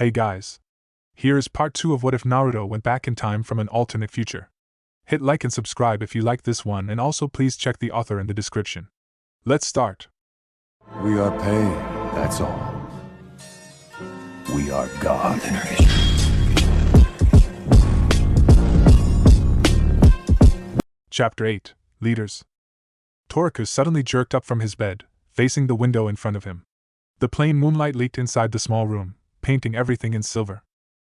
Hey guys. Here is part 2 of What If Naruto Went Back in Time from an Alternate Future. Hit like and subscribe if you like this one, and also please check the author in the description. Let's start. We are pain, that's all. We are God. Chapter 8, Leaders. Toku suddenly jerked up from his bed, facing the window in front of him. The plain moonlight leaked inside the small room, painting everything in silver.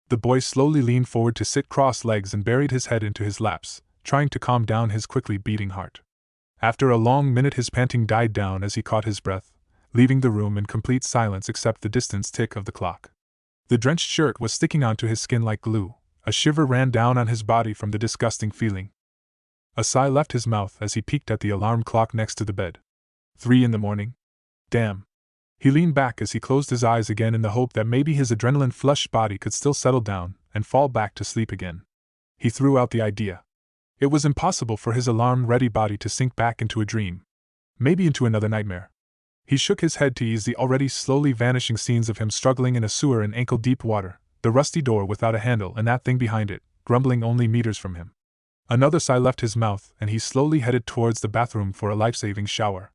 The boy slowly leaned forward to sit cross-legs and buried his head into his laps, trying to calm down his quickly beating heart. After a long minute his panting died down as he caught his breath, leaving the room in complete silence except the distant tick of the clock. The drenched shirt was sticking onto his skin like glue. A shiver ran down on his body from the disgusting feeling. A sigh left his mouth as he peeked at the alarm clock next to the bed. 3 a.m. Damn. He leaned back as he closed his eyes again in the hope that maybe his adrenaline-flushed body could still settle down and fall back to sleep again. He threw out the idea. It was impossible for his alarm-ready body to sink back into a dream. Maybe into another nightmare. He shook his head to ease the already slowly vanishing scenes of him struggling in a sewer in ankle-deep water, the rusty door without a handle and that thing behind it, grumbling only meters from him. Another sigh left his mouth and he slowly headed towards the bathroom for a life-saving shower.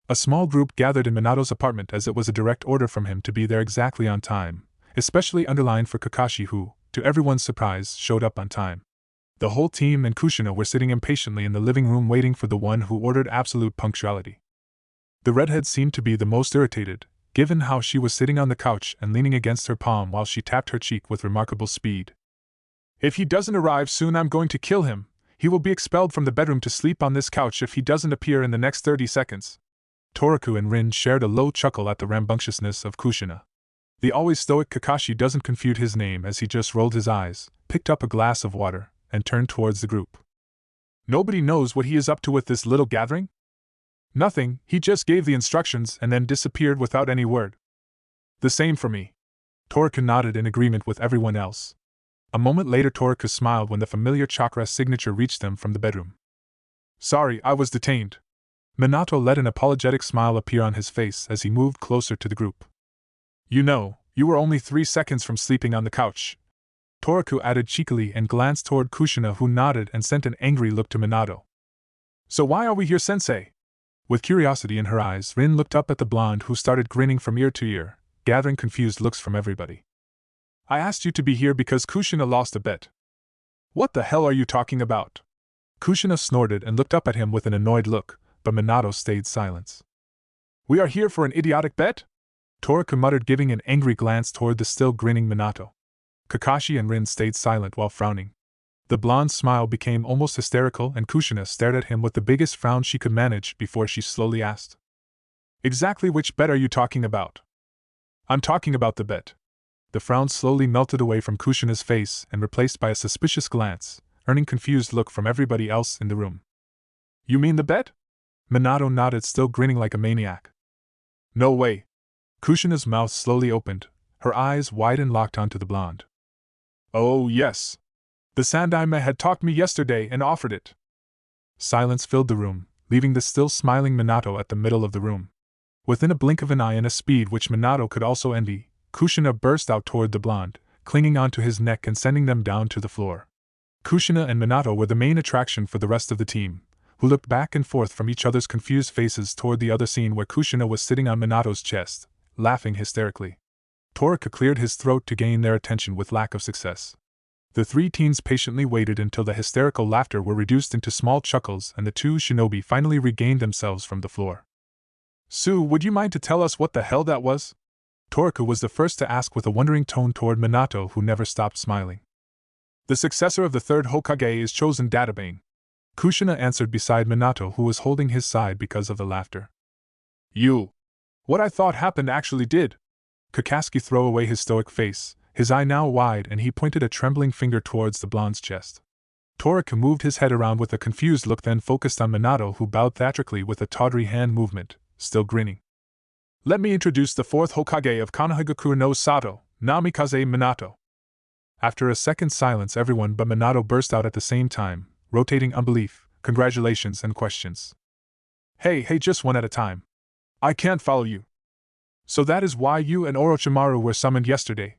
A small group gathered in Minato's apartment as it was a direct order from him to be there exactly on time, especially underlined for Kakashi who, to everyone's surprise, showed up on time. The whole team and Kushina were sitting impatiently in the living room waiting for the one who ordered absolute punctuality. The redhead seemed to be the most irritated, given how she was sitting on the couch and leaning against her palm while she tapped her cheek with remarkable speed. "If he doesn't arrive soon, I'm going to kill him. He will be expelled from the bedroom to sleep on this couch if he doesn't appear in the next 30 seconds. Toku and Rin shared a low chuckle at the rambunctiousness of Kushina. The always stoic Kakashi doesn't confute his name as he just rolled his eyes, picked up a glass of water, and turned towards the group. "Nobody knows what he is up to with this little gathering?" "Nothing, he just gave the instructions and then disappeared without any word." "The same for me." Toku nodded in agreement with everyone else. A moment later Toku smiled when the familiar chakra signature reached them from the bedroom. "Sorry, I was detained." Minato let an apologetic smile appear on his face as he moved closer to the group. "You know, you were only 3 seconds from sleeping on the couch," Toku added cheekily and glanced toward Kushina who nodded and sent an angry look to Minato. "So why are we here, sensei?" With curiosity in her eyes, Rin looked up at the blonde who started grinning from ear to ear, gathering confused looks from everybody. "I asked you to be here because Kushina lost a bet." "What the hell are you talking about?" Kushina snorted and looked up at him with an annoyed look, but Minato stayed silent. "We are here for an idiotic bet?" Toku muttered, giving an angry glance toward the still grinning Minato. Kakashi and Rin stayed silent while frowning. The blonde's smile became almost hysterical and Kushina stared at him with the biggest frown she could manage before she slowly asked. "Exactly which bet are you talking about?" "I'm talking about the bet." The frown slowly melted away from Kushina's face and replaced by a suspicious glance, earning confused look from everybody else in the room. "You mean the bet?" Minato nodded, still grinning like a maniac. "No way." Kushina's mouth slowly opened, her eyes wide and locked onto the blonde. "Oh yes. The Sandaime had talked me yesterday and offered it." Silence filled the room, leaving the still smiling Minato at the middle of the room. Within a blink of an eye and a speed which Minato could also envy, Kushina burst out toward the blonde, clinging onto his neck and sending them down to the floor. Kushina and Minato were the main attraction for the rest of the team, who looked back and forth from each other's confused faces toward the other scene where Kushina was sitting on Minato's chest, laughing hysterically. Toku cleared his throat to gain their attention with lack of success. The 3 teens patiently waited until the hysterical laughter were reduced into small chuckles and the 2 shinobi finally regained themselves from the floor. "Sue, would you mind to tell us what the hell that was?" Toku was the first to ask with a wondering tone toward Minato who never stopped smiling. "The successor of the 3rd Hokage is chosen Databane," Kushina answered beside Minato who was holding his side because of the laughter. "You! What I thought happened actually did." Kakashi threw away his stoic face, his eye now wide, and he pointed a trembling finger towards the blonde's chest. Toku moved his head around with a confused look, then focused on Minato who bowed theatrically with a tawdry hand movement, still grinning. "Let me introduce the 4th Hokage of Konoha no Sato, Namikaze Minato." After a second's silence everyone but Minato burst out at the same time, rotating unbelief, congratulations and questions. Hey, just one at a time. I can't follow you." "So that is why you and Orochimaru were summoned yesterday?"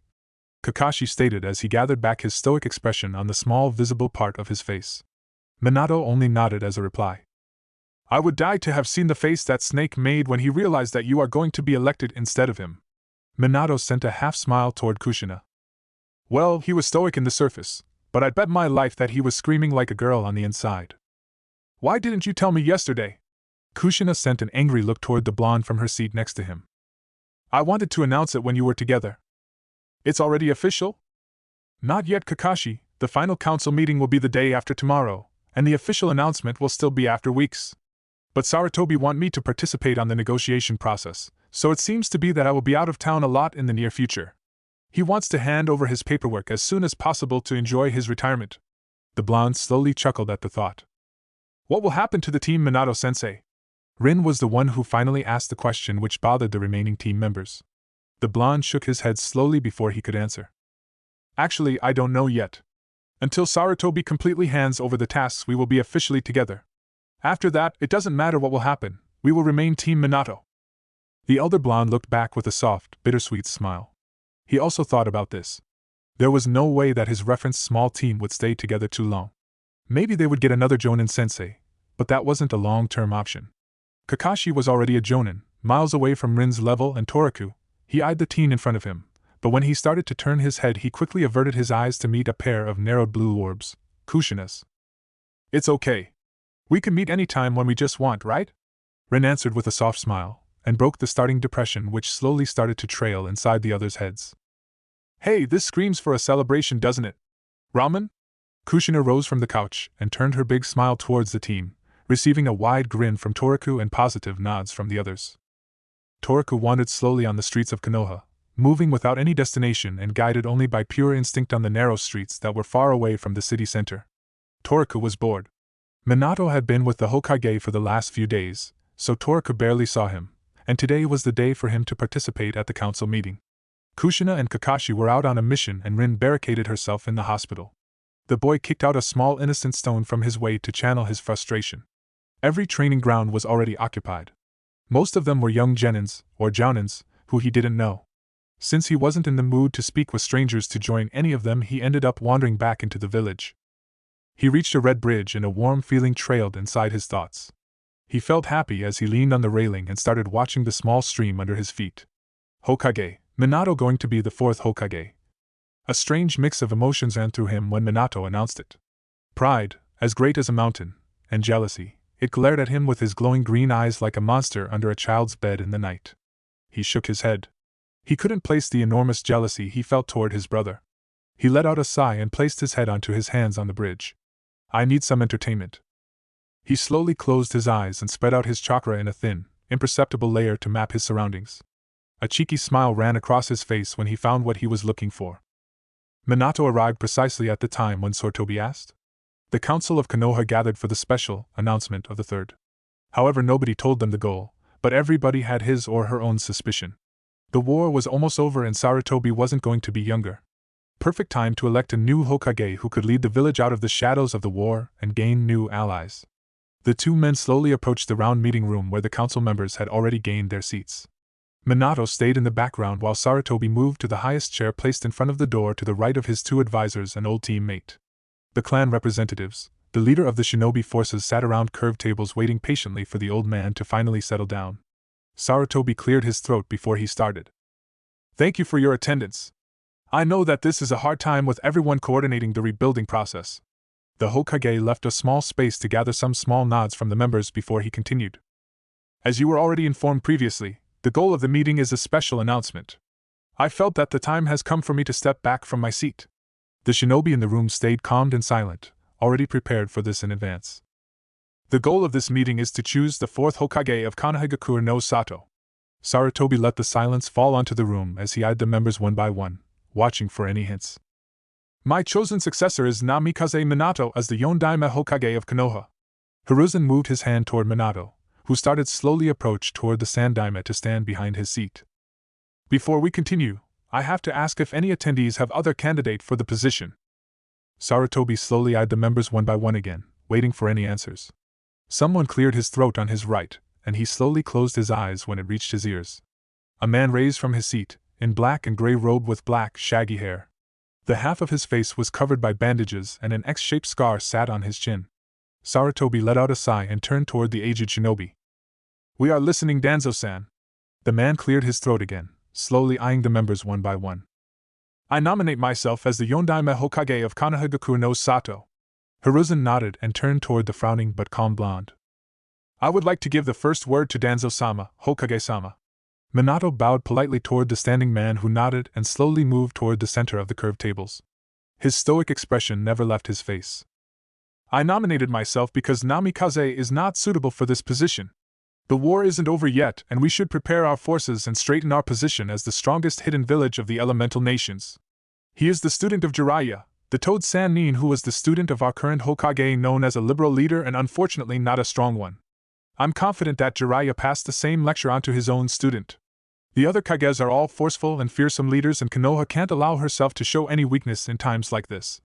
Kakashi stated as he gathered back his stoic expression on the small visible part of his face. Minato only nodded as a reply. I would die to have seen the face that snake made when he realized that you are going to be elected instead of him. Minato sent a half-smile toward Kushina. Well, he was stoic in the surface, but I'd bet my life that he was screaming like a girl on the inside. Why didn't you tell me yesterday? Kushina sent an angry look toward the blonde from her seat next to him. I wanted to announce it when you were together. It's already official? Not yet, Kakashi. The final council meeting will be the day after tomorrow, and the official announcement will still be after weeks. But Sarutobi want me to participate on the negotiation process, so it seems to be that I will be out of town a lot in the near future. He wants to hand over his paperwork as soon as possible to enjoy his retirement. The blonde slowly chuckled at the thought. What will happen to the team, Minato-sensei? Rin was the one who finally asked the question which bothered the remaining team members. The blonde shook his head slowly before he could answer. Actually, I don't know yet. Until Sarutobi completely hands over the tasks, we will be officially together. After that, it doesn't matter what will happen, we will remain Team Minato. The elder blonde looked back with a soft, bittersweet smile. He also thought about this. There was no way that his referenced small team would stay together too long. Maybe they would get another Jonin sensei, but that wasn't a long-term option. Kakashi was already a Jonin, miles away from Rin's level and Toraku. He eyed the teen in front of him, but when he started to turn his head he quickly averted his eyes to meet a pair of narrowed blue orbs, Kushina's. It's okay. We can meet any time when we just want, right? Rin answered with a soft smile, and broke the starting depression which slowly started to trail inside the others' heads. Hey, this screams for a celebration, doesn't it? Ramen? Kushina rose from the couch and turned her big smile towards the team, receiving a wide grin from Toraku and positive nods from the others. Toraku wandered slowly on the streets of Konoha, moving without any destination and guided only by pure instinct on the narrow streets that were far away from the city center. Toraku was bored. Minato had been with the Hokage for the last few days, so Toraku barely saw him, and today was the day for him to participate at the council meeting. Kushina and Kakashi were out on a mission and Rin barricaded herself in the hospital. The boy kicked out a small innocent stone from his way to channel his frustration. Every training ground was already occupied. Most of them were young genins, or jounins, who he didn't know. Since he wasn't in the mood to speak with strangers to join any of them, he ended up wandering back into the village. He reached a red bridge and a warm feeling trailed inside his thoughts. He felt happy as he leaned on the railing and started watching the small stream under his feet. Hokage, Minato going to be the fourth Hokage. A strange mix of emotions ran through him when Minato announced it. Pride, as great as a mountain, and jealousy. It glared at him with his glowing green eyes like a monster under a child's bed in the night. He shook his head. He couldn't place the enormous jealousy he felt toward his brother. He let out a sigh and placed his head onto his hands on the bridge. I need some entertainment. He slowly closed his eyes and spread out his chakra in a thin, imperceptible layer to map his surroundings. A cheeky smile ran across his face when he found what he was looking for. Minato arrived precisely at the time when Sarutobi asked. The Council of Konoha gathered for the special announcement of the third. However, nobody told them the goal, but everybody had his or her own suspicion. The war was almost over and Sarutobi wasn't going to be younger. Perfect time to elect a new Hokage who could lead the village out of the shadows of the war and gain new allies. The two men slowly approached the round meeting room where the council members had already gained their seats. Minato stayed in the background while Sarutobi moved to the highest chair placed in front of the door to the right of his two advisors and old teammate. The clan representatives, the leader of the shinobi forces, sat around curved tables waiting patiently for the old man to finally settle down. Sarutobi cleared his throat before he started. Thank you for your attendance. I know that this is a hard time with everyone coordinating the rebuilding process. The Hokage left a small space to gather some small nods from the members before he continued. As you were already informed previously, the goal of the meeting is a special announcement. I felt that the time has come for me to step back from my seat. The shinobi in the room stayed calm and silent, already prepared for this in advance. The goal of this meeting is to choose the fourth Hokage of Konohagakure no Sato. Sarutobi let the silence fall onto the room as he eyed the members one by one, watching for any hints. My chosen successor is Namikaze Minato as the Yondaime Hokage of Konoha. Hiruzen moved his hand toward Minato, who started slowly approach toward the Sandaime to stand behind his seat. Before we continue, I have to ask if any attendees have other candidate for the position. Sarutobi slowly eyed the members one by one again, waiting for any answers. Someone cleared his throat on his right, and he slowly closed his eyes when it reached his ears. A man raised from his seat, in black and gray robe with black, shaggy hair, The half of his face was covered by bandages and an X-shaped scar sat on his chin. Sarutobi let out a sigh and turned toward the aged shinobi. "We are listening, Danzo-san." The man cleared his throat again, slowly eyeing the members one by one. "I nominate myself as the Yondaime Hokage of Konoha no Sato." Hiruzen nodded and turned toward the frowning but calm blonde. "I would like to give the first word to Danzo-sama, Hokage-sama." Minato bowed politely toward the standing man who nodded and slowly moved toward the center of the curved tables. His stoic expression never left his face. "I nominated myself because Namikaze is not suitable for this position. The war isn't over yet, and we should prepare our forces and straighten our position as the strongest hidden village of the elemental nations. He is the student of Jiraiya, the Toad Sannin, who was the student of our current Hokage, known as a liberal leader and unfortunately not a strong one. I'm confident that Jiraiya passed the same lecture on to his own student. The other Kages are all forceful and fearsome leaders, and Konoha can't allow herself to show any weakness in times like this."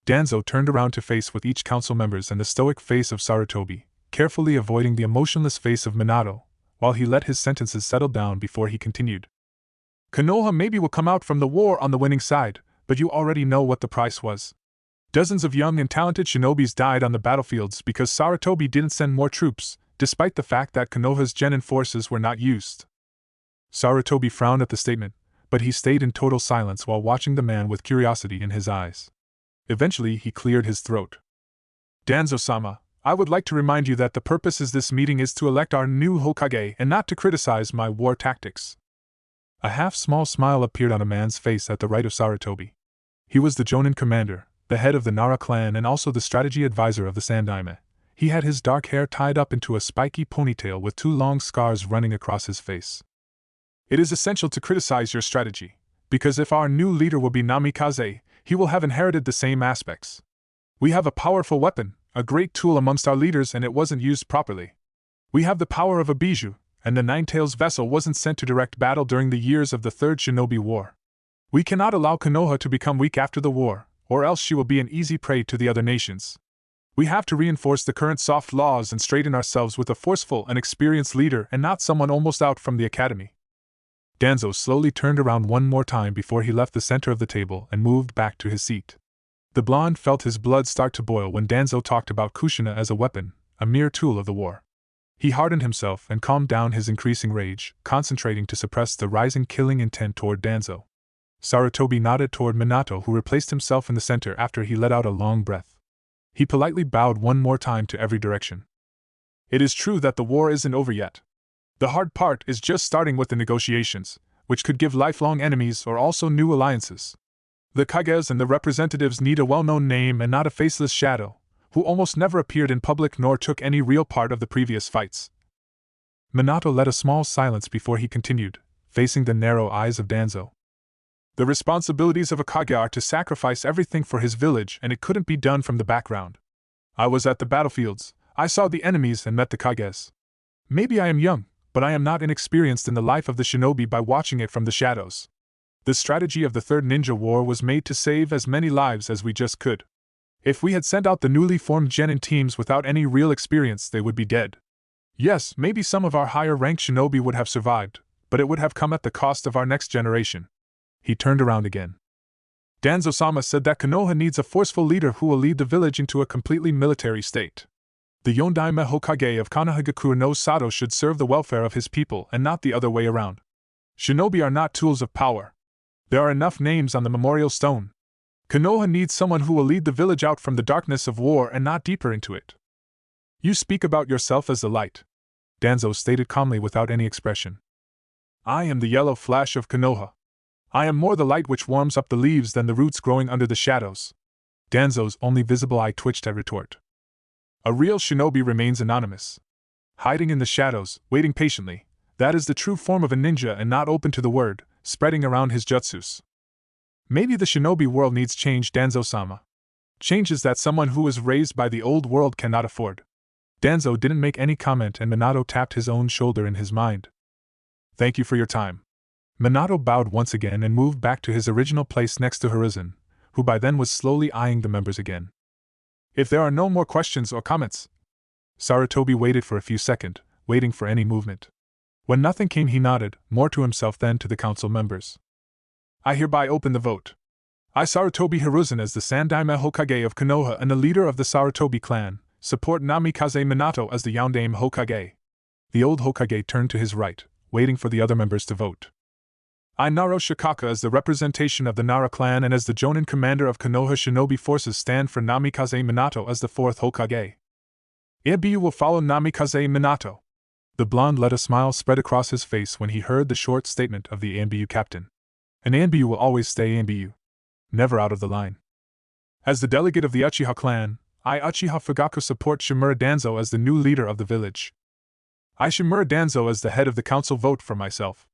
Danzo turned around to face with each council members and the stoic face of Sarutobi, carefully avoiding the emotionless face of Minato, while he let his sentences settle down before he continued. "Konoha maybe will come out from the war on the winning side, but you already know what the price was. Dozens of young and talented shinobis died on the battlefields because Sarutobi didn't send more troops, despite the fact that Konoha's genin forces were not used." Sarutobi frowned at the statement, but he stayed in total silence while watching the man with curiosity in his eyes. Eventually he cleared his throat. "Danzo-sama, I would like to remind you that the purpose of this meeting is to elect our new Hokage and not to criticize my war tactics." A half-small smile appeared on a man's face at the right of Sarutobi. He was the Jonin commander, the head of the Nara clan and also the strategy advisor of the Sandaime. He had his dark hair tied up into a spiky ponytail with 2 long scars running across his face. "It is essential to criticize your strategy, because if our new leader will be Namikaze, he will have inherited the same aspects. We have a powerful weapon, a great tool amongst our leaders, and it wasn't used properly. We have the power of a bijou, and the Nine-Tails vessel wasn't sent to direct battle during the years of the Third Shinobi War. We cannot allow Konoha to become weak after the war, or else she will be an easy prey to the other nations. We have to reinforce the current soft laws and straighten ourselves with a forceful and experienced leader and not someone almost out from the academy." Danzo slowly turned around one more time before he left the center of the table and moved back to his seat. The blonde felt his blood start to boil when Danzo talked about Kushina as a weapon, a mere tool of the war. He hardened himself and calmed down his increasing rage, concentrating to suppress the rising killing intent toward Danzo. Sarutobi nodded toward Minato, who replaced himself in the center after he let out a long breath. He politely bowed one more time to every direction. "It is true that the war isn't over yet. The hard part is just starting with the negotiations, which could give lifelong enemies or also new alliances. The Kages and the representatives need a well-known name and not a faceless shadow, who almost never appeared in public nor took any real part of the previous fights." Minato led a small silence before he continued, facing the narrow eyes of Danzo. "The responsibilities of a Kage are to sacrifice everything for his village, and it couldn't be done from the background. I was at the battlefields, I saw the enemies and met the Kages. Maybe I am young, but I am not inexperienced in the life of the shinobi by watching it from the shadows. The strategy of the Third Ninja War was made to save as many lives as we just could. If we had sent out the newly formed genin teams without any real experience, they would be dead. Yes, maybe some of our higher-ranked shinobi would have survived, but it would have come at the cost of our next generation." He turned around again. "Danzo-sama said that Konoha needs a forceful leader who will lead the village into a completely military state. The Yondaime Hokage of Konoha no Sato should serve the welfare of his people and not the other way around. Shinobi are not tools of power. There are enough names on the memorial stone. Konoha needs someone who will lead the village out from the darkness of war and not deeper into it." "You speak about yourself as the light," Danzo stated calmly without any expression. "I am the yellow flash of Konoha. I am more the light which warms up the leaves than the roots growing under the shadows." Danzo's only visible eye twitched at retort. "A real shinobi remains anonymous. Hiding in the shadows, waiting patiently, that is the true form of a ninja and not open to the word, spreading around his jutsus. Maybe the shinobi world needs change, Danzo-sama. Changes that someone who was raised by the old world cannot afford." Danzo didn't make any comment and Minato tapped his own shoulder in his mind. "Thank you for your time." Minato bowed once again and moved back to his original place next to Hiruzen, who by then was slowly eyeing the members again. "If there are no more questions or comments..." Sarutobi waited for a few seconds, waiting for any movement. When nothing came, he nodded, more to himself than to the council members. "I hereby open the vote. I, Sarutobi Hiruzen, as the Sandaime Hokage of Konoha and the leader of the Sarutobi clan, support Namikaze Minato as the Yondaime Hokage. The old Hokage turned to his right, waiting for the other members to vote. I, Naro Shikaka, as the representation of the Nara clan and as the Jonin commander of Konoha shinobi forces, stand for Namikaze Minato as the fourth Hokage. Ienbyu will follow Namikaze Minato. The blonde let a smile spread across his face when he heard the short statement of the Ienbyu captain. An Ienbyu will always stay Ienbyu, never out of the line. As the delegate of the Uchiha clan, I, Uchiha Fugaku, support Shimura Danzo as the new leader of the village. I, Shimura Danzo, as the head of the council, vote for myself.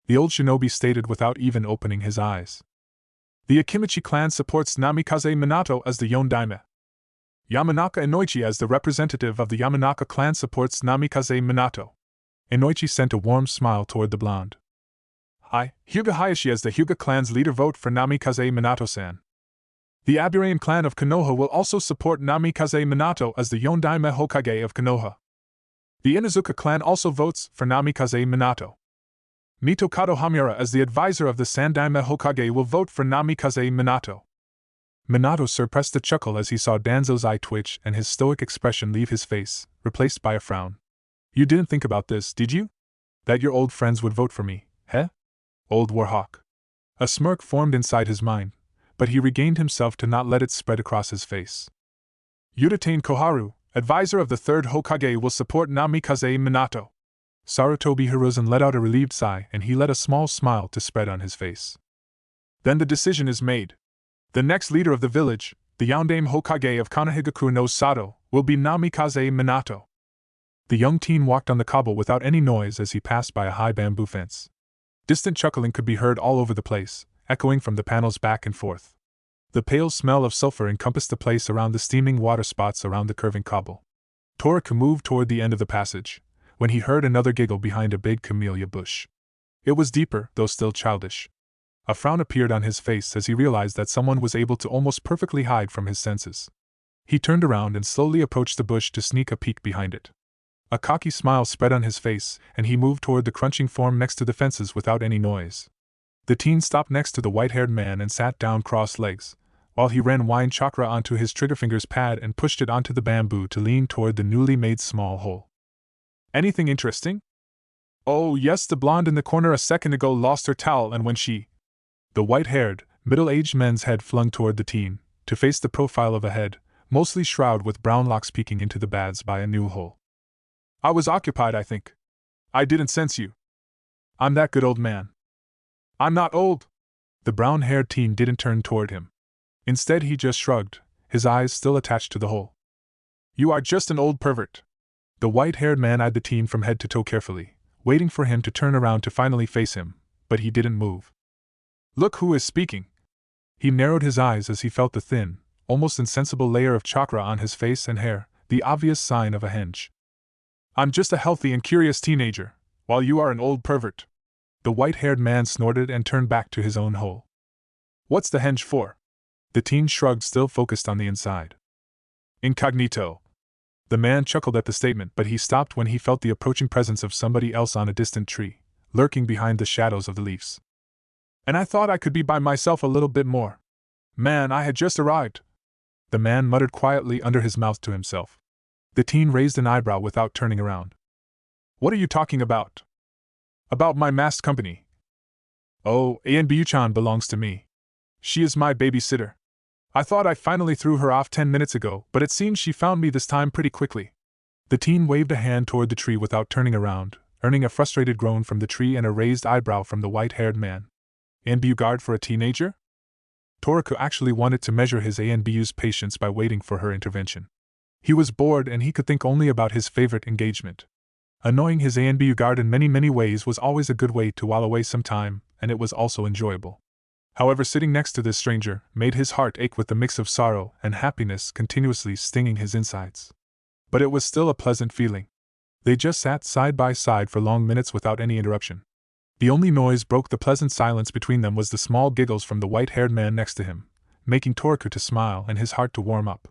The old shinobi stated without even opening his eyes. The Akimichi clan supports Namikaze Minato as the Yondaime. Yamanaka Inoichi, as the representative of the Yamanaka clan, supports Namikaze Minato. Inoichi sent a warm smile toward the blonde. I, Hyuga Hayashi, as the Hyuga clan's leader, vote for Namikaze Minato-san. The Aburayan clan of Konoha will also support Namikaze Minato as the Yondaime Hokage of Konoha. The Inazuka clan also votes for Namikaze Minato. Mitokado Hamura, as the advisor of the Sandaime Hokage, will vote for Namikaze Minato. Minato suppressed a chuckle as he saw Danzo's eye twitch and his stoic expression leave his face, replaced by a frown. You didn't think about this, did you? That your old friends would vote for me, heh? Old Warhawk. A smirk formed inside his mind, but he regained himself to not let it spread across his face. Udatane Koharu, advisor of the third Hokage, will support Namikaze Minato. Sarutobi Hiruzen let out a relieved sigh and he let a small smile to spread on his face. Then the decision is made. The next leader of the village, the Yondaime Hokage of Konohagakure no Sato, will be Namikaze Minato. The young teen walked on the cobble without any noise as he passed by a high bamboo fence. Distant chuckling could be heard all over the place, echoing from the panels back and forth. The pale smell of sulfur encompassed the place around the steaming water spots around the curving cobble. Toriko moved toward the end of the passage, when he heard another giggle behind a big camellia bush. It was deeper, though still childish. A frown appeared on his face as he realized that someone was able to almost perfectly hide from his senses. He turned around and slowly approached the bush to sneak a peek behind it. A cocky smile spread on his face, and he moved toward the crunching form next to the fences without any noise. The teen stopped next to the white-haired man and sat down crossed legs, while he ran wine chakra onto his trigger finger's pad and pushed it onto the bamboo to lean toward the newly made small hole. Anything interesting? Oh yes, the blonde in the corner a second ago lost her towel, and when she... The white-haired, middle-aged man's head flung toward the teen, to face the profile of a head, mostly shrouded with brown locks peeking into the baths by a new hole. I was occupied, I think. I didn't sense you. I'm that good, old man. I'm not old. The brown-haired teen didn't turn toward him. Instead he just shrugged, his eyes still attached to the hole. You are just an old pervert. The white-haired man eyed the teen from head to toe carefully, waiting for him to turn around to finally face him, but he didn't move. Look who is speaking. He narrowed his eyes as he felt the thin, almost insensible layer of chakra on his face and hair, the obvious sign of a henge. I'm just a healthy and curious teenager, while you are an old pervert. The white-haired man snorted and turned back to his own hole. What's the henge for? The teen shrugged, still focused on the inside. Incognito. The man chuckled at the statement, but he stopped when he felt the approaching presence of somebody else on a distant tree, lurking behind the shadows of the leaves. And I thought I could be by myself a little bit more. Man, I had just arrived. The man muttered quietly under his mouth to himself. The teen raised an eyebrow without turning around. What are you talking about? About my masked company. Oh, Ienbyu-chan belongs to me. She is my babysitter. I thought I finally threw her off 10 minutes ago, but it seems she found me this time pretty quickly. The teen waved a hand toward the tree without turning around, earning a frustrated groan from the tree and a raised eyebrow from the white-haired man. Ienbyu guard for a teenager? Toriko actually wanted to measure his Ienbyu's patience by waiting for her intervention. He was bored and he could think only about his favorite engagement. Annoying his Ienbyu guard in many ways was always a good way to while away some time, and it was also enjoyable. However, sitting next to this stranger made his heart ache with the mix of sorrow and happiness continuously stinging his insides. But it was still a pleasant feeling. They just sat side by side for long minutes without any interruption. The only noise broke the pleasant silence between them was the small giggles from the white-haired man next to him, making Toriko to smile and his heart to warm up.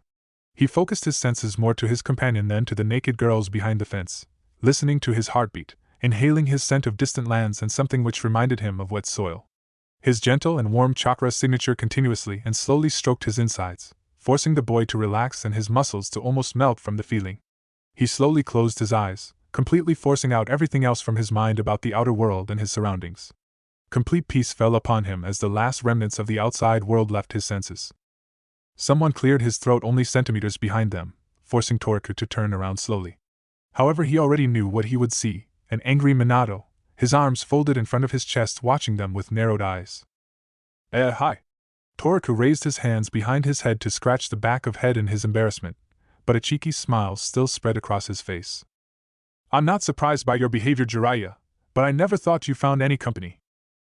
He focused his senses more to his companion than to the naked girls behind the fence, listening to his heartbeat, inhaling his scent of distant lands and something which reminded him of wet soil. His gentle and warm chakra signature continuously and slowly stroked his insides, forcing the boy to relax and his muscles to almost melt from the feeling. He slowly closed his eyes, completely forcing out everything else from his mind about the outer world and his surroundings. Complete peace fell upon him as the last remnants of the outside world left his senses. Someone cleared his throat only centimeters behind them, forcing Toku to turn around slowly. However, he already knew what he would see, an angry Minato, his arms folded in front of his chest, watching them with narrowed eyes. Hi. Toku raised his hands behind his head to scratch the back of head in his embarrassment, but a cheeky smile still spread across his face. I'm not surprised by your behavior, Jiraiya, but I never thought you found any company.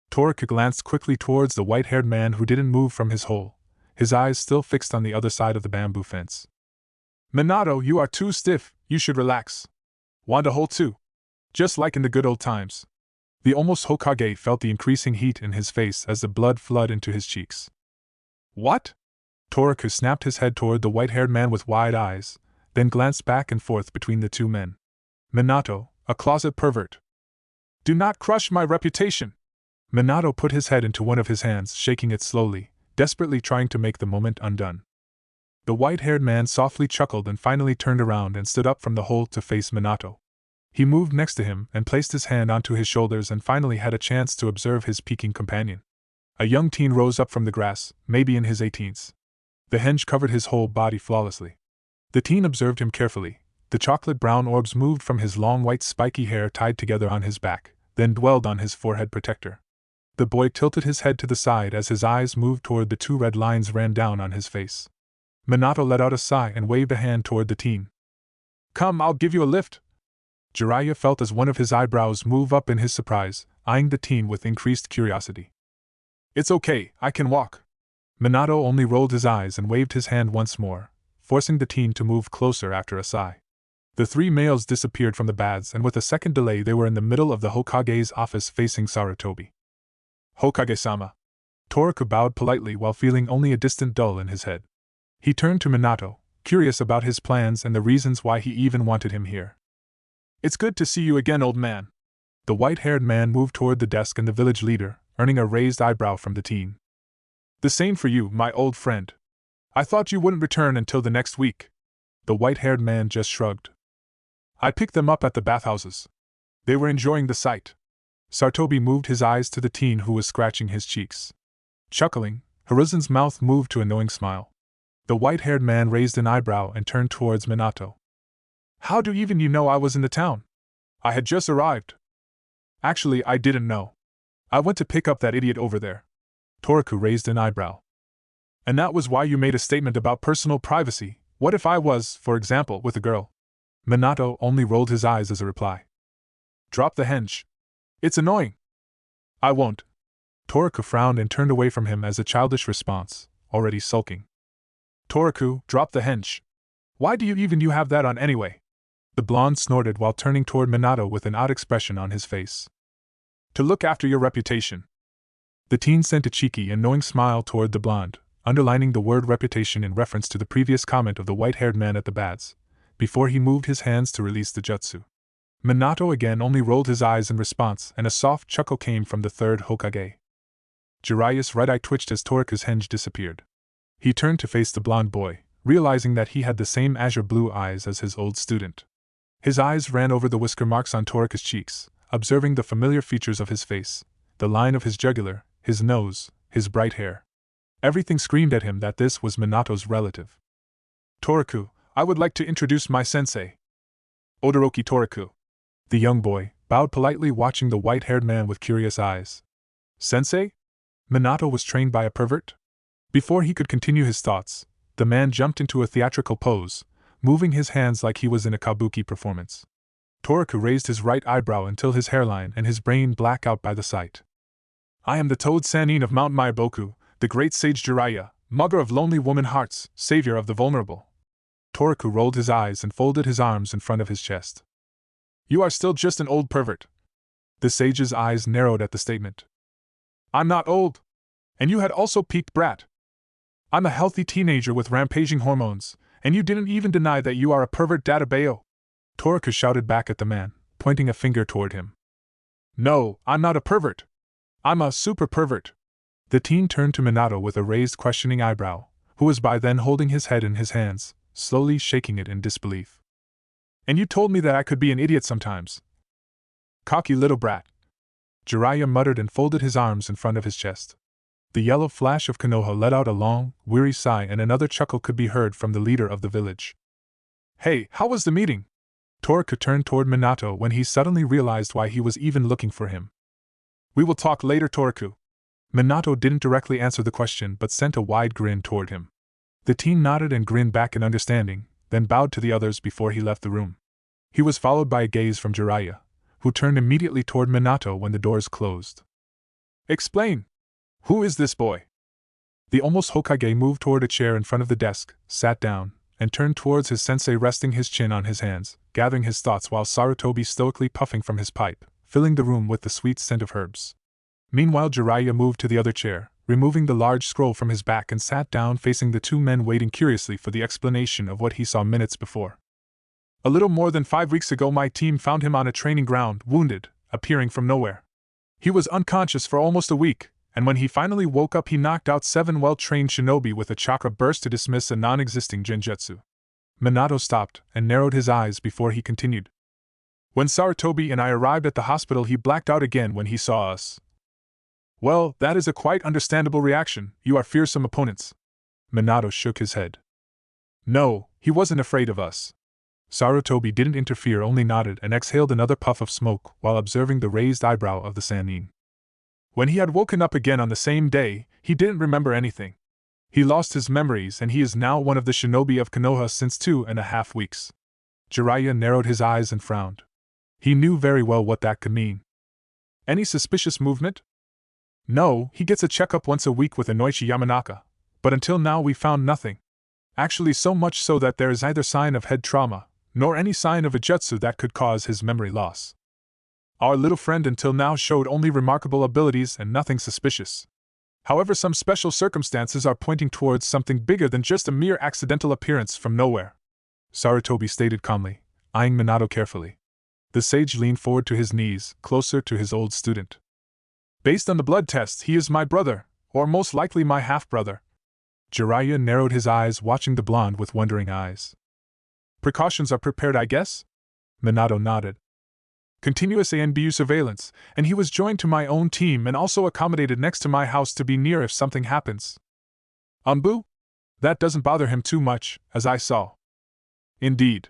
Toku glanced quickly towards the white-haired man who didn't move from his hole, his eyes still fixed on the other side of the bamboo fence. Minato, you are too stiff, you should relax. Want a hole too? Just like in the good old times. The almost Hokage felt the increasing heat in his face as the blood flooded into his cheeks. What? Toku snapped his head toward the white-haired man with wide eyes, then glanced back and forth between the two men. Minato, a closet pervert. Do not crush my reputation. Minato put his head into one of his hands, shaking it slowly, desperately trying to make the moment undone. The white-haired man softly chuckled and finally turned around and stood up from the hole to face Minato. He moved next to him and placed his hand onto his shoulders and finally had a chance to observe his peeking companion. A young teen rose up from the grass, maybe in his 18s. The henge covered his whole body flawlessly. The teen observed him carefully. The chocolate-brown orbs moved from his long white spiky hair tied together on his back, then dwelled on his forehead protector. The boy tilted his head to the side as his eyes moved toward the two red lines ran down on his face. Minato let out a sigh and waved a hand toward the teen. Come, I'll give you a lift. Jiraiya felt as one of his eyebrows move up in his surprise, eyeing the teen with increased curiosity. It's okay, I can walk. Minato only rolled his eyes and waved his hand once more, forcing the teen to move closer after a sigh. The three males disappeared from the baths and with a second delay they were in the middle of the Hokage's office facing Sarutobi. Hokage-sama. Toku bowed politely while feeling only a distant dull in his head. He turned to Minato, curious about his plans and the reasons why he even wanted him here. It's good to see you again, old man. The white-haired man moved toward the desk and the village leader, earning a raised eyebrow from the teen. The same for you, my old friend. I thought you wouldn't return until the next week. The white-haired man just shrugged. I picked them up at the bathhouses. They were enjoying the sight. Sarutobi moved his eyes to the teen who was scratching his cheeks. Chuckling, Hiruzen's mouth moved to a knowing smile. The white-haired man raised an eyebrow and turned towards Minato. How do even you know I was in the town? I had just arrived. Actually, I didn't know. I went to pick up that idiot over there. Toku raised an eyebrow. And that was why you made a statement about personal privacy. What if I was, for example, with a girl? Minato only rolled his eyes as a reply. Drop the henge. It's annoying. I won't. Toku frowned and turned away from him as a childish response, already sulking. Toku, drop the henge. Why do you have that on anyway? The blonde snorted while turning toward Minato with an odd expression on his face. To look after your reputation. The teen sent a cheeky and knowing smile toward the blonde, underlining the word reputation in reference to the previous comment of the white-haired man at the baths, before he moved his hands to release the jutsu. Minato again only rolled his eyes in response and a soft chuckle came from the third Hokage. Jiraiya's right eye twitched as Toku's henge disappeared. He turned to face the blonde boy, realizing that he had the same azure blue eyes as his old student. His eyes ran over the whisker marks on Toku's cheeks, observing the familiar features of his face, the line of his jugular, his nose, his bright hair. Everything screamed at him that this was Minato's relative. Toku, I would like to introduce my sensei. Odoroki Toku. The young boy bowed politely, watching the white-haired man with curious eyes. Sensei? Minato was trained by a pervert? Before he could continue his thoughts, the man jumped into a theatrical pose, moving his hands like he was in a kabuki performance. Toku raised his right eyebrow until his hairline and his brain blacked out by the sight. I am the Toad Sannin of Mount Maiboku, the great sage Jiraiya, mugger of lonely woman hearts, savior of the vulnerable. Toku rolled his eyes and folded his arms in front of his chest. You are still just an old pervert. The sage's eyes narrowed at the statement. I'm not old. And you had also peaked brat. I'm a healthy teenager with rampaging hormones, and you didn't even deny that you are a pervert databao. Toku shouted back at the man, pointing a finger toward him. No, I'm not a pervert. I'm a super pervert. The teen turned to Minato with a raised questioning eyebrow, who was by then holding his head in his hands, slowly shaking it in disbelief. And you told me that I could be an idiot sometimes. Cocky little brat. Jiraiya muttered and folded his arms in front of his chest. The yellow flash of Konoha let out a long, weary sigh, and another chuckle could be heard from the leader of the village. Hey, how was the meeting? Toku turned toward Minato when he suddenly realized why he was even looking for him. We will talk later, Toku. Minato didn't directly answer the question but sent a wide grin toward him. The teen nodded and grinned back in understanding, then bowed to the others before he left the room. He was followed by a gaze from Jiraiya, who turned immediately toward Minato when the doors closed. Explain! Who is this boy? The almost Hokage moved toward a chair in front of the desk, sat down, and turned towards his sensei, resting his chin on his hands, gathering his thoughts while Sarutobi stoically puffing from his pipe, filling the room with the sweet scent of herbs. Meanwhile, Jiraiya moved to the other chair, removing the large scroll from his back, and sat down facing the two men, waiting curiously for the explanation of what he saw minutes before. A little more than 5 weeks ago, my team found him on a training ground, wounded, appearing from nowhere. He was unconscious for almost a week, and when he finally woke up, he knocked out 7 well-trained shinobi with a chakra burst to dismiss a non-existing genjutsu. Minato stopped and narrowed his eyes before he continued. When Sarutobi and I arrived at the hospital, he blacked out again when he saw us. Well, that is a quite understandable reaction. You are fearsome opponents. Minato shook his head. No, he wasn't afraid of us. Sarutobi didn't interfere, only nodded and exhaled another puff of smoke while observing the raised eyebrow of the Sannin. When he had woken up again on the same day, he didn't remember anything. He lost his memories, and he is now one of the shinobi of Konoha since 2.5 weeks. Jiraiya narrowed his eyes and frowned. He knew very well what that could mean. Any suspicious movement? No, he gets a checkup once a week with Inoichi Yamanaka, but until now we found nothing. Actually, so much so that there is neither sign of head trauma, nor any sign of a jutsu that could cause his memory loss. Our little friend until now showed only remarkable abilities and nothing suspicious. However, some special circumstances are pointing towards something bigger than just a mere accidental appearance from nowhere, Sarutobi stated calmly, eyeing Minato carefully. The sage leaned forward to his knees, closer to his old student. Based on the blood tests, he is my brother, or most likely my half-brother. Jiraiya narrowed his eyes, watching the blonde with wondering eyes. Precautions are prepared, I guess? Minato nodded. Continuous ANBU surveillance, and he was joined to my own team and also accommodated next to my house to be near if something happens. Umbu? That doesn't bother him too much, as I saw. Indeed.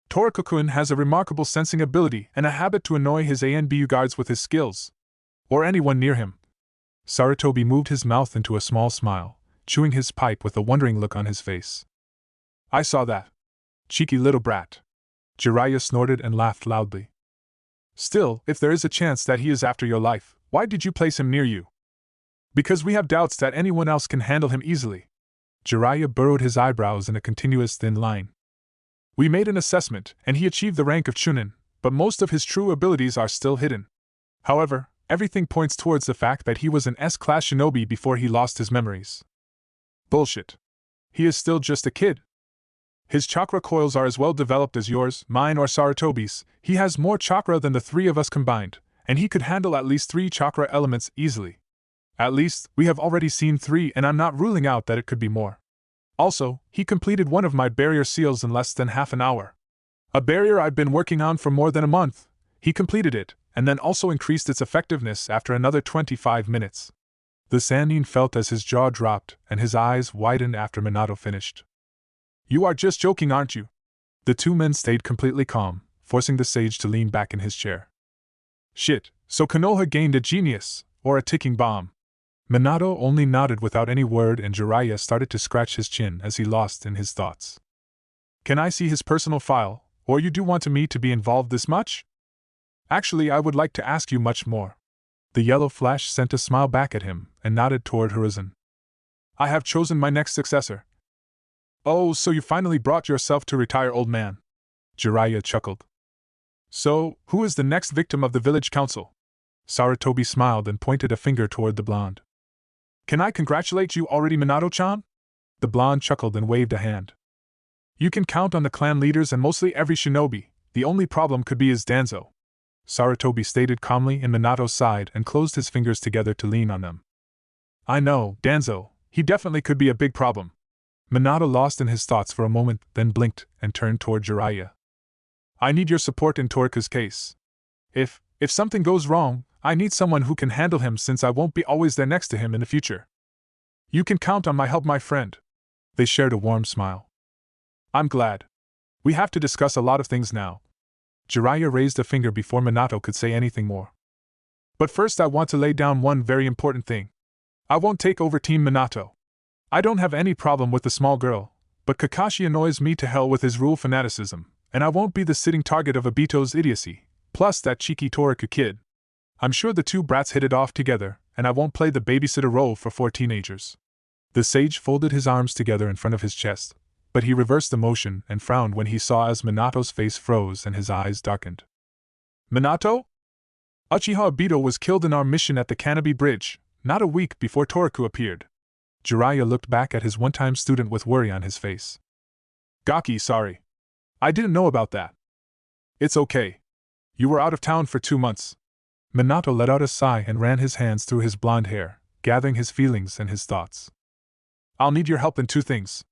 Toraku-kun has a remarkable sensing ability and a habit to annoy his ANBU guards with his skills. Or anyone near him. Sarutobi moved his mouth into a small smile, chewing his pipe with a wondering look on his face. I saw that. Cheeky little brat. Jiraiya snorted and laughed loudly. Still, if there is a chance that he is after your life, why did you place him near you? Because we have doubts that anyone else can handle him easily. Jiraiya burrowed his eyebrows in a continuous thin line. We made an assessment, and he achieved the rank of Chunin, but most of his true abilities are still hidden. However, everything points towards the fact that he was an S-class shinobi before he lost his memories. Bullshit. He is still just a kid. His chakra coils are as well developed as yours, mine, or Sarutobi's. He has more chakra than the 3 of us combined, and he could handle at least 3 chakra elements easily. At least, we have already seen 3, and I'm not ruling out that it could be more. Also, he completed one of my barrier seals in less than half an hour. A barrier I've been working on for more than a month. He completed it, and then also increased its effectiveness after another 25 minutes. The Sannin felt as his jaw dropped and his eyes widened after Minato finished. You are just joking, aren't you? The 2 men stayed completely calm, forcing the sage to lean back in his chair. Shit, so Konoha gained a genius, or a ticking bomb. Minato only nodded without any word, and Jiraiya started to scratch his chin as he lost in his thoughts. Can I see his personal file, or you do want me to be involved this much? Actually, I would like to ask you much more. The yellow flash sent a smile back at him and nodded toward Hiruzen. I have chosen my next successor. Oh, so you finally brought yourself to retire, old man. Jiraiya chuckled. So, who is the next victim of the village council? Sarutobi smiled and pointed a finger toward the blonde. Can I congratulate you already, Minato-chan? The blonde chuckled and waved a hand. You can count on the clan leaders and mostly every shinobi. The only problem could be his Danzo. Sarutobi stated calmly, and Minato sighed and closed his fingers together to lean on them. I know, Danzo, he definitely could be a big problem. Minato lost in his thoughts for a moment, then blinked and turned toward Jiraiya. I need your support in Toriku's case. If something goes wrong, I need someone who can handle him since I won't be always there next to him in the future. You can count on my help, my friend. They shared a warm smile. I'm glad. We have to discuss a lot of things now. Jiraiya raised a finger before Minato could say anything more. But first I want to lay down one very important thing. I won't take over Team Minato. I don't have any problem with the small girl, but Kakashi annoys me to hell with his rule fanaticism, and I won't be the sitting target of Obito's idiocy, plus that cheeky Toriku kid. I'm sure the two brats hit it off together, and I won't play the babysitter role for 4 teenagers. The sage folded his arms together in front of his chest, but he reversed the motion and frowned when he saw as Minato's face froze and his eyes darkened. Minato? Uchiha Obito was killed in our mission at the Kanabi Bridge, not a week before Toriku appeared. Jiraiya looked back at his one-time student with worry on his face. Gaki, sorry. I didn't know about that. It's okay. You were out of town for 2 months. Minato let out a sigh and ran his hands through his blonde hair, gathering his feelings and his thoughts. I'll need your help in 2 things.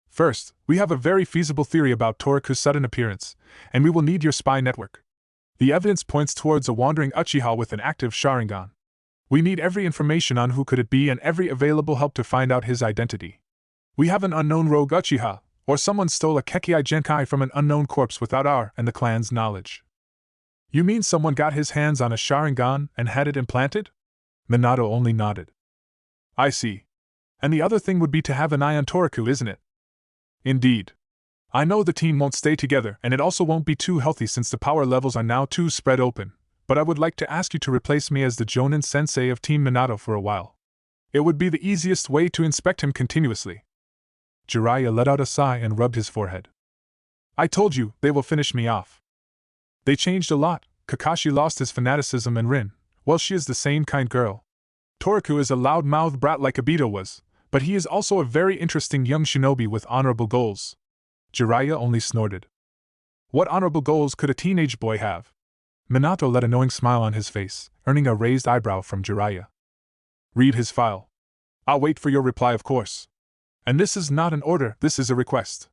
First, we have a very feasible theory about Toriku's sudden appearance, and we will need your spy network. The evidence points towards a wandering Uchiha with an active Sharingan. We need every information on who could it be and every available help to find out his identity. We have an unknown rogue Uchiha, or someone stole a Kekkai Genkai from an unknown corpse without our and the clan's knowledge. You mean someone got his hands on a Sharingan and had it implanted? Minato only nodded. I see. And the other thing would be to have an eye on Toriku, isn't it? Indeed. I know the team won't stay together and it also won't be too healthy since the power levels are now too spread open, but I would like to ask you to replace me as the Jonin sensei of Team Minato for a while. It would be the easiest way to inspect him continuously. Jiraiya let out a sigh and rubbed his forehead. I told you, they will finish me off. They changed a lot. Kakashi lost his fanaticism and Rin, well, she is the same kind girl. Toriku is a loud-mouthed brat like Obito was, but he is also a very interesting young shinobi with honorable goals. Jiraiya only snorted. What honorable goals could a teenage boy have? Minato let a knowing smile on his face, earning a raised eyebrow from Jiraiya. Read his file. I'll wait for your reply, of course. And this is not an order, this is a request.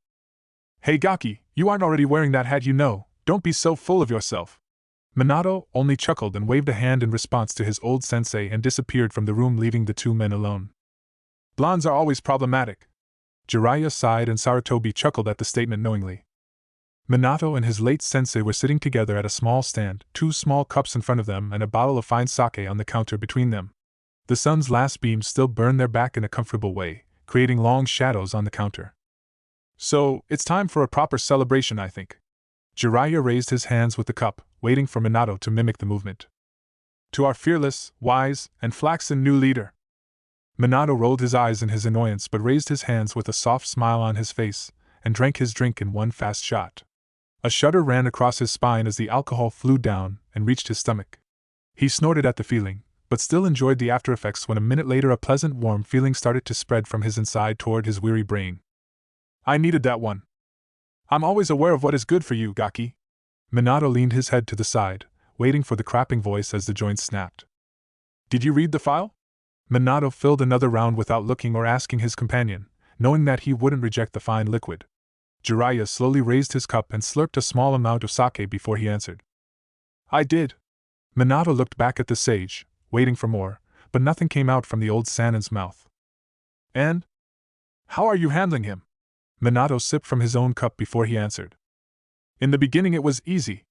Hey Gaki, you aren't already wearing that hat, you know, don't be so full of yourself. Minato only chuckled and waved a hand in response to his old sensei and disappeared from the room, leaving the 2 men alone. Blondes are always problematic. Jiraiya sighed and Sarutobi chuckled at the statement knowingly. Minato and his late sensei were sitting together at a small stand, 2 small cups in front of them and a bottle of fine sake on the counter between them. The sun's last beams still burned their back in a comfortable way, creating long shadows on the counter. So, it's time for a proper celebration, I think. Jiraiya raised his hands with the cup, waiting for Minato to mimic the movement. To our fearless, wise, and flaxen new leader. Minato rolled his eyes in his annoyance but raised his hands with a soft smile on his face, and drank his drink in one fast shot. A shudder ran across his spine as the alcohol flew down and reached his stomach. He snorted at the feeling, but still enjoyed the after-effects when a minute later a pleasant warm feeling started to spread from his inside toward his weary brain. I needed that one. I'm always aware of what is good for you, Gaki. Minato leaned his head to the side, waiting for the crapping voice as the joints snapped. Did you read the file? Minato filled another round without looking or asking his companion, knowing that he wouldn't reject the fine liquid. Jiraiya slowly raised his cup and slurped a small amount of sake before he answered. I did. Minato looked back at the sage, waiting for more, but nothing came out from the old Sanin's mouth. And? How are you handling him? Minato sipped from his own cup before he answered. In the beginning it was easy.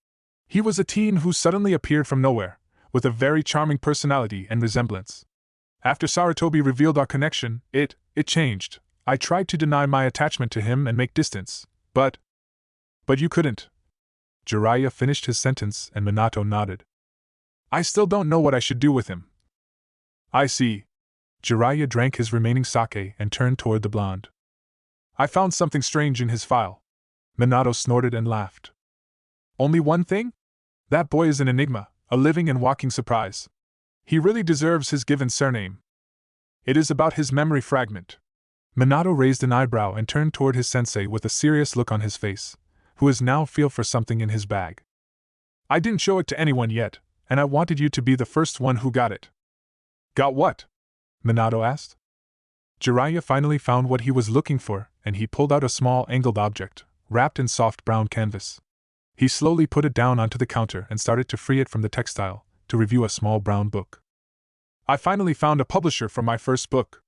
He was a teen who suddenly appeared from nowhere, with a very charming personality and resemblance. After Sarutobi revealed our connection, it changed. I tried to deny my attachment to him and make distance, but you couldn't. Jiraiya finished his sentence and Minato nodded. I still don't know what I should do with him. I see. Jiraiya drank his remaining sake and turned toward the blonde. I found something strange in his file. Minato snorted and laughed. Only one thing? That boy is an enigma, a living and walking surprise. He really deserves his given surname. It is about his memory fragment. Minato raised an eyebrow and turned toward his sensei with a serious look on his face, who is now feel for something in his bag. I didn't show it to anyone yet, and I wanted you to be the first one who got it. Got what? Minato asked. Jiraiya finally found what he was looking for, and he pulled out a small angled object, wrapped in soft brown canvas. He slowly put it down onto the counter and started to free it from the textile, to review a small brown book. I finally found a publisher for my first book.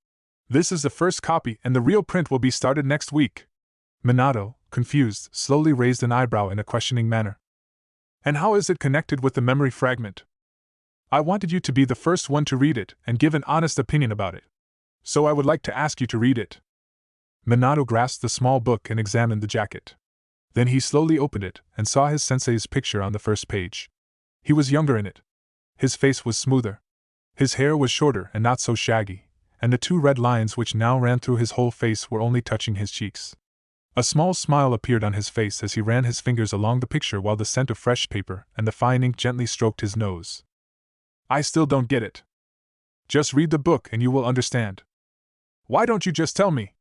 This is the first copy and the real print will be started next week. Minato, confused, slowly raised an eyebrow in a questioning manner. And how is it connected with the memory fragment? I wanted you to be the first one to read it and give an honest opinion about it. So I would like to ask you to read it. Minato grasped the small book and examined the jacket. Then he slowly opened it and saw his sensei's picture on the first page. He was younger in it. His face was smoother. His hair was shorter and not so shaggy, and the 2 red lines which now ran through his whole face were only touching his cheeks. A small smile appeared on his face as he ran his fingers along the picture while the scent of fresh paper and the fine ink gently stroked his nose. I still don't get it. Just read the book and you will understand. Why don't you just tell me?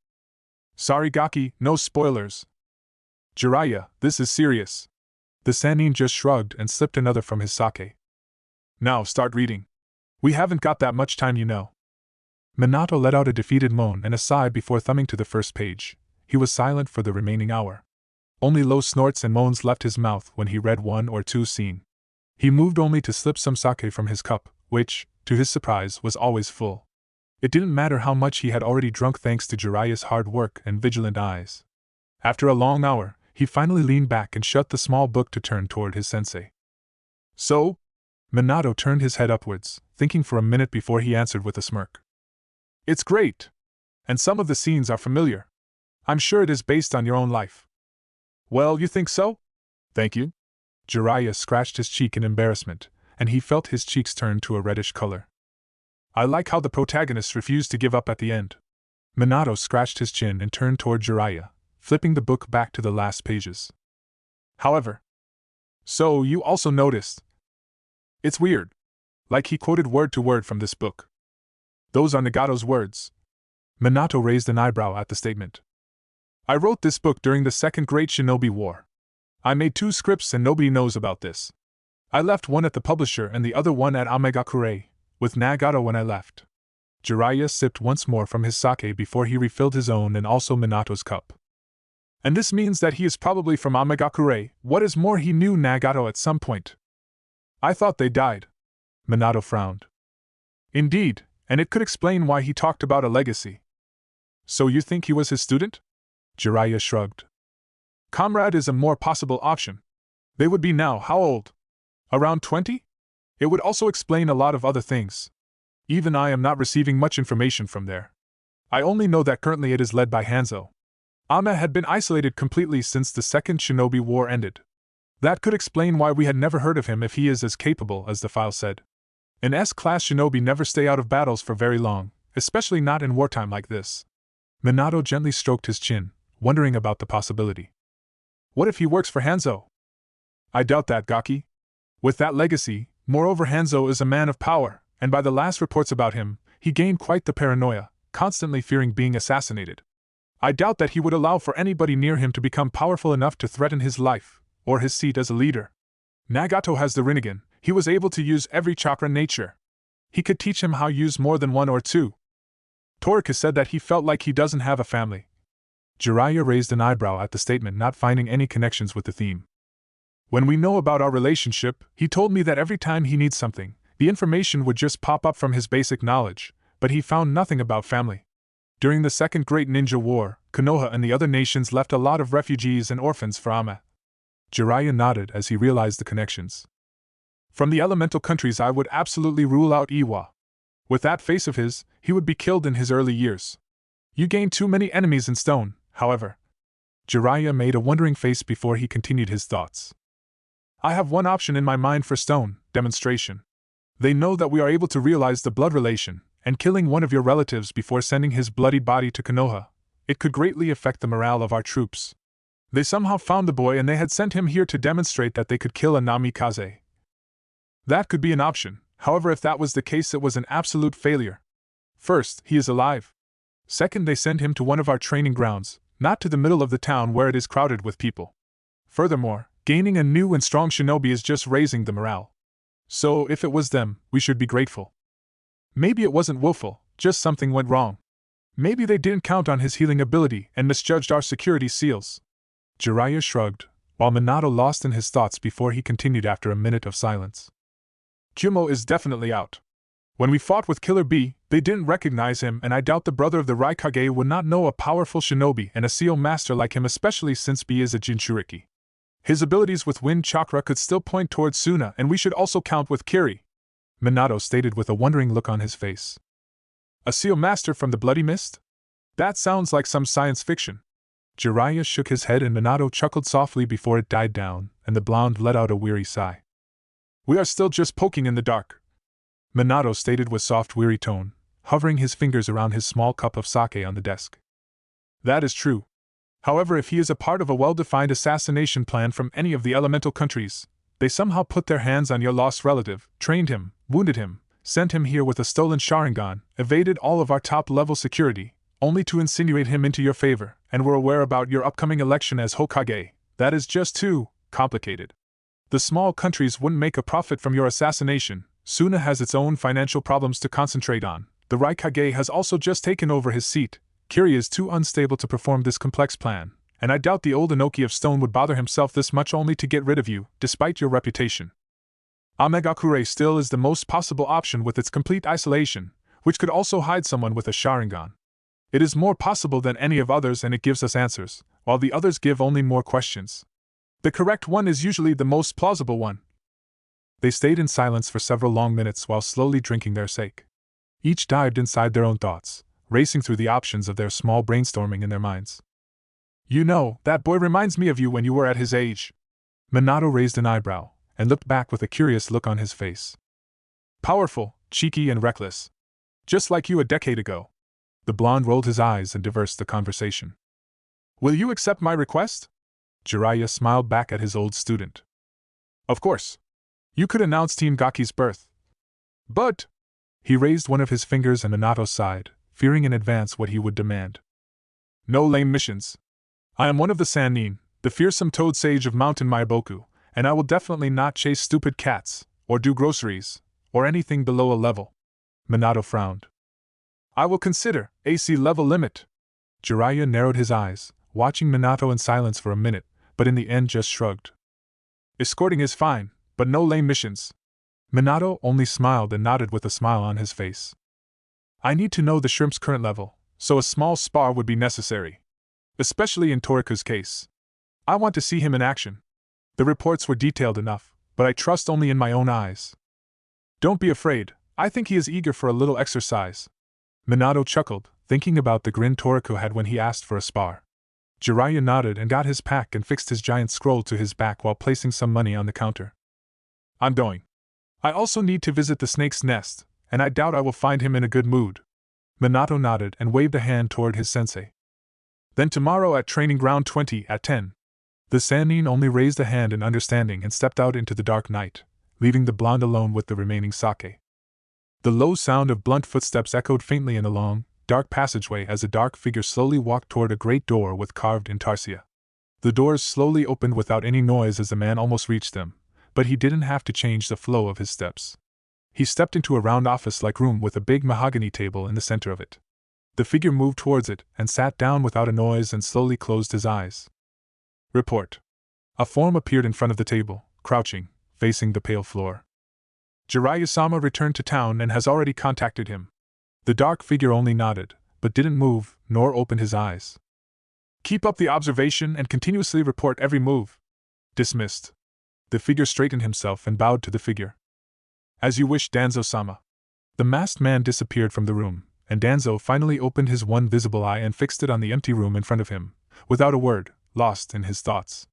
Sorry Gaki, no spoilers. Jiraiya, this is serious. The Sannin just shrugged and slipped another from his sake. Now start reading. We haven't got that much time, you know. Minato let out a defeated moan and a sigh before thumbing to the first page. He was silent for the remaining hour. Only low snorts and moans left his mouth when he read 1 or 2 scenes. He moved only to slip some sake from his cup, which, to his surprise, was always full. It didn't matter how much he had already drunk thanks to Jiraiya's hard work and vigilant eyes. After a long hour, he finally leaned back and shut the small book to turn toward his sensei. So? Minato turned his head upwards, thinking for a minute before he answered with a smirk. It's great! And some of the scenes are familiar. I'm sure it is based on your own life. Well, you think so? Thank you. Jiraiya scratched his cheek in embarrassment, and he felt his cheeks turn to a reddish color. I like how the protagonist refused to give up at the end. Minato scratched his chin and turned toward Jiraiya, flipping the book back to the last pages. However. So you also noticed. It's weird. Like he quoted word to word from this book. Those are Nagato's words. Minato raised an eyebrow at the statement. I wrote this book during the Second Great Shinobi War. I made 2 scripts and nobody knows about this. I left one at the publisher and the other one at Amegakure, with Nagato when I left. Jiraiya sipped once more from his sake before he refilled his own and also Minato's cup. And this means that he is probably from Amegakure. What is more, he knew Nagato at some point. I thought they died. Minato frowned. Indeed, and it could explain why he talked about a legacy. So you think he was his student? Jiraiya shrugged. Comrade is a more possible option. They would be now how old? Around 20? It would also explain a lot of other things. Even I am not receiving much information from there. I only know that currently it is led by Hanzo. Ame had been isolated completely since the Second Shinobi War ended. That could explain why we had never heard of him if he is as capable as the file said. An S-class shinobi never stay out of battles for very long, especially not in wartime like this. Minato gently stroked his chin, wondering about the possibility. What if he works for Hanzo? I doubt that, Gaki. With that legacy, moreover Hanzo is a man of power, and by the last reports about him, he gained quite the paranoia, constantly fearing being assassinated. I doubt that he would allow for anybody near him to become powerful enough to threaten his life, or his seat as a leader. Nagato has the Rinnegan. He was able to use every chakra nature. He could teach him how to use more than 1 or 2. Toku said that he felt like he doesn't have a family. Jiraiya raised an eyebrow at the statement, not finding any connections with the theme. When we know about our relationship, he told me that every time he needs something, the information would just pop up from his basic knowledge, but he found nothing about family. During the Second Great Ninja War, Konoha and the other nations left a lot of refugees and orphans for Ame. Jiraiya nodded as he realized the connections. From the elemental countries I would absolutely rule out Iwa. With that face of his, he would be killed in his early years. You gain too many enemies in stone, however. Jiraiya made a wondering face before he continued his thoughts. I have one option in my mind for stone, demonstration. They know that we are able to realize the blood relation, and killing one of your relatives before sending his bloody body to Konoha, it could greatly affect the morale of our troops. They somehow found the boy and they had sent him here to demonstrate that they could kill a namikaze. That could be an option, however if that was the case it was an absolute failure. First, he is alive. Second, they send him to one of our training grounds, not to the middle of the town where it is crowded with people. Furthermore, gaining a new and strong shinobi is just raising the morale. So, if it was them, we should be grateful. Maybe it wasn't willful, Just something went wrong. Maybe they didn't count on his healing ability and misjudged our security seals. Jiraiya shrugged, while Minato lost in his thoughts before he continued after a minute of silence. Kumo is definitely out. When we fought with Killer Bee, they didn't recognize him, and I doubt the brother of the Raikage would not know a powerful shinobi and a seal master like him, especially since Bee is a Jinchuriki. His abilities with wind chakra could still point towards Suna, and we should also count with Kiri, Minato stated with a wondering look on his face. A seal master from the Bloody Mist? That sounds like some science fiction. Jiraiya shook his head and Minato chuckled softly before it died down, and the blonde let out a weary sigh. We are still just poking in the dark, Minato stated with soft weary tone, hovering his fingers around his small cup of sake on the desk. That is true. However, if he is a part of a well-defined assassination plan from any of the elemental countries, they somehow put their hands on your lost relative, trained him, wounded him, sent him here with a stolen Sharingan, evaded all of our top-level security, only to insinuate him into your favor, and were aware about your upcoming election as Hokage, that is just too complicated. The small countries wouldn't make a profit from your assassination. Suna has its own financial problems to concentrate on. The Raikage has also just taken over his seat. Kiri is too unstable to perform this complex plan, and I doubt the old Inoki of Stone would bother himself this much only to get rid of you, despite your reputation. Amegakure still is the most possible option with its complete isolation, which could also hide someone with a Sharingan. It is more possible than any of others, and it gives us answers, while the others give only more questions. The correct one is usually the most plausible one. They stayed in silence for several long minutes while slowly drinking their sake. Each dived inside their own thoughts, racing through the options of their small brainstorming in their minds. You know, that boy reminds me of you when you were at his age. Minato raised an eyebrow, and looked back with a curious look on his face. Powerful, cheeky and reckless. Just like you a decade ago. The blonde rolled his eyes and diverted the conversation. Will you accept my request? Jiraiya smiled back at his old student. Of course. You could announce Team Gaki's birth. But... He raised one of his fingers and Minato sighed, fearing in advance what he would demand. No lame missions. I am one of the Sannin, the fearsome toad sage of Mountain Maiboku, and I will definitely not chase stupid cats, or do groceries, or anything below a level. Minato frowned. I will consider AC level limit. Jiraiya narrowed his eyes, watching Minato in silence for a minute, but in the end just shrugged. Escorting is fine, but no lame missions. Minato only smiled and nodded with a smile on his face. I need to know the shrimp's current level, so a small spar would be necessary. Especially in Toriku's case. I want to see him in action. The reports were detailed enough, but I trust only in my own eyes. Don't be afraid, I think he is eager for a little exercise. Minato chuckled, thinking about the grin Toriku had when he asked for a spar. Jiraiya nodded and got his pack and fixed his giant scroll to his back while placing some money on the counter. I'm going. I also need to visit the snake's nest, and I doubt I will find him in a good mood. Minato nodded and waved a hand toward his sensei. Then tomorrow at Training Ground 20 at 10. The Sannin only raised a hand in understanding and stepped out into the dark night, leaving the blonde alone with the remaining sake. The low sound of blunt footsteps echoed faintly in the long, dark passageway as a dark figure slowly walked toward a great door with carved intarsia. The doors slowly opened without any noise as the man almost reached them, but he didn't have to change the flow of his steps. He stepped into a round office-like room with a big mahogany table in the center of it. The figure moved towards it and sat down without a noise and slowly closed his eyes. Report. A form appeared in front of the table, crouching, facing the pale floor. Jiraiya-sama returned to town and has already contacted him. The dark figure only nodded, but didn't move, nor open his eyes. Keep up the observation and continuously report every move. Dismissed. The figure straightened himself and bowed to the figure. As you wish, Danzo-sama. The masked man disappeared from the room, and Danzo finally opened his one visible eye and fixed it on the empty room in front of him, without a word, lost in his thoughts.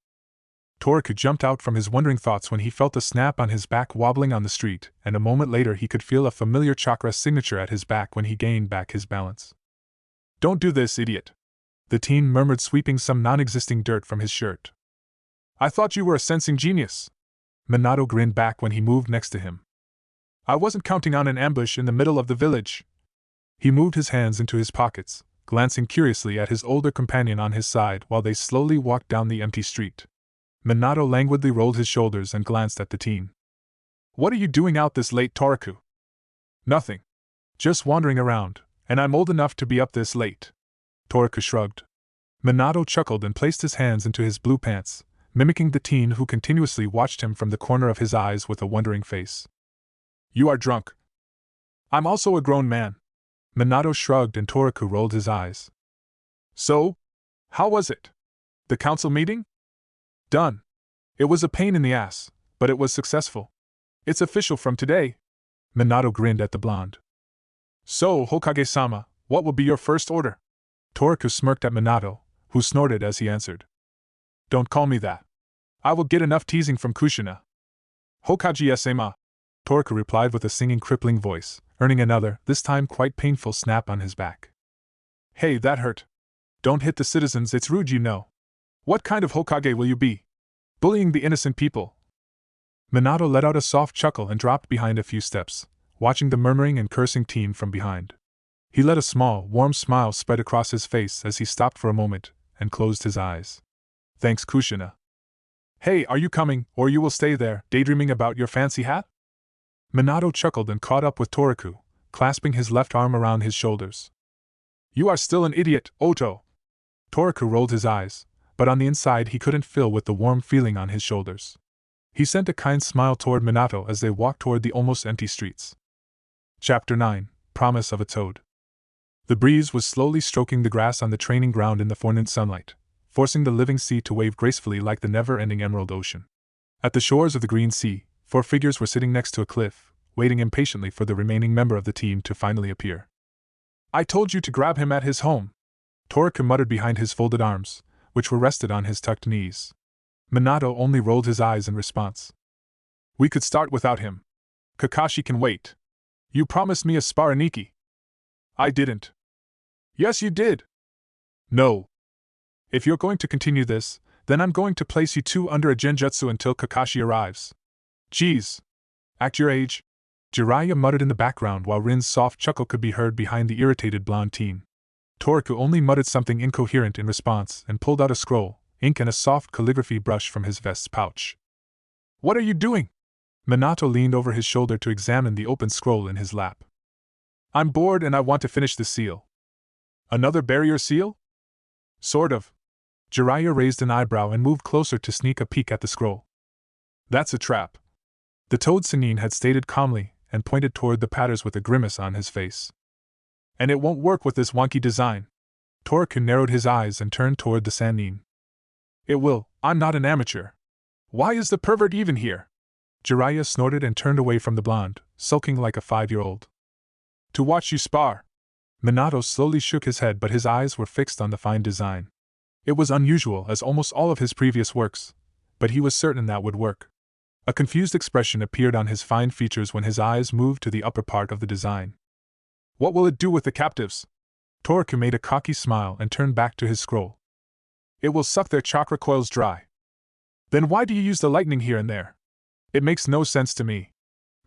Toriku jumped out from his wondering thoughts when he felt a snap on his back wobbling on the street, and a moment later he could feel a familiar chakra signature at his back when he gained back his balance. Don't do this, idiot. The teen murmured, sweeping some non-existing dirt from his shirt. I thought you were a sensing genius. Minato grinned back when he moved next to him. I wasn't counting on an ambush in the middle of the village. He moved his hands into his pockets, glancing curiously at his older companion on his side while they slowly walked down the empty street. Minato languidly rolled his shoulders and glanced at the teen. What are you doing out this late, Toriku? Nothing. Just wandering around, And I'm old enough to be up this late. Toku shrugged. Minato chuckled and placed his hands into his blue pants, mimicking the teen who continuously watched him from the corner of his eyes with a wondering face. You are drunk. I'm also a grown man. Minato shrugged and Toku rolled his eyes. So? How was it? The council meeting? Done. It was a pain in the ass, but it was successful. It's official from today. Minato grinned at the blonde. So, Hokage-sama, what will be your first order? Toku smirked at Minato, who snorted as he answered. Don't call me that. I will get enough teasing from Kushina. Hokage-sama, Toku replied with a singing crippling voice, earning another, this time quite painful snap on his back. Hey, that hurt. Don't hit the citizens, it's rude, you know. What kind of Hokage will you be? Bullying the innocent people. Minato let out a soft chuckle and dropped behind a few steps, watching the murmuring and cursing teen from behind. He let a small, warm smile spread across his face as he stopped for a moment and closed his eyes. Thanks, Kushina. Hey, are you coming, or you will stay there, daydreaming about your fancy hat? Minato chuckled and caught up with Toku, clasping his left arm around his shoulders. You are still an idiot, Oto. Toku rolled his eyes, but on the inside he couldn't feel with the warm feeling on his shoulders. He sent a kind smile toward Minato as they walked toward the almost empty streets. Chapter 9, Promise of a Toad. The breeze was slowly stroking the grass on the training ground in the forenoon sunlight, forcing the living sea to wave gracefully like the never-ending emerald ocean. At the shores of the green sea, 4 figures were sitting next to a cliff, waiting impatiently for the remaining member of the team to finally appear. I told you to grab him at his home, Toku muttered behind his folded arms, which were rested on his tucked knees. Minato only rolled his eyes in response. We could start without him. Kakashi can wait. You promised me a sparring. I didn't. Yes, you did. No. If you're going to continue this, then I'm going to place you 2 under a genjutsu until Kakashi arrives. Geez. Act your age. Jiraiya muttered in the background while Rin's soft chuckle could be heard behind the irritated blonde teen. Toku only muttered something incoherent in response and pulled out a scroll, ink and a soft calligraphy brush from his vest's pouch. What are you doing? Minato leaned over his shoulder to examine the open scroll in his lap. I'm bored and I want to finish the seal. Another barrier seal? Sort of. Jiraiya raised an eyebrow and moved closer to sneak a peek at the scroll. That's a trap. The Toad Sannin had stated calmly and pointed toward the patterns with a grimace on his face. And it won't work with this wonky design. Toku narrowed his eyes and turned toward the Sannin. It will, I'm not an amateur. Why is the pervert even here? Jiraiya snorted and turned away from the blonde, sulking like a 5-year-old. To watch you spar. Minato slowly shook his head, but his eyes were fixed on the fine design. It was unusual as almost all of his previous works, but he was certain that would work. A confused expression appeared on his fine features when his eyes moved to the upper part of the design. What will it do with the captives? Toku made a cocky smile and turned back to his scroll. It will suck their chakra coils dry. Then why do you use the lightning here and there? It makes no sense to me.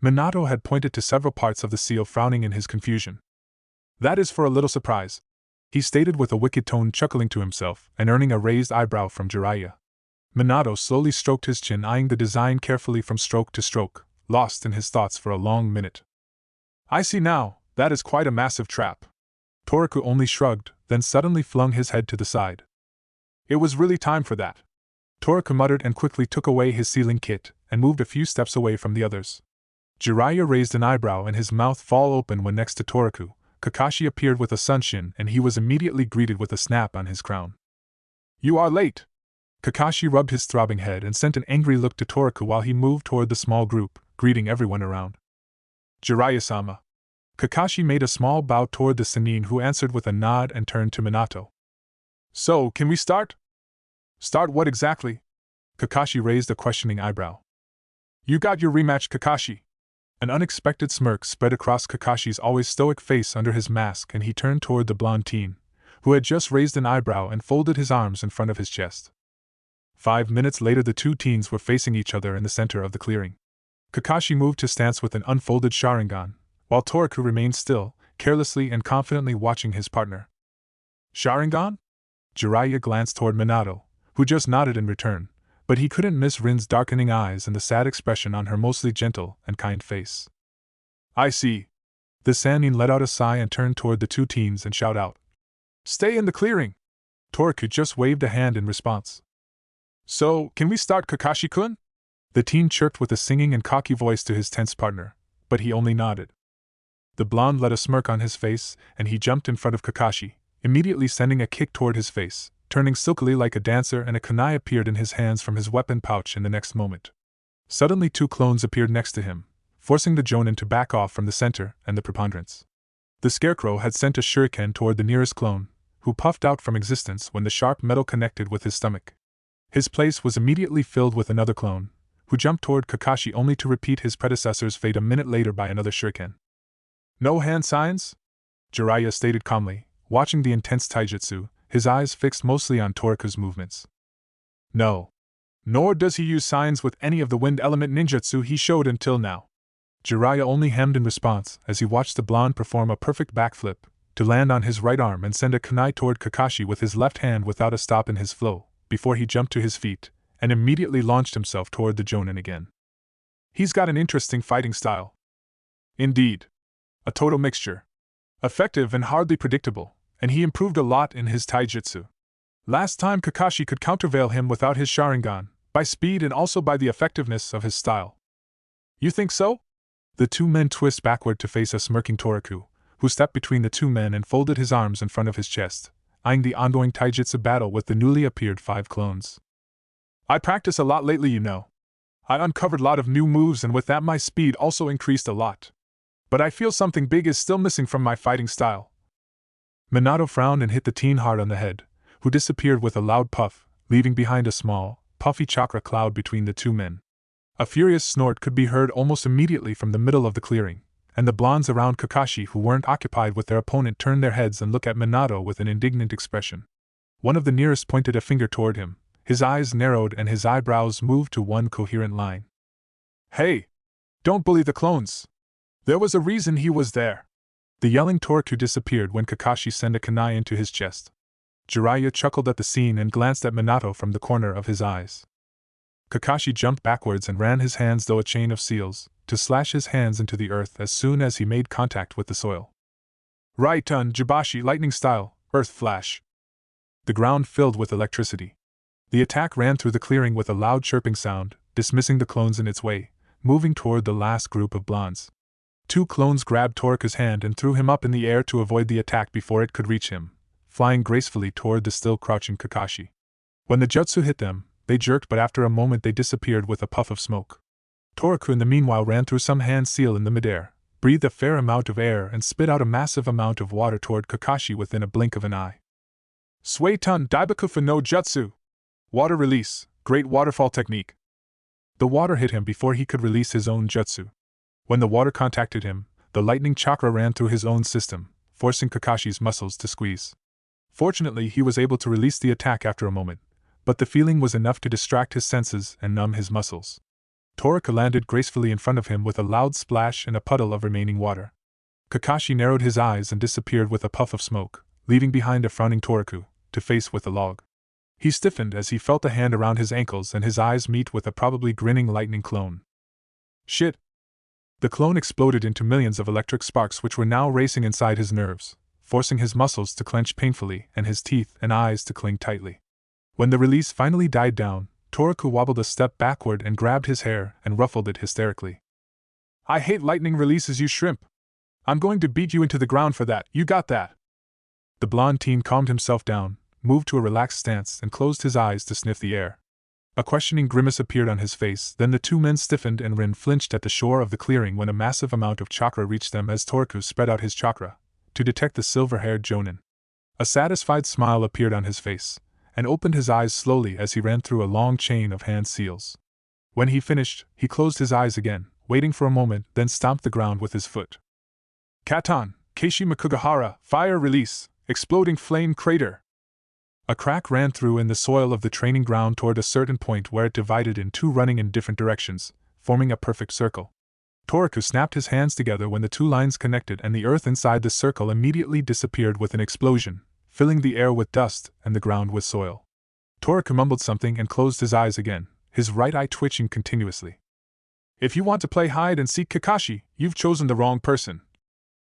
Minato had pointed to several parts of the seal, frowning in his confusion. That is for a little surprise, he stated with a wicked tone, chuckling to himself and earning a raised eyebrow from Jiraiya. Minato slowly stroked his chin, eyeing the design carefully from stroke to stroke, lost in his thoughts for a long minute. I see now, that is quite a massive trap. Toku only shrugged, then suddenly flung his head to the side. It was really time for that. Toku muttered and quickly took away his sealing kit and moved a few steps away from the others. Jiraiya raised an eyebrow and his mouth fall open when next to Toku, Kakashi appeared with a sunshin and he was immediately greeted with a snap on his crown. You are late! Kakashi rubbed his throbbing head and sent an angry look to Toku while he moved toward the small group, greeting everyone around. Jiraiya-sama. Kakashi made a small bow toward the Sannin, who answered with a nod and turned to Minato. So, can we start? Start what exactly? Kakashi raised a questioning eyebrow. You got your rematch, Kakashi. An unexpected smirk spread across Kakashi's always stoic face under his mask, and he turned toward the blonde teen, who had just raised an eyebrow and folded his arms in front of his chest. 5 minutes later, the two teens were facing each other in the center of the clearing. Kakashi moved his stance with an unfolded Sharingan, while Toku remained still, carelessly and confidently watching his partner. Sharingan? Jiraiya glanced toward Minato, who just nodded in return, but he couldn't miss Rin's darkening eyes and the sad expression on her mostly gentle and kind face. I see. The The Sannin let out a sigh and turned toward the two teens and shouted out, "Stay in the clearing!" Toku just waved a hand in response. "So, can we start, Kakashi-kun?" The teen chirped with a singing and cocky voice to his tense partner, but he only nodded. The blonde let a smirk on his face, and he jumped in front of Kakashi, immediately sending a kick toward his face, turning silkily like a dancer, and a kunai appeared in his hands from his weapon pouch in the next moment. Suddenly 2 clones appeared next to him, forcing the Jonin to back off from the center and the preponderance. The scarecrow had sent a shuriken toward the nearest clone, who puffed out from existence when the sharp metal connected with his stomach. His place was immediately filled with another clone, who jumped toward Kakashi only to repeat his predecessor's fate a minute later by another shuriken. "No hand signs?" Jiraiya stated calmly, watching the intense taijutsu, his eyes fixed mostly on Toku's movements. "No. Nor does he use signs with any of the wind element ninjutsu he showed until now." Jiraiya only hemmed in response as he watched the blonde perform a perfect backflip, to land on his right arm and send a kunai toward Kakashi with his left hand without a stop in his flow, before he jumped to his feet, and immediately launched himself toward the Jonin again. "He's got an interesting fighting style." "Indeed. A total mixture. Effective and hardly predictable, and he improved a lot in his taijutsu. Last time Kakashi could countervail him without his Sharingan, by speed and also by the effectiveness of his style." "You think so?" The 2 men twist backward to face a smirking Toku, who stepped between the 2 men and folded his arms in front of his chest, eyeing the ongoing taijutsu battle with the newly appeared 5 clones. "I practice a lot lately, you know. I uncovered a lot of new moves, and with that my speed also increased a lot. But I feel something big is still missing from my fighting style." Minato frowned and hit the teen hard on the head, who disappeared with a loud puff, leaving behind a small, puffy chakra cloud between the 2 men. A furious snort could be heard almost immediately from the middle of the clearing, and the blondes around Kakashi who weren't occupied with their opponent turned their heads and looked at Minato with an indignant expression. One of the nearest pointed a finger toward him, his eyes narrowed and his eyebrows moved to one coherent line. "Hey! Don't bully the clones! There was a reason he was there!" The yelling Toku disappeared when Kakashi sent a kunai into his chest. Jiraiya chuckled at the scene and glanced at Minato from the corner of his eyes. Kakashi jumped backwards and ran his hands through a chain of seals, to slash his hands into the earth as soon as he made contact with the soil. Right on Jibashi lightning style, earth flash. The ground filled with electricity. The attack ran through the clearing with a loud chirping sound, dismissing the clones in its way, moving toward the last group of blondes. 2 clones grabbed Toku's hand and threw him up in the air to avoid the attack before it could reach him, flying gracefully toward the still crouching Kakashi. When the jutsu hit them, they jerked, but after a moment they disappeared with a puff of smoke. Toku in the meanwhile ran through some hand seal in the midair, breathed a fair amount of air and spit out a massive amount of water toward Kakashi within a blink of an eye. "Suiton Daibakufa no Jutsu! Water release, great waterfall technique." The water hit him before he could release his own jutsu. When the water contacted him, the lightning chakra ran through his own system, forcing Kakashi's muscles to squeeze. Fortunately, he was able to release the attack after a moment, but the feeling was enough to distract his senses and numb his muscles. Toku landed gracefully in front of him with a loud splash and a puddle of remaining water. Kakashi narrowed his eyes and disappeared with a puff of smoke, leaving behind a frowning Toku, to face with a log. He stiffened as he felt a hand around his ankles and his eyes meet with a probably grinning lightning clone. "Shit!" The clone exploded into millions of electric sparks which were now racing inside his nerves, forcing his muscles to clench painfully and his teeth and eyes to cling tightly. When the release finally died down, Toku wobbled a step backward and grabbed his hair and ruffled it hysterically. "I hate lightning releases, you shrimp! I'm going to beat you into the ground for that, you got that!" The blonde teen calmed himself down, moved to a relaxed stance and closed his eyes to sniff the air. A questioning grimace appeared on his face, then the 2 men stiffened and Rin flinched at the shore of the clearing when a massive amount of chakra reached them as Toku spread out his chakra, to detect the silver-haired Jonin. A satisfied smile appeared on his face, and opened his eyes slowly as he ran through a long chain of hand seals. When he finished, he closed his eyes again, waiting for a moment, then stomped the ground with his foot. "Katon, Keishi Makugahara, fire release, exploding flame crater!" A crack ran through in the soil of the training ground toward a certain point where it divided in 2 running in different directions, forming a perfect circle. Toku snapped his hands together when the 2 lines connected and the earth inside the circle immediately disappeared with an explosion, filling the air with dust and the ground with soil. Toku mumbled something and closed his eyes again, his right eye twitching continuously. "If you want to play hide and seek Kakashi, you've chosen the wrong person."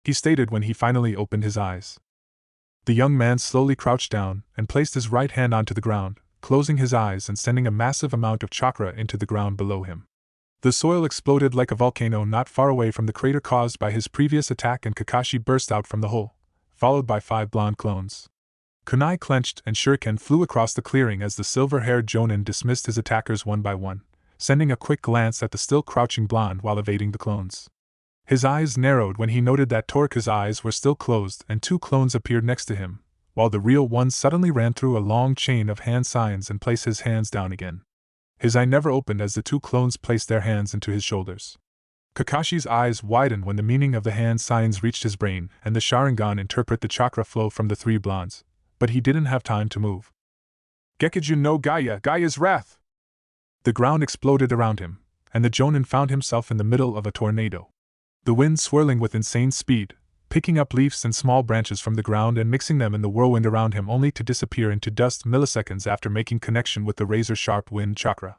he stated when he finally opened his eyes. The young man slowly crouched down and placed his right hand onto the ground, closing his eyes and sending a massive amount of chakra into the ground below him. The soil exploded like a volcano not far away from the crater caused by his previous attack, and Kakashi burst out from the hole, followed by 5 blonde clones. Kunai clenched and shuriken flew across the clearing as the silver-haired Jonin dismissed his attackers one by one, sending a quick glance at the still crouching blonde while evading the clones. His eyes narrowed when he noted that Toriku's eyes were still closed and 2 clones appeared next to him, while the real one suddenly ran through a long chain of hand signs and placed his hands down again. His eye never opened as the 2 clones placed their hands into his shoulders. Kakashi's eyes widened when the meaning of the hand signs reached his brain and the Sharingan interpret the chakra flow from the 3 blondes, but he didn't have time to move. Gekiju no Gaia, Gaia's wrath! The ground exploded around him, and the Jonin found himself in the middle of a tornado. The wind swirling with insane speed, picking up leaves and small branches from the ground and mixing them in the whirlwind around him only to disappear into dust milliseconds after making connection with the razor-sharp wind chakra.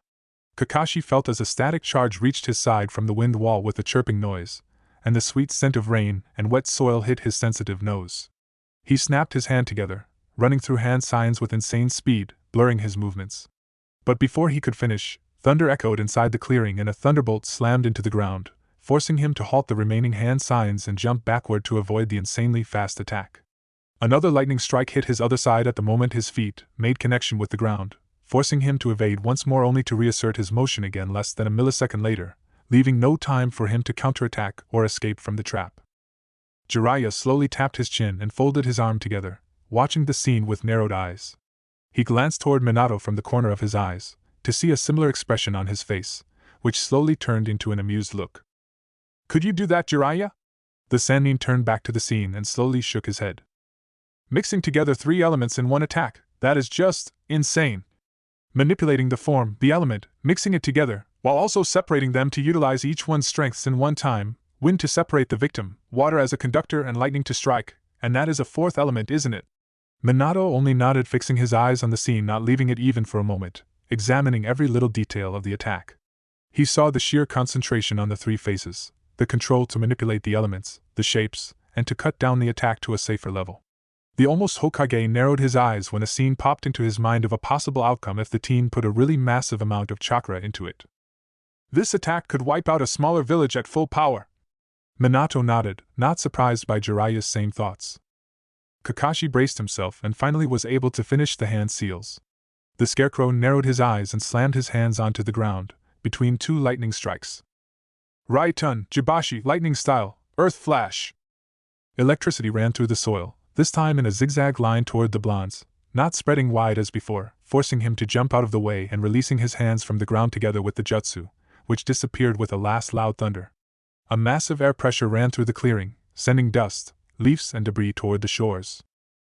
Kakashi felt as a static charge reached his side from the wind wall with a chirping noise, and the sweet scent of rain and wet soil hit his sensitive nose. He snapped his hand together, running through hand signs with insane speed, blurring his movements. But before he could finish, thunder echoed inside the clearing and a thunderbolt slammed into the ground, forcing him to halt the remaining hand signs and jump backward to avoid the insanely fast attack. Another lightning strike hit his other side at the moment his feet made connection with the ground, forcing him to evade once more only to reassert his motion again less than a millisecond later, leaving no time for him to counterattack or escape from the trap. Jiraiya slowly tapped his chin and folded his arm together, watching the scene with narrowed eyes. He glanced toward Minato from the corner of his eyes, to see a similar expression on his face, which slowly turned into an amused look. "Could you do that, Jiraiya?" The Sannin turned back to the scene and slowly shook his head. "Mixing together 3 elements in one attack, that is just insane. Manipulating the form, the element, mixing it together, while also separating them to utilize each one's strengths in one time, wind to separate the victim, water as a conductor and lightning to strike, and that is a 4th element, isn't it?" Minato only nodded, fixing his eyes on the scene, not leaving it even for a moment, examining every little detail of the attack. He saw the sheer concentration on the 3 faces, the control to manipulate the elements, the shapes, and to cut down the attack to a safer level. The almost Hokage narrowed his eyes when a scene popped into his mind of a possible outcome if the team put a really massive amount of chakra into it. "This attack could wipe out a smaller village at full power." Minato nodded, not surprised by Jiraiya's same thoughts. Kakashi braced himself and finally was able to finish the hand seals. The scarecrow narrowed his eyes and slammed his hands onto the ground, between 2 lightning strikes. Raitun, Jibashi, lightning style, earth flash. Electricity ran through the soil, this time in a zigzag line toward the blondes, not spreading wide as before, forcing him to jump out of the way and releasing his hands from the ground together with the jutsu, which disappeared with a last loud thunder. A massive air pressure ran through the clearing, sending dust, leaves and debris toward the shores.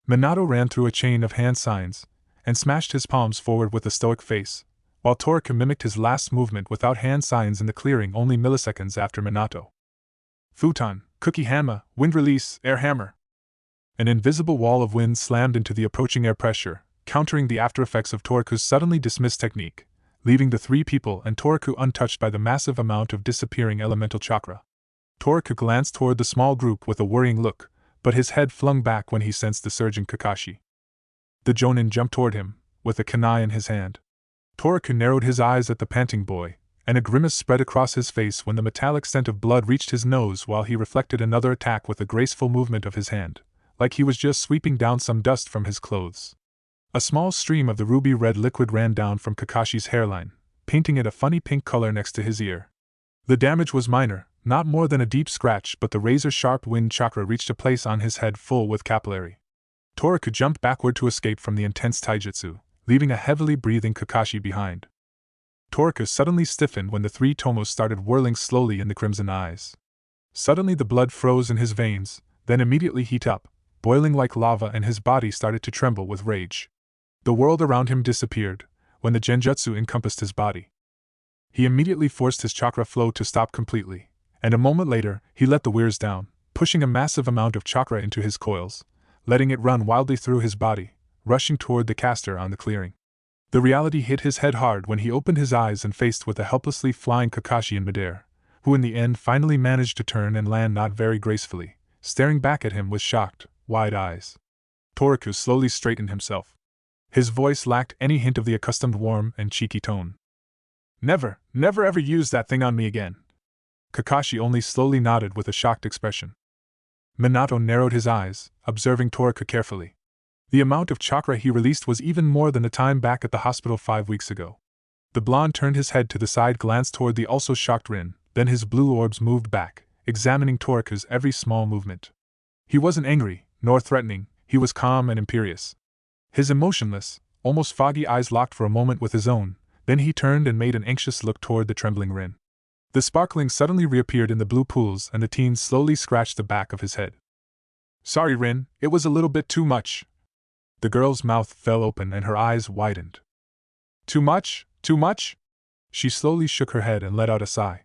Minato ran through a chain of hand signs, and smashed his palms forward with a stoic face, while Toku mimicked his last movement without hand signs in the clearing only milliseconds after Minato. Futon, cookie hammer, wind release, air hammer. An invisible wall of wind slammed into the approaching air pressure, countering the aftereffects of Toku's suddenly dismissed technique, leaving the 3 people and Toku untouched by the massive amount of disappearing elemental chakra. Toku glanced toward the small group with a worrying look, but his head flung back when he sensed the surging Kakashi. The Jonin jumped toward him, with a kunai in his hand. Toku narrowed his eyes at the panting boy, and a grimace spread across his face when the metallic scent of blood reached his nose while he reflected another attack with a graceful movement of his hand, like he was just sweeping down some dust from his clothes. A small stream of the ruby-red liquid ran down from Kakashi's hairline, painting it a funny pink color next to his ear. The damage was minor, not more than a deep scratch, but the razor-sharp wind chakra reached a place on his head full with capillary. Toku jumped backward to escape from the intense taijutsu, leaving a heavily breathing Kakashi behind. Toku suddenly stiffened when the 3 tomos started whirling slowly in the crimson eyes. Suddenly the blood froze in his veins, then immediately heat up, boiling like lava, and his body started to tremble with rage. The world around him disappeared, when the genjutsu encompassed his body. He immediately forced his chakra flow to stop completely, and a moment later, he let the whirls down, pushing a massive amount of chakra into his coils, letting it run wildly through his body, rushing toward the caster on the clearing. The reality hit his head hard when he opened his eyes and faced with a helplessly flying Kakashi in midair, who in the end finally managed to turn and land not very gracefully, staring back at him with shocked, wide eyes. Toku slowly straightened himself. His voice lacked any hint of the accustomed warm and cheeky tone. Never ever use that thing on me again. Kakashi only slowly nodded with a shocked expression. Minato narrowed his eyes, observing Toku carefully. The amount of chakra he released was even more than the time back at the hospital 5 weeks ago. The blonde turned his head to the side, glanced toward the also shocked Rin, then his blue orbs moved back, examining Toku's every small movement. He wasn't angry, nor threatening, he was calm and imperious. His emotionless, almost foggy eyes locked for a moment with his own, then he turned and made an anxious look toward the trembling Rin. The sparkling suddenly reappeared in the blue pools and the teen slowly scratched the back of his head. Sorry, Rin, it was a little bit too much. The girl's mouth fell open and her eyes widened. Too much? Too much? She slowly shook her head and let out a sigh.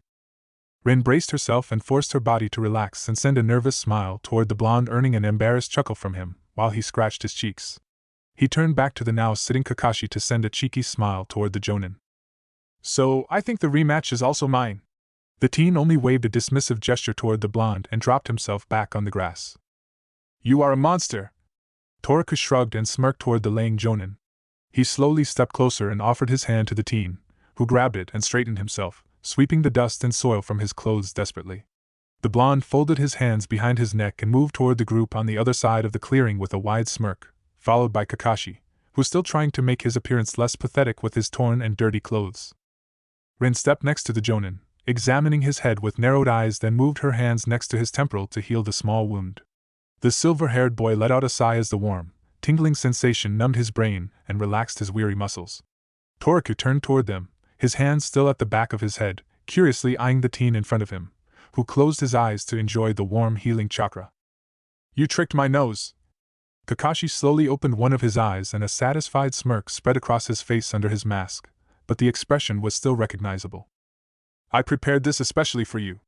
Rin braced herself and forced her body to relax and send a nervous smile toward the blonde, earning an embarrassed chuckle from him, while he scratched his cheeks. He turned back to the now sitting Kakashi to send a cheeky smile toward the Jonin. So, I think the rematch is also mine. The teen only waved a dismissive gesture toward the blonde and dropped himself back on the grass. You are a monster! Toku shrugged and smirked toward the laying Jonin. He slowly stepped closer and offered his hand to the teen, who grabbed it and straightened himself, sweeping the dust and soil from his clothes desperately. The blonde folded his hands behind his neck and moved toward the group on the other side of the clearing with a wide smirk, followed by Kakashi, who was still trying to make his appearance less pathetic with his torn and dirty clothes. Rin stepped next to the Jonin, examining his head with narrowed eyes, then moved her hands next to his temple to heal the small wound. The silver-haired boy let out a sigh as the warm, tingling sensation numbed his brain and relaxed his weary muscles. Toku turned toward them, his hands still at the back of his head, curiously eyeing the teen in front of him, who closed his eyes to enjoy the warm healing chakra. You tricked my nose! Kakashi slowly opened one of his eyes and a satisfied smirk spread across his face under his mask, but the expression was still recognizable. I prepared this especially for you.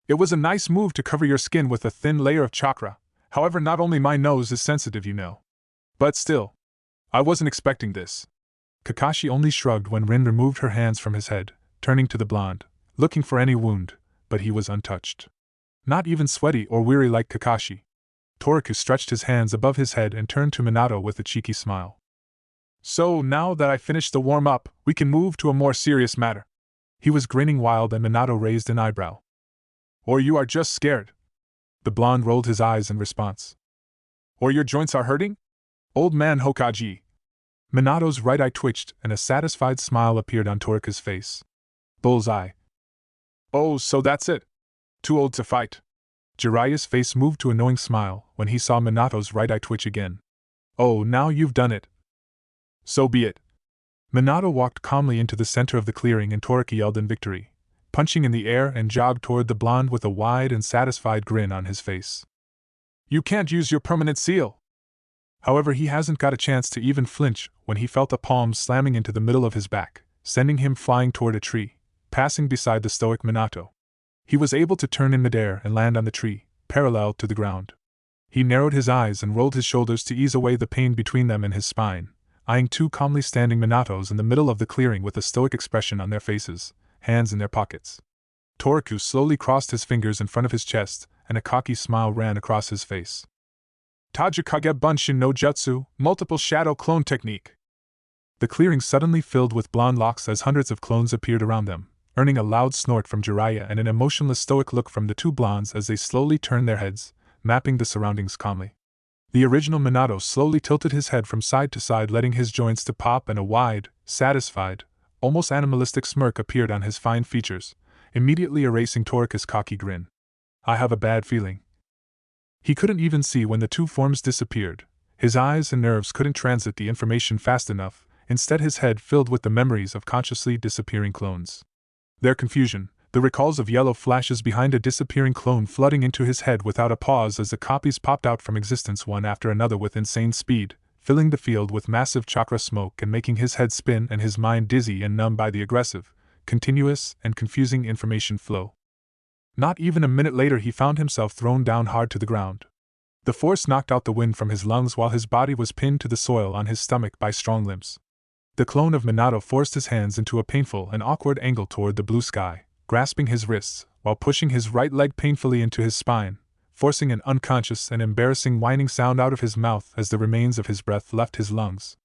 It was a nice move to cover your skin with a thin layer of chakra, however not only my nose is sensitive, you know. But still, I wasn't expecting this. Kakashi only shrugged when Rin removed her hands from his head, turning to the blonde, looking for any wound, but he was untouched. Not even sweaty or weary like Kakashi. Toku stretched his hands above his head and turned to Minato with a cheeky smile. So, now that I finished the warm-up, we can move to a more serious matter. He was grinning wild and Minato raised an eyebrow. Or you are just scared. The blonde rolled his eyes in response. Or your joints are hurting? Old man Hokage. Minato's right eye twitched and a satisfied smile appeared on Toku's face. Bullseye. Oh, so that's it. Too old to fight. Jiraiya's face moved to a knowing smile when he saw Minato's right eye twitch again. Oh, now you've done it. So be it. Minato walked calmly into the center of the clearing and Toku yelled in victory, punching in the air and jogged toward the blonde with a wide and satisfied grin on his face. You can't use your permanent seal. However, he hasn't got a chance to even flinch when he felt a palm slamming into the middle of his back, sending him flying toward a tree, passing beside the stoic Minato. He was able to turn in midair and land on the tree, parallel to the ground. He narrowed his eyes and rolled his shoulders to ease away the pain between them and his spine, eyeing two calmly standing Minatos in the middle of the clearing with a stoic expression on their faces, hands in their pockets. Toku slowly crossed his fingers in front of his chest, and a cocky smile ran across his face. Tajikage Bunshin no Jutsu, multiple shadow clone technique. The clearing suddenly filled with blonde locks as hundreds of clones appeared around them, earning a loud snort from Jiraiya and an emotionless stoic look from the two blondes as they slowly turned their heads, mapping the surroundings calmly. The original Minato slowly tilted his head from side to side, letting his joints to pop, and a wide, satisfied, almost animalistic smirk appeared on his fine features, immediately erasing Toku's cocky grin. I have a bad feeling. He couldn't even see when the two forms disappeared. His eyes and nerves couldn't transit the information fast enough, instead his head filled with the memories of consciously disappearing clones. Their confusion, the recalls of yellow flashes behind a disappearing clone flooding into his head without a pause as the copies popped out from existence one after another with insane speed, filling the field with massive chakra smoke and making his head spin and his mind dizzy and numb by the aggressive, continuous, and confusing information flow. Not even a minute later he found himself thrown down hard to the ground. The force knocked out the wind from his lungs while his body was pinned to the soil on his stomach by strong limbs. The clone of Minato forced his hands into a painful and awkward angle toward the blue sky, grasping his wrists, while pushing his right leg painfully into his spine, forcing an unconscious and embarrassing whining sound out of his mouth as the remains of his breath left his lungs.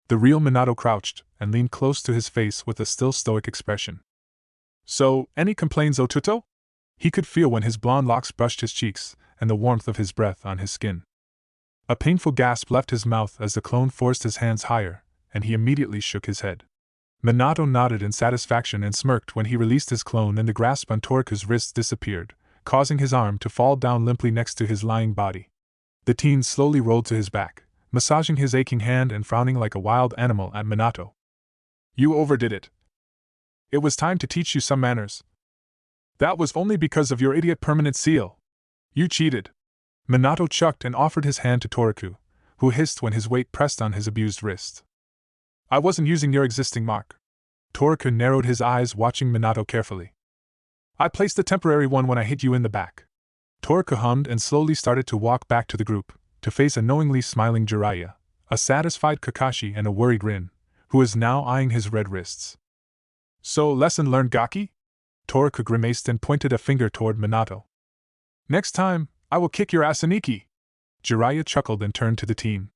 The real Minato crouched and leaned close to his face with a still stoic expression. So, any complaints, Otuto? He could feel when his blonde locks brushed his cheeks and the warmth of his breath on his skin. A painful gasp left his mouth as the clone forced his hands higher, and he immediately shook his head. Minato nodded in satisfaction and smirked when he released his clone and the grasp on Toriku's wrist disappeared, causing his arm to fall down limply next to his lying body. The teen slowly rolled to his back, massaging his aching hand and frowning like a wild animal at Minato. You overdid it. It was time to teach you some manners. That was only because of your idiot permanent seal. You cheated. Minato chucked and offered his hand to Toriku, who hissed when his weight pressed on his abused wrist. I wasn't using your existing mark. Toriku narrowed his eyes, watching Minato carefully. I placed a temporary one when I hit you in the back. Toriku hummed and slowly started to walk back to the group, to face a knowingly smiling Jiraiya, a satisfied Kakashi and a worried Rin, who is now eyeing his red wrists. So, lesson learned, Gaki? Toriku grimaced and pointed a finger toward Minato. Next time, I will kick your ass, Aniki. Jiraiya chuckled and turned to the team.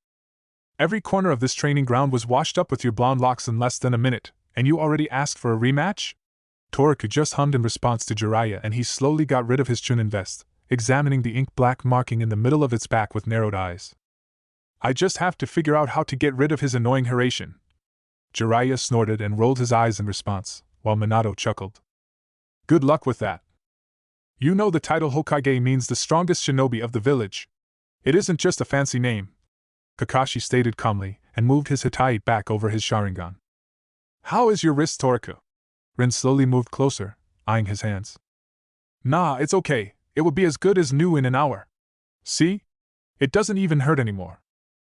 Every corner of this training ground was washed up with your blonde locks in less than a minute, and you already asked for a rematch? Toriku just hummed in response to Jiraiya, and he slowly got rid of his Chunin vest, examining the ink-black marking in the middle of its back with narrowed eyes. I just have to figure out how to get rid of his annoying Haration. Jiraiya snorted and rolled his eyes in response, while Minato chuckled. Good luck with that. You know the title Hokage means the strongest shinobi of the village. It isn't just a fancy name. Kakashi stated calmly, and moved his Hitai back over his Sharingan. How is your wrist, Toriku? Rin slowly moved closer, eyeing his hands. Nah, it's okay. It will be as good as new in an hour. See? It doesn't even hurt anymore.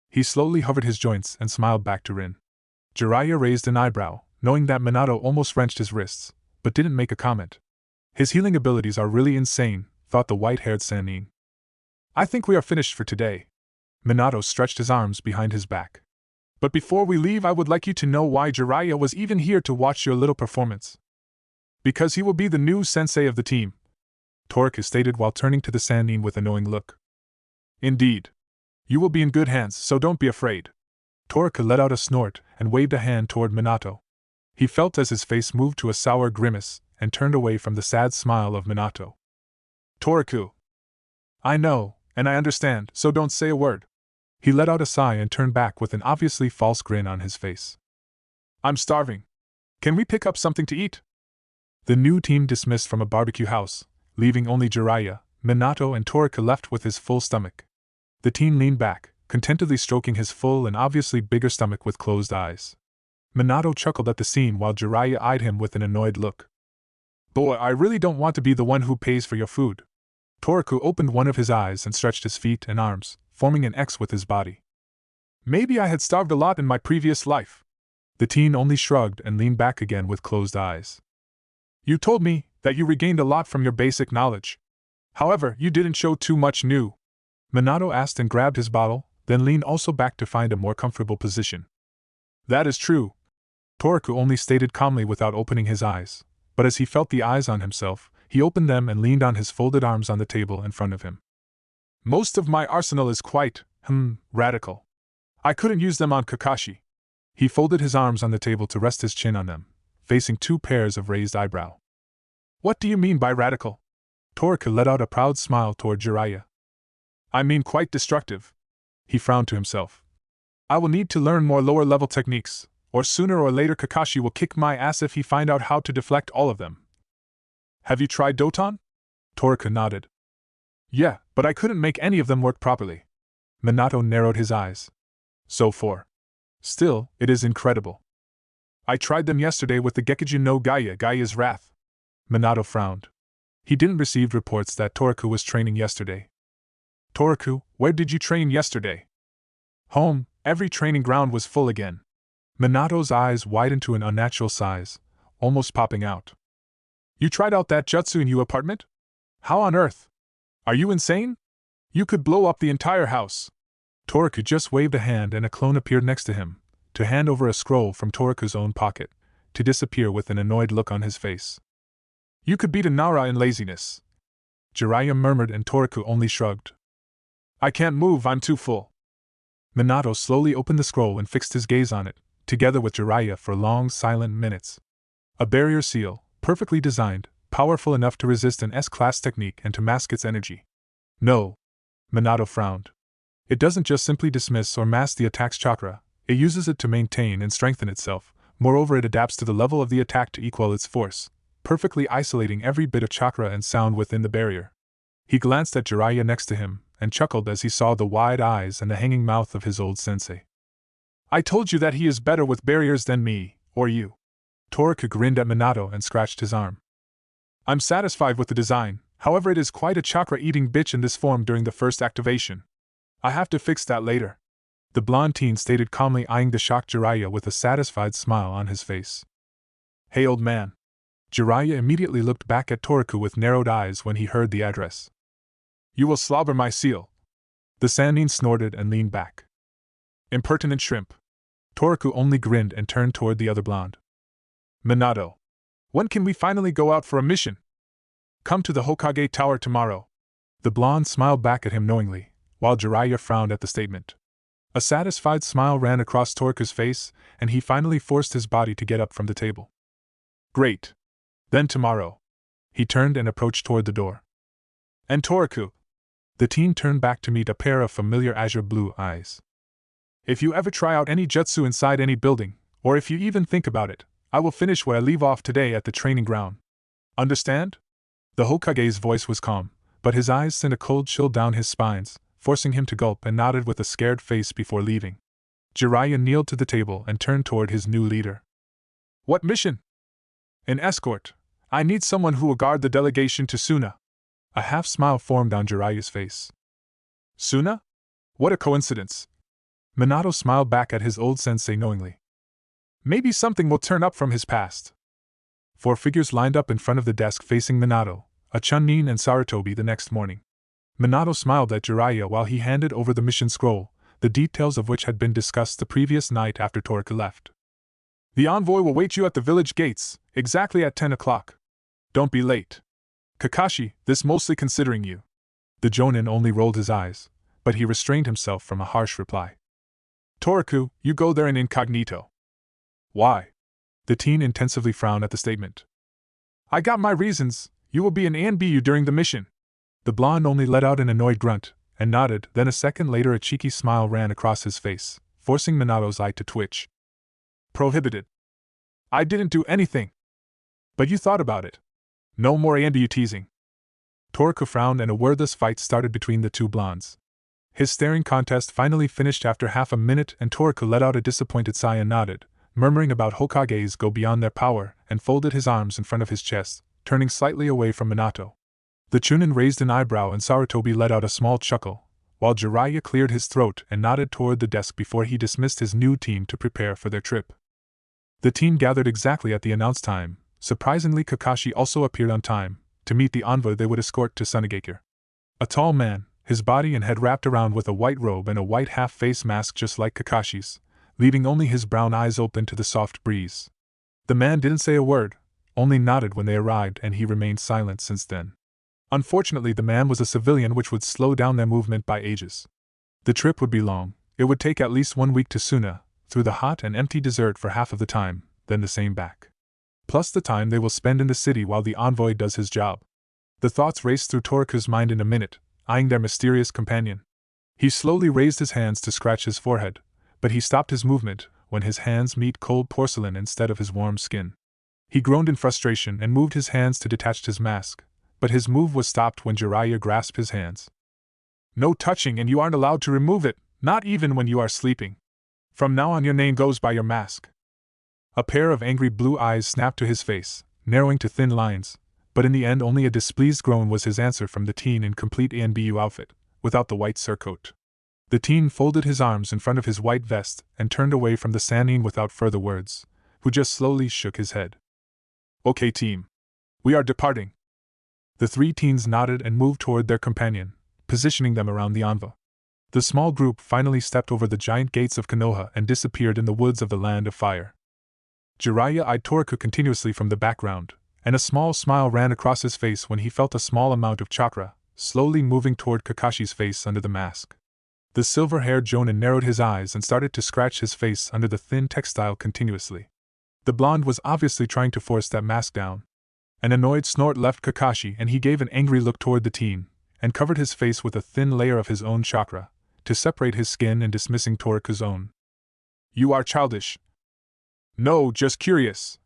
He slowly hovered his joints and smiled back to Rin. Jiraiya raised an eyebrow, knowing that Minato almost wrenched his wrists, but didn't make a comment. His healing abilities are really insane, thought the white-haired Sannin. I think we are finished for today. Minato stretched his arms behind his back. But before we leave, I would like you to know why Jiraiya was even here to watch your little performance. Because he will be the new sensei of the team, Toriku stated while turning to the Sannin with a knowing look. Indeed. You will be in good hands, so don't be afraid. Toriku let out a snort and waved a hand toward Minato. He felt as his face moved to a sour grimace and turned away from the sad smile of Minato. Toriku. I know, and I understand, so don't say a word. He let out a sigh and turned back with an obviously false grin on his face. I'm starving. Can we pick up something to eat? The new team dismissed from a barbecue house, leaving only Jiraiya, Minato and Toriku left with his full stomach. The teen leaned back, contentedly stroking his full and obviously bigger stomach with closed eyes. Minato chuckled at the scene while Jiraiya eyed him with an annoyed look. Boy, I really don't want to be the one who pays for your food. Toriku opened one of his eyes and stretched his feet and arms, forming an X with his body. Maybe I had starved a lot in my previous life. The teen only shrugged and leaned back again with closed eyes. You told me that you regained a lot from your basic knowledge. However, you didn't show too much new. Minato asked and grabbed his bottle, then leaned also back to find a more comfortable position. That is true. Toriku only stated calmly without opening his eyes, but as he felt the eyes on himself, he opened them and leaned on his folded arms on the table in front of him. Most of my arsenal is quite, radical. I couldn't use them on Kakashi. He folded his arms on the table to rest his chin on them, facing two pairs of raised eyebrow. What do you mean by radical? Toriku let out a proud smile toward Jiraiya. I mean quite destructive. He frowned to himself. I will need to learn more lower-level techniques, or sooner or later Kakashi will kick my ass if he find out how to deflect all of them. Have you tried Doton? Toriku nodded. Yeah, but I couldn't make any of them work properly. Minato narrowed his eyes. So for. Still, it is incredible. I tried them yesterday with the Gekijin no Gaia's Wrath. Minato frowned. He didn't receive reports that Toriku was training yesterday. Toriku, where did you train yesterday? Home, every training ground was full again. Minato's eyes widened to an unnatural size, almost popping out. You tried out that jutsu in your apartment? How on earth? Are you insane? You could blow up the entire house. Toriku just waved a hand and a clone appeared next to him, to hand over a scroll from Toriku's own pocket, to disappear with an annoyed look on his face. You could beat a Nara in laziness. Jiraiya murmured and Toku only shrugged. I can't move, I'm too full. Minato slowly opened the scroll and fixed his gaze on it, together with Jiraiya for long silent minutes. A barrier seal, perfectly designed, powerful enough to resist an S-class technique and to mask its energy. No. Minato frowned. It doesn't just simply dismiss or mask the attack's chakra, it uses it to maintain and strengthen itself. Moreover, it adapts to the level of the attack to equal its force, perfectly isolating every bit of chakra and sound within the barrier. He glanced at Jiraiya next to him, and chuckled as he saw the wide eyes and the hanging mouth of his old sensei. I told you that he is better with barriers than me, or you. Toku grinned at Minato and scratched his arm. I'm satisfied with the design, however it is quite a chakra-eating bitch in this form during the first activation. I have to fix that later. The blonde teen stated calmly, eyeing the shocked Jiraiya with a satisfied smile on his face. Hey old man. Jiraiya immediately looked back at Toku with narrowed eyes when he heard the address. You will slobber my seal. The Sannin snorted and leaned back. Impertinent shrimp. Toku only grinned and turned toward the other blonde. Minato. When can we finally go out for a mission? Come to the Hokage Tower tomorrow. The blonde smiled back at him knowingly, while Jiraiya frowned at the statement. A satisfied smile ran across Toku's face, and he finally forced his body to get up from the table. Great. Then tomorrow. He turned and approached toward the door. And Toku. The teen turned back to meet a pair of familiar azure blue eyes. If you ever try out any jutsu inside any building, or if you even think about it, I will finish where I leave off today at the training ground. Understand? The Hokage's voice was calm, but his eyes sent a cold chill down his spines, forcing him to gulp and nodded with a scared face before leaving. Jiraiya kneeled to the table and turned toward his new leader. What mission? An escort. I need someone who will guard the delegation to Suna. A half-smile formed on Jiraiya's face. Suna? What a coincidence. Minato smiled back at his old sensei knowingly. Maybe something will turn up from his past. 4 figures lined up in front of the desk facing Minato, a Chunin and Sarutobi the next morning. Minato smiled at Jiraiya while he handed over the mission scroll, the details of which had been discussed the previous night after Toku left. The envoy will wait you at the village gates, exactly at 10 o'clock. Don't be late. Kakashi, this mostly considering you. The Jonin only rolled his eyes, but he restrained himself from a harsh reply. Toku, you go there in incognito. Why? The teen intensively frowned at the statement. I got my reasons, you will be an ANBU during the mission. The blonde only let out an annoyed grunt, and nodded, then a second later a cheeky smile ran across his face, forcing Minato's eye to twitch. Prohibited. I didn't do anything. But you thought about it. No more ANBU teasing. Toku frowned and a wordless fight started between the two blondes. His staring contest finally finished after half a minute and Toku let out a disappointed sigh and nodded, murmuring about Hokages go beyond their power, and folded his arms in front of his chest, turning slightly away from Minato. The Chunin raised an eyebrow and Sarutobi let out a small chuckle, while Jiraiya cleared his throat and nodded toward the desk before he dismissed his new team to prepare for their trip. The team gathered exactly at the announced time. Surprisingly, Kakashi also appeared on time, to meet the envoy they would escort to Sunagakure. A tall man, his body and head wrapped around with a white robe and a white half-face mask just like Kakashi's, leaving only his brown eyes open to the soft breeze. The man didn't say a word, only nodded when they arrived, and he remained silent since then. Unfortunately, the man was a civilian, which would slow down their movement by ages. The trip would be long. It would take at least 1 week to Suna, through the hot and empty desert for half of the time, then the same back. Plus the time they will spend in the city while the envoy does his job. The thoughts raced through Toku's mind in a minute, eyeing their mysterious companion. He slowly raised his hands to scratch his forehead, but he stopped his movement when his hands met cold porcelain instead of his warm skin. He groaned in frustration and moved his hands to detach his mask, but his move was stopped when Jiraiya grasped his hands. No touching, and you aren't allowed to remove it, not even when you are sleeping. From now on your name goes by your mask. A pair of angry blue eyes snapped to his face, narrowing to thin lines, but in the end only a displeased groan was his answer from the teen in complete ANBU outfit, without the white surcoat. The teen folded his arms in front of his white vest and turned away from the Sannin without further words, who just slowly shook his head. Okay team. We are departing. The 3 teens nodded and moved toward their companion, positioning them around the envoy. The small group finally stepped over the giant gates of Konoha and disappeared in the woods of the Land of Fire. Jiraiya eyed Toku continuously from the background, and a small smile ran across his face when he felt a small amount of chakra slowly moving toward Kakashi's face under the mask. The silver-haired Jonin narrowed his eyes and started to scratch his face under the thin textile continuously. The blonde was obviously trying to force that mask down. An annoyed snort left Kakashi and he gave an angry look toward the teen, and covered his face with a thin layer of his own chakra, to separate his skin and dismissing Toriku's own. "You are childish." "No, just curious."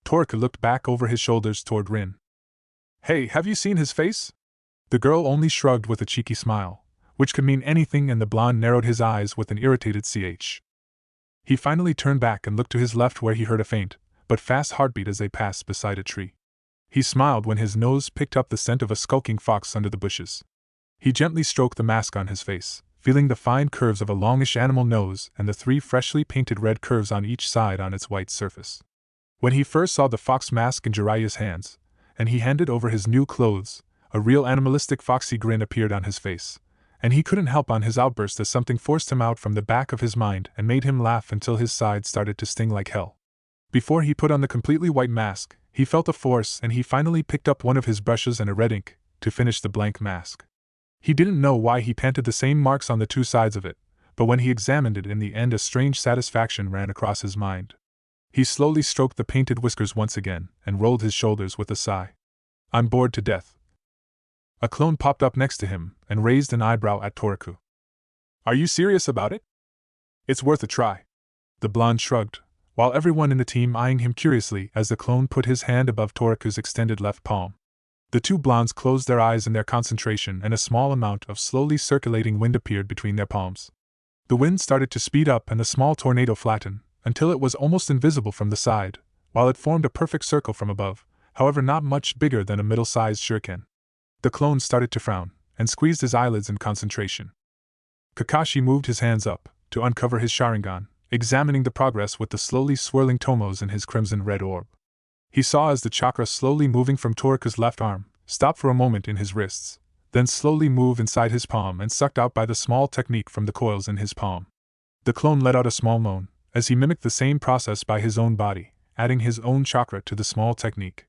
Toriku looked back over his shoulders toward Rin. "Hey, have you seen his face?" The girl only shrugged with a cheeky smile, which could mean anything, and the blonde narrowed his eyes with an irritated ch. He finally turned back and looked to his left where he heard a faint, but fast heartbeat as they passed beside a tree. He smiled when his nose picked up the scent of a skulking fox under the bushes. He gently stroked the mask on his face, feeling the fine curves of a longish animal nose and the 3 freshly painted red curves on each side on its white surface. When he first saw the fox mask in Jiraiya's hands, and he handed over his new clothes, a real animalistic foxy grin appeared on his face, and he couldn't help on his outburst as something forced him out from the back of his mind and made him laugh until his side started to sting like hell. Before he put on the completely white mask, he felt a force and he finally picked up one of his brushes and a red ink to finish the blank mask. He didn't know why he painted the same marks on the 2 sides of it, but when he examined it in the end a strange satisfaction ran across his mind. He slowly stroked the painted whiskers once again and rolled his shoulders with a sigh. "I'm bored to death." A clone popped up next to him and raised an eyebrow at Toriku. "Are you serious about it?" "It's worth a try." The blonde shrugged, while everyone in the team eyeing him curiously as the clone put his hand above Toriku's extended left palm. The 2 blondes closed their eyes in their concentration and a small amount of slowly circulating wind appeared between their palms. The wind started to speed up and the small tornado flattened, until it was almost invisible from the side, while it formed a perfect circle from above, however not much bigger than a middle-sized shuriken. The clone started to frown, and squeezed his eyelids in concentration. Kakashi moved his hands up, to uncover his Sharingan, examining the progress with the slowly swirling tomos in his crimson-red orb. He saw as the chakra slowly moving from Toriku's left arm, stop for a moment in his wrists, then slowly move inside his palm and sucked out by the small technique from the coils in his palm. The clone let out a small moan, as he mimicked the same process by his own body, adding his own chakra to the small technique.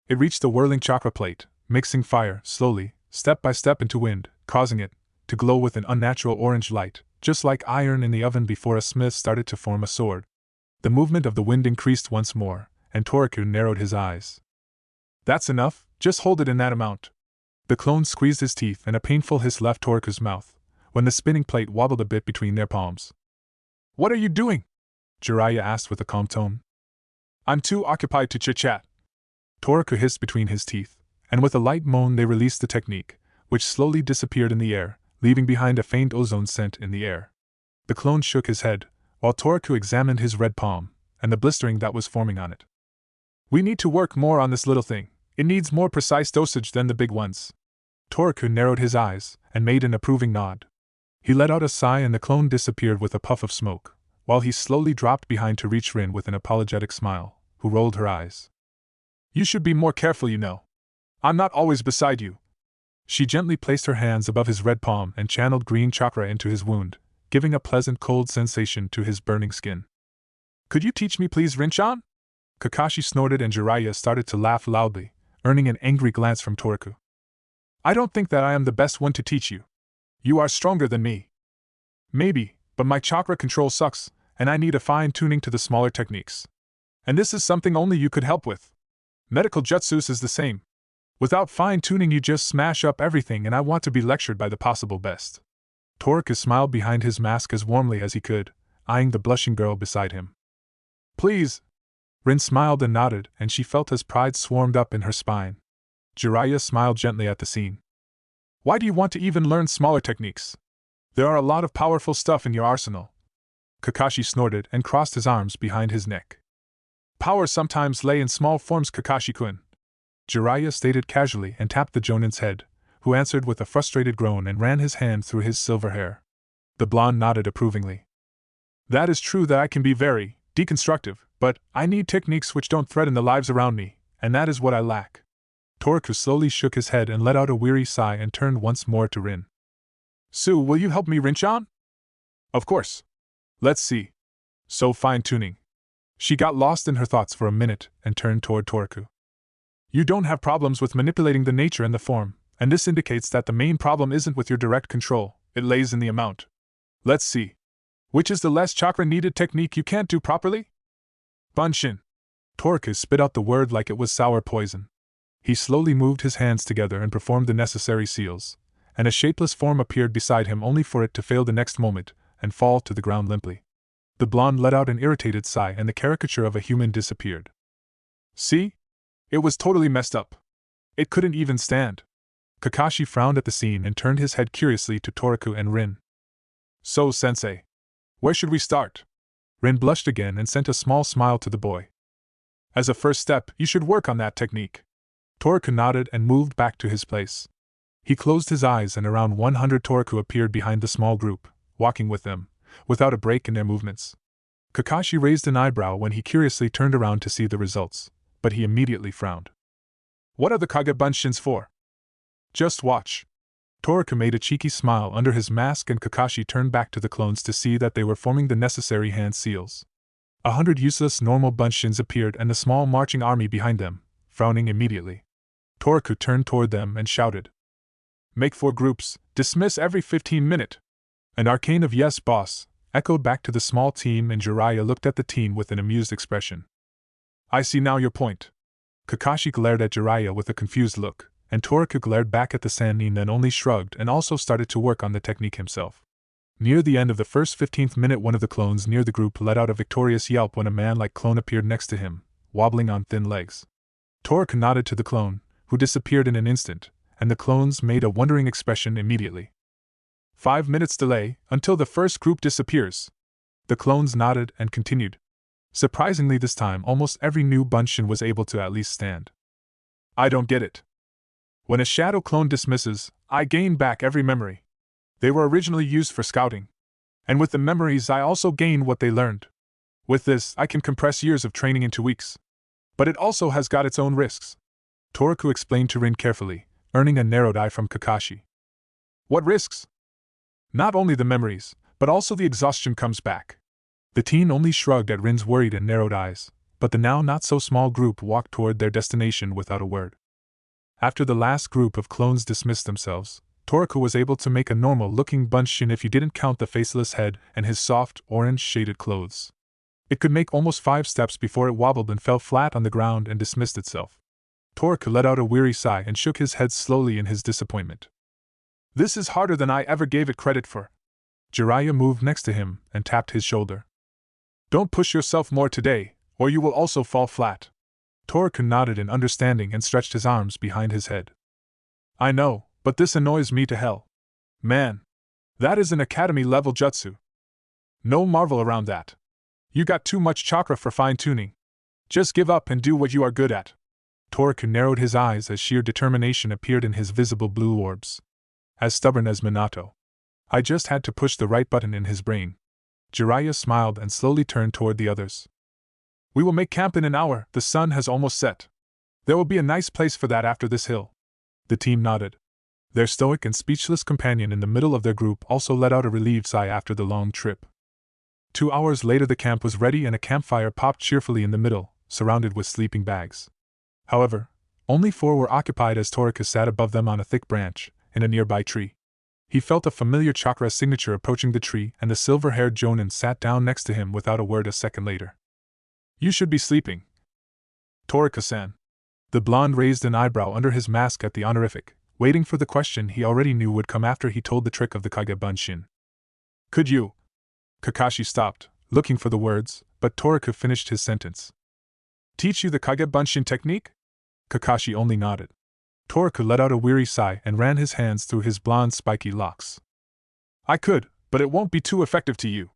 It reached the whirling chakra plate, mixing fire, slowly, step by step into wind, causing it to glow with an unnatural orange light, just like iron in the oven before a smith started to form a sword. The movement of the wind increased once more, and Toriku narrowed his eyes. "That's enough, just hold it in that amount." The clone squeezed his teeth and a painful hiss left Toriku's mouth, when the spinning plate wobbled a bit between their palms. "What are you doing?" Jiraiya asked with a calm tone. "I'm too occupied to chit-chat." Toriku hissed between his teeth, and with a light moan they released the technique, which slowly disappeared in the air, leaving behind a faint ozone scent in the air. The clone shook his head, while Toriku examined his red palm, and the blistering that was forming on it. "We need to work more on this little thing. It needs more precise dosage than the big ones." Toriku narrowed his eyes, and made an approving nod. He let out a sigh and the clone disappeared with a puff of smoke, while he slowly dropped behind to reach Rin with an apologetic smile, who rolled her eyes. "You should be more careful, you know. I'm not always beside you." She gently placed her hands above his red palm and channeled green chakra into his wound, giving a pleasant cold sensation to his burning skin. "Could you teach me please, Rinchan?" Kakashi snorted and Jiraiya started to laugh loudly, earning an angry glance from Toriku. "I don't think that I am the best one to teach you. You are stronger than me." "Maybe, but my chakra control sucks, and I need a fine-tuning to the smaller techniques. And this is something only you could help with. Medical jutsus is the same. Without fine-tuning you just smash up everything and I want to be lectured by the possible best." Toriku smiled behind his mask as warmly as he could, eyeing the blushing girl beside him. "Please." Rin smiled and nodded, and she felt as pride swarmed up in her spine. Jiraiya smiled gently at the scene. "Why do you want to even learn smaller techniques? There are a lot of powerful stuff in your arsenal." Kakashi snorted and crossed his arms behind his neck. "Power sometimes lay in small forms, Kakashi-kun," Jiraiya stated casually and tapped the Jonin's head, who answered with a frustrated groan and ran his hand through his silver hair. The blonde nodded approvingly. "That is true that I can be very deconstructive, but I need techniques which don't threaten the lives around me, and that is what I lack." Toriku slowly shook his head and let out a weary sigh and turned once more to Rin. "Sue, will you help me, Rinchan?" "Of course. Let's see. So fine-tuning." She got lost in her thoughts for a minute and turned toward Toriku. You don't have problems with manipulating the nature and the form, and this indicates that the main problem isn't with your direct control, it lays in the amount. Let's see. Which is the less chakra needed technique you can't do properly? Bunshin. Toku spit out the word like it was sour poison. He slowly moved his hands together and performed the necessary seals, and a shapeless form appeared beside him only for it to fail the next moment and fall to the ground limply. The blonde let out an irritated sigh and the caricature of a human disappeared. See? It was totally messed up. It couldn't even stand. Kakashi frowned at the scene and turned his head curiously to Toku and Rin. So, sensei. Where should we start? Rin blushed again and sent a small smile to the boy. As a first step, you should work on that technique. Toku nodded and moved back to his place. He closed his eyes and around 100 Toku appeared behind the small group, walking with them, without a break in their movements. Kakashi raised an eyebrow when he curiously turned around to see the results, but he immediately frowned. What are the Kage Bunshins for? Just watch. Toku made a cheeky smile under his mask and Kakashi turned back to the clones to see that they were forming the necessary hand seals. 100 useless normal Bunshins appeared and the small marching army behind them, frowning immediately. Toku turned toward them and shouted. Make 4 groups, dismiss every 15 minutes. An arcane of yes boss echoed back to the small team and Jiraiya looked at the team with an amused expression. I see now your point. Kakashi glared at Jiraiya with a confused look, and Toku glared back at the Sannin then only shrugged and also started to work on the technique himself. Near the end of the first 15th minute one of the clones near the group let out a victorious yelp when a man-like clone appeared next to him, wobbling on thin legs. Toku nodded to the clone, who disappeared in an instant, and the clones made a wondering expression immediately. 5 minutes delay, until the first group disappears. The clones nodded and continued. Surprisingly this time almost every new Bunshin was able to at least stand. I don't get it. When a shadow clone dismisses, I gain back every memory. They were originally used for scouting. And with the memories I also gain what they learned. With this, I can compress years of training into weeks. But it also has got its own risks. Toku explained to Rin carefully, earning a narrowed eye from Kakashi. What risks? Not only the memories, but also the exhaustion comes back. The teen only shrugged at Rin's worried and narrowed eyes, but the now not-so-small group walked toward their destination without a word. After the last group of clones dismissed themselves, Toku was able to make a normal-looking Bunshin if you didn't count the faceless head and his soft, orange-shaded clothes. It could make almost 5 steps before it wobbled and fell flat on the ground and dismissed itself. Toku let out a weary sigh and shook his head slowly in his disappointment. This is harder than I ever gave it credit for. Jiraiya moved next to him and tapped his shoulder. Don't push yourself more today, or you will also fall flat. Toku nodded in understanding and stretched his arms behind his head. I know, but this annoys me to hell. Man, that is an academy-level jutsu. No marvel around that. You got too much chakra for fine-tuning. Just give up and do what you are good at. Toku narrowed his eyes as sheer determination appeared in his visible blue orbs. As stubborn as Minato. I just had to push the right button in his brain. Jiraiya smiled and slowly turned toward the others. We will make camp in an hour, the sun has almost set. There will be a nice place for that after this hill. The team nodded. Their stoic and speechless companion in the middle of their group also let out a relieved sigh after the long trip. 2 hours later the camp was ready and a campfire popped cheerfully in the middle, surrounded with sleeping bags. However, only 4 were occupied as Toku sat above them on a thick branch, in a nearby tree. He felt a familiar chakra signature approaching the tree and the silver-haired Jonin sat down next to him without a word a second later. You should be sleeping. Toku-san. The blonde raised an eyebrow under his mask at the honorific, waiting for the question he already knew would come after he told the trick of the Kage Bunshin. Could you? Kakashi stopped, looking for the words, but Toku finished his sentence. Teach you the Kage Bunshin technique? Kakashi only nodded. Toku let out a weary sigh and ran his hands through his blonde spiky locks. I could, but it won't be too effective to you.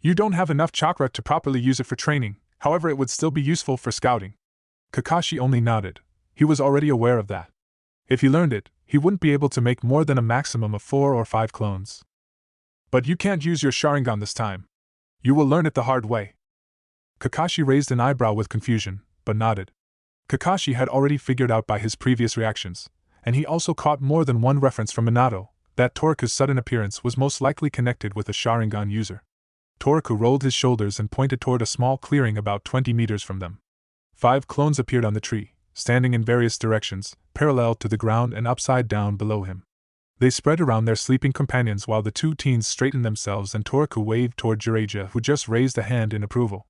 You don't have enough chakra to properly use it for training, however it would still be useful for scouting. Kakashi only nodded. He was already aware of that. If he learned it, he wouldn't be able to make more than a maximum of 4 or 5 clones. But you can't use your Sharingan this time. You will learn it the hard way. Kakashi raised an eyebrow with confusion, but nodded. Kakashi had already figured out by his previous reactions, and he also caught more than one reference from Minato, that Toku's sudden appearance was most likely connected with a Sharingan user. Toku rolled his shoulders and pointed toward a small clearing about 20 meters from them. 5 clones appeared on the tree, standing in various directions, parallel to the ground and upside down below him. They spread around their sleeping companions while the two teens straightened themselves, and Toku waved toward Jiraiya, who just raised a hand in approval.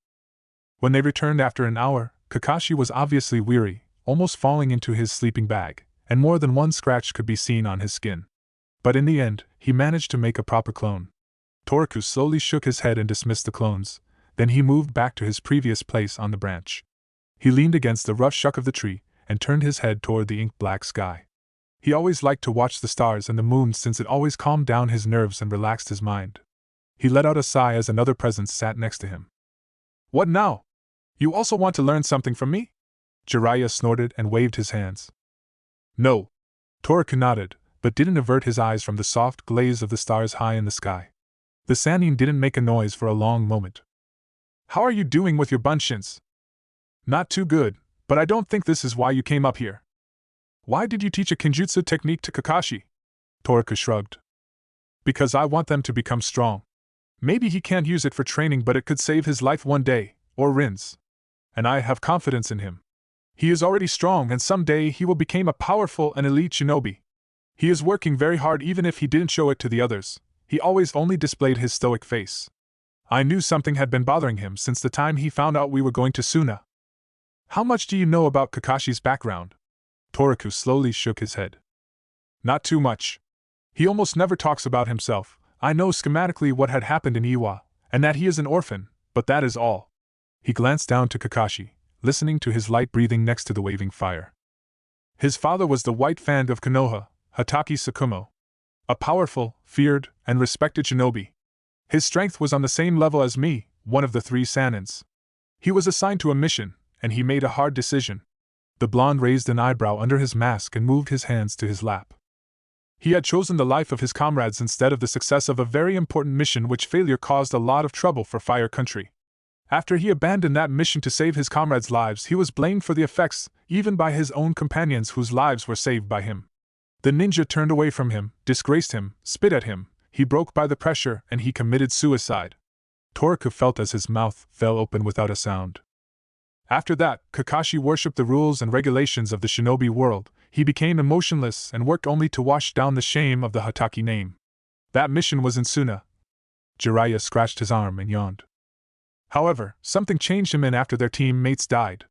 When they returned after an hour, Kakashi was obviously weary, almost falling into his sleeping bag, and more than one scratch could be seen on his skin. But in the end, he managed to make a proper clone. Toku slowly shook his head and dismissed the clones, then he moved back to his previous place on the branch. He leaned against the rough shuck of the tree, and turned his head toward the ink-black sky. He always liked to watch the stars and the moon since it always calmed down his nerves and relaxed his mind. He let out a sigh as another presence sat next to him. "What now? You also want to learn something from me?" Jiraiya snorted and waved his hands. "No." Toku nodded, but didn't avert his eyes from the soft glaze of the stars high in the sky. The Sannin didn't make a noise for a long moment. "How are you doing with your bunshins?" "Not too good, but I don't think this is why you came up here." "Why did you teach a Kenjutsu technique to Kakashi?" Toku shrugged. "Because I want them to become strong. Maybe he can't use it for training, but it could save his life one day, or Rin's. And I have confidence in him. He is already strong, and someday he will become a powerful and elite shinobi. He is working very hard, even if he didn't show it to the others. He always only displayed his stoic face. I knew something had been bothering him since the time he found out we were going to Suna." "How much do you know about Kakashi's background?" Toku slowly shook his head. "Not too much. He almost never talks about himself. I know schematically what had happened in Iwa, and that he is an orphan, but that is all." He glanced down to Kakashi, listening to his light breathing next to the waving fire. "His father was the White Fan of Konoha, Hatake Tsukumo. A powerful, feared, and respected shinobi. His strength was on the same level as me, one of the 3 Sannins. He was assigned to a mission, and he made a hard decision." The blonde raised an eyebrow under his mask and moved his hands to his lap. "He had chosen the life of his comrades instead of the success of a very important mission, which failure caused a lot of trouble for Fire Country. After he abandoned that mission to save his comrades' lives, he was blamed for the effects, even by his own companions whose lives were saved by him. The ninja turned away from him, disgraced him, spit at him, he broke by the pressure, and he committed suicide." Toku felt as his mouth fell open without a sound. "After that, Kakashi worshipped the rules and regulations of the shinobi world. He became emotionless and worked only to wash down the shame of the Hatake name. That mission was in Suna." Jiraiya scratched his arm and yawned. "However, something changed him in after their teammates died.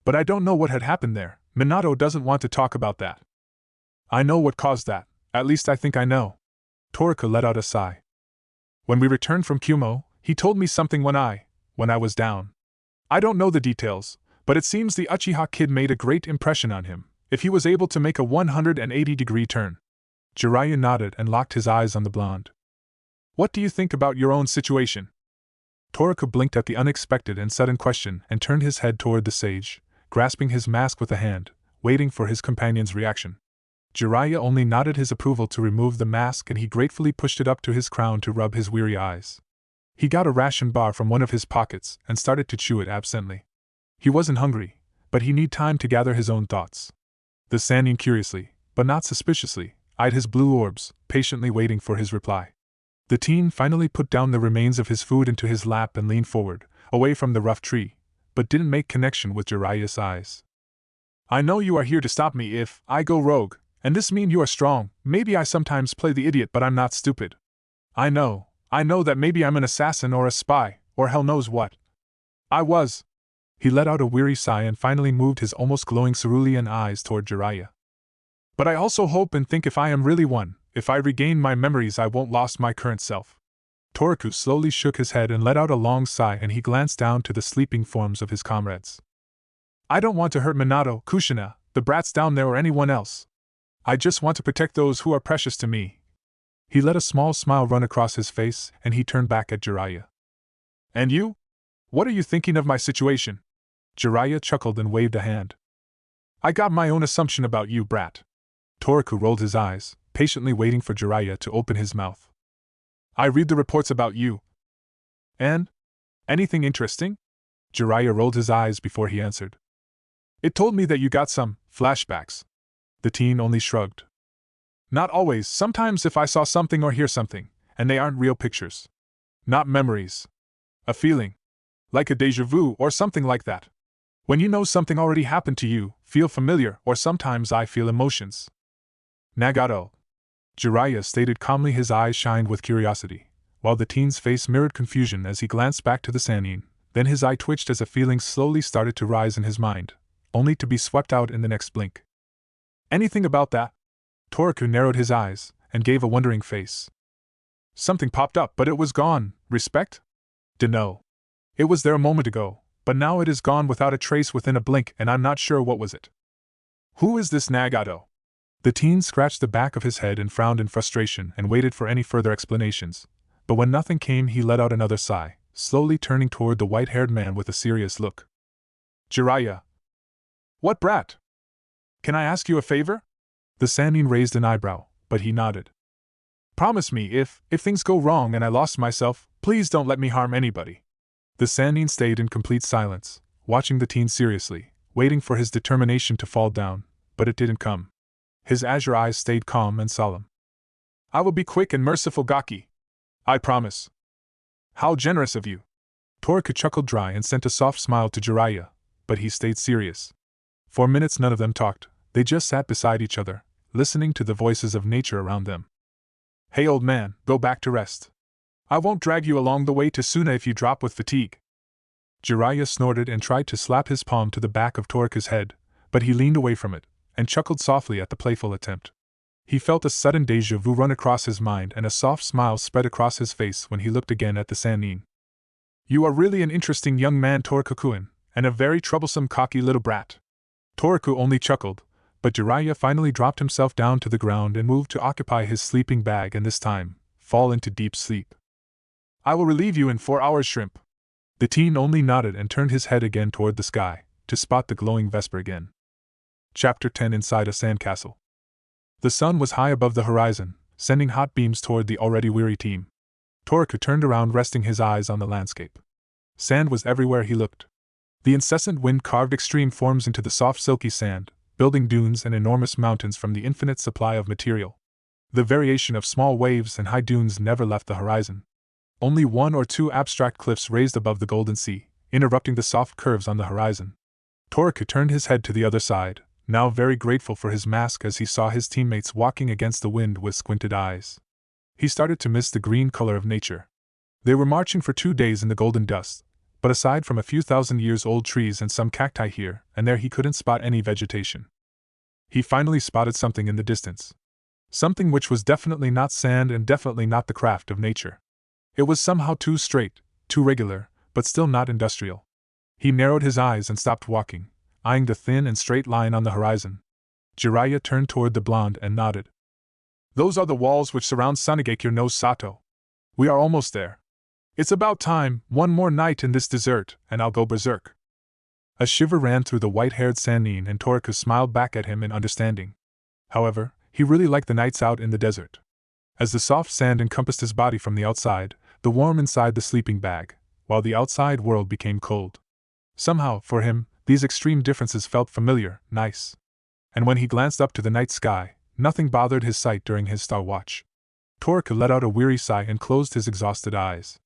But I don't know what had happened there. Minato doesn't want to talk about that." "I know what caused that, at least I think I know." Toku let out a sigh. "When we returned from Kumo, he told me something when I was down. I don't know the details, but it seems the Uchiha kid made a great impression on him, if he was able to make a 180-degree turn." Jiraiya nodded and locked his eyes on the blonde. "What do you think about your own situation?" Toku blinked at the unexpected and sudden question and turned his head toward the sage, grasping his mask with a hand, waiting for his companion's reaction. Jiraiya only nodded his approval to remove the mask, and he gratefully pushed it up to his crown to rub his weary eyes. He got a ration bar from one of his pockets and started to chew it absently. He wasn't hungry, but he needed time to gather his own thoughts. The Sannin curiously, but not suspiciously, eyed his blue orbs, patiently waiting for his reply. The teen finally put down the remains of his food into his lap and leaned forward, away from the rough tree, but didn't make connection with Jiraiya's eyes. "I know you are here to stop me if I go rogue, and this means you are strong. Maybe I sometimes play the idiot, but I'm not stupid. I know that maybe I'm an assassin or a spy, or hell knows what. I was." He let out a weary sigh and finally moved his almost glowing cerulean eyes toward Jiraiya. "But I also hope and think if I am really one, if I regain my memories, I won't lose my current self." Toku slowly shook his head and let out a long sigh, and he glanced down to the sleeping forms of his comrades. "I don't want to hurt Minato, Kushina, the brats down there, or anyone else. I just want to protect those who are precious to me." He let a small smile run across his face, and he turned back at Jiraiya. "And you? What are you thinking of my situation?" Jiraiya chuckled and waved a hand. "I got my own assumption about you, brat." Toku rolled his eyes, patiently waiting for Jiraiya to open his mouth. "I read the reports about you." "And? Anything interesting?" Jiraiya rolled his eyes before he answered. "It told me that you got some flashbacks." The teen only shrugged. "Not always, sometimes if I saw something or hear something, and they aren't real pictures. Not memories. A feeling. Like a déjà vu or something like that." When you know something already happened to you, feel familiar, or sometimes I feel emotions. Nagato. Jiraiya stated calmly, his eyes shined with curiosity, while the teen's face mirrored confusion as he glanced back to the Sannin. Then his eye twitched as a feeling slowly started to rise in his mind, only to be swept out in the next blink. Anything about that? Toku narrowed his eyes and gave a wondering face. Something popped up, but it was gone. Respect? Dunno. It was there a moment ago, but now it is gone without a trace within a blink, and I'm not sure what was it. Who is this Nagato? The teen scratched the back of his head and frowned in frustration and waited for any further explanations, but when nothing came he let out another sigh, slowly turning toward the white-haired man with a serious look. Jiraiya. What brat? Can I ask you a favor? The Sannin raised an eyebrow, but he nodded. Promise me if things go wrong and I lost myself, please don't let me harm anybody. The Sannin stayed in complete silence, watching the teen seriously, waiting for his determination to fall down, but it didn't come. His azure eyes stayed calm and solemn. I will be quick and merciful, Gaki. I promise. How generous of you. Toku chuckled dry and sent a soft smile to Jiraiya, but he stayed serious. For minutes none of them talked, they just sat beside each other, listening to the voices of nature around them. Hey old man, go back to rest. I won't drag you along the way to Suna if you drop with fatigue. Jiraiya snorted and tried to slap his palm to the back of Toku's head, but he leaned away from it, and chuckled softly at the playful attempt. He felt a sudden déjà vu run across his mind and a soft smile spread across his face when he looked again at the Sannin. You are really an interesting young man, Toku-kun, and a very troublesome cocky little brat. Toku only chuckled, but Jiraiya finally dropped himself down to the ground and moved to occupy his sleeping bag and this time, fall into deep sleep. I will relieve you in 4 hours, shrimp. The teen only nodded and turned his head again toward the sky, to spot the glowing vesper again. Chapter 10. Inside a Sandcastle. The sun was high above the horizon, sending hot beams toward the already weary team. Toku turned around, resting his eyes on the landscape. Sand was everywhere he looked. The incessant wind carved extreme forms into the soft silky sand, building dunes and enormous mountains from the infinite supply of material. The variation of small waves and high dunes never left the horizon. Only 1 or 2 abstract cliffs raised above the golden sea, interrupting the soft curves on the horizon. Toku turned his head to the other side, now very grateful for his mask as he saw his teammates walking against the wind with squinted eyes. He started to miss the green color of nature. They were marching for 2 days in the golden dust, but aside from a few thousand-years-old trees and some cacti here and there he couldn't spot any vegetation. He finally spotted something in the distance. Something which was definitely not sand and definitely not the craft of nature. It was somehow too straight, too regular, but still not industrial. He narrowed his eyes and stopped walking, eyeing the thin and straight line on the horizon. Jiraiya turned toward the blonde and nodded. Those are the walls which surround Sanagekure no Sato. We are almost there. It's about time, 1 more night in this desert, and I'll go berserk. A shiver ran through the white-haired Sannin and Toku smiled back at him in understanding. However, he really liked the nights out in the desert. As the soft sand encompassed his body from the outside, the warm inside the sleeping bag, while the outside world became cold. Somehow, for him, these extreme differences felt familiar, nice. And when he glanced up to the night sky, nothing bothered his sight during his star watch. Toku let out a weary sigh and closed his exhausted eyes.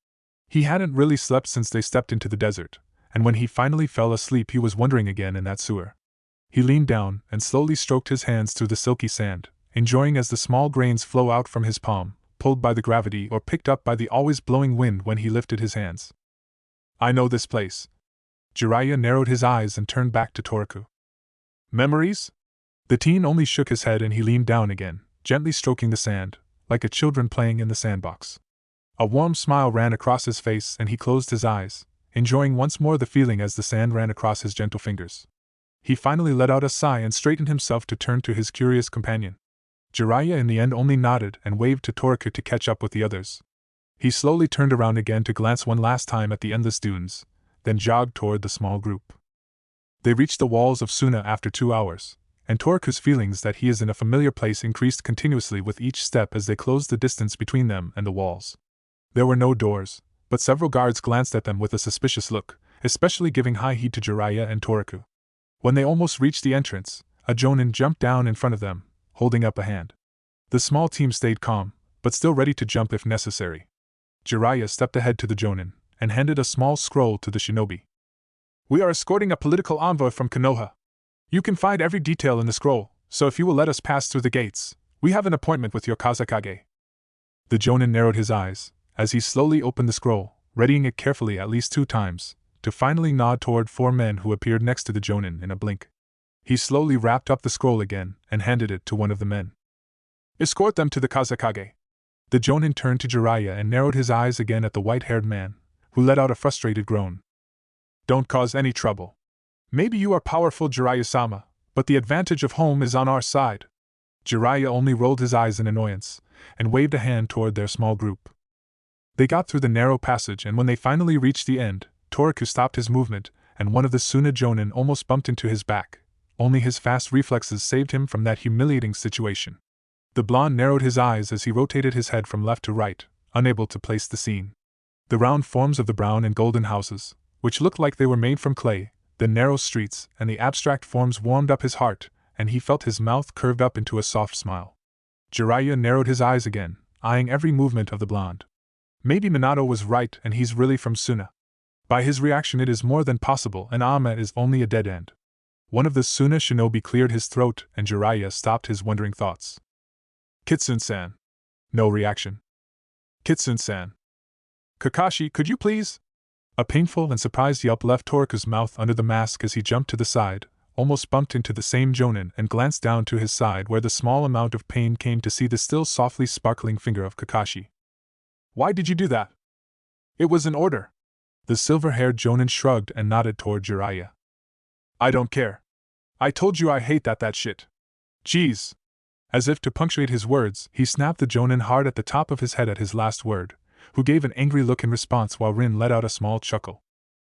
He hadn't really slept since they stepped into the desert, and when he finally fell asleep he was wandering again in that sewer. He leaned down and slowly stroked his hands through the silky sand, enjoying as the small grains flow out from his palm, pulled by the gravity or picked up by the always blowing wind when he lifted his hands. I know this place. Jiraiya narrowed his eyes and turned back to Toku. Memories? The teen only shook his head and he leaned down again, gently stroking the sand, like a children playing in the sandbox. A warm smile ran across his face and he closed his eyes, enjoying once more the feeling as the sand ran across his gentle fingers. He finally let out a sigh and straightened himself to turn to his curious companion. Jiraiya in the end only nodded and waved to Toku to catch up with the others. He slowly turned around again to glance one last time at the endless dunes, then jogged toward the small group. They reached the walls of Suna after 2 hours, and Toku's feelings that he is in a familiar place increased continuously with each step as they closed the distance between them and the walls. There were no doors, but several guards glanced at them with a suspicious look, especially giving high heed to Jiraiya and Toku. When they almost reached the entrance, a jonin jumped down in front of them, holding up a hand. The small team stayed calm, but still ready to jump if necessary. Jiraiya stepped ahead to the jonin, and handed a small scroll to the shinobi. We are escorting a political envoy from Konoha. You can find every detail in the scroll, so if you will let us pass through the gates, we have an appointment with your Kazekage. The Jonin narrowed his eyes, as he slowly opened the scroll, readying it carefully at least 2 times, to finally nod toward 4 men who appeared next to the Jonin in a blink. He slowly wrapped up the scroll again and handed it to one of the men. Escort them to the Kazekage. The Jonin turned to Jiraiya and narrowed his eyes again at the white-haired man, who let out a frustrated groan. Don't cause any trouble. Maybe you are powerful, Jiraiya-sama, but the advantage of home is on our side. Jiraiya only rolled his eyes in annoyance, and waved a hand toward their small group. They got through the narrow passage, and when they finally reached the end, Toku stopped his movement, and one of the Suna Jonin almost bumped into his back. Only his fast reflexes saved him from that humiliating situation. The blonde narrowed his eyes as he rotated his head from left to right, unable to place the scene. The round forms of the brown and golden houses, which looked like they were made from clay, the narrow streets, and the abstract forms warmed up his heart, and he felt his mouth curved up into a soft smile. Jiraiya narrowed his eyes again, eyeing every movement of the blonde. Maybe Minato was right and he's really from Suna. By his reaction it is more than possible, and Ahmed is only a dead end. One of the Suna shinobi cleared his throat, and Jiraiya stopped his wondering thoughts. Kitsune-san. No reaction. Kitsune-san. Kakashi, could you please? A painful and surprised yelp left Toku's mouth under the mask as he jumped to the side, almost bumped into the same Jonin, and glanced down to his side where the small amount of pain came to see the still softly sparkling finger of Kakashi. Why did you do that? It was an order. The silver-haired Jonin shrugged and nodded toward Jiraiya. I don't care. I told you I hate that shit. Jeez. As if to punctuate his words, he snapped the Jonin hard at the top of his head at his last word, who gave an angry look in response while Rin let out a small chuckle.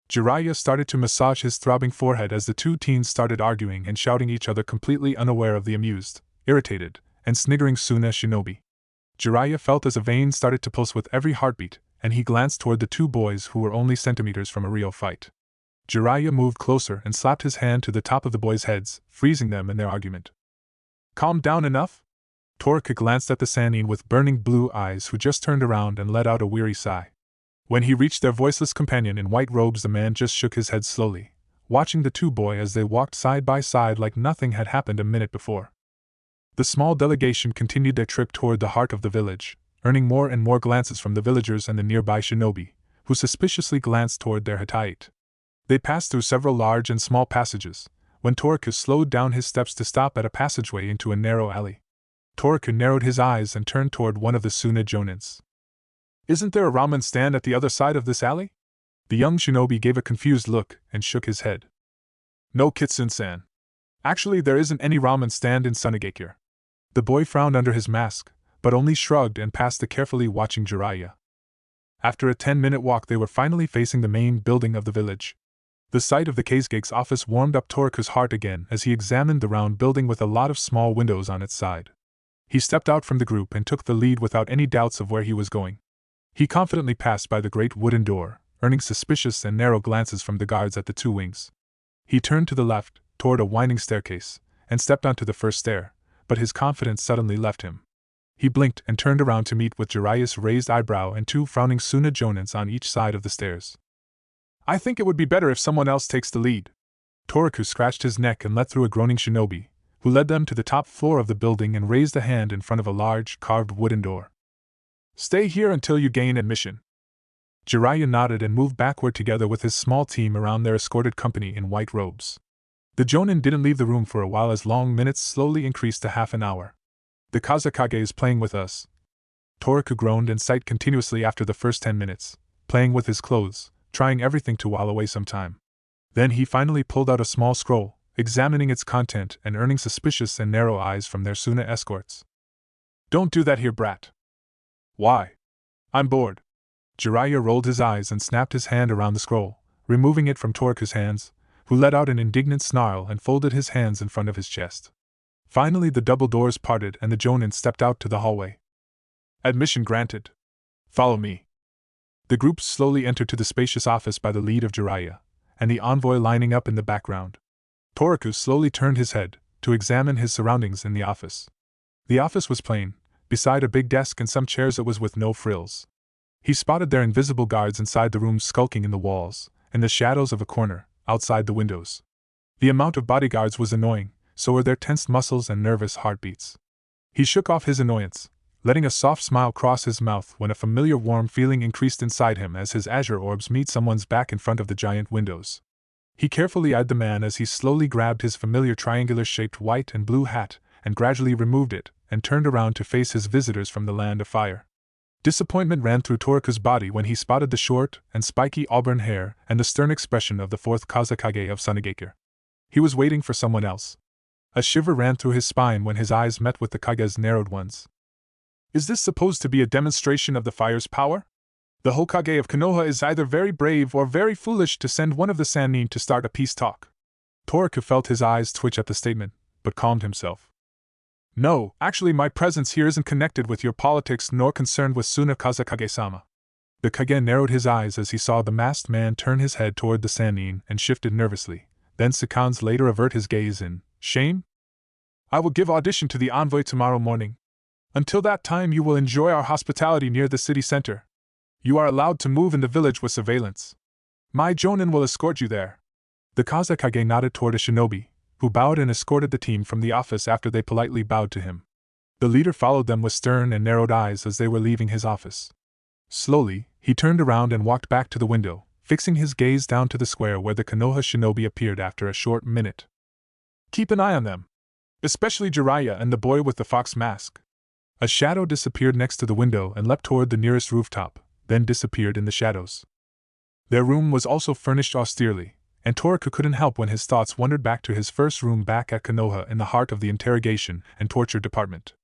Jiraiya started to massage his throbbing forehead as the 2 teens started arguing and shouting each other, completely unaware of the amused, irritated, and sniggering Suna shinobi. Jiraiya felt as a vein started to pulse with every heartbeat, and he glanced toward the 2 boys who were only centimeters from a real fight. Jiraiya moved closer and slapped his hand to the top of the boys' heads, freezing them in their argument. Calm down enough? Toku glanced at the Sannin with burning blue eyes, who just turned around and let out a weary sigh. When he reached their voiceless companion in white robes, the man just shook his head slowly, watching the 2 boys as they walked side by side like nothing had happened a minute before. The small delegation continued their trip toward the heart of the village, earning more and more glances from the villagers and the nearby shinobi, who suspiciously glanced toward their Hittite. They passed through several large and small passages, when Toku slowed down his steps to stop at a passageway into a narrow alley. Toku narrowed his eyes and turned toward one of the Suna Jonins. Isn't there a ramen stand at the other side of this alley? The young shinobi gave a confused look and shook his head. No, Kitsune-san. Actually, there isn't any ramen stand in Sunagakure. The boy frowned under his mask, but only shrugged and passed the carefully watching Jiraiya. After a 10-minute walk, they were finally facing the main building of the village. The sight of the Kazegake's office warmed up Toku's heart again as he examined the round building with a lot of small windows on its side. He stepped out from the group and took the lead without any doubts of where he was going. He confidently passed by the great wooden door, earning suspicious and narrow glances from the guards at the 2 wings. He turned to the left, toward a winding staircase, and stepped onto the first stair, but his confidence suddenly left him. He blinked and turned around to meet with Jiraiya's raised eyebrow and 2 frowning Suna Jonins on each side of the stairs. I think it would be better if someone else takes the lead. Toku scratched his neck and let through a groaning shinobi, who led them to the top floor of the building and raised a hand in front of a large, carved wooden door. Stay here until you gain admission. Jiraiya nodded and moved backward together with his small team around their escorted company in white robes. The Jonin didn't leave the room for a while as long minutes slowly increased to half an hour. The Kazekage is playing with us. Toku groaned and sighed continuously after the first 10 minutes, playing with his clothes, trying everything to while away some time. Then he finally pulled out a small scroll, examining its content and earning suspicious and narrow eyes from their Suna escorts. Don't do that here, brat. Why? I'm bored. Jiraiya rolled his eyes and snapped his hand around the scroll, removing it from Toku's hands, who let out an indignant snarl and folded his hands in front of his chest. Finally the double doors parted and the Jonin stepped out to the hallway. Admission granted. Follow me. The group slowly entered to the spacious office by the lead of Jiraiya, and the envoy lining up in the background. Toku slowly turned his head to examine his surroundings in the office. The office was plain. Beside a big desk and some chairs it was with no frills. He spotted their invisible guards inside the room skulking in the walls, in the shadows of a corner, outside the windows. The amount of bodyguards was annoying, so were their tensed muscles and nervous heartbeats. He shook off his annoyance, letting a soft smile cross his mouth when a familiar warm feeling increased inside him as his azure orbs meet someone's back in front of the giant windows. He carefully eyed the man as he slowly grabbed his familiar triangular-shaped white and blue hat and gradually removed it and turned around to face his visitors from the land of fire. Disappointment ran through Toraku's body when he spotted the short and spiky auburn hair and the stern expression of the fourth Kazekage of Tsunegekure. He was waiting for someone else. A shiver ran through his spine when his eyes met with the Kage's narrowed ones. Is this supposed to be a demonstration of the fire's power? The Hokage of Konoha is either very brave or very foolish to send one of the Sannin to start a peace talk. Toraku felt his eyes twitch at the statement, but calmed himself. No, actually my presence here isn't connected with your politics nor concerned with Suna Kazekage-sama. The Kage narrowed his eyes as he saw the masked man turn his head toward the Sannin and shifted nervously, then seconds later avert his gaze in shame. I will give audition to the envoy tomorrow morning. Until that time you will enjoy our hospitality near the city center. You are allowed to move in the village with surveillance. My jonin will escort you there. The Kazekage nodded toward a shinobi, who bowed and escorted the team from the office after they politely bowed to him. The leader followed them with stern and narrowed eyes as they were leaving his office. Slowly, he turned around and walked back to the window, fixing his gaze down to the square where the Konoha shinobi appeared after a short minute. Keep an eye on them. Especially Jiraiya and the boy with the fox mask. A shadow disappeared next to the window and leapt toward the nearest rooftop, then disappeared in the shadows. Their room was also furnished austerely, and Toraku couldn't help when his thoughts wandered back to his first room back at Konoha in the heart of the interrogation and torture department.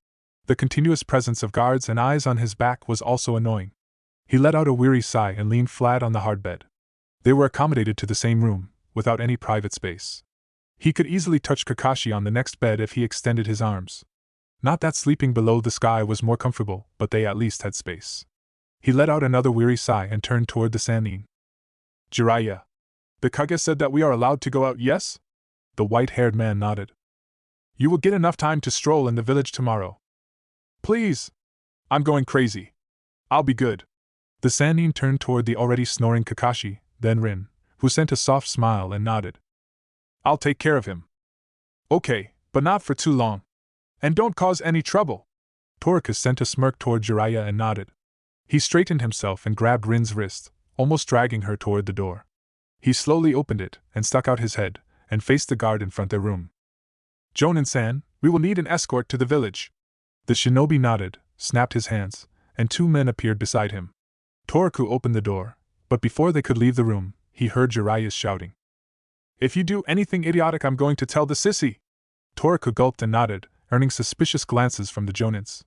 The continuous presence of guards and eyes on his back was also annoying. He let out a weary sigh and leaned flat on the hard bed. They were accommodated to the same room, without any private space. He could easily touch Kakashi on the next bed if he extended his arms. Not that sleeping below the sky was more comfortable, but they at least had space. He let out another weary sigh and turned toward the Sannin. Jiraiya. The Kage said that we are allowed to go out, yes? The white-haired man nodded. You will get enough time to stroll in the village tomorrow. Please. I'm going crazy. I'll be good. The Sannin turned toward the already snoring Kakashi, then Rin, who sent a soft smile and nodded. I'll take care of him. Okay, but not for too long. And don't cause any trouble. Toraku sent a smirk toward Jiraiya and nodded. He straightened himself and grabbed Rin's wrist, almost dragging her toward the door. He slowly opened it and stuck out his head, and faced the guard in front of their room. Jonin-san, we will need an escort to the village. The shinobi nodded, snapped his hands, and two men appeared beside him. Toraku opened the door, but before they could leave the room, he heard Jiraiya shouting. If you do anything idiotic, I'm going to tell the sissy. Toraku gulped and nodded, earning suspicious glances from the Jonins.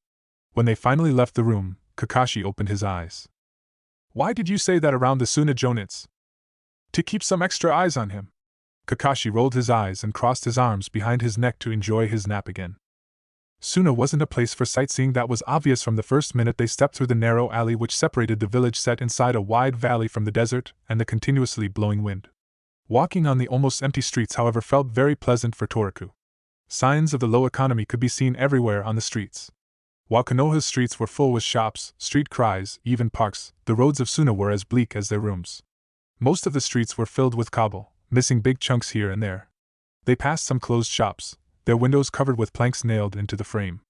When they finally left the room, Kakashi opened his eyes. Why did you say that around the Suna Jonins? To keep some extra eyes on him. Kakashi rolled his eyes and crossed his arms behind his neck to enjoy his nap again. Suna wasn't a place for sightseeing. That was obvious from the first minute they stepped through the narrow alley which separated the village set inside a wide valley from the desert and the continuously blowing wind. Walking on the almost empty streets, however, felt very pleasant for Toraku. Signs of the low economy could be seen everywhere on the streets. While Konoha's streets were full with shops, street cries, even parks, the roads of Suna were as bleak as their rooms. Most of the streets were filled with cobble, missing big chunks here and there. They passed some closed shops, their windows covered with planks nailed into the frame.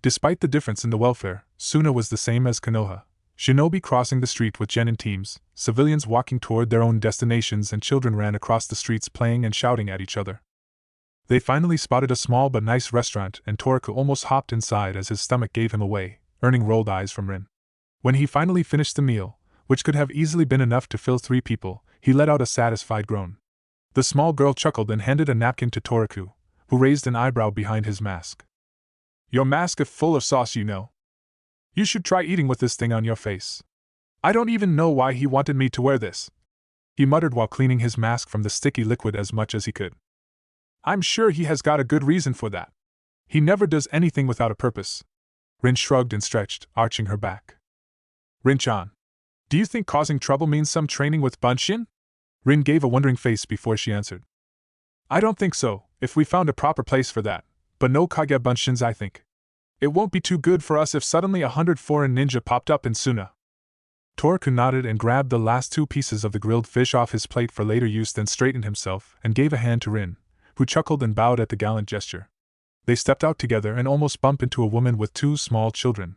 Despite the difference in the welfare, Suna was the same as Konoha. Shinobi crossing the street with genin teams, civilians walking toward their own destinations, and children ran across the streets playing and shouting at each other. They finally spotted a small but nice restaurant, and Toraku almost hopped inside as his stomach gave him away, earning rolled eyes from Rin. When he finally finished the meal, which could have easily been enough to fill 3 people, he let out a satisfied groan. The small girl chuckled and handed a napkin to Toraku, who raised an eyebrow behind his mask. Your mask is full of sauce, you know. You should try eating with this thing on your face. I don't even know why he wanted me to wear this, he muttered while cleaning his mask from the sticky liquid as much as he could. I'm sure he has got a good reason for that. He never does anything without a purpose. Rin shrugged and stretched, arching her back. Rin-chan, do you think causing trouble means some training with Bunshin? Rin gave a wondering face before she answered. I don't think so, if we found a proper place for that, but no Kage Bunshins, I think. It won't be too good for us if suddenly 100 foreign ninja popped up in Suna. Toku nodded and grabbed the last 2 pieces of the grilled fish off his plate for later use, then straightened himself and gave a hand to Rin, who chuckled and bowed at the gallant gesture. They stepped out together and almost bumped into a woman with 2 small children.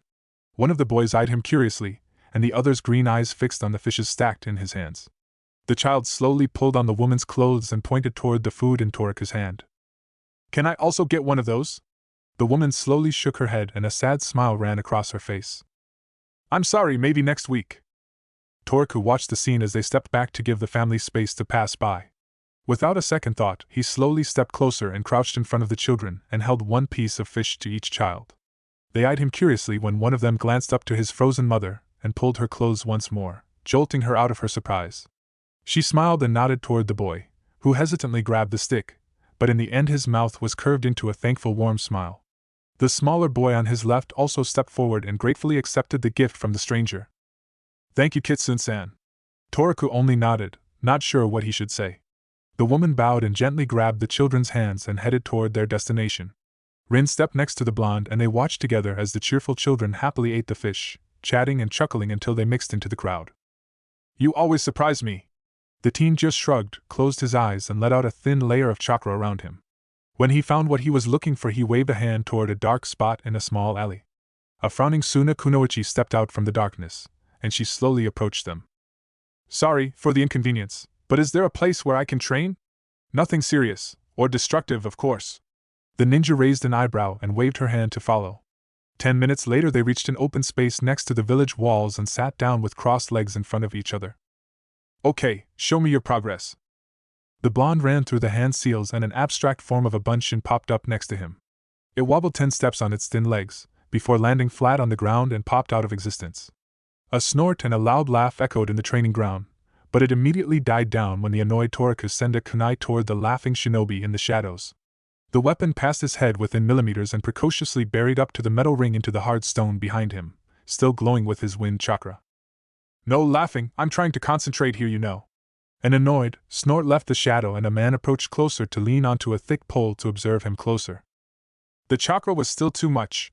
One of the boys eyed him curiously, and the other's green eyes fixed on the fishes stacked in his hands. The child slowly pulled on the woman's clothes and pointed toward the food in Toruka's hand. "Can I also get one of those?" The woman slowly shook her head and a sad smile ran across her face. "I'm sorry, maybe next week." Toku watched the scene as they stepped back to give the family space to pass by. Without a second thought, he slowly stepped closer and crouched in front of the children and held 1 piece of fish to each child. They eyed him curiously when one of them glanced up to his frozen mother and pulled her clothes once more, jolting her out of her surprise. She smiled and nodded toward the boy, who hesitantly grabbed the stick, but in the end his mouth was curved into a thankful warm smile. The smaller boy on his left also stepped forward and gratefully accepted the gift from the stranger. "Thank you, Kitsune-san." Toku only nodded, not sure what he should say. The woman bowed and gently grabbed the children's hands and headed toward their destination. Rin stepped next to the blonde and they watched together as the cheerful children happily ate the fish, chatting and chuckling until they mixed into the crowd. "You always surprise me." The teen just shrugged, closed his eyes and let out a thin layer of chakra around him. When he found what he was looking for, he waved a hand toward a dark spot in a small alley. A frowning Suna Kunoichi stepped out from the darkness, and she slowly approached them. "Sorry for the inconvenience, but is there a place where I can train? Nothing serious, or destructive, of course." The ninja raised an eyebrow and waved her hand to follow. 10 minutes later they reached an open space next to the village walls and sat down with crossed legs in front of each other. "Okay, show me your progress." The blonde ran through the hand seals and an abstract form of a bunshin popped up next to him. It wobbled 10 steps on its thin legs, before landing flat on the ground and popped out of existence. A snort and a loud laugh echoed in the training ground, but it immediately died down when the annoyed Toruku sent a kunai toward the laughing shinobi in the shadows. The weapon passed his head within millimeters and precociously buried up to the metal ring into the hard stone behind him, still glowing with his wind chakra. "No laughing, I'm trying to concentrate here, you know." An annoyed snort left the shadow and a man approached closer to lean onto a thick pole to observe him closer. The chakra was still too much.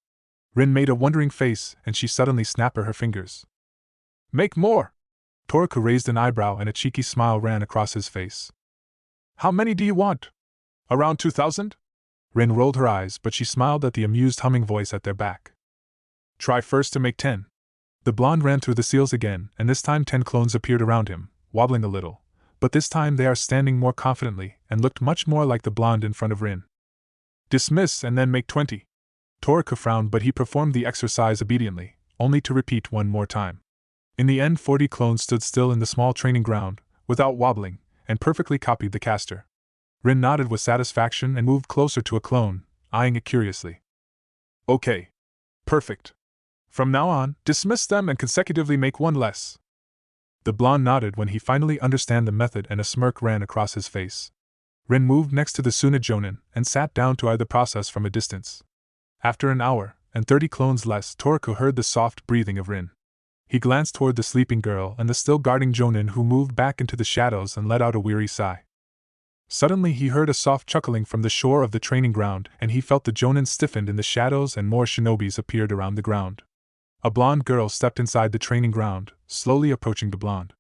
Rin made a wondering face and she suddenly snapped her fingers. "Make more!" Toruku raised an eyebrow and a cheeky smile ran across his face. "How many do you want? Around 2,000? Rin rolled her eyes, but she smiled at the amused humming voice at their back. "Try first to make 10. The blonde ran through the seals again, and this time 10 clones appeared around him, wobbling a little, but this time they are standing more confidently and looked much more like the blonde in front of Rin. "Dismiss and then make 20. Toruku frowned, but he performed the exercise obediently, only to repeat one more time. In the end 40 clones stood still in the small training ground, without wobbling, and perfectly copied the caster. Rin nodded with satisfaction and moved closer to a clone, eyeing it curiously. "Okay. Perfect. From now on, dismiss them and consecutively make 1 less." The blonde nodded when he finally understood the method and a smirk ran across his face. Rin moved next to the Suna Jonin and sat down to eye the process from a distance. After an hour, and 30 clones less, Toruku heard the soft breathing of Rin. He glanced toward the sleeping girl and the still guarding Jonin, who moved back into the shadows and let out a weary sigh. Suddenly he heard a soft chuckling from the shore of the training ground, and he felt the Jonin stiffened in the shadows and more shinobis appeared around the ground. A blonde girl stepped inside the training ground, slowly approaching the blonde.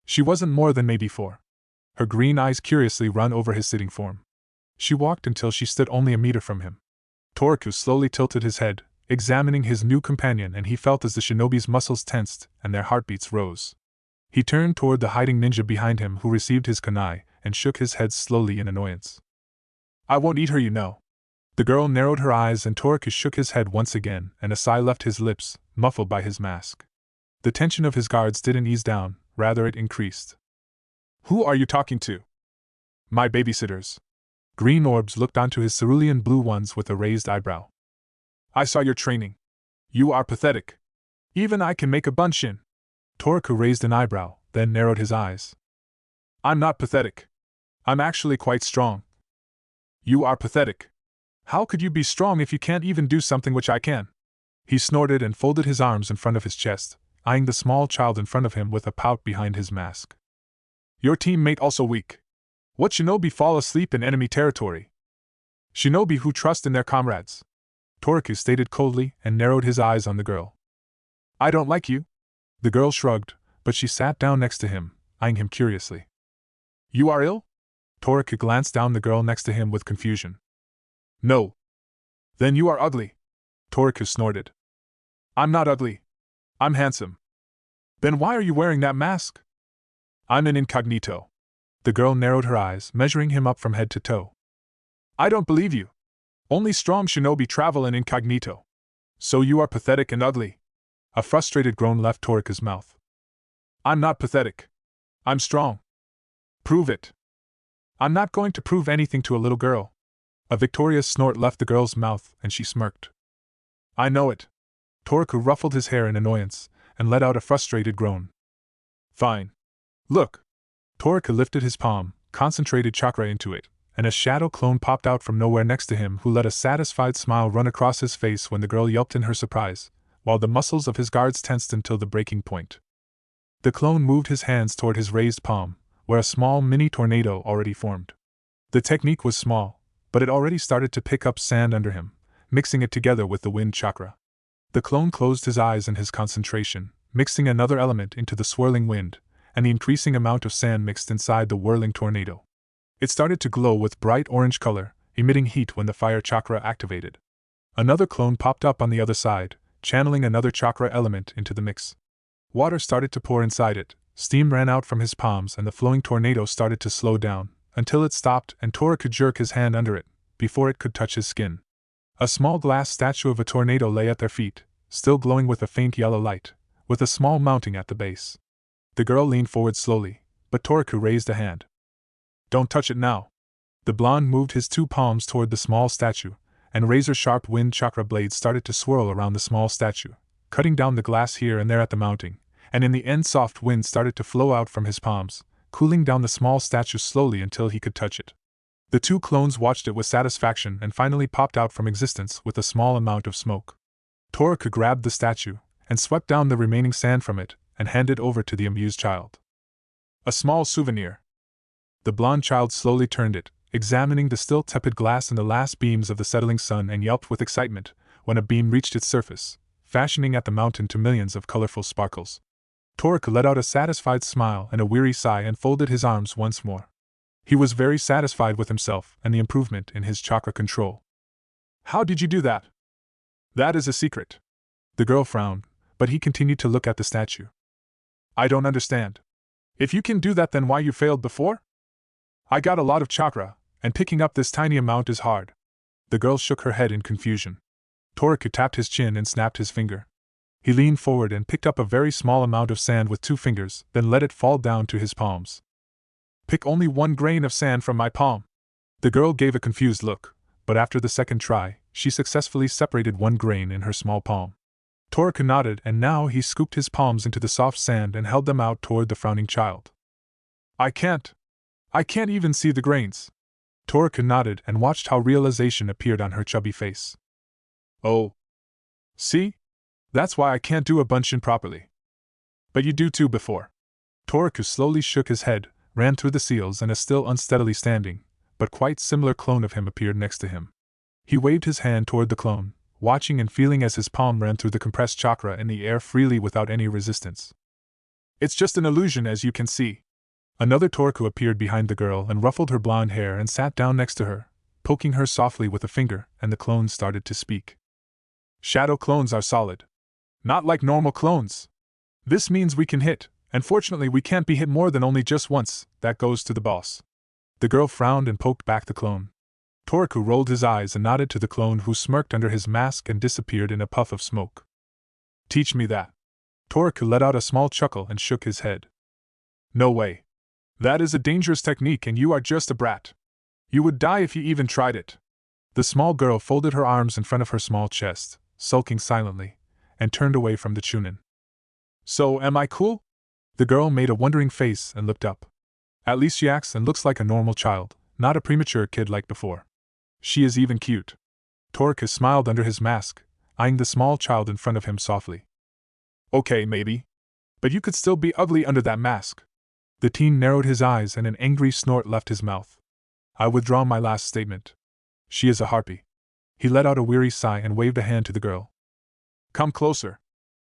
She wasn't more than maybe 4. Her green eyes curiously run over his sitting form. She walked until she stood only a meter from him. Toruku slowly tilted his head, examining his new companion, and he felt as the shinobi's muscles tensed and their heartbeats rose. He turned toward the hiding ninja behind him, who received his kunai, and shook his head slowly in annoyance. "I won't eat her, you know." The girl narrowed her eyes and Toruku shook his head once again, and a sigh left his lips, muffled by his mask. The tension of his guards didn't ease down, rather it increased. "Who are you talking to?" "My babysitters." Green orbs looked onto his cerulean blue ones with a raised eyebrow. "I saw your training. You are pathetic. Even I can make a bunshin." Toruku raised an eyebrow, then narrowed his eyes. "I'm not pathetic. I'm actually quite strong." "You are pathetic. How could you be strong if you can't even do something which I can?" He snorted and folded his arms in front of his chest, eyeing the small child in front of him with a pout behind his mask. "Your teammate also weak. What shinobi fall asleep in enemy territory? Shinobi who trust in their comrades," Toruku stated coldly and narrowed his eyes on the girl. "I don't like you." The girl shrugged, but she sat down next to him, eyeing him curiously. You are ill? Toriko glanced down the girl next to him with confusion. No. Then you are ugly. Toriko snorted. I'm not ugly. I'm handsome. Then why are you wearing that mask? I'm an incognito. The girl narrowed her eyes, measuring him up from head to toe. I don't believe you. Only strong shinobi travel in incognito. So you are pathetic and ugly. A frustrated groan left Toriko's mouth. I'm not pathetic. I'm strong. Prove it. I'm not going to prove anything to a little girl. A victorious snort left the girl's mouth, and she smirked. I know it. Toriko ruffled his hair in annoyance, and let out a frustrated groan. Fine. Look. Toriko lifted his palm, concentrated chakra into it, and a shadow clone popped out from nowhere next to him, who let a satisfied smile run across his face when the girl yelped in her surprise, while the muscles of his guards tensed until the breaking point. The clone moved his hands toward his raised palm, where a small mini tornado already formed. The technique was small, but it already started to pick up sand under him, mixing it together with the wind chakra. The clone closed his eyes in his concentration, mixing another element into the swirling wind, and the increasing amount of sand mixed inside the whirling tornado. It started to glow with bright orange color, emitting heat when the fire chakra activated. Another clone popped up on the other side, channeling another chakra element into the mix. Water started to pour inside it, steam ran out from his palms, and the flowing tornado started to slow down, until it stopped and Tora could jerk his hand under it, before it could touch his skin. A small glass statue of a tornado lay at their feet, still glowing with a faint yellow light, with a small mounting at the base. The girl leaned forward slowly, but Toriku raised a hand. Don't touch it now. The blonde moved his two palms toward the small statue, and razor-sharp wind chakra blades started to swirl around the small statue, cutting down the glass here and there at the mounting, and in the end soft wind started to flow out from his palms, cooling down the small statue slowly until he could touch it. The two clones watched it with satisfaction and finally popped out from existence with a small amount of smoke. Toriku grabbed the statue, and swept down the remaining sand from it, and handed over to the amused child. A small souvenir. The blonde child slowly turned it, examining the still tepid glass in the last beams of the settling sun, and yelped with excitement when a beam reached its surface, fashioning at the mountain to millions of colorful sparkles. Toriku let out a satisfied smile and a weary sigh and folded his arms once more. He was very satisfied with himself and the improvement in his chakra control. How did you do that? That is a secret. The girl frowned, but he continued to look at the statue. I don't understand. If you can do that, then why you failed before? I got a lot of chakra, and picking up this tiny amount is hard. The girl shook her head in confusion. Toriku tapped his chin and snapped his finger. He leaned forward and picked up a very small amount of sand with 2 fingers, then let it fall down to his palms. Pick only 1 grain of sand from my palm. The girl gave a confused look, but after the second try, she successfully separated 1 grain in her small palm. Toriku nodded, and now he scooped his palms into the soft sand and held them out toward the frowning child. I can't even see the grains. Toriku nodded and watched how realization appeared on her chubby face. Oh. See? That's why I can't do a bunshin properly. But you do too before. Toriku slowly shook his head, ran through the seals, and a still unsteadily standing, but quite similar clone of him appeared next to him. He waved his hand toward the clone, watching and feeling as his palm ran through the compressed chakra in the air freely without any resistance. It's just an illusion, as you can see. Another Toriku appeared behind the girl and ruffled her blonde hair and sat down next to her, poking her softly with a finger, and the clone started to speak. Shadow clones are solid. Not like normal clones. This means we can hit, and fortunately we can't be hit more than only just once. That goes to the boss. The girl frowned and poked back the clone. Toriku rolled his eyes and nodded to the clone, who smirked under his mask and disappeared in a puff of smoke. Teach me that. Toriku let out a small chuckle and shook his head. No way. That is a dangerous technique and you are just a brat. You would die if you even tried it. The small girl folded her arms in front of her small chest, sulking silently, and turned away from the Chunin. So, am I cool? The girl made a wondering face and looked up. At least she acts and looks like a normal child, not a premature kid like before. She is even cute. Toriku smiled under his mask, eyeing the small child in front of him softly. Okay, maybe. But you could still be ugly under that mask. The teen narrowed his eyes and an angry snort left his mouth. I withdraw my last statement. She is a harpy. He let out a weary sigh and waved a hand to the girl. Come closer.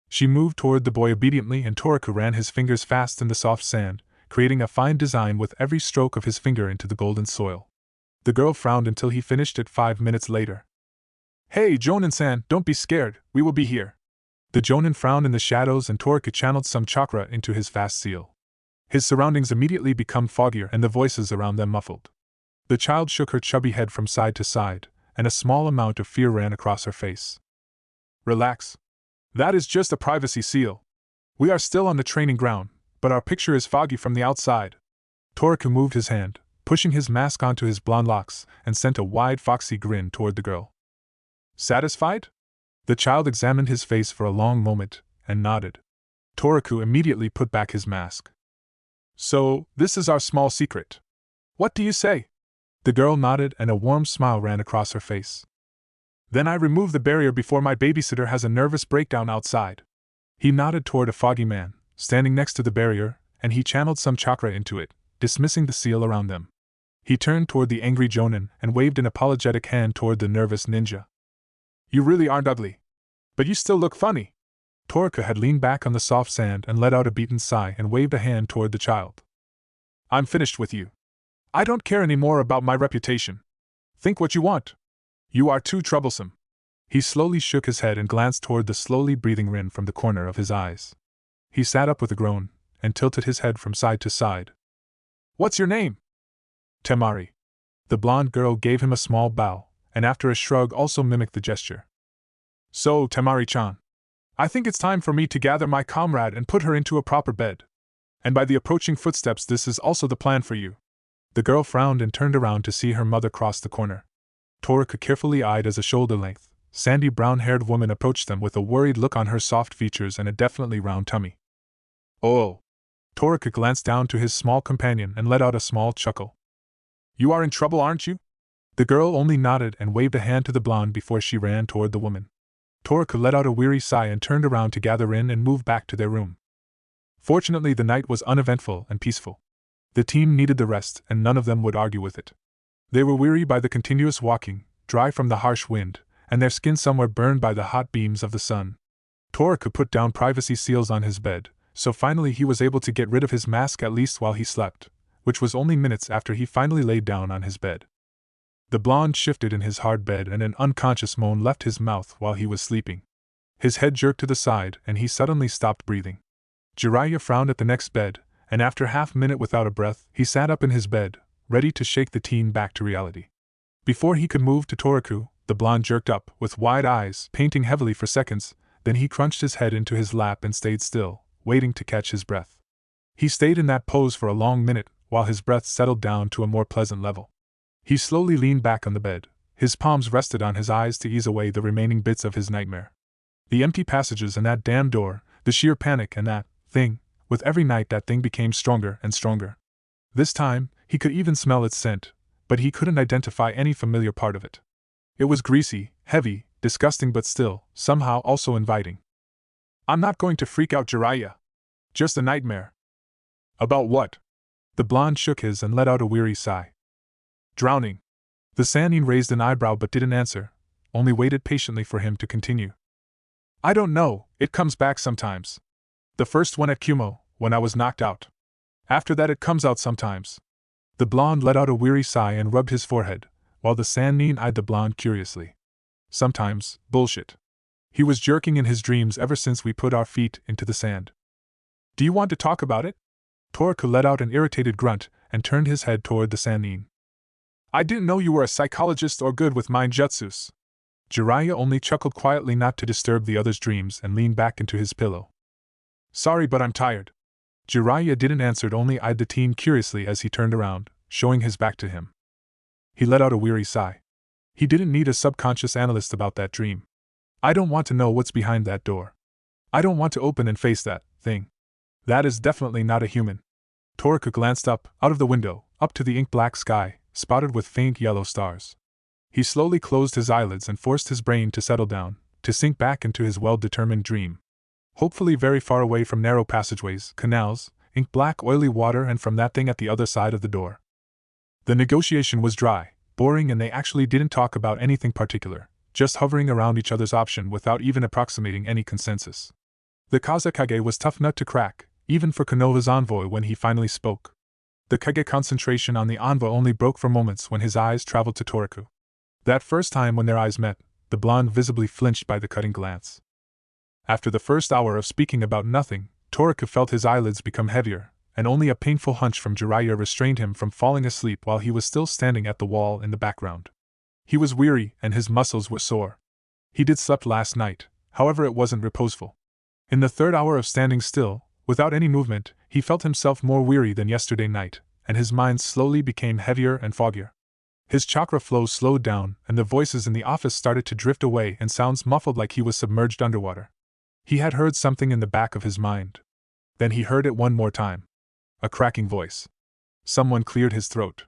She moved toward the boy obediently, and Toraku ran his fingers fast in the soft sand, creating a fine design with every stroke of his finger into the golden soil. The girl frowned until he finished it 5 minutes later. "Hey, Jonin-san, don't be scared, we will be here." The Jonin frowned in the shadows, and Toraku channeled some chakra into his fast seal. His surroundings immediately became foggier and the voices around them muffled. The child shook her chubby head from side to side, and a small amount of fear ran across her face. "Relax. That is just a privacy seal. We are still on the training ground, but our picture is foggy from the outside." Toraku moved his hand, pushing his mask onto his blonde locks, and sent a wide foxy grin toward the girl. "Satisfied?" The child examined his face for a long moment, and nodded. Toraku immediately put back his mask. "So, this is our small secret. What do you say?" The girl nodded, and a warm smile ran across her face. "Then I remove the barrier before my babysitter has a nervous breakdown outside." He nodded toward a foggy man, standing next to the barrier, and he channeled some chakra into it, dismissing the seal around them. He turned toward the angry Jonin and waved an apologetic hand toward the nervous ninja. "You really aren't ugly. But you still look funny." Toraku had leaned back on the soft sand and let out a beaten sigh and waved a hand toward the child. "I'm finished with you. I don't care any more about my reputation. Think what you want. You are too troublesome." He slowly shook his head and glanced toward the slowly breathing Rin from the corner of his eyes. He sat up with a groan, and tilted his head from side to side. "What's your name?" "Temari." The blonde girl gave him a small bow, and after a shrug also mimicked the gesture. "So, Temari-chan, I think it's time for me to gather my comrade and put her into a proper bed. And by the approaching footsteps, this is also the plan for you." The girl frowned and turned around to see her mother cross the corner. Toraku carefully eyed as a shoulder-length, sandy brown-haired woman approached them with a worried look on her soft features and a definitely round tummy. "Oh." Toraku glanced down to his small companion and let out a small chuckle. "You are in trouble, aren't you?" The girl only nodded and waved a hand to the blonde before she ran toward the woman. Toraku let out a weary sigh and turned around to gather in and move back to their room. Fortunately, the night was uneventful and peaceful. The team needed the rest, and none of them would argue with it. They were weary by the continuous walking, dry from the harsh wind, and their skin somewhere burned by the hot beams of the sun. Toraku put down privacy seals on his bed, so finally he was able to get rid of his mask at least while he slept, which was only minutes after he finally laid down on his bed. The blonde shifted in his hard bed and an unconscious moan left his mouth while he was sleeping. His head jerked to the side and he suddenly stopped breathing. Jiraiya frowned at the next bed, and after half a minute without a breath, he sat up in his bed, ready to shake the teen back to reality. Before he could move to Toraku, the blonde jerked up, with wide eyes, painting heavily for seconds, then he crunched his head into his lap and stayed still, waiting to catch his breath. He stayed in that pose for a long minute, while his breath settled down to a more pleasant level. He slowly leaned back on the bed, his palms rested on his eyes to ease away the remaining bits of his nightmare. The empty passages and that damn door, the sheer panic and that thing, with every night that thing became stronger and stronger. This time, he could even smell its scent, but he couldn't identify any familiar part of it. It was greasy, heavy, disgusting, but still, somehow also inviting. "I'm not going to freak out, Jiraiya. Just a nightmare." "About what?" The blonde shook his and let out a weary sigh. "Drowning." The Sannin raised an eyebrow but didn't answer, only waited patiently for him to continue. "I don't know, it comes back sometimes. The first one at Kumo, when I was knocked out. After that it comes out sometimes." The blonde let out a weary sigh and rubbed his forehead, while the Sannin eyed the blonde curiously. "Sometimes, bullshit. He was jerking in his dreams ever since we put our feet into the sand." "Do you want to talk about it?" Toraku let out an irritated grunt and turned his head toward the Sannin. "I didn't know you were a psychologist or good with mind jutsus." Jiraiya only chuckled quietly not to disturb the other's dreams and leaned back into his pillow. "Sorry, but I'm tired." Jiraiya didn't answer, only eyed the teen curiously as he turned around, showing his back to him. He let out a weary sigh. He didn't need a subconscious analyst about that dream. "I don't want to know what's behind that door. I don't want to open and face that thing. That is definitely not a human." Toraku glanced up, out of the window, up to the ink-black sky, spotted with faint yellow stars. He slowly closed his eyelids and forced his brain to settle down, to sink back into his well-determined dream. Hopefully very far away from narrow passageways, canals, ink-black oily water, and from that thing at the other side of the door. The negotiation was dry, boring, and they actually didn't talk about anything particular, just hovering around each other's option without even approximating any consensus. The Kazekage was tough nut to crack, even for Konoha's envoy when he finally spoke. The Kage concentration on the envoy only broke for moments when his eyes traveled to Toku. That first time when their eyes met, the blonde visibly flinched by the cutting glance. After the first hour of speaking about nothing, Toku felt his eyelids become heavier, and only a painful hunch from Jiraiya restrained him from falling asleep while he was still standing at the wall in the background. He was weary and his muscles were sore. He did slept last night, however it wasn't reposeful. In the third hour of standing still, without any movement, he felt himself more weary than yesterday night, and his mind slowly became heavier and foggier. His chakra flow slowed down, and the voices in the office started to drift away and sounds muffled like he was submerged underwater. He had heard something in the back of his mind. Then he heard it one more time. A cracking voice. Someone cleared his throat.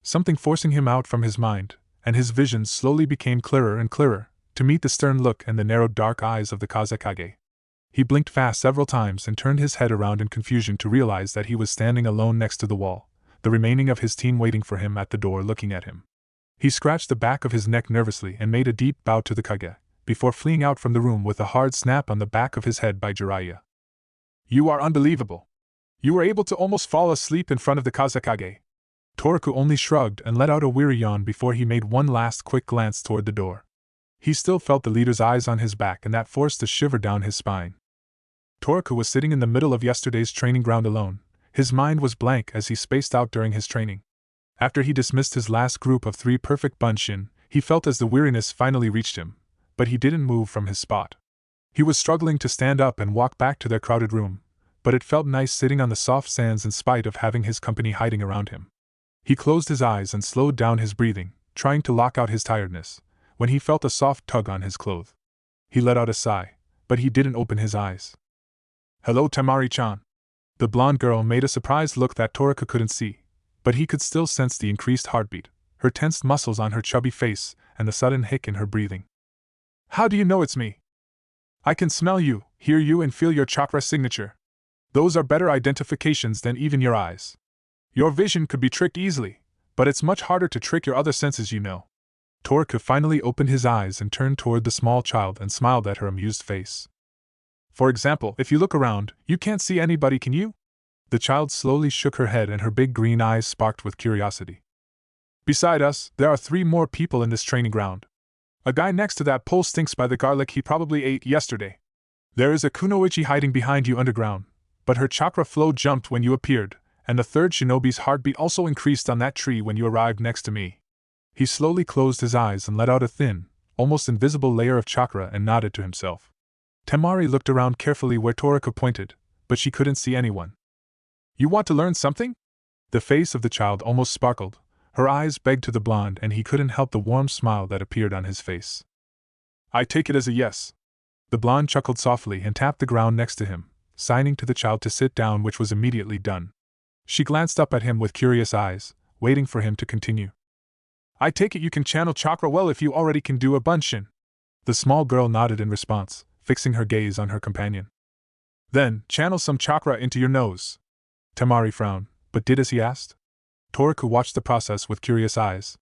Something forcing him out from his mind, and his vision slowly became clearer and clearer, to meet the stern look and the narrowed dark eyes of the Kazekage. He blinked fast several times and turned his head around in confusion to realize that he was standing alone next to the wall, the remaining of his team waiting for him at the door looking at him. He scratched the back of his neck nervously and made a deep bow to the Kage, before fleeing out from the room with a hard snap on the back of his head by Jiraiya. "You are unbelievable. You were able to almost fall asleep in front of the Kazekage." Toku only shrugged and let out a weary yawn before he made one last quick glance toward the door. He still felt the leader's eyes on his back and that forced a shiver down his spine. Toku was sitting in the middle of yesterday's training ground alone. His mind was blank as he spaced out during his training. After he dismissed his last group of 3 perfect bunshin, he felt as the weariness finally reached him, but he didn't move from his spot. He was struggling to stand up and walk back to their crowded room, but it felt nice sitting on the soft sands in spite of having his company hiding around him. He closed his eyes and slowed down his breathing, trying to lock out his tiredness, when he felt a soft tug on his clothes. He let out a sigh, but he didn't open his eyes. "Hello, Temari-chan." The blonde girl made a surprised look that Toku couldn't see, but he could still sense the increased heartbeat, her tensed muscles on her chubby face, and the sudden hic in her breathing. "How do you know it's me?" "I can smell you, hear you, and feel your chakra signature. Those are better identifications than even your eyes. Your vision could be tricked easily, but it's much harder to trick your other senses, you know." Toku finally opened his eyes and turned toward the small child and smiled at her amused face. "For example, if you look around, you can't see anybody, can you?" The child slowly shook her head and her big green eyes sparkled with curiosity. "Beside us, there are 3 more people in this training ground. A guy next to that pole stinks by the garlic he probably ate yesterday. There is a kunoichi hiding behind you underground, but her chakra flow jumped when you appeared, and the 3rd shinobi's heartbeat also increased on that tree when you arrived next to me." He slowly closed his eyes and let out a thin, almost invisible layer of chakra and nodded to himself. Temari looked around carefully where Toku pointed, but she couldn't see anyone. "You want to learn something?" The face of the child almost sparkled, her eyes begged to the blonde, and he couldn't help the warm smile that appeared on his face. "I take it as a yes." The blonde chuckled softly and tapped the ground next to him, signing to the child to sit down, which was immediately done. She glanced up at him with curious eyes, waiting for him to continue. "I take it you can channel chakra well if you already can do a bunshin." The small girl nodded in response, fixing her gaze on her companion. "Then, channel some chakra into your nose." Temari frowned, but did as he asked. Toku watched the process with curious eyes.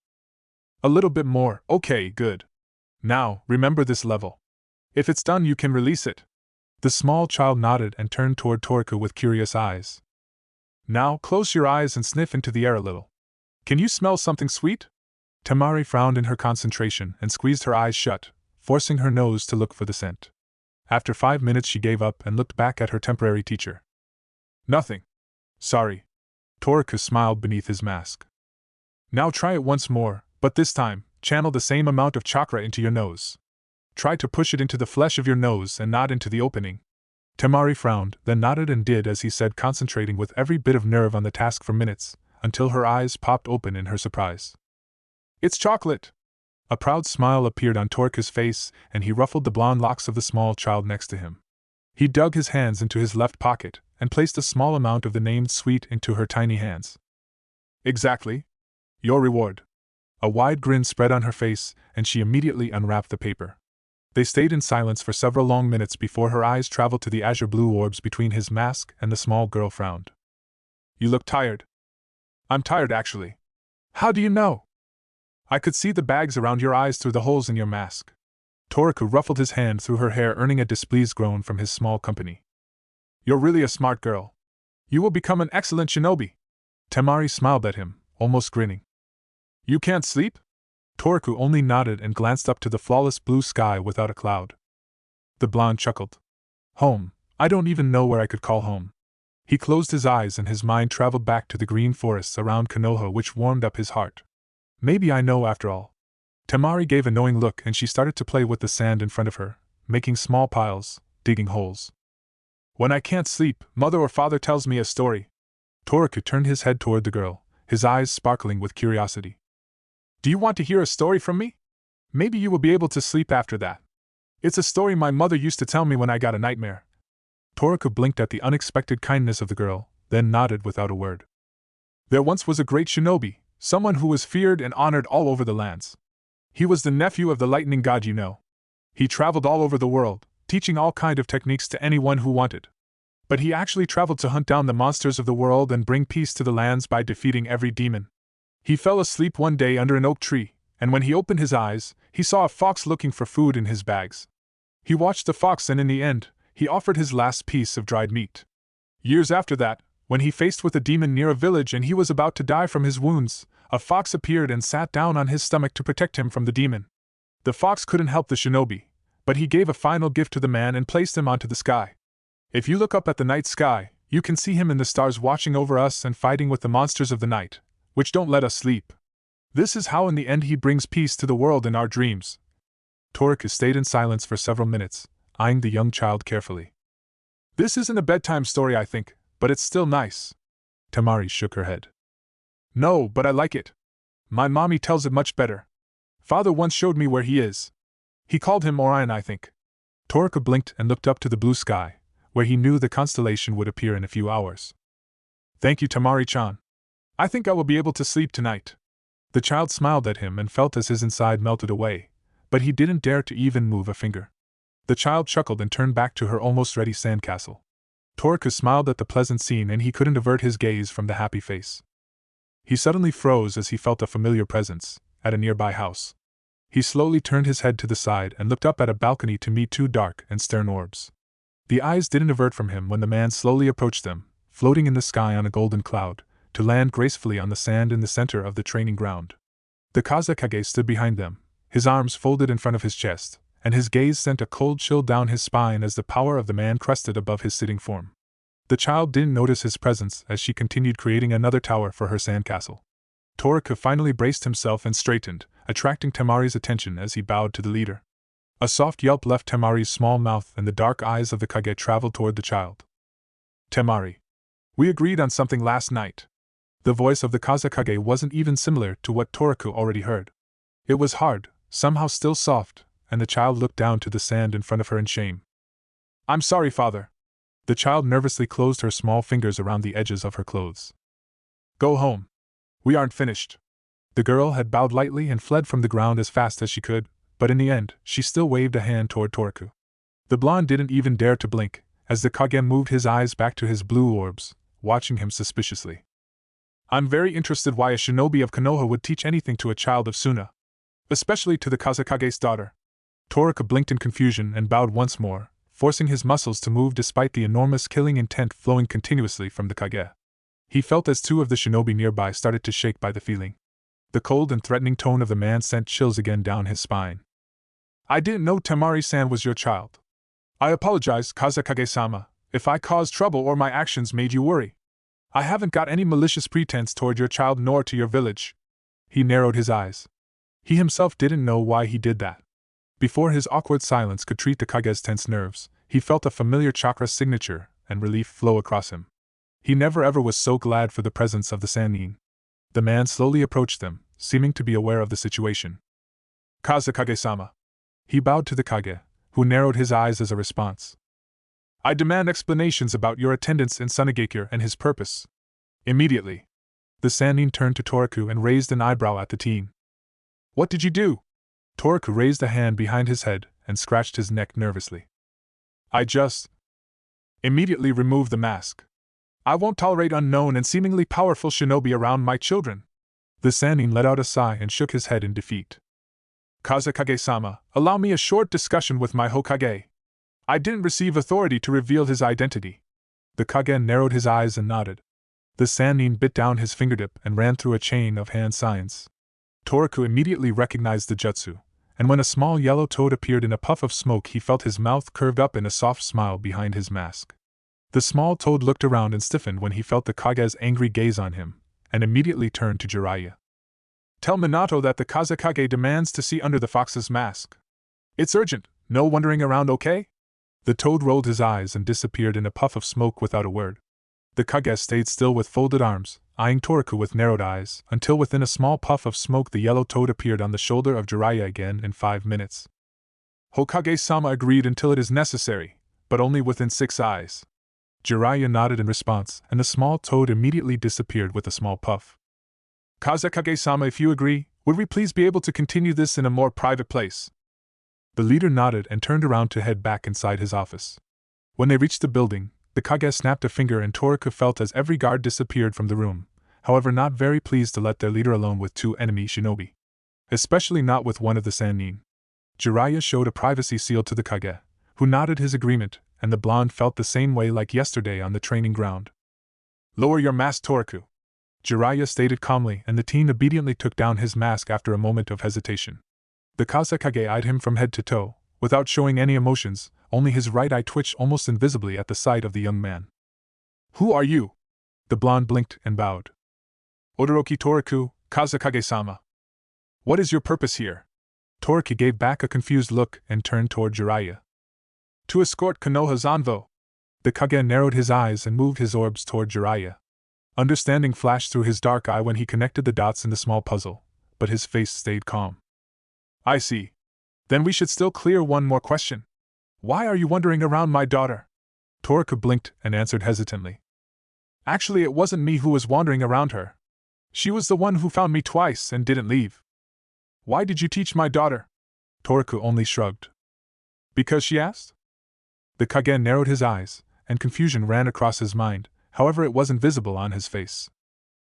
"A little bit more, okay, good. Now, remember this level. If it's done, you can release it." The small child nodded and turned toward Toku with curious eyes. "Now, close your eyes and sniff into the air a little. Can you smell something sweet?" Temari frowned in her concentration and squeezed her eyes shut, forcing her nose to look for the scent. After 5 minutes she gave up and looked back at her temporary teacher. "Nothing. Sorry." Toku smiled beneath his mask. "Now try it once more, but this time, channel the same amount of chakra into your nose. Try to push it into the flesh of your nose and not into the opening." Temari frowned, then nodded and did as he said, concentrating with every bit of nerve on the task for minutes, until her eyes popped open in her surprise. "It's chocolate!" A proud smile appeared on Toku's face, and he ruffled the blonde locks of the small child next to him. He dug his hands into his left pocket, and placed a small amount of the named sweet into her tiny hands. "Exactly. Your reward." A wide grin spread on her face, and she immediately unwrapped the paper. They stayed in silence for several long minutes before her eyes traveled to the azure-blue orbs between his mask, and the small girl frowned. "You look tired." "I'm tired, actually." "How do you know?" "I could see the bags around your eyes through the holes in your mask." Toraku ruffled his hand through her hair, earning a displeased groan from his small company. You're really a smart girl. You will become an excellent shinobi. Temari smiled at him, almost grinning. You can't sleep? Toraku only nodded and glanced up to the flawless blue sky without a cloud. The blonde chuckled. Home, I don't even know where I could call home. He closed his eyes and his mind traveled back to the green forests around Konoha, which warmed up his heart. Maybe I know after all. Temari gave a knowing look and she started to play with the sand in front of her, making small piles, digging holes. When I can't sleep, mother or father tells me a story. Toraku turned his head toward the girl, his eyes sparkling with curiosity. Do you want to hear a story from me? Maybe you will be able to sleep after that. It's a story my mother used to tell me when I got a nightmare. Toraku blinked at the unexpected kindness of the girl, then nodded without a word. There once was a great shinobi, someone who was feared and honored all over the lands. He was the nephew of the lightning god, you know. He traveled all over the world, teaching all kind of techniques to anyone who wanted. But he actually traveled to hunt down the monsters of the world and bring peace to the lands by defeating every demon. He fell asleep one day under an oak tree, and when he opened his eyes, he saw a fox looking for food in his bags. He watched the fox and in the end, he offered his last piece of dried meat. Years after that, when he faced with a demon near a village and he was about to die from his wounds, a fox appeared and sat down on his stomach to protect him from the demon. The fox couldn't help the shinobi, but he gave a final gift to the man and placed him onto the sky. If you look up at the night sky, you can see him in the stars watching over us and fighting with the monsters of the night, which don't let us sleep. This is how in the end he brings peace to the world in our dreams. Toraku stayed in silence for several minutes, eyeing the young child carefully. This isn't a bedtime story, I think, but it's still nice. Temari shook her head. No, but I like it. My mommy tells it much better. Father once showed me where he is. He called him Orion, I think. Toraku blinked and looked up to the blue sky, where he knew the constellation would appear in a few hours. Thank you, Temari-chan. I think I will be able to sleep tonight. The child smiled at him and felt as his inside melted away, but he didn't dare to even move a finger. The child chuckled and turned back to her almost ready sandcastle. Toraku smiled at the pleasant scene and he couldn't avert his gaze from the happy face. He suddenly froze as he felt a familiar presence, at a nearby house. He slowly turned his head to the side and looked up at a balcony to meet two dark and stern orbs. The eyes didn't avert from him when the man slowly approached them, floating in the sky on a golden cloud, to land gracefully on the sand in the center of the training ground. The Kazekage stood behind them, his arms folded in front of his chest, and his gaze sent a cold chill down his spine as the power of the man crested above his sitting form. The child didn't notice his presence as she continued creating another tower for her sandcastle. Toraku finally braced himself and straightened, attracting Temari's attention as he bowed to the leader. A soft yelp left Temari's small mouth and the dark eyes of the Kage traveled toward the child. Temari. We agreed on something last night. The voice of the Kazekage wasn't even similar to what Toraku already heard. It was hard, somehow still soft, and the child looked down to the sand in front of her in shame. I'm sorry, father. The child nervously closed her small fingers around the edges of her clothes. Go home. We aren't finished. The girl had bowed lightly and fled from the ground as fast as she could, but in the end, she still waved a hand toward Toraku. The blonde didn't even dare to blink, as the Kage moved his eyes back to his blue orbs, watching him suspiciously. I'm very interested why a shinobi of Konoha would teach anything to a child of Suna. Especially to the Kazekage's daughter. Toraku blinked in confusion and bowed once more, forcing his muscles to move despite the enormous killing intent flowing continuously from the Kage. He felt as two of the shinobi nearby started to shake by the feeling. The cold and threatening tone of the man sent chills again down his spine. I didn't know Temari-san was your child. I apologize, Kazekage-sama, if I caused trouble or my actions made you worry. I haven't got any malicious pretense toward your child nor to your village. He narrowed his eyes. He himself didn't know why he did that. Before his awkward silence could treat the Kage's tense nerves, he felt a familiar chakra signature and relief flow across him. He never ever was so glad for the presence of the Sannin. The man slowly approached them, seeming to be aware of the situation. Kazekage-sama. He bowed to the Kage, who narrowed his eyes as a response. I demand explanations about your attendance in Sunagakure and his purpose. Immediately. The Sannin turned to Toraku and raised an eyebrow at the teen. What did you do? Toraku raised a hand behind his head and scratched his neck nervously. I just immediately removed the mask. I won't tolerate unknown and seemingly powerful shinobi around my children. The Sannin let out a sigh and shook his head in defeat. Kazekage-sama, allow me a short discussion with my Hokage. I didn't receive authority to reveal his identity. The Kage narrowed his eyes and nodded. The Sannin bit down his fingertip and ran through a chain of hand signs. Toraku immediately recognized the jutsu, and when a small yellow toad appeared in a puff of smoke, he felt his mouth curved up in a soft smile behind his mask. The small toad looked around and stiffened when he felt the Kage's angry gaze on him, and immediately turned to Jiraiya. Tell Minato that the Kazekage demands to see under the fox's mask. It's urgent, no wandering around, okay? The toad rolled his eyes and disappeared in a puff of smoke without a word. The Kage stayed still with folded arms, eyeing Toraku with narrowed eyes, until within a small puff of smoke the yellow toad appeared on the shoulder of Jiraiya again in 5 minutes. Hokage-sama agreed until it is necessary, but only within 6 eyes. Jiraiya nodded in response, and the small toad immediately disappeared with a small puff. Kazekage-sama, if you agree, would we please be able to continue this in a more private place? The leader nodded and turned around to head back inside his office. When they reached the building, the Kage snapped a finger and Toraku felt as every guard disappeared from the room, however not very pleased to let their leader alone with 2 enemy shinobi. Especially not with one of the Sannin. Jiraiya showed a privacy seal to the Kage, who nodded his agreement, and the blonde felt the same way like yesterday on the training ground. Lower your mask, Toraku. Jiraiya stated calmly, and the teen obediently took down his mask after a moment of hesitation. The Kazekage eyed him from head to toe, without showing any emotions, only his right eye twitched almost invisibly at the sight of the young man. Who are you? The blonde blinked and bowed. Odoroki Toraku, Kazekage-sama. What is your purpose here? Toraku gave back a confused look and turned toward Jiraiya. To escort Konoha's envoy. The Kage narrowed his eyes and moved his orbs toward Jiraiya. Understanding flashed through his dark eye when he connected the dots in the small puzzle, but his face stayed calm. I see. Then we should still clear one more question. Why are you wandering around my daughter? Toraku blinked and answered hesitantly. Actually, it wasn't me who was wandering around her. She was the one who found me twice and didn't leave. Why did you teach my daughter? Toraku only shrugged. Because she asked? The Kage narrowed his eyes, and confusion ran across his mind, however it wasn't visible on his face.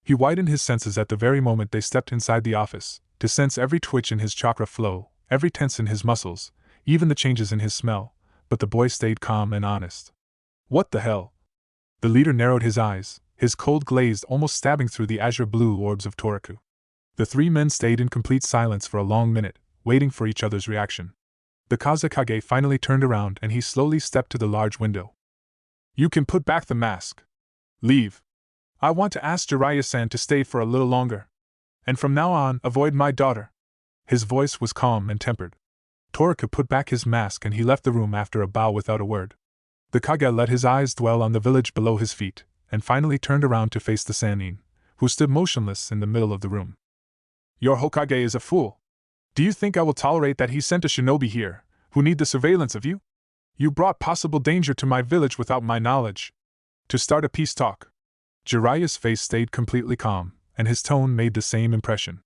He widened his senses at the very moment they stepped inside the office, to sense every twitch in his chakra flow, every tense in his muscles, even the changes in his smell, but the boy stayed calm and honest. What the hell? The leader narrowed his eyes, his cold glazed almost stabbing through the azure blue orbs of Toraku. The 3 men stayed in complete silence for a long minute, waiting for each other's reaction. The Kazekage finally turned around and he slowly stepped to the large window. You can put back the mask. Leave. I want to ask Jiraiya-san to stay for a little longer. And from now on, avoid my daughter. His voice was calm and tempered. Toraku put back his mask and he left the room after a bow without a word. The Kage let his eyes dwell on the village below his feet, and finally turned around to face the Sannin, who stood motionless in the middle of the room. Your Hokage is a fool. Do you think I will tolerate that he sent a shinobi here, who need the surveillance of you? You brought possible danger to my village without my knowledge. To start a peace talk. Jiraiya's face stayed completely calm, and his tone made the same impression.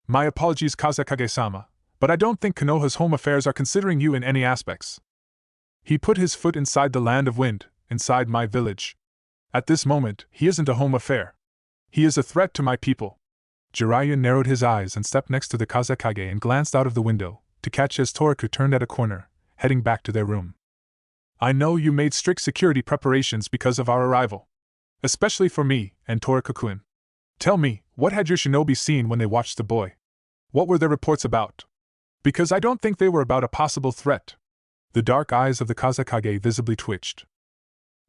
My apologies, Kazekage-sama, but I don't think Konoha's home affairs are considering you in any aspects. He put his foot inside the land of wind, inside my village. At this moment, he isn't a home affair. He is a threat to my people. Jiraiya narrowed his eyes and stepped next to the Kazekage and glanced out of the window, to catch as Toraku turned at a corner, heading back to their room. I know you made strict security preparations because of our arrival. Especially for me and Toraku-kun. Tell me, what had your shinobi seen when they watched the boy? What were their reports about? Because I don't think they were about a possible threat. The dark eyes of the Kazekage visibly twitched.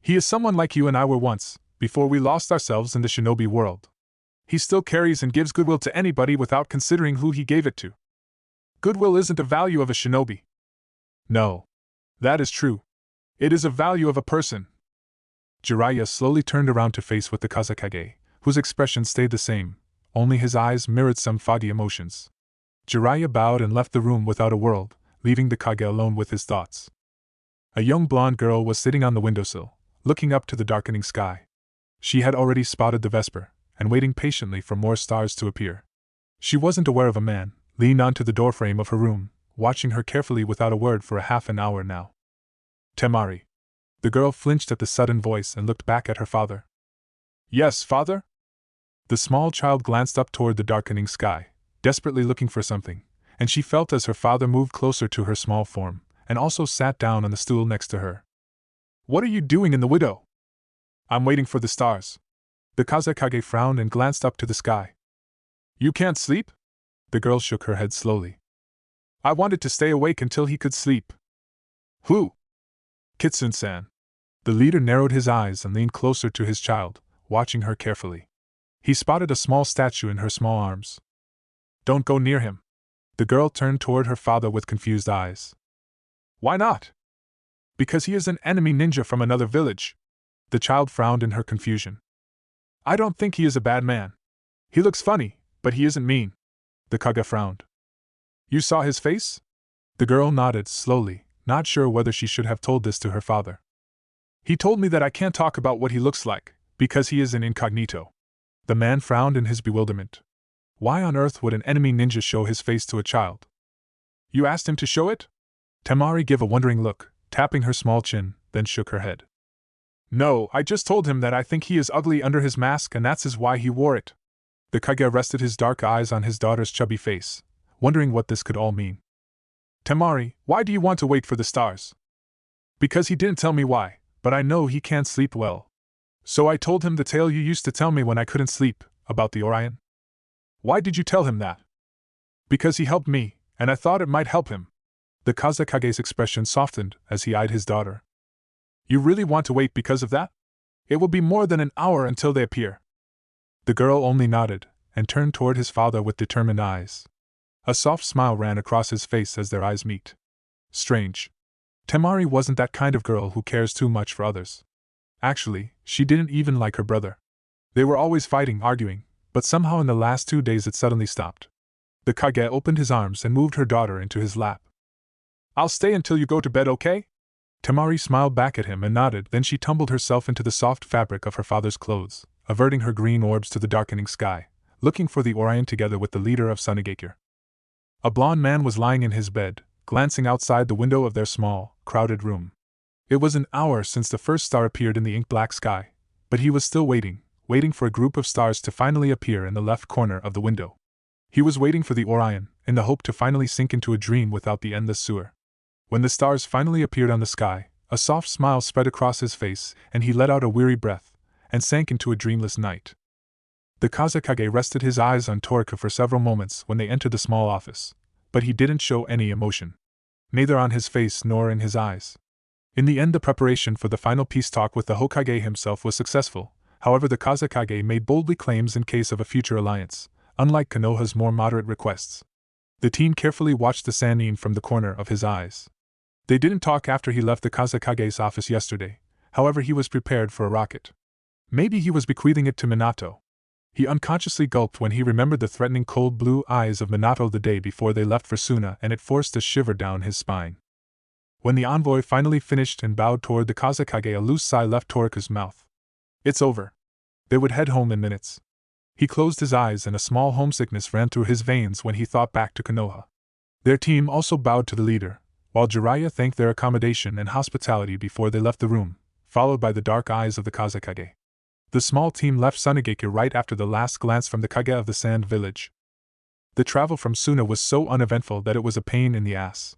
He is someone like you and I were once, before we lost ourselves in the shinobi world. He still carries and gives goodwill to anybody without considering who he gave it to. Goodwill isn't a value of a shinobi. No. That is true. It is a value of a person. Jiraiya slowly turned around to face with the Kazekage, whose expression stayed the same, only his eyes mirrored some foggy emotions. Jiraiya bowed and left the room without a word, leaving the Kage alone with his thoughts. A young blonde girl was sitting on the windowsill, looking up to the darkening sky. She had already spotted the Vesper, and waiting patiently for more stars to appear. She wasn't aware of a man, leaned onto the doorframe of her room, watching her carefully without a word for a half an hour now. Temari. The girl flinched at the sudden voice and looked back at her father. Yes, father? The small child glanced up toward the darkening sky, desperately looking for something, and she felt as her father moved closer to her small form, and also sat down on the stool next to her. "What are you doing in the window?" "I'm waiting for the stars." The Kazekage frowned and glanced up to the sky. "You can't sleep?" The girl shook her head slowly. "I wanted to stay awake until he could sleep." "Who?" "Kitsune-san." The leader narrowed his eyes and leaned closer to his child, watching her carefully. He spotted a small statue in her small arms. "Don't go near him." The girl turned toward her father with confused eyes. "Why not?" "Because he is an enemy ninja from another village." The child frowned in her confusion. "I don't think he is a bad man. He looks funny, but he isn't mean." The Kage frowned. "You saw his face?" The girl nodded slowly, not sure whether she should have told this to her father. "He told me that I can't talk about what he looks like, because he is an incognito." The man frowned in his bewilderment. Why on earth would an enemy ninja show his face to a child? "You asked him to show it?" Temari gave a wondering look, tapping her small chin, then shook her head. "No, I just told him that I think he is ugly under his mask and that's why he wore it." The Kage rested his dark eyes on his daughter's chubby face, wondering what this could all mean. "Temari, why do you want to wait for the stars?" "Because he didn't tell me why, but I know he can't sleep well. So I told him the tale you used to tell me when I couldn't sleep, about the Orion." "Why did you tell him that?" "Because he helped me, and I thought it might help him." The Kazekage's expression softened as he eyed his daughter. "You really want to wait because of that? It will be more than an hour until they appear." The girl only nodded, and turned toward his father with determined eyes. A soft smile ran across his face as their eyes met. Strange. Temari wasn't that kind of girl who cares too much for others. Actually, she didn't even like her brother. They were always fighting, arguing, but somehow in the last 2 days it suddenly stopped. The Kage opened his arms and moved her daughter into his lap. "I'll stay until you go to bed, okay?" Temari smiled back at him and nodded, then she tumbled herself into the soft fabric of her father's clothes, averting her green orbs to the darkening sky, looking for the Orion together with the leader of Sunigakure. A blond man was lying in his bed, glancing outside the window of their small, crowded room. It was an hour since the first star appeared in the ink-black sky, but he was still waiting for a group of stars to finally appear in the left corner of the window. He was waiting for the Orion, in the hope to finally sink into a dream without the endless sewer. When the stars finally appeared on the sky, a soft smile spread across his face, and he let out a weary breath, and sank into a dreamless night. The Kazekage rested his eyes on Toku for several moments when they entered the small office, but he didn't show any emotion. Neither on his face nor in his eyes. In the end, the preparation for the final peace talk with the Hokage himself was successful. However, the Kazekage made boldly claims in case of a future alliance, unlike Konoha's more moderate requests. The team carefully watched the Sannin from the corner of his eyes. They didn't talk after he left the Kazekage's office yesterday, however he was prepared for a rocket. Maybe he was bequeathing it to Minato. He unconsciously gulped when he remembered the threatening cold blue eyes of Minato the day before they left for Suna, and it forced a shiver down his spine. When the envoy finally finished and bowed toward the Kazekage, a loose sigh left Toruka's mouth. It's over. They would head home in minutes. He closed his eyes and a small homesickness ran through his veins when he thought back to Konoha. Their team also bowed to the leader, while Jiraiya thanked their accommodation and hospitality before they left the room, followed by the dark eyes of the Kazekage. The small team left Sunigakure right after the last glance from the Kage of the Sand Village. The travel from Suna was so uneventful that it was a pain in the ass.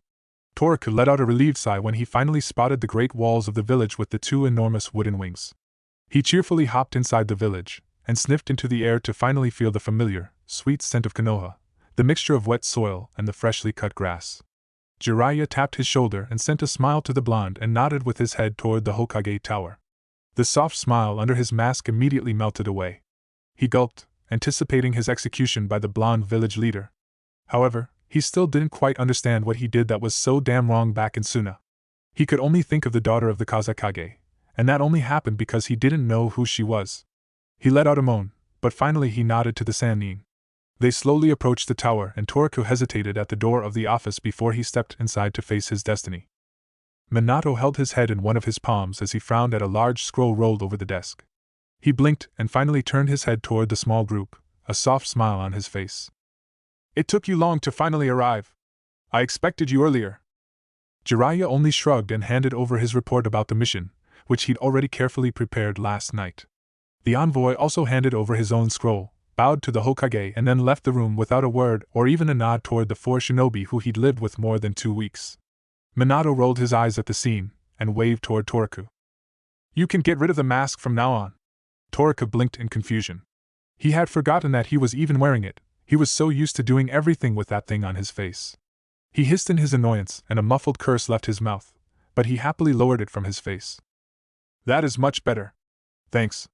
Toku let out a relieved sigh when he finally spotted the great walls of the village with the 2 enormous wooden wings. He cheerfully hopped inside the village, and sniffed into the air to finally feel the familiar, sweet scent of Konoha, the mixture of wet soil and the freshly cut grass. Jiraiya tapped his shoulder and sent a smile to the blonde and nodded with his head toward the Hokage tower. The soft smile under his mask immediately melted away. He gulped, anticipating his execution by the blonde village leader. However, he still didn't quite understand what he did that was so damn wrong back in Suna. He could only think of the daughter of the Kazekage, and that only happened because he didn't know who she was. He let out a moan, but finally he nodded to the Sannin. They slowly approached the tower and Toku hesitated at the door of the office before he stepped inside to face his destiny. Minato held his head in one of his palms as he frowned at a large scroll rolled over the desk. He blinked and finally turned his head toward the small group, a soft smile on his face. "It took you long to finally arrive. I expected you earlier." Jiraiya only shrugged and handed over his report about the mission, which he'd already carefully prepared last night. The envoy also handed over his own scroll, bowed to the Hokage and then left the room without a word or even a nod toward the 4 shinobi who he'd lived with more than 2 weeks. Minato rolled his eyes at the scene and waved toward Toku. "You can get rid of the mask from now on." Toku blinked in confusion. He had forgotten that he was even wearing it. He was so used to doing everything with that thing on his face. He hissed in his annoyance and a muffled curse left his mouth, but he happily lowered it from his face. "That is much better. Thanks."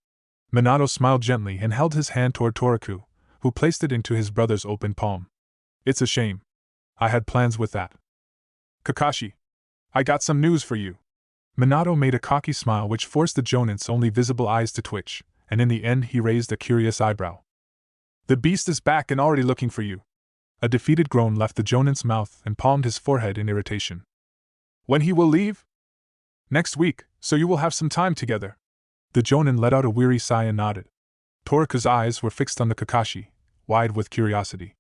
Minato smiled gently and held his hand toward Toku, who placed it into his brother's open palm. "It's a shame. I had plans with that. Kakashi, I got some news for you." Minato made a cocky smile which forced the Jonin's only visible eyes to twitch, and in the end he raised a curious eyebrow. "The beast is back and already looking for you." A defeated groan left the Jonin's mouth and palmed his forehead in irritation. "When he will leave?" "Next week, so you will have some time together." The Jonin let out a weary sigh and nodded. Toruka's eyes were fixed on the Kakashi, wide with curiosity.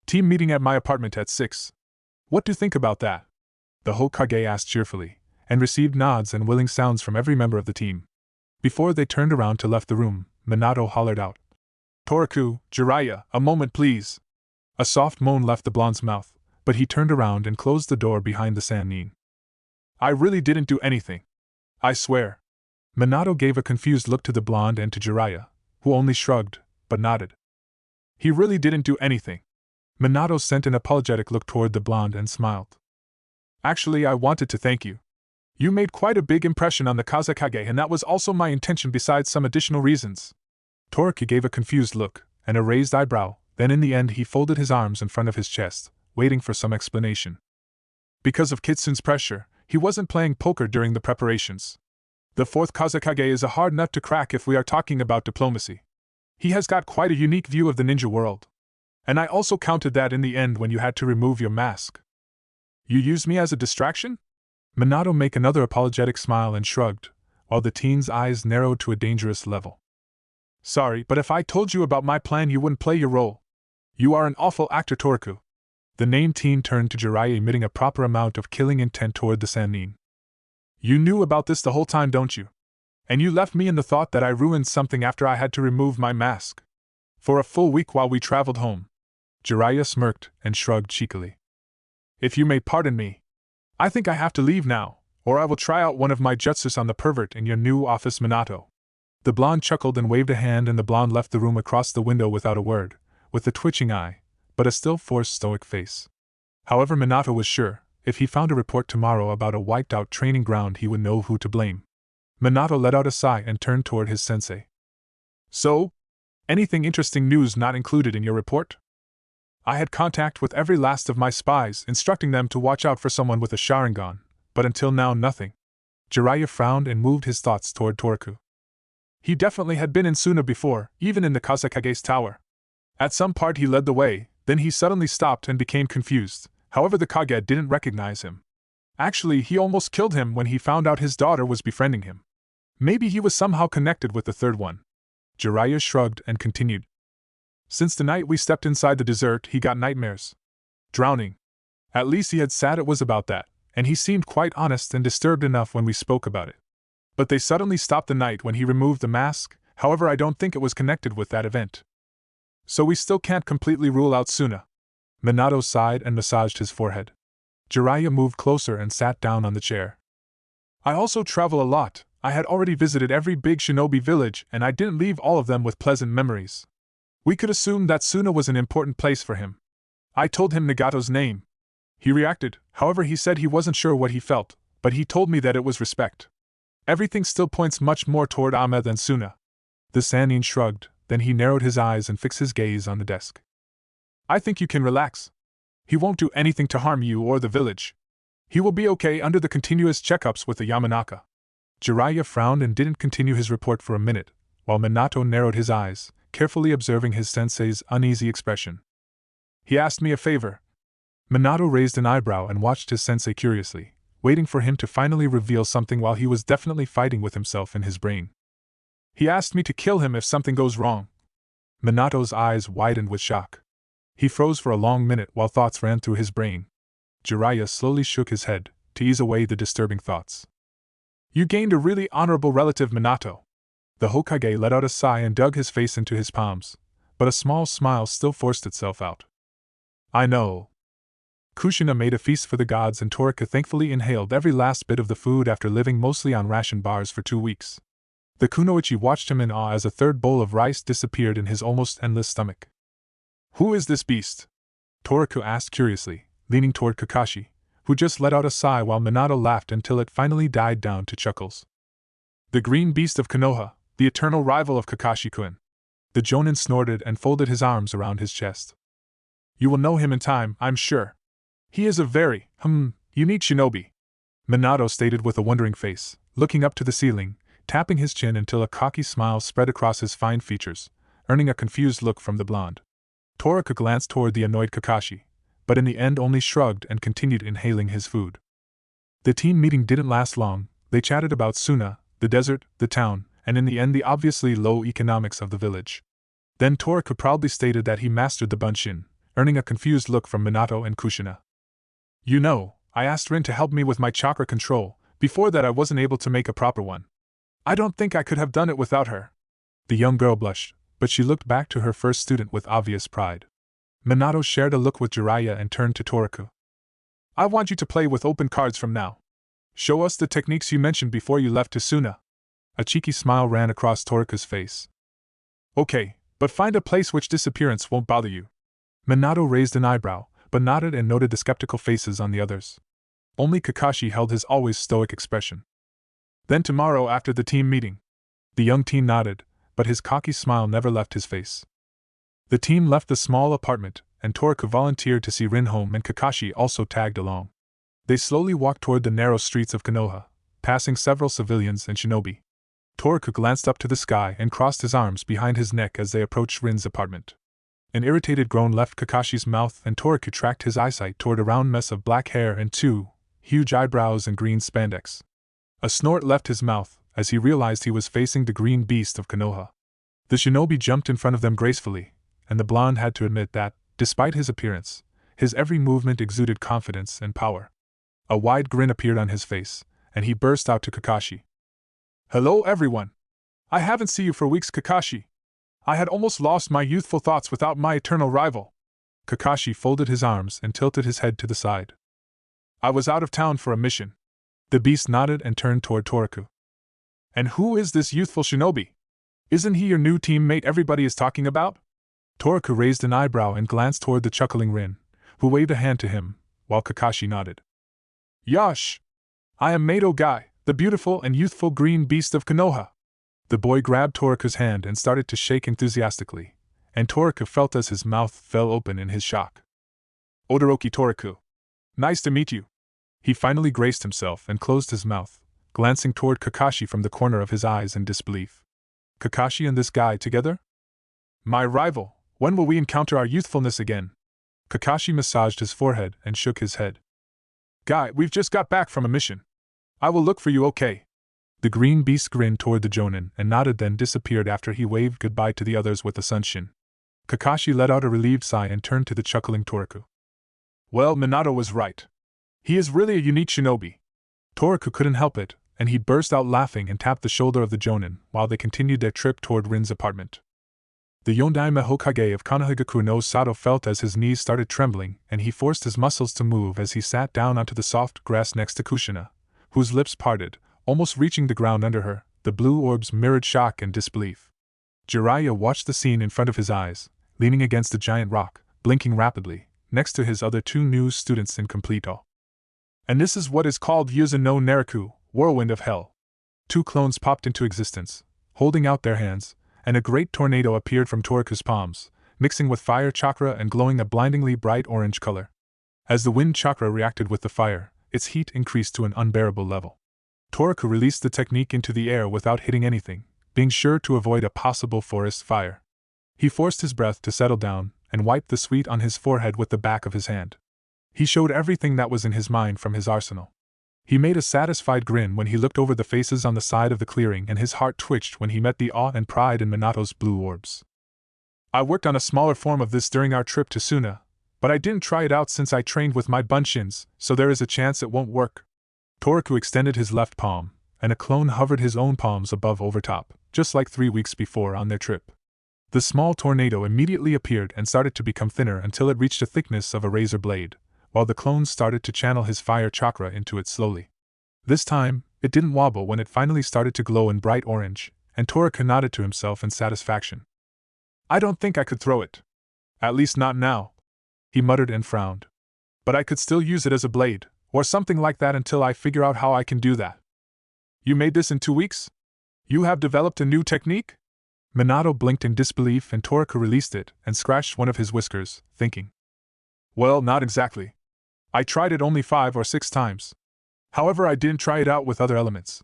"Team meeting at my apartment at 6. What do you think about that?" The Hokage asked cheerfully, and received nods and willing sounds from every member of the team. Before they turned around to left the room, Minato hollered out, "Toku, Jiraiya, a moment please." A soft moan left the blonde's mouth, but he turned around and closed the door behind the Sannin. "I really didn't do anything. I swear." Minato gave a confused look to the blonde and to Jiraiya, who only shrugged, but nodded. "He really didn't do anything." Minato sent an apologetic look toward the blonde and smiled. "Actually, I wanted to thank you. You made quite a big impression on the Kazekage and that was also my intention besides some additional reasons." Toruki gave a confused look, and a raised eyebrow, then in the end he folded his arms in front of his chest, waiting for some explanation. "Because of Kitsun's pressure, he wasn't playing poker during the preparations. The 4th Kazekage is a hard nut to crack if we are talking about diplomacy. He has got quite a unique view of the ninja world. And I also counted that in the end when you had to remove your mask." "You used me as a distraction?" Minato made another apologetic smile and shrugged, while the teen's eyes narrowed to a dangerous level. "Sorry, but if I told you about my plan you wouldn't play your role. You are an awful actor, Toku." The named teen turned to Jiraiya emitting a proper amount of killing intent toward the Sannin. "You knew about this the whole time, don't you? And you left me in the thought that I ruined something after I had to remove my mask. For a full week while we traveled home." Jiraiya smirked and shrugged cheekily. "If you may pardon me, I think I have to leave now, or I will try out one of my jutsus on the pervert in your new office, Minato." The blonde chuckled and waved a hand and the blonde left the room across the window without a word, with a twitching eye, but a still forced stoic face. However, Minato was sure, if he found a report tomorrow about a wiped-out training ground he would know who to blame. Minato let out a sigh and turned toward his sensei. "So? Anything interesting news not included in your report?" "I had contact with every last of my spies, instructing them to watch out for someone with a Sharingan, but until now nothing." Jiraiya frowned and moved his thoughts toward Toku. He definitely had been in Suna before, even in the Kazekage's tower. At some part he led the way, then he suddenly stopped and became confused. However, the Kage didn't recognize him. Actually, he almost killed him when he found out his daughter was befriending him. Maybe he was somehow connected with the third one. Jiraiya shrugged and continued. "Since the night we stepped inside the desert, he got nightmares. Drowning. At least he had said it was about that, and he seemed quite honest and disturbed enough when we spoke about it. But they suddenly stopped the night when he removed the mask. However, I don't think it was connected with that event. So we still can't completely rule out Suna." Minato sighed and massaged his forehead. Jiraiya moved closer and sat down on the chair. "I also travel a lot. I had already visited every big shinobi village and I didn't leave all of them with pleasant memories. We could assume that Suna was an important place for him. I told him Nagato's name. He reacted, however he said he wasn't sure what he felt, but he told me that it was respect. Everything still points much more toward Ame than Suna." The Sannin shrugged, then he narrowed his eyes and fixed his gaze on the desk. "I think you can relax. He won't do anything to harm you or the village. He will be okay under the continuous checkups with the Yamanaka." Jiraiya frowned and didn't continue his report for a minute, while Minato narrowed his eyes, carefully observing his sensei's uneasy expression. "He asked me a favor." Minato raised an eyebrow and watched his sensei curiously, waiting for him to finally reveal something while he was definitely fighting with himself in his brain. "He asked me to kill him if something goes wrong." Minato's eyes widened with shock. He froze for a long minute while thoughts ran through his brain. Jiraiya slowly shook his head, to ease away the disturbing thoughts. "You gained a really honorable relative, Minato." The Hokage let out a sigh and dug his face into his palms, but a small smile still forced itself out. I know. Kushina made a feast for the gods, and Torika thankfully inhaled every last bit of the food after living mostly on ration bars for 2 weeks. The kunoichi watched him in awe as a third bowl of rice disappeared in his almost endless stomach. Who is this beast? Torika asked curiously, leaning toward Kakashi, who just let out a sigh while Minato laughed until it finally died down to chuckles. The green beast of Konoha, the eternal rival of Kakashi-kun. The jonin snorted and folded his arms around his chest. You will know him in time, I'm sure. He is a very, unique shinobi, Minato stated with a wondering face, looking up to the ceiling, tapping his chin until a cocky smile spread across his fine features, earning a confused look from the blonde. Torika glanced toward the annoyed Kakashi, but in the end only shrugged and continued inhaling his food. The team meeting didn't last long. They chatted about Suna, the desert, the town, and in the end the obviously low economics of the village. Then Torika proudly stated that he mastered the bunshin, earning a confused look from Minato and Kushina. You know, I asked Rin to help me with my chakra control. Before that I wasn't able to make a proper one. I don't think I could have done it without her. The young girl blushed, but she looked back to her first student with obvious pride. Minato shared a look with Jiraiya and turned to Torika. I want you to play with open cards from now. Show us the techniques you mentioned before you left to Suna. A cheeky smile ran across Torika's face. Okay, but find a place which disappearance won't bother you. Minato raised an eyebrow, but nodded and noted the skeptical faces on the others. Only Kakashi held his always stoic expression. Then tomorrow after the team meeting. The young teen nodded, but his cocky smile never left his face. The team left the small apartment, and Torika volunteered to see Rin home, and Kakashi also tagged along. They slowly walked toward the narrow streets of Konoha, passing several civilians and shinobi. Torika glanced up to the sky and crossed his arms behind his neck as they approached Rin's apartment. An irritated groan left Kakashi's mouth, and Torika tracked his eyesight toward a round mess of black hair and 2 huge eyebrows and green spandex. A snort left his mouth as he realized he was facing the green beast of Konoha. The shinobi jumped in front of them gracefully, and the blonde had to admit that, despite his appearance, his every movement exuded confidence and power. A wide grin appeared on his face, and he burst out to Kakashi. Hello everyone! I haven't seen you for weeks, Kakashi. I had almost lost my youthful thoughts without my eternal rival. Kakashi folded his arms and tilted his head to the side. I was out of town for a mission. The beast nodded and turned toward Torika. And who is this youthful shinobi? Isn't he your new teammate everybody is talking about? Torika raised an eyebrow and glanced toward the chuckling Rin, who waved a hand to him, while Kakashi nodded. Yosh! I am Mato Guy, the beautiful and youthful green beast of Konoha. The boy grabbed Torika's hand and started to shake enthusiastically, and Torika felt as his mouth fell open in his shock. Odoroki Toriku. Nice to meet you. He finally graced himself and closed his mouth, glancing toward Kakashi from the corner of his eyes in disbelief. Kakashi and this guy together? My rival, when will we encounter our youthfulness again? Kakashi massaged his forehead and shook his head. Guy, we've just got back from a mission. I will look for you, okay? The green beast grinned toward the jonin and nodded, then disappeared after he waved goodbye to the others with a sunshin. Kakashi let out a relieved sigh and turned to the chuckling Toriku. Well, Minato was right. He is really a unique shinobi. Toriku couldn't help it, and he burst out laughing and tapped the shoulder of the jonin while they continued their trip toward Rin's apartment. The Yondaime Hokage of Konohagaku no Sato felt as his knees started trembling, and he forced his muscles to move as he sat down onto the soft grass next to Kushina, whose lips parted, almost reaching the ground under her. The blue orbs mirrored shock and disbelief. Jiraiya watched the scene in front of his eyes, leaning against a giant rock, blinking rapidly, next to his other 2 new students in complete awe. And this is what is called Yuza no Naraku, whirlwind of hell. 2 clones popped into existence, holding out their hands, and a great tornado appeared from Toriku's palms, mixing with fire chakra and glowing a blindingly bright orange color. As the wind chakra reacted with the fire, its heat increased to an unbearable level. Toriku released the technique into the air without hitting anything, being sure to avoid a possible forest fire. He forced his breath to settle down and wiped the sweat on his forehead with the back of his hand. He showed everything that was in his mind from his arsenal. He made a satisfied grin when he looked over the faces on the side of the clearing, and his heart twitched when he met the awe and pride in Minato's blue orbs. I worked on a smaller form of this during our trip to Suna, but I didn't try it out since I trained with my bunshins, so there is a chance it won't work. Toriku extended his left palm, and a clone hovered his own palms above over top, just like 3 weeks before on their trip. The small tornado immediately appeared and started to become thinner until it reached a thickness of a razor blade, while the clone started to channel his fire chakra into it slowly. This time, it didn't wobble when it finally started to glow in bright orange, and Torika nodded to himself in satisfaction. I don't think I could throw it. At least not now, he muttered and frowned. But I could still use it as a blade, or something like that until I figure out how I can do that. You made this in 2 weeks? You have developed a new technique? Minato blinked in disbelief and Torika released it and scratched one of his whiskers, thinking. Well, not exactly. I tried it only 5 or 6 times. However, I didn't try it out with other elements.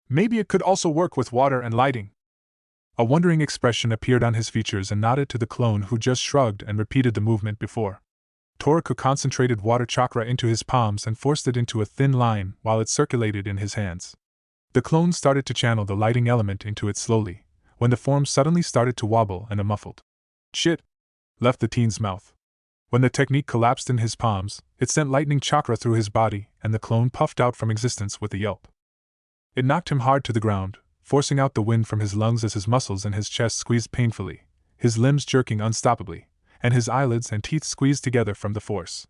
Maybe it could also work with water and lighting. A wondering expression appeared on his features and nodded to the clone who just shrugged and repeated the movement before. Torika concentrated water chakra into his palms and forced it into a thin line while it circulated in his hands. The clone started to channel the lighting element into it slowly, when the form suddenly started to wobble and a muffled "shit" left the teen's mouth. When the technique collapsed in his palms, it sent lightning chakra through his body, and the clone puffed out from existence with a yelp. It knocked him hard to the ground, forcing out the wind from his lungs as his muscles in his chest squeezed painfully, his limbs jerking unstoppably, and his eyelids and teeth squeezed together from the force.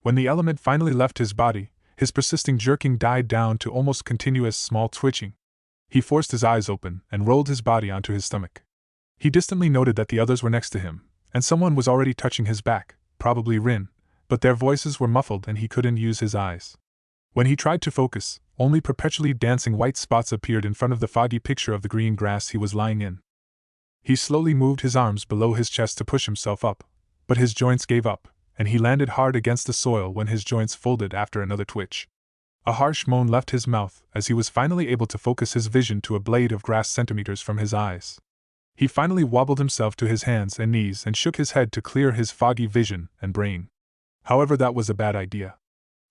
When the element finally left his body, his persisting jerking died down to almost continuous small twitching. He forced his eyes open and rolled his body onto his stomach. He distantly noted that the others were next to him, and someone was already touching his back, probably Rin, but their voices were muffled and he couldn't use his eyes. When he tried to focus, only perpetually dancing white spots appeared in front of the foggy picture of the green grass he was lying in. He slowly moved his arms below his chest to push himself up, but his joints gave up, and he landed hard against the soil when his joints folded after another twitch. A harsh moan left his mouth as he was finally able to focus his vision to a blade of grass centimeters from his eyes. He finally wobbled himself to his hands and knees and shook his head to clear his foggy vision and brain. However, that was a bad idea.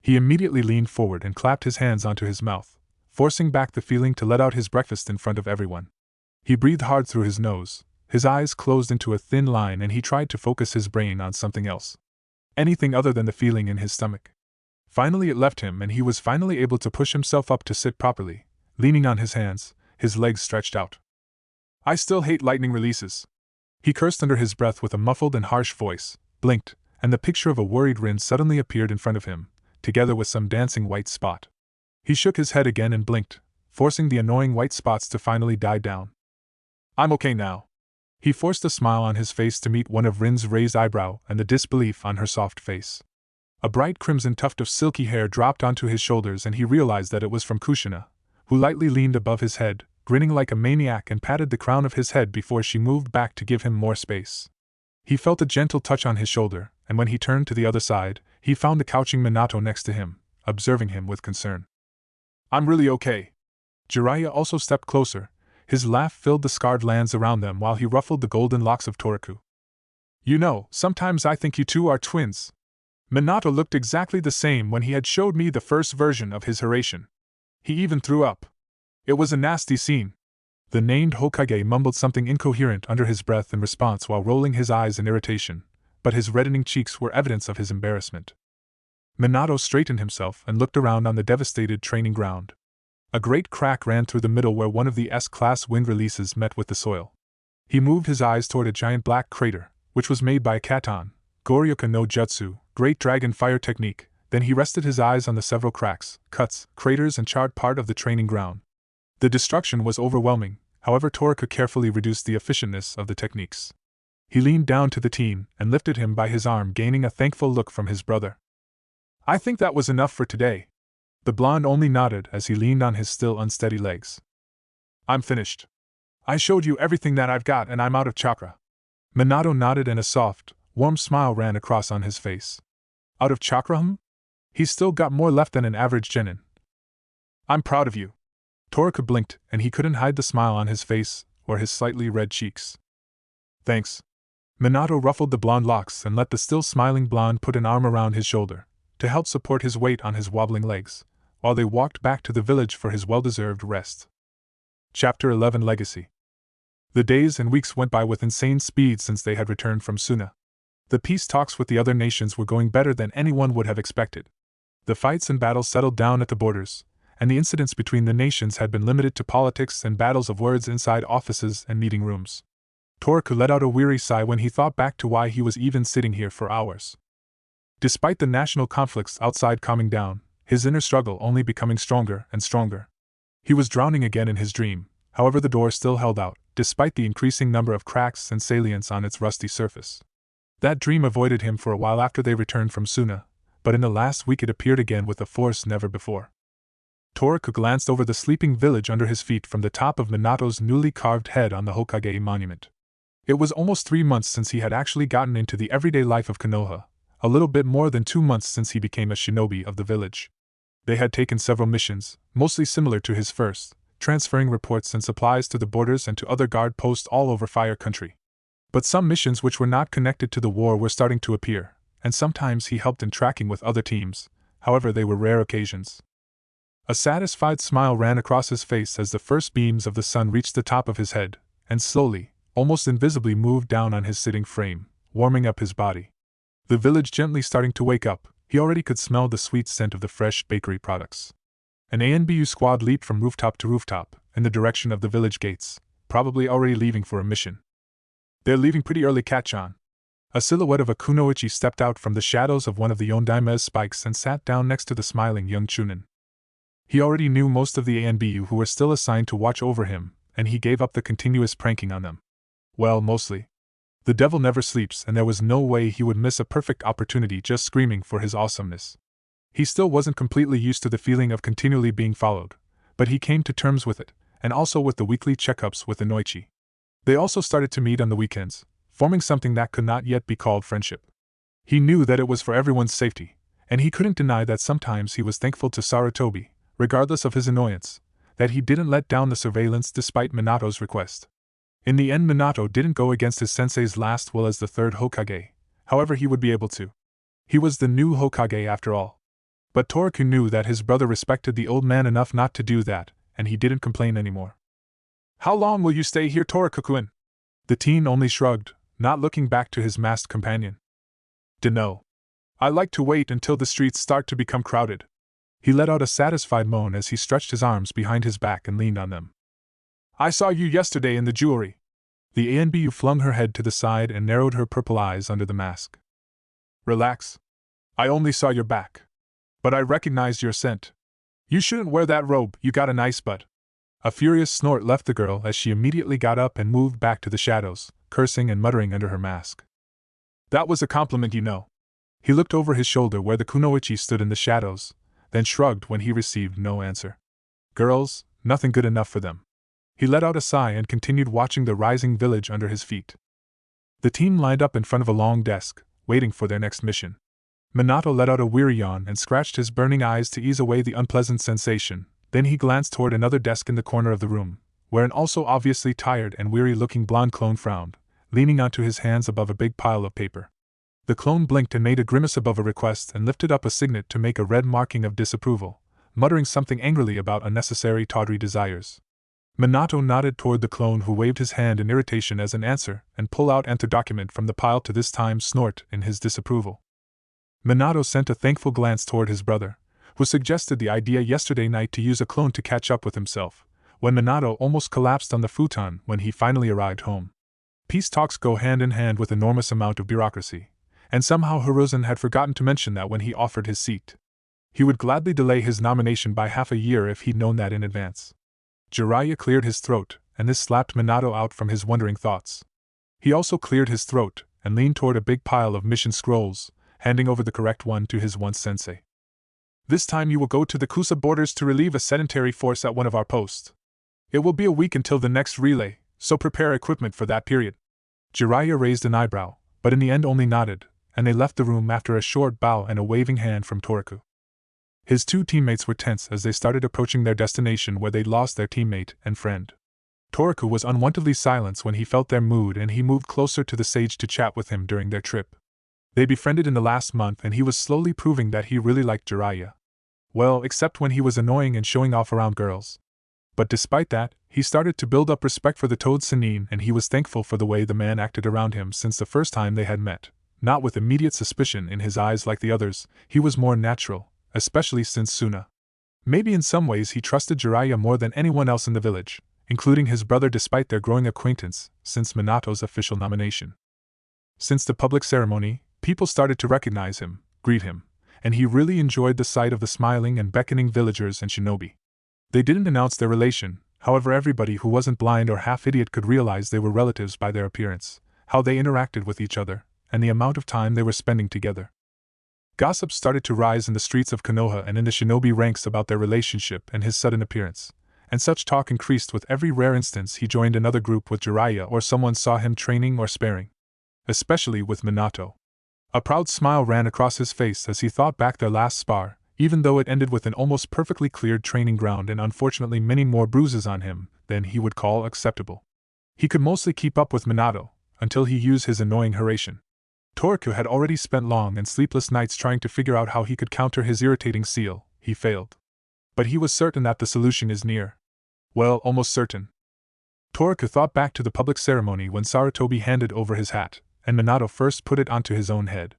He immediately leaned forward and clapped his hands onto his mouth, forcing back the feeling to let out his breakfast in front of everyone. He breathed hard through his nose, his eyes closed into a thin line, and he tried to focus his brain on something else. Anything other than the feeling in his stomach. Finally it left him and he was finally able to push himself up to sit properly, leaning on his hands, his legs stretched out. I still hate lightning releases. He cursed under his breath with a muffled and harsh voice, blinked, and the picture of a worried Rin suddenly appeared in front of him, together with some dancing white spot. He shook his head again and blinked, forcing the annoying white spots to finally die down. I'm okay now. He forced a smile on his face to meet one of Rin's raised eyebrow and the disbelief on her soft face. A bright crimson tuft of silky hair dropped onto his shoulders and he realized that it was from Kushina, who lightly leaned above his head, grinning like a maniac, and patted the crown of his head before she moved back to give him more space. He felt a gentle touch on his shoulder, and when he turned to the other side, he found the couching Minato next to him, observing him with concern. I'm really okay. Jiraiya also stepped closer. His laugh filled the scarred lands around them while he ruffled the golden locks of Toriku. You know, sometimes I think you two are twins. Minato looked exactly the same when he had showed me the first version of his Hiraishin. He even threw up. It was a nasty scene. The named Hokage mumbled something incoherent under his breath in response while rolling his eyes in irritation, but his reddening cheeks were evidence of his embarrassment. Minato straightened himself and looked around on the devastated training ground. A great crack ran through the middle where one of the S-class wind releases met with the soil. He moved his eyes toward a giant black crater, which was made by a Katon, Goryoka no Jutsu, Great Dragon Fire technique. Then he rested his eyes on the several cracks, cuts, craters and charred part of the training ground. The destruction was overwhelming, however Torika carefully reduced the efficientness of the techniques. He leaned down to the teen and lifted him by his arm, gaining a thankful look from his brother. I think that was enough for today. The blonde only nodded as he leaned on his still unsteady legs. I'm finished. I showed you everything that I've got and I'm out of chakra. Minato nodded and a soft, warm smile ran across on his face. Out of chakra? He's still got more left than an average genin. I'm proud of you. Torika blinked, and he couldn't hide the smile on his face or his slightly red cheeks. Thanks. Minato ruffled the blonde locks and let the still smiling blonde put an arm around his shoulder to help support his weight on his wobbling legs, while they walked back to the village for his well-deserved rest. Chapter 11 Legacy. The days and weeks went by with insane speed since they had returned from Suna. The peace talks with the other nations were going better than anyone would have expected. The fights and battles settled down at the borders, and the incidents between the nations had been limited to politics and battles of words inside offices and meeting rooms. Toku let out a weary sigh when he thought back to why he was even sitting here for hours. Despite the national conflicts outside calming down, his inner struggle only becoming stronger and stronger. He was drowning again in his dream, however the door still held out, despite the increasing number of cracks and salients on its rusty surface. That dream avoided him for a while after they returned from Suna, but in the last week it appeared again with a force never before. Toku glanced over the sleeping village under his feet from the top of Minato's newly carved head on the Hokage monument. It was almost 3 months since he had actually gotten into the everyday life of Konoha, a little bit more than 2 months since he became a shinobi of the village. They had taken several missions, mostly similar to his first, transferring reports and supplies to the borders and to other guard posts all over Fire Country. But some missions which were not connected to the war were starting to appear, and sometimes he helped in tracking with other teams, however they were rare occasions. A satisfied smile ran across his face as the first beams of the sun reached the top of his head, and slowly, almost invisibly moved down on his sitting frame, warming up his body. The village gently starting to wake up, he already could smell the sweet scent of the fresh bakery products. An ANBU squad leaped from rooftop to rooftop, in the direction of the village gates, probably already leaving for a mission. They're leaving pretty early, Kachan. A silhouette of a kunoichi stepped out from the shadows of one of the Yondaime's spikes and sat down next to the smiling young chunin. He already knew most of the ANBU who were still assigned to watch over him, and he gave up the continuous pranking on them. Well, mostly. The devil never sleeps, and there was no way he would miss a perfect opportunity just screaming for his awesomeness. He still wasn't completely used to the feeling of continually being followed, but he came to terms with it, and also with the weekly checkups with the Noichi. They also started to meet on the weekends, forming something that could not yet be called friendship. He knew that it was for everyone's safety, and he couldn't deny that sometimes he was thankful to Sarutobi, regardless of his annoyance, that he didn't let down the surveillance despite Minato's request. In the end, Minato didn't go against his sensei's last will as the third Hokage, however he would be able to. He was the new Hokage after all. But Toku knew that his brother respected the old man enough not to do that, and he didn't complain anymore. How long will you stay here, Toraku-kun? The teen only shrugged, not looking back to his masked companion. Dunno. I like to wait until the streets start to become crowded. He let out a satisfied moan as he stretched his arms behind his back and leaned on them. I saw you yesterday in the jewelry. The ANBU flung her head to the side and narrowed her purple eyes under the mask. Relax. I only saw your back. But I recognized your scent. You shouldn't wear that robe, you got a nice butt. A furious snort left the girl as she immediately got up and moved back to the shadows, cursing and muttering under her mask. That was a compliment, you know. He looked over his shoulder where the kunoichi stood in the shadows, then shrugged when he received no answer. Girls, nothing good enough for them. He let out a sigh and continued watching the rising village under his feet. The team lined up in front of a long desk, waiting for their next mission. Minato let out a weary yawn and scratched his burning eyes to ease away the unpleasant sensation. Then he glanced toward another desk in the corner of the room, where an also obviously tired and weary-looking blonde clone frowned, leaning onto his hands above a big pile of paper. The clone blinked and made a grimace above a request and lifted up a signet to make a red marking of disapproval, muttering something angrily about unnecessary tawdry desires. Minato nodded toward the clone who waved his hand in irritation as an answer and pulled out another document from the pile to this time snort in his disapproval. Minato sent a thankful glance toward his brother, who suggested the idea yesterday night to use a clone to catch up with himself, when Minato almost collapsed on the futon when he finally arrived home. Peace talks go hand in hand with enormous amount of bureaucracy, and somehow Hiruzen had forgotten to mention that when he offered his seat. He would gladly delay his nomination by half a year if he'd known that in advance. Jiraiya cleared his throat, and this slapped Minato out from his wondering thoughts. He also cleared his throat and leaned toward a big pile of mission scrolls, handing over the correct one to his once sensei. This time you will go to the Kusa borders to relieve a sedentary force at one of our posts. It will be a week until the next relay, so prepare equipment for that period. Jiraiya raised an eyebrow, but in the end only nodded, and they left the room after a short bow and a waving hand from Toku. His two teammates were tense as they started approaching their destination where they'd lost their teammate and friend. Toku was unwontedly silent when he felt their mood and he moved closer to the sage to chat with him during their trip. They befriended in the last month and he was slowly proving that he really liked Jiraiya. Well, except when he was annoying and showing off around girls. But despite that, he started to build up respect for the Toad Sannin and he was thankful for the way the man acted around him since the first time they had met. Not with immediate suspicion in his eyes like the others, he was more natural, especially since Suna. Maybe in some ways he trusted Jiraiya more than anyone else in the village, including his brother despite their growing acquaintance since Minato's official nomination. Since the public ceremony, people started to recognize him, greet him, and he really enjoyed the sight of the smiling and beckoning villagers and shinobi. They didn't announce their relation, however everybody who wasn't blind or half-idiot could realize they were relatives by their appearance, how they interacted with each other, and the amount of time they were spending together. Gossip started to rise in the streets of Konoha and in the shinobi ranks about their relationship and his sudden appearance, and such talk increased with every rare instance he joined another group with Jiraiya or someone saw him training or sparring. Especially with Minato. A proud smile ran across his face as he thought back their last spar, even though it ended with an almost perfectly cleared training ground and unfortunately many more bruises on him than he would call acceptable. He could mostly keep up with Minato, until he used his annoying Harassation. Toku had already spent long and sleepless nights trying to figure out how he could counter his irritating seal. He failed. But he was certain that the solution is near. Well, almost certain. Toku thought back to the public ceremony when Sarutobi handed over his hat, and Minato first put it onto his own head.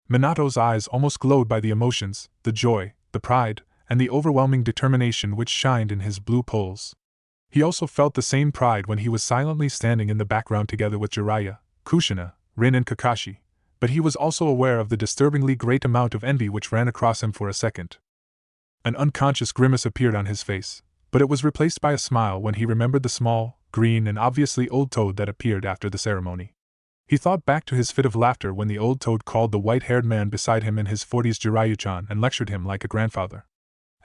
Minato's eyes almost glowed by the emotions, the joy, the pride, and the overwhelming determination which shined in his blue pulse. He also felt the same pride when he was silently standing in the background together with Jiraiya, Kushina, Rin and Kakashi, but he was also aware of the disturbingly great amount of envy which ran across him for a second. An unconscious grimace appeared on his face, but it was replaced by a smile when he remembered the small, green and obviously old toad that appeared after the ceremony. He thought back to his fit of laughter when the old toad called the white-haired man beside him in his 40s Jiraiya-chan and lectured him like a grandfather.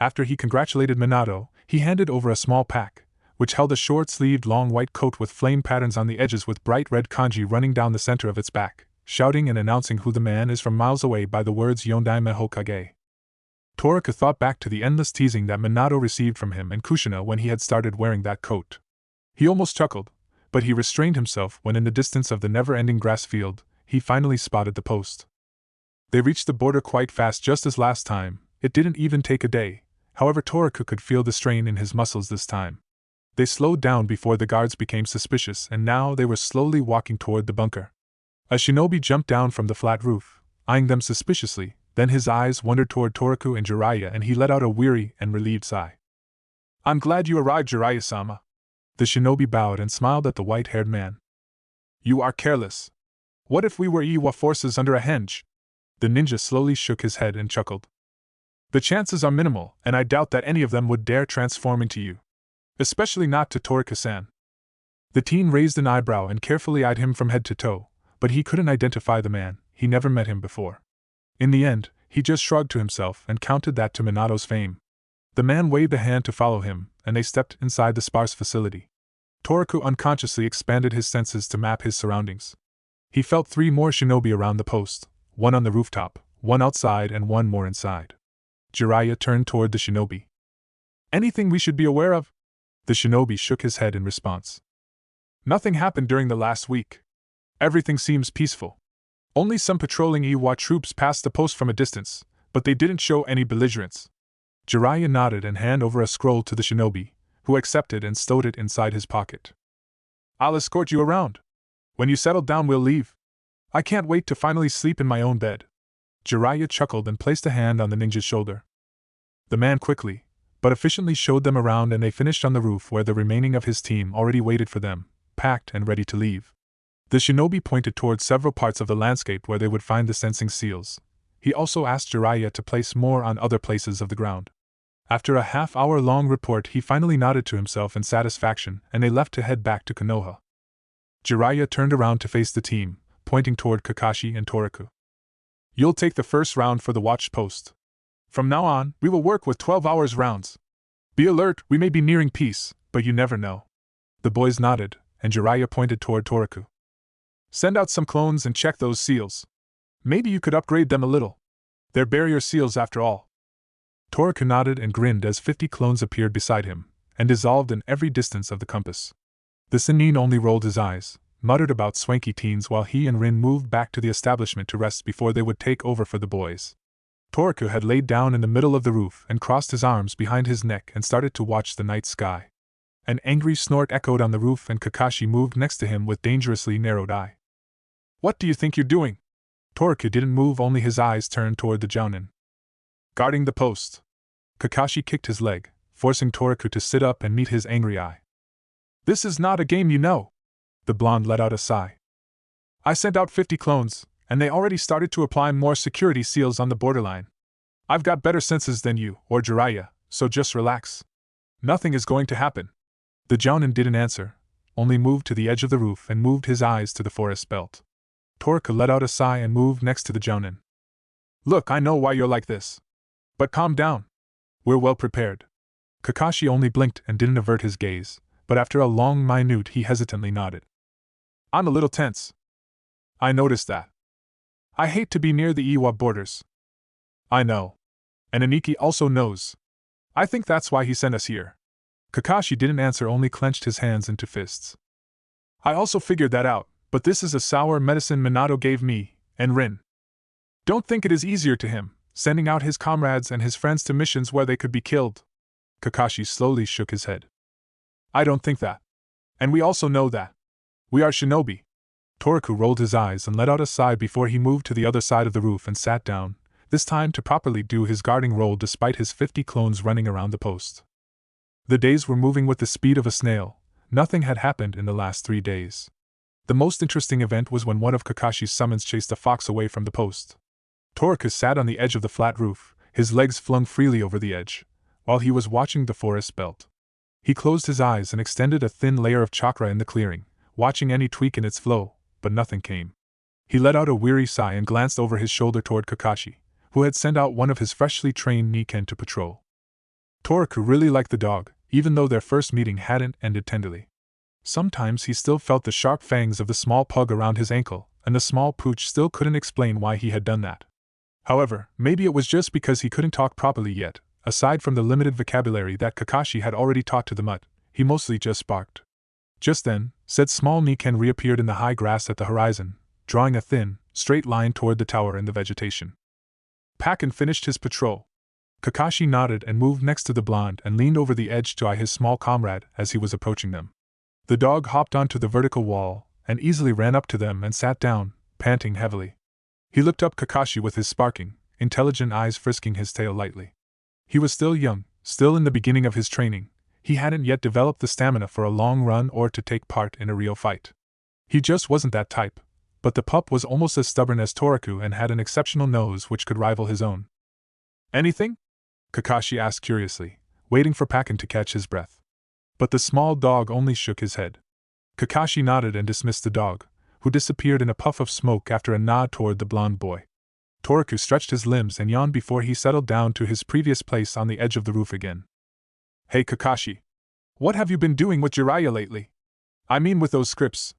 After he congratulated Minato, he handed over a small pack, which held a short-sleeved long white coat with flame patterns on the edges with bright red kanji running down the center of its back, shouting and announcing who the man is from miles away by the words Yondaime Hokage. Toku thought back to the endless teasing that Minato received from him and Kushina when he had started wearing that coat. He almost chuckled, but he restrained himself when in the distance of the never-ending grass field, he finally spotted the post. They reached the border quite fast just as last time. It didn't even take a day, however Toku could feel the strain in his muscles this time. They slowed down before the guards became suspicious and now they were slowly walking toward the bunker. A shinobi jumped down from the flat roof, eyeing them suspiciously, then his eyes wandered toward Toku and Jiraiya and he let out a weary and relieved sigh. "I'm glad you arrived, Jiraiya-sama." The shinobi bowed and smiled at the white-haired man. "You are careless. What if we were Iwa forces under a henge?" The ninja slowly shook his head and chuckled. "The chances are minimal, and I doubt that any of them would dare transform into you. Especially not to Toku-san." The teen raised an eyebrow and carefully eyed him from head to toe, but he couldn't identify the man, he never met him before. In the end, he just shrugged to himself and counted that to Minato's fame. The man waved a hand to follow him, and they stepped inside the sparse facility. Toku unconsciously expanded his senses to map his surroundings. He felt 3 more shinobi around the post, 1 on the rooftop, 1 outside and 1 more inside. Jiraiya turned toward the shinobi. "Anything we should be aware of?" The shinobi shook his head in response. "Nothing happened during the last week. Everything seems peaceful. Only some patrolling Iwa troops passed the post from a distance, but they didn't show any belligerence." Jiraiya nodded and handed over a scroll to the shinobi, who accepted and stowed it inside his pocket. "I'll escort you around. When you settle down we'll leave. I can't wait to finally sleep in my own bed." Jiraiya chuckled and placed a hand on the ninja's shoulder. The man quickly, but efficiently showed them around and they finished on the roof where the remaining of his team already waited for them, packed and ready to leave. The shinobi pointed toward several parts of the landscape where they would find the sensing seals. He also asked Jiraiya to place more on other places of the ground. After a half-hour-long report he finally nodded to himself in satisfaction and they left to head back to Konoha. Jiraiya turned around to face the team, pointing toward Kakashi and Toku. "You'll take the first round for the watch post. From now on, we will work with 12 hours rounds. Be alert, we may be nearing peace, but you never know." The boys nodded, and Jiraiya pointed toward Toku. "Send out some clones and check those seals. Maybe you could upgrade them a little. They're barrier seals after all." Toku nodded and grinned as 50 clones appeared beside him, and dissolved in every distance of the compass. The Sennin only rolled his eyes, muttered about swanky teens while he and Rin moved back to the establishment to rest before they would take over for the boys. Toku had laid down in the middle of the roof and crossed his arms behind his neck and started to watch the night sky. An angry snort echoed on the roof and Kakashi moved next to him with dangerously narrowed eye. "What do you think you're doing?" Toku didn't move, only his eyes turned toward the jounin. "Guarding the post." Kakashi kicked his leg, forcing Toku to sit up and meet his angry eye. This is not a game, you know. The blonde let out a sigh. I sent out 50 clones, and they already started to apply more security seals on the borderline. I've got better senses than you, or Jiraiya, so just relax. Nothing is going to happen. The Jounin didn't answer, only moved to the edge of the roof and moved his eyes to the forest belt. Toku let out a sigh and moved next to the Jounin. Look, I know why you're like this. But calm down. We're well prepared. Kakashi only blinked and didn't avert his gaze, but after a long minute he hesitantly nodded. I'm a little tense. I noticed that. I hate to be near the Iwa borders. I know. And Aniki also knows. I think that's why he sent us here. Kakashi didn't answer, only clenched his hands into fists. I also figured that out, but this is a sour medicine Minato gave me, and Rin. Don't think it is easier to him, sending out his comrades and his friends to missions where they could be killed. Kakashi slowly shook his head. I don't think that. And we also know that. We are shinobi. Toku rolled his eyes and let out a sigh before he moved to the other side of the roof and sat down, this time to properly do his guarding role despite his 50 clones running around the post. The days were moving with the speed of a snail. Nothing had happened in the last 3 days. The most interesting event was when one of Kakashi's summons chased a fox away from the post. Toku sat on the edge of the flat roof, his legs flung freely over the edge, while he was watching the forest belt. He closed his eyes and extended a thin layer of chakra in the clearing, watching any tweak in its flow, but nothing came. He let out a weary sigh and glanced over his shoulder toward Kakashi, who had sent out one of his freshly trained Niken to patrol. Toku really liked the dog, even though their first meeting hadn't ended tenderly. Sometimes he still felt the sharp fangs of the small pug around his ankle, and the small pooch still couldn't explain why he had done that. However, maybe it was just because he couldn't talk properly yet. Aside from the limited vocabulary that Kakashi had already taught to the mutt, he mostly just barked. Just then, said small Niken reappeared in the high grass at the horizon, drawing a thin, straight line toward the tower in the vegetation. Pakken finished his patrol. Kakashi nodded and moved next to the blonde and leaned over the edge to eye his small comrade as he was approaching them. The dog hopped onto the vertical wall and easily ran up to them and sat down, panting heavily. He looked up Kakashi with his sparking, intelligent eyes frisking his tail lightly. He was still young, still in the beginning of his training. He hadn't yet developed the stamina for a long run or to take part in a real fight. He just wasn't that type, but the pup was almost as stubborn as Toku and had an exceptional nose which could rival his own. Anything? Kakashi asked curiously, waiting for Pakken to catch his breath. But the small dog only shook his head. Kakashi nodded and dismissed the dog, who disappeared in a puff of smoke after a nod toward the blonde boy. Toku stretched his limbs and yawned before he settled down to his previous place on the edge of the roof again. Hey Kakashi. What have you been doing with Jiraiya lately? I mean with those scripts.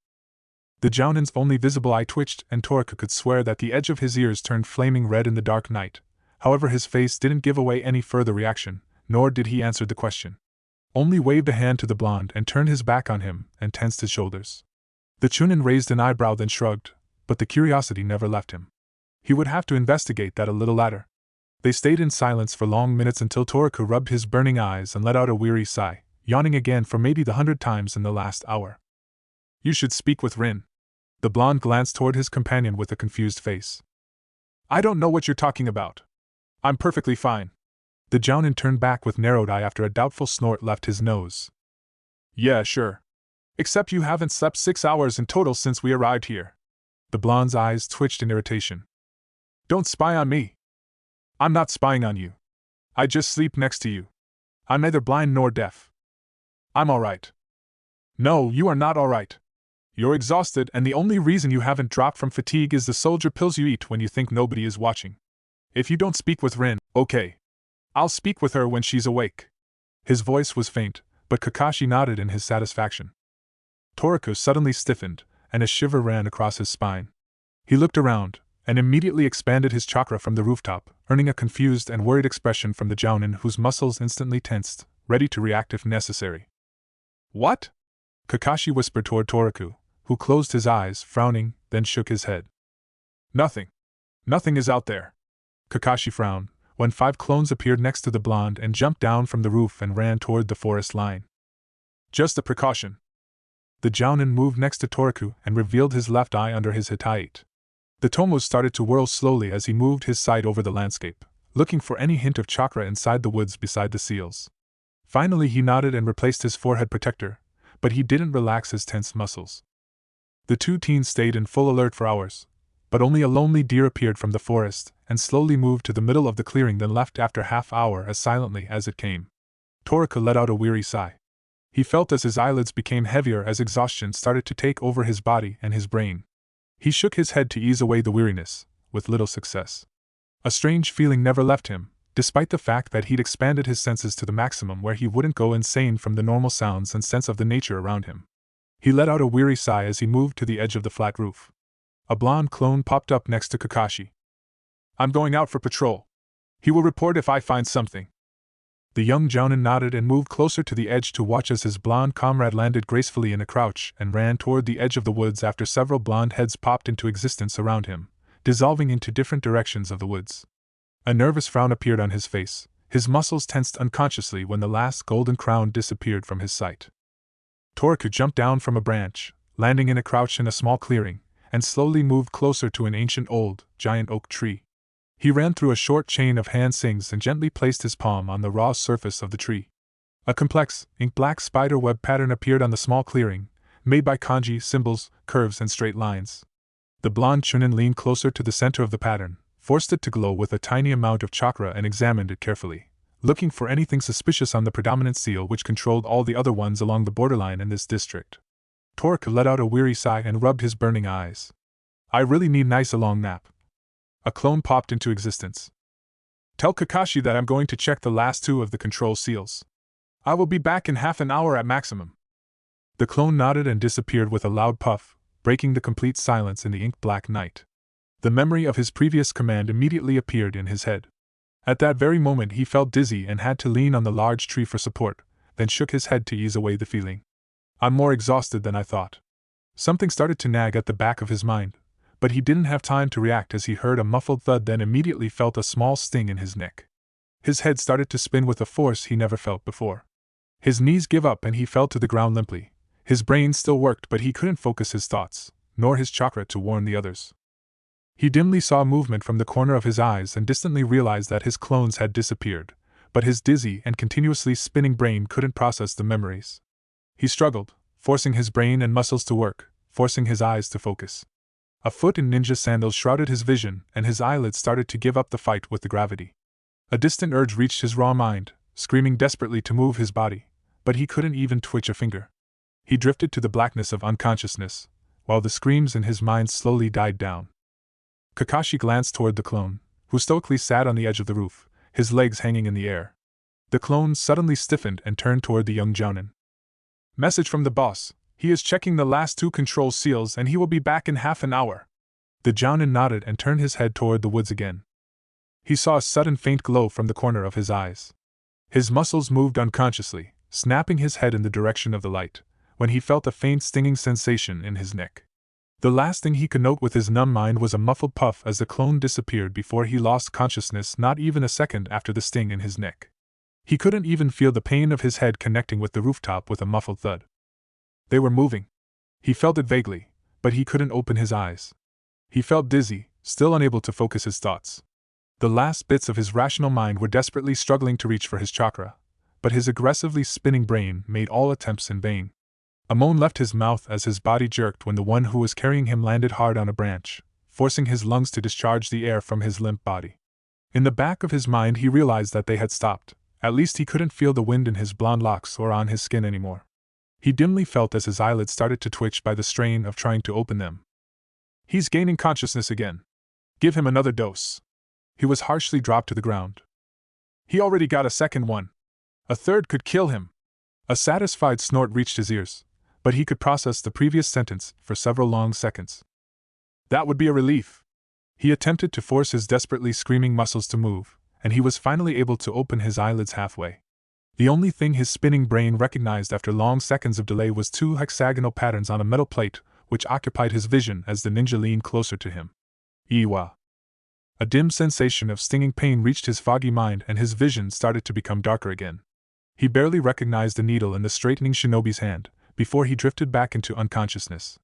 The Jounin's only visible eye twitched and Toku could swear that the edge of his ears turned flaming red in the dark night. However, his face didn't give away any further reaction, nor did he answer the question. Only waved a hand to the blonde and turned his back on him and tensed his shoulders. The Chunin raised an eyebrow then shrugged, but the curiosity never left him. He would have to investigate that a little later. They stayed in silence for long minutes until Toku rubbed his burning eyes and let out a weary sigh, yawning again for maybe the 100th time in the last hour. You should speak with Rin. The blonde glanced toward his companion with a confused face. I don't know what you're talking about. I'm perfectly fine. The Jounin turned back with narrowed eye after a doubtful snort left his nose. Yeah, sure. Except you haven't slept 6 hours in total since we arrived here. The blonde's eyes twitched in irritation. Don't spy on me. I'm not spying on you. I just sleep next to you. I'm neither blind nor deaf. I'm alright. No, you are not alright. You're exhausted, and the only reason you haven't dropped from fatigue is the soldier pills you eat when you think nobody is watching. If you don't speak with Rin, okay. I'll speak with her when she's awake. His voice was faint, but Kakashi nodded in his satisfaction. Toku suddenly stiffened, and a shiver ran across his spine. He looked around, and immediately expanded his chakra from the rooftop, earning a confused and worried expression from the Jounin whose muscles instantly tensed, ready to react if necessary. What? Kakashi whispered toward Toku, who closed his eyes, frowning, then shook his head. Nothing. Nothing is out there. Kakashi frowned, when 5 clones appeared next to the blonde and jumped down from the roof and ran toward the forest line. Just a precaution. The Jounin moved next to Toku and revealed his left eye under his hitate. The tomos started to whirl slowly as he moved his sight over the landscape, looking for any hint of chakra inside the woods beside the seals. Finally he nodded and replaced his forehead protector, but he didn't relax his tense muscles. The two teens stayed in full alert for hours, but only a lonely deer appeared from the forest and slowly moved to the middle of the clearing, then left after half-hour as silently as it came. Toku let out a weary sigh. He felt as his eyelids became heavier as exhaustion started to take over his body and his brain. He shook his head to ease away the weariness, with little success. A strange feeling never left him, despite the fact that he'd expanded his senses to the maximum where he wouldn't go insane from the normal sounds and sense of the nature around him. He let out a weary sigh as he moved to the edge of the flat roof. A blonde clone popped up next to Kakashi. "I'm going out for patrol. He will report if I find something." The young jounin nodded and moved closer to the edge to watch as his blonde comrade landed gracefully in a crouch and ran toward the edge of the woods after several blonde heads popped into existence around him, dissolving into different directions of the woods. A nervous frown appeared on his face, his muscles tensed unconsciously when the last golden crown disappeared from his sight. Toku jumped down from a branch, landing in a crouch in a small clearing, and slowly moved closer to an ancient old, giant oak tree. He ran through a short chain of hand sings and gently placed his palm on the raw surface of the tree. A complex, ink-black spider web pattern appeared on the small clearing, made by kanji, symbols, curves, and straight lines. The blonde chunin leaned closer to the center of the pattern, forced it to glow with a tiny amount of chakra and examined it carefully, looking for anything suspicious on the predominant seal which controlled all the other ones along the borderline in this district. Toku let out a weary sigh and rubbed his burning eyes. "I really need a long nap." A clone popped into existence. "Tell Kakashi that I'm going to check the last two of the control seals. I will be back in half an hour at maximum." The clone nodded and disappeared with a loud puff, breaking the complete silence in the ink-black night. The memory of his previous command immediately appeared in his head. At that very moment he felt dizzy and had to lean on the large tree for support, then shook his head to ease away the feeling. "I'm more exhausted than I thought." Something started to nag at the back of his mind, but he didn't have time to react as he heard a muffled thud, then immediately felt a small sting in his neck. His head started to spin with a force he never felt before. His knees gave up and he fell to the ground limply. His brain still worked, but he couldn't focus his thoughts, nor his chakra to warn the others. He dimly saw movement from the corner of his eyes and distantly realized that his clones had disappeared, but his dizzy and continuously spinning brain couldn't process the memories. He struggled, forcing his brain and muscles to work, forcing his eyes to focus. A foot in ninja sandals shrouded his vision, and his eyelids started to give up the fight with the gravity. A distant urge reached his raw mind, screaming desperately to move his body, but he couldn't even twitch a finger. He drifted to the blackness of unconsciousness, while the screams in his mind slowly died down. Kakashi glanced toward the clone, who stoically sat on the edge of the roof, his legs hanging in the air. The clone suddenly stiffened and turned toward the young jounin. "Message from the boss. He is checking the last two control seals and he will be back in half an hour." The jounin nodded and turned his head toward the woods again. He saw a sudden faint glow from the corner of his eyes. His muscles moved unconsciously, snapping his head in the direction of the light, when he felt a faint stinging sensation in his neck. The last thing he could note with his numb mind was a muffled puff as the clone disappeared before he lost consciousness, not even a second after the sting in his neck. He couldn't even feel the pain of his head connecting with the rooftop with a muffled thud. They were moving. He felt it vaguely, but he couldn't open his eyes. He felt dizzy, still unable to focus his thoughts. The last bits of his rational mind were desperately struggling to reach for his chakra, but his aggressively spinning brain made all attempts in vain. A moan left his mouth as his body jerked when the one who was carrying him landed hard on a branch, forcing his lungs to discharge the air from his limp body. In the back of his mind he realized that they had stopped. At least he couldn't feel the wind in his blonde locks or on his skin anymore. He dimly felt as his eyelids started to twitch by the strain of trying to open them. "He's gaining consciousness again. Give him another dose." He was harshly dropped to the ground. "He already got a second one. A third could kill him." A satisfied snort reached his ears, but he could process the previous sentence for several long seconds. That would be a relief. He attempted to force his desperately screaming muscles to move, and he was finally able to open his eyelids halfway. The only thing his spinning brain recognized after long seconds of delay was two hexagonal patterns on a metal plate, which occupied his vision as the ninja leaned closer to him. Iwa. A dim sensation of stinging pain reached his foggy mind and his vision started to become darker again. He barely recognized the needle in the straightening shinobi's hand, before he drifted back into unconsciousness.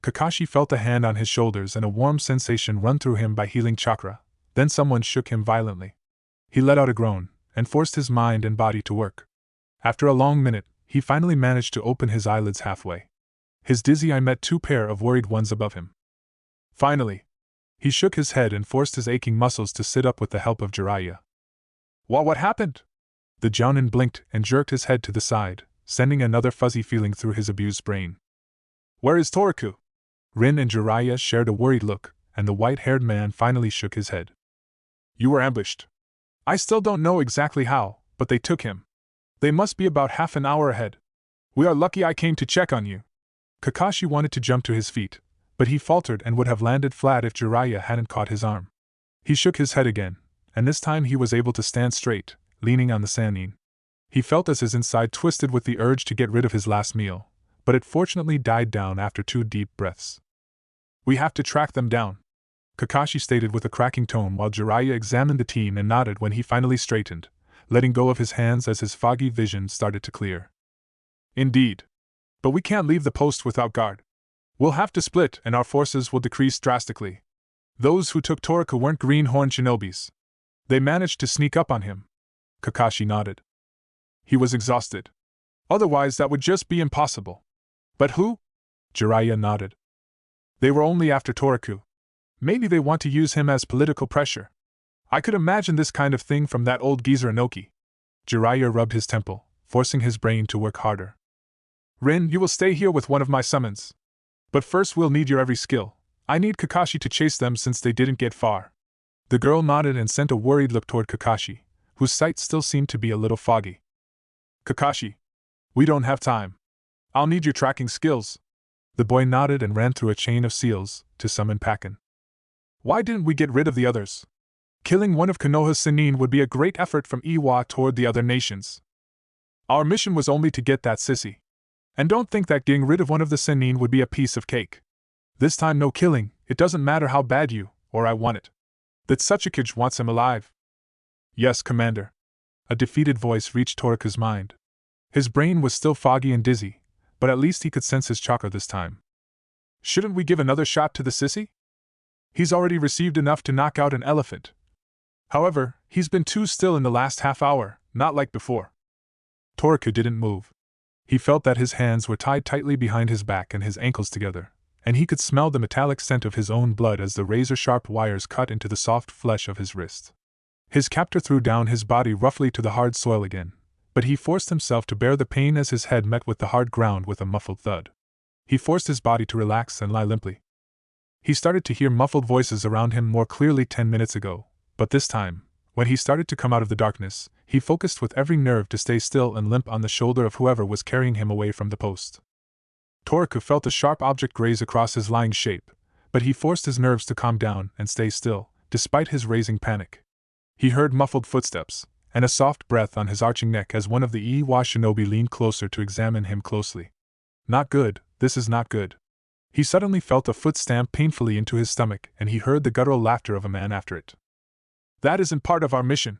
Kakashi felt a hand on his shoulders and a warm sensation run through him by healing chakra, then someone shook him violently. He let out a groan, and forced his mind and body to work. After a long minute, he finally managed to open his eyelids halfway. His dizzy eye met two pair of worried ones above him. Finally, he shook his head and forced his aching muscles to sit up with the help of Jiraiya. What happened? The Jounin blinked and jerked his head to the side, sending another fuzzy feeling through his abused brain. Where is Toku? Rin and Jiraiya shared a worried look, and the white-haired man finally shook his head. You were ambushed. I still don't know exactly how, but they took him. They must be about half an hour ahead. We are lucky I came to check on you. Kakashi wanted to jump to his feet, but he faltered and would have landed flat if Jiraiya hadn't caught his arm. He shook his head again, and this time he was able to stand straight, leaning on the Sannin. He felt as his inside twisted with the urge to get rid of his last meal, but it fortunately died down after 2 deep breaths. We have to track them down, Kakashi stated with a cracking tone while Jiraiya examined the team and nodded when he finally straightened, letting go of his hands as his foggy vision started to clear. Indeed. But we can't leave the post without guard. We'll have to split and our forces will decrease drastically. Those who took Toku weren't greenhorn shinobis. They managed to sneak up on him. Kakashi nodded. He was exhausted. Otherwise that would just be impossible. But who? Jiraiya nodded. They were only after Toku. Maybe they want to use him as political pressure. I could imagine this kind of thing from that old geezer Inoki. Jiraiya rubbed his temple, forcing his brain to work harder. Rin, you will stay here with one of my summons. But first we'll need your every skill. I need Kakashi to chase them since they didn't get far. The girl nodded and sent a worried look toward Kakashi, whose sight still seemed to be a little foggy. Kakashi, we don't have time. I'll need your tracking skills. The boy nodded and ran through a chain of seals to summon Pakken. Why didn't we get rid of the others? Killing one of Konoha's Sannin would be a great effort from Iwa toward the other nations. Our mission was only to get that sissy. And don't think that getting rid of one of the Sannin would be a piece of cake. This time no killing, it doesn't matter how bad you, or I want it. That Sachikage wants him alive. Yes, Commander. A defeated voice reached Toruka's mind. His brain was still foggy and dizzy, but at least he could sense his chakra this time. Shouldn't we give another shot to the sissy? He's already received enough to knock out an elephant. However, he's been too still in the last half hour, not like before. Toruka didn't move. He felt that his hands were tied tightly behind his back and his ankles together, and he could smell the metallic scent of his own blood as the razor-sharp wires cut into the soft flesh of his wrist. His captor threw down his body roughly to the hard soil again, but he forced himself to bear the pain as his head met with the hard ground with a muffled thud. He forced his body to relax and lie limply. He started to hear muffled voices around him more clearly 10 minutes ago, but this time, when he started to come out of the darkness, he focused with every nerve to stay still and limp on the shoulder of whoever was carrying him away from the post. Toruka felt a sharp object graze across his lying shape, but he forced his nerves to calm down and stay still, despite his raising panic. He heard muffled footsteps, and a soft breath on his arching neck as one of the Iwa shinobi leaned closer to examine him closely. Not good, this is not good. He suddenly felt a foot stamp painfully into his stomach and he heard the guttural laughter of a man after it. That isn't part of our mission.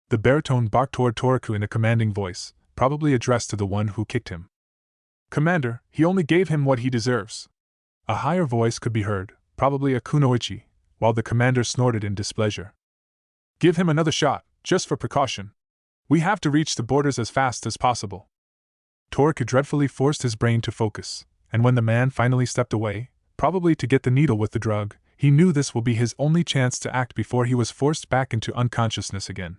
The baritone barked toward Toruku in a commanding voice, probably addressed to the one who kicked him. Commander, he only gave him what he deserves. A higher voice could be heard, probably a kunoichi, while the commander snorted in displeasure. Give him another shot, just for precaution. We have to reach the borders as fast as possible. Toruku dreadfully forced his brain to focus, and when the man finally stepped away, probably to get the needle with the drug, he knew this will be his only chance to act before he was forced back into unconsciousness again.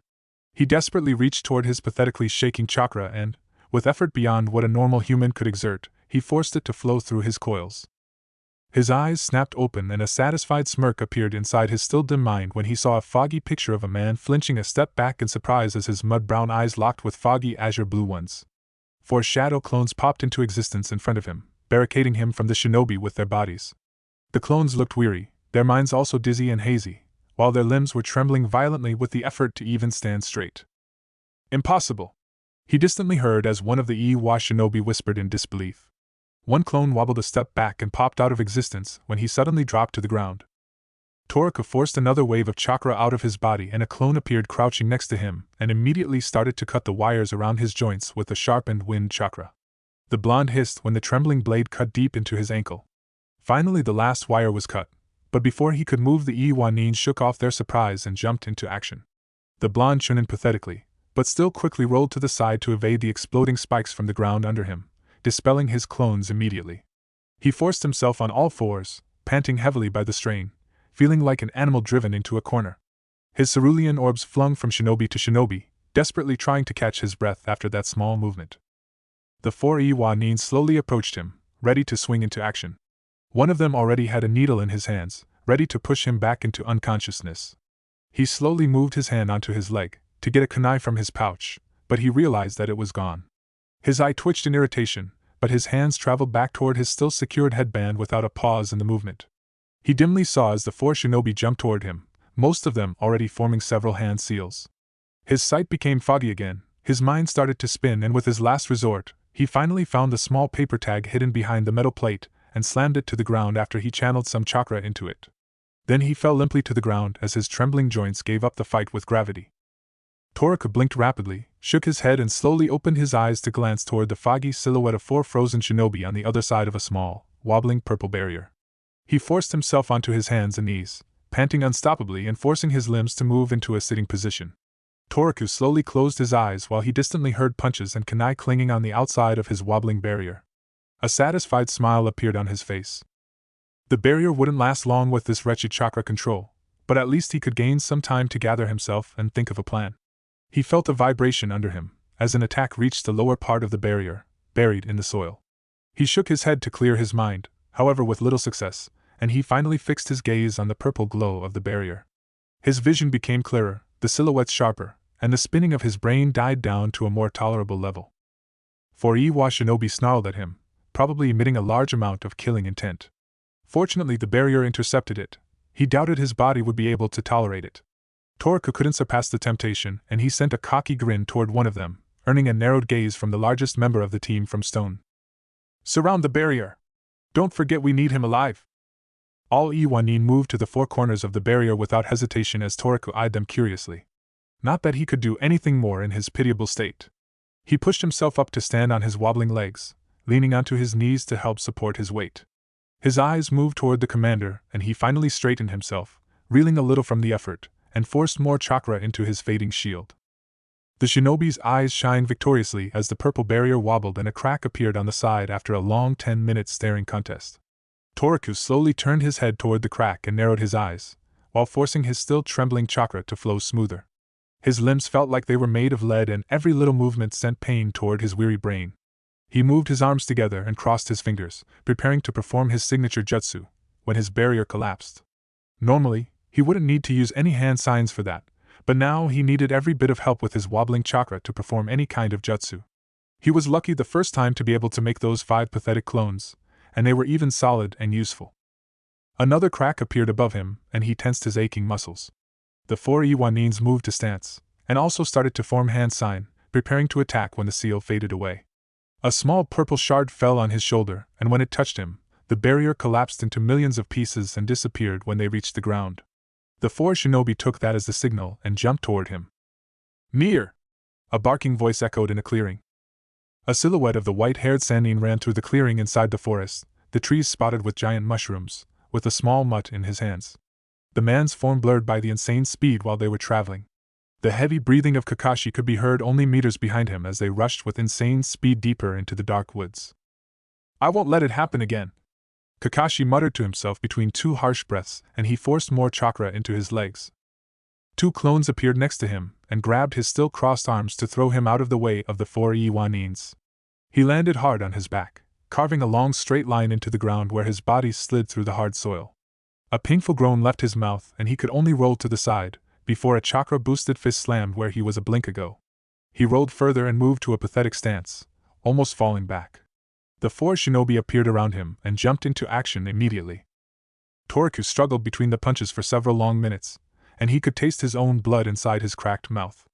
He desperately reached toward his pathetically shaking chakra and, with effort beyond what a normal human could exert, he forced it to flow through his coils. His eyes snapped open and a satisfied smirk appeared inside his still dim mind when he saw a foggy picture of a man flinching a step back in surprise as his mud-brown eyes locked with foggy azure-blue ones. 4 shadow clones popped into existence in front of him, barricading him from the shinobi with their bodies. The clones looked weary, their minds also dizzy and hazy, while their limbs were trembling violently with the effort to even stand straight. Impossible! He distantly heard as one of the Iwa shinobi whispered in disbelief. One clone wobbled a step back and popped out of existence when he suddenly dropped to the ground. Toruka forced another wave of chakra out of his body and a clone appeared crouching next to him and immediately started to cut the wires around his joints with the sharpened wind chakra. The blonde hissed when the trembling blade cut deep into his ankle. Finally the last wire was cut, but before he could move the Iwa nin shook off their surprise and jumped into action. The blonde chunin pathetically, but still quickly rolled to the side to evade the exploding spikes from the ground under him, dispelling his clones immediately. He forced himself on all fours, panting heavily by the strain, feeling like an animal driven into a corner. His cerulean orbs flung from shinobi to shinobi, desperately trying to catch his breath after that small movement. The 4 Iwanins slowly approached him, ready to swing into action. One of them already had a needle in his hands, ready to push him back into unconsciousness. He slowly moved his hand onto his leg, to get a kunai from his pouch, but he realized that it was gone. His eye twitched in irritation, but his hands traveled back toward his still secured headband without a pause in the movement. He dimly saw as the 4 shinobi jumped toward him, most of them already forming several hand seals. His sight became foggy again, his mind started to spin, and with his last resort, he finally found the small paper tag hidden behind the metal plate and slammed it to the ground after he channeled some chakra into it. Then he fell limply to the ground as his trembling joints gave up the fight with gravity. Toku blinked rapidly, shook his head, and slowly opened his eyes to glance toward the foggy silhouette of 4 frozen shinobi on the other side of a small, wobbling purple barrier. He forced himself onto his hands and knees, panting unstoppably and forcing his limbs to move into a sitting position. Toku slowly closed his eyes while he distantly heard punches and kunai clinging on the outside of his wobbling barrier. A satisfied smile appeared on his face. The barrier wouldn't last long with this wretched chakra control, but at least he could gain some time to gather himself and think of a plan. He felt a vibration under him, as an attack reached the lower part of the barrier, buried in the soil. He shook his head to clear his mind, however with little success, and he finally fixed his gaze on the purple glow of the barrier. His vision became clearer, the silhouettes sharper, and the spinning of his brain died down to a more tolerable level. 4 Iwa shinobi snarled at him, probably emitting a large amount of killing intent. Fortunately, the barrier intercepted it. He doubted his body would be able to tolerate it. Toku couldn't surpass the temptation, and he sent a cocky grin toward one of them, earning a narrowed gaze from the largest member of the team from stone. "Surround the barrier! Don't forget we need him alive!" All Iwanin moved to the 4 corners of the barrier without hesitation as Toku eyed them curiously. Not that he could do anything more in his pitiable state. He pushed himself up to stand on his wobbling legs, leaning onto his knees to help support his weight. His eyes moved toward the commander, and he finally straightened himself, reeling a little from the effort, and forced more chakra into his fading shield. The shinobi's eyes shined victoriously as the purple barrier wobbled and a crack appeared on the side after a long 10-minute staring contest. Toku slowly turned his head toward the crack and narrowed his eyes, while forcing his still trembling chakra to flow smoother. His limbs felt like they were made of lead, and every little movement sent pain toward his weary brain. He moved his arms together and crossed his fingers, preparing to perform his signature jutsu, when his barrier collapsed. Normally, he wouldn't need to use any hand signs for that, but now he needed every bit of help with his wobbling chakra to perform any kind of jutsu. He was lucky the first time to be able to make those 5 pathetic clones, and they were even solid and useful. Another crack appeared above him, and he tensed his aching muscles. The 4 Iwanins moved to stance, and also started to form hand sign, preparing to attack when the seal faded away. A small purple shard fell on his shoulder, and when it touched him, the barrier collapsed into millions of pieces and disappeared when they reached the ground. The 4 shinobi took that as the signal and jumped toward him. "Near!" a barking voice echoed in a clearing. A silhouette of the white-haired Sannin ran through the clearing inside the forest, the trees spotted with giant mushrooms, with a small mutt in his hands. The man's form blurred by the insane speed while they were traveling. The heavy breathing of Kakashi could be heard only meters behind him as they rushed with insane speed deeper into the dark woods. "I won't let it happen again," Kakashi muttered to himself between 2 harsh breaths, and he forced more chakra into his legs. 2 clones appeared next to him and grabbed his still crossed arms to throw him out of the way of the 4 Iwanins. He landed hard on his back, carving a long straight line into the ground where his body slid through the hard soil. A painful groan left his mouth and he could only roll to the side, before a chakra-boosted fist slammed where he was a blink ago. He rolled further and moved to a pathetic stance, almost falling back. The 4 shinobi appeared around him and jumped into action immediately. Toku struggled between the punches for several long minutes, and he could taste his own blood inside his cracked mouth.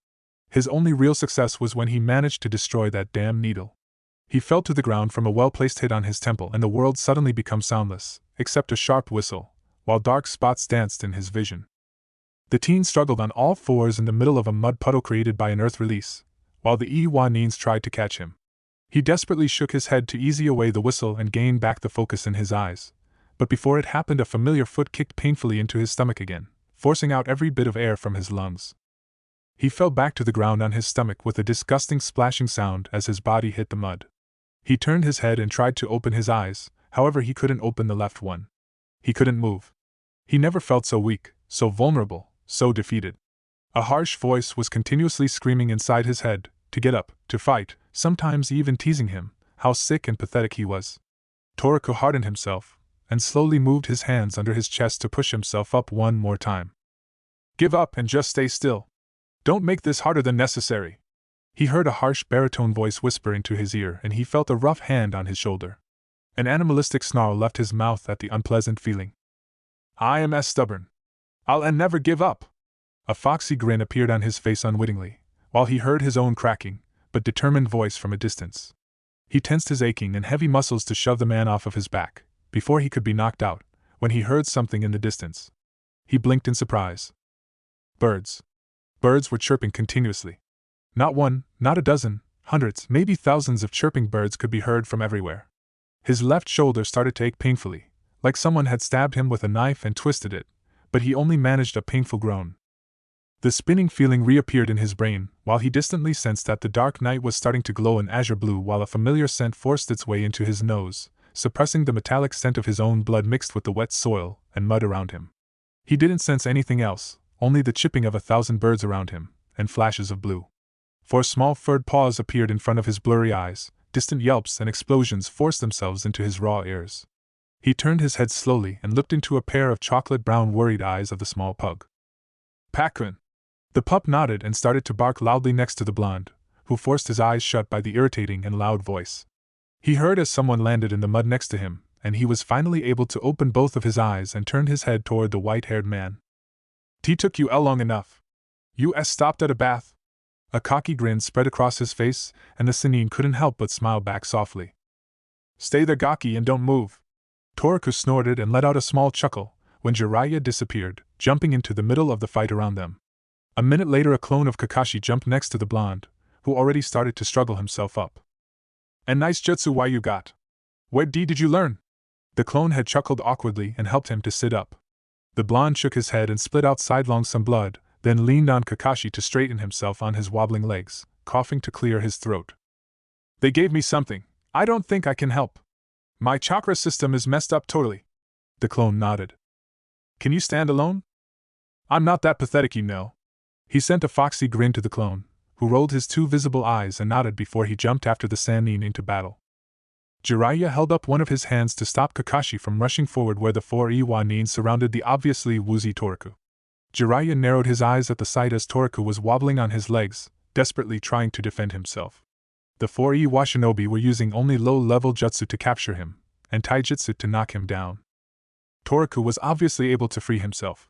His only real success was when he managed to destroy that damn needle. He fell to the ground from a well-placed hit on his temple, and the world suddenly became soundless, except a sharp whistle, while dark spots danced in his vision. The teen struggled on all fours in the middle of a mud puddle created by an earth release, while the Iwanins tried to catch him. He desperately shook his head to ease away the whistle and gain back the focus in his eyes, but before it happened a familiar foot kicked painfully into his stomach again, forcing out every bit of air from his lungs. He fell back to the ground on his stomach with a disgusting splashing sound as his body hit the mud. He turned his head and tried to open his eyes, however he couldn't open the left one. He couldn't move. He never felt so weak, so vulnerable, so defeated. A harsh voice was continuously screaming inside his head, to get up, to fight, sometimes even teasing him, how sick and pathetic he was. Toku hardened himself, and slowly moved his hands under his chest to push himself up one more time. Give up and just stay still. Don't make this harder than necessary. He heard a harsh baritone voice whisper into his ear and he felt a rough hand on his shoulder. An animalistic snarl left his mouth at the unpleasant feeling. I am as stubborn. I'll never give up. A foxy grin appeared on his face unwittingly, while he heard his own cracking, but determined voice from a distance. He tensed his aching and heavy muscles to shove the man off of his back, before he could be knocked out, when he heard something in the distance. He blinked in surprise. Birds. Birds were chirping continuously. Not one, not a dozen, hundreds, maybe thousands of chirping birds could be heard from everywhere. His left shoulder started to ache painfully, like someone had stabbed him with a knife and twisted it, but he only managed a painful groan. The spinning feeling reappeared in his brain, while he distantly sensed that the dark night was starting to glow an azure blue while a familiar scent forced its way into his nose, suppressing the metallic scent of his own blood mixed with the wet soil and mud around him. He didn't sense anything else, only the chipping of 1,000 birds around him, and flashes of blue. Four small furred paws appeared in front of his blurry eyes, distant yelps and explosions forced themselves into his raw ears. He turned his head slowly and looked into a pair of chocolate-brown worried eyes of the small pug. Pakun! The pup nodded and started to bark loudly next to the blonde, who forced his eyes shut by the irritating and loud voice. He heard as someone landed in the mud next to him, and he was finally able to open both of his eyes and turned his head toward the white-haired man. T took you long enough. You stopped at a bath? A cocky grin spread across his face, and the Senin couldn't help but smile back softly. Stay there, Gaki, and don't move. Toku snorted and let out a small chuckle when Jiraiya disappeared, jumping into the middle of the fight around them. A minute later a clone of Kakashi jumped next to the blonde, who already started to struggle himself up. And nice jutsu why you got. Where did you learn? The clone had chuckled awkwardly and helped him to sit up. The blonde shook his head and split out sidelong some blood, then leaned on Kakashi to straighten himself on his wobbling legs, coughing to clear his throat. They gave me something. I don't think I can help. My chakra system is messed up totally. The clone nodded. Can you stand alone? I'm not that pathetic, you know. He sent a foxy grin to the clone, who rolled his two visible eyes and nodded before he jumped after the Sannin into battle. Jiraiya held up one of his hands to stop Kakashi from rushing forward where the four Iwanin surrounded the obviously woozy Toku. Jiraiya narrowed his eyes at the sight as Toku was wobbling on his legs, desperately trying to defend himself. The four Iwa shinobi were using only low-level jutsu to capture him, and taijutsu to knock him down. Toku was obviously able to free himself.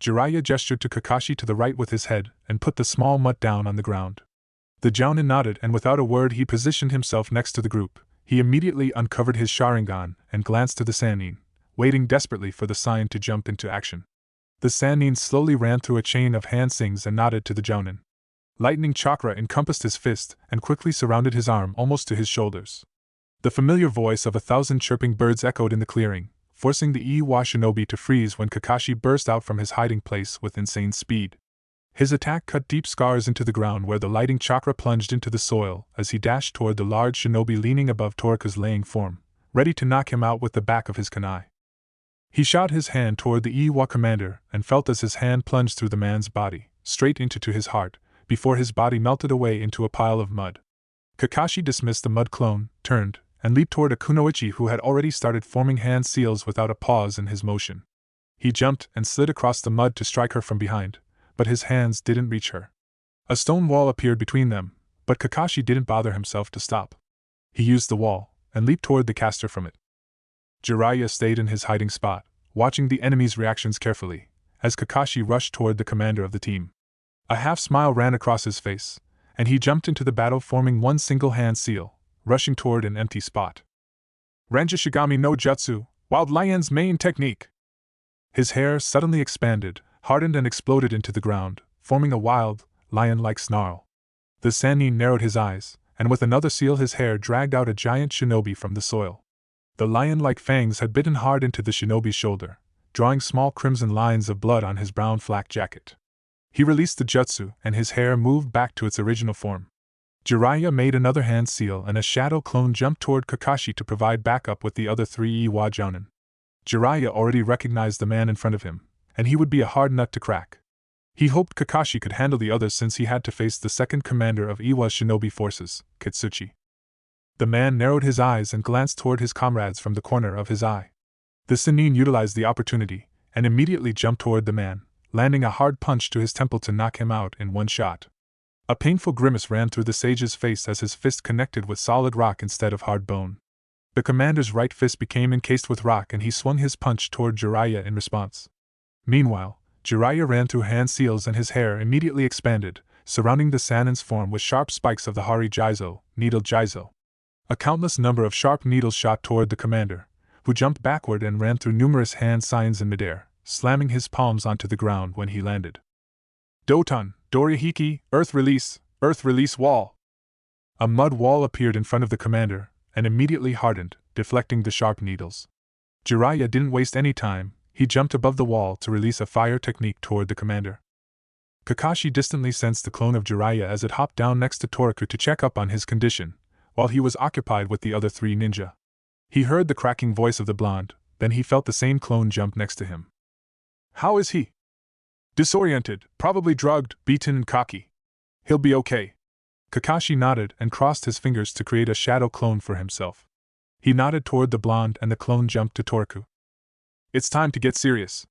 Jiraiya gestured to Kakashi to the right with his head and put the small mutt down on the ground. The Jounin nodded and without a word he positioned himself next to the group. He immediately uncovered his Sharingan and glanced to the Sannin, waiting desperately for the sign to jump into action. The Sannin slowly ran through a chain of hand sings and nodded to the Jounin. Lightning chakra encompassed his fist and quickly surrounded his arm almost to his shoulders. The familiar voice of 1,000 chirping birds echoed in the clearing, forcing the Iwa shinobi to freeze when Kakashi burst out from his hiding place with insane speed. His attack cut deep scars into the ground where the lighting chakra plunged into the soil as he dashed toward the large shinobi leaning above Toku's laying form, ready to knock him out with the back of his kunai. He shot his hand toward the Iwa commander and felt as his hand plunged through the man's body, straight into his heart, before his body melted away into a pile of mud. Kakashi dismissed the mud clone, turned, and leaped toward a kunoichi who had already started forming hand seals without a pause in his motion. He jumped and slid across the mud to strike her from behind, but his hands didn't reach her. A stone wall appeared between them, but Kakashi didn't bother himself to stop. He used the wall, and leaped toward the caster from it. Jiraiya stayed in his hiding spot, watching the enemy's reactions carefully, as Kakashi rushed toward the commander of the team. A half-smile ran across his face, and he jumped into the battle forming one single hand seal, rushing toward an empty spot. Ranjishigami no Jutsu, Wild Lion's main technique! His hair suddenly expanded, hardened and exploded into the ground, forming a wild, lion-like snarl. The Sannin narrowed his eyes, and with another seal his hair dragged out a giant shinobi from the soil. The lion-like fangs had bitten hard into the shinobi's shoulder, drawing small crimson lines of blood on his brown flak jacket. He released the jutsu, and his hair moved back to its original form. Jiraiya made another hand seal, and a shadow clone jumped toward Kakashi to provide backup with the other 3 Iwa Jounin. Jiraiya already recognized the man in front of him, and he would be a hard nut to crack. He hoped Kakashi could handle the others since he had to face the second commander of Iwa's shinobi forces, Kitsuchi. The man narrowed his eyes and glanced toward his comrades from the corner of his eye. The Sannin utilized the opportunity, and immediately jumped toward the man, landing a hard punch to his temple to knock him out in one shot. A painful grimace ran through the sage's face as his fist connected with solid rock instead of hard bone. The commander's right fist became encased with rock and he swung his punch toward Jiraiya in response. Meanwhile, Jiraiya ran through hand seals and his hair immediately expanded, surrounding the Sannin's form with sharp spikes of the Hari Jizo, needle Jizo. A countless number of sharp needles shot toward the commander, who jumped backward and ran through numerous hand signs in midair, slamming his palms onto the ground when he landed. Doton, Dorihiki, Earth Release Wall. A mud wall appeared in front of the commander, and immediately hardened, deflecting the sharp needles. Jiraiya didn't waste any time, he jumped above the wall to release a fire technique toward the commander. Kakashi distantly sensed the clone of Jiraiya as it hopped down next to Toku to check up on his condition, while he was occupied with the other 3 ninja. He heard the cracking voice of the blonde, then he felt the same clone jump next to him. How is he? Disoriented, probably drugged, beaten and cocky. He'll be okay. Kakashi nodded and crossed his fingers to create a shadow clone for himself. He nodded toward the blonde and the clone jumped to Toku. It's time to get serious.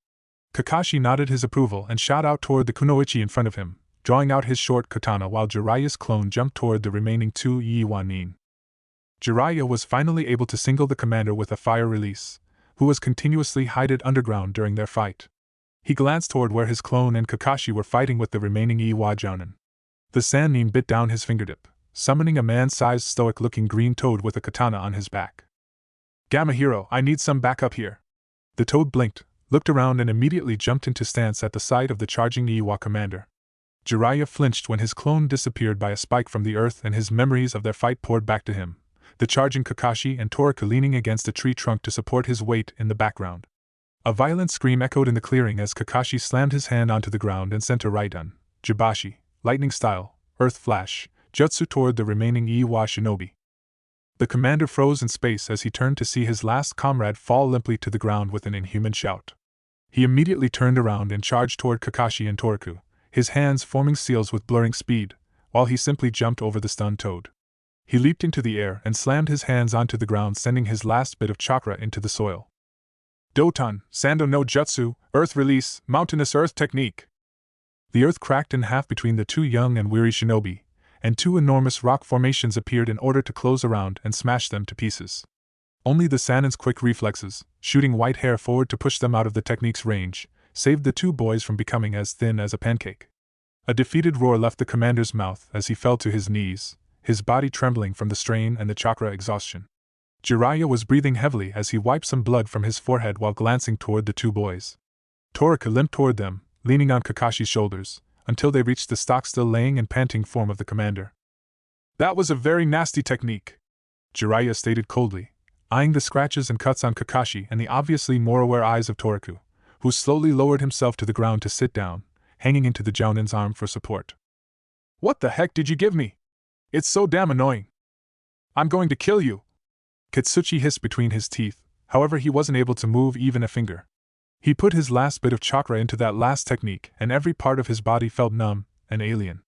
Kakashi nodded his approval and shot out toward the kunoichi in front of him, drawing out his short katana while Jiraiya's clone jumped toward the remaining 2 Iwanin. Jiraiya was finally able to single the commander with a fire release, who was continuously hidden underground during their fight. He glanced toward where his clone and Kakashi were fighting with the remaining Iwa Jounin. The Sannin bit down his fingertip, summoning a man-sized stoic-looking green toad with a katana on his back. Gamma Hero, I need some backup here. The toad blinked, looked around and immediately jumped into stance at the sight of the charging Iwa commander. Jiraiya flinched when his clone disappeared by a spike from the earth and his memories of their fight poured back to him, the charging Kakashi and Toku leaning against a tree trunk to support his weight in the background. A violent scream echoed in the clearing as Kakashi slammed his hand onto the ground and sent a Raiden, Jibashi, lightning style, earth flash, jutsu toward the remaining Iwa shinobi. The commander froze in space as he turned to see his last comrade fall limply to the ground with an inhuman shout. He immediately turned around and charged toward Kakashi and Toku, his hands forming seals with blurring speed, while he simply jumped over the stunned toad. He leaped into the air and slammed his hands onto the ground, sending his last bit of chakra into the soil. Doton, Sando no Jutsu, Earth Release, Mountainous Earth Technique. The earth cracked in half between the 2 young and weary shinobi, and 2 enormous rock formations appeared in order to close around and smash them to pieces. Only the Sannin's quick reflexes, shooting white hair forward to push them out of the technique's range, saved the 2 boys from becoming as thin as a pancake. A defeated roar left the commander's mouth as he fell to his knees, his body trembling from the strain and the chakra exhaustion. Jiraiya was breathing heavily as he wiped some blood from his forehead while glancing toward the 2 boys. Toku limped toward them, leaning on Kakashi's shoulders, until they reached the stock-still laying and panting form of the commander. That was a very nasty technique, Jiraiya stated coldly, eyeing the scratches and cuts on Kakashi and the obviously more aware eyes of Toku, who slowly lowered himself to the ground to sit down, hanging into the Jounin's arm for support. What the heck did you give me? It's so damn annoying. I'm going to kill you. Kitsuchi hissed between his teeth, however he wasn't able to move even a finger. He put his last bit of chakra into that last technique and every part of his body felt numb and alien.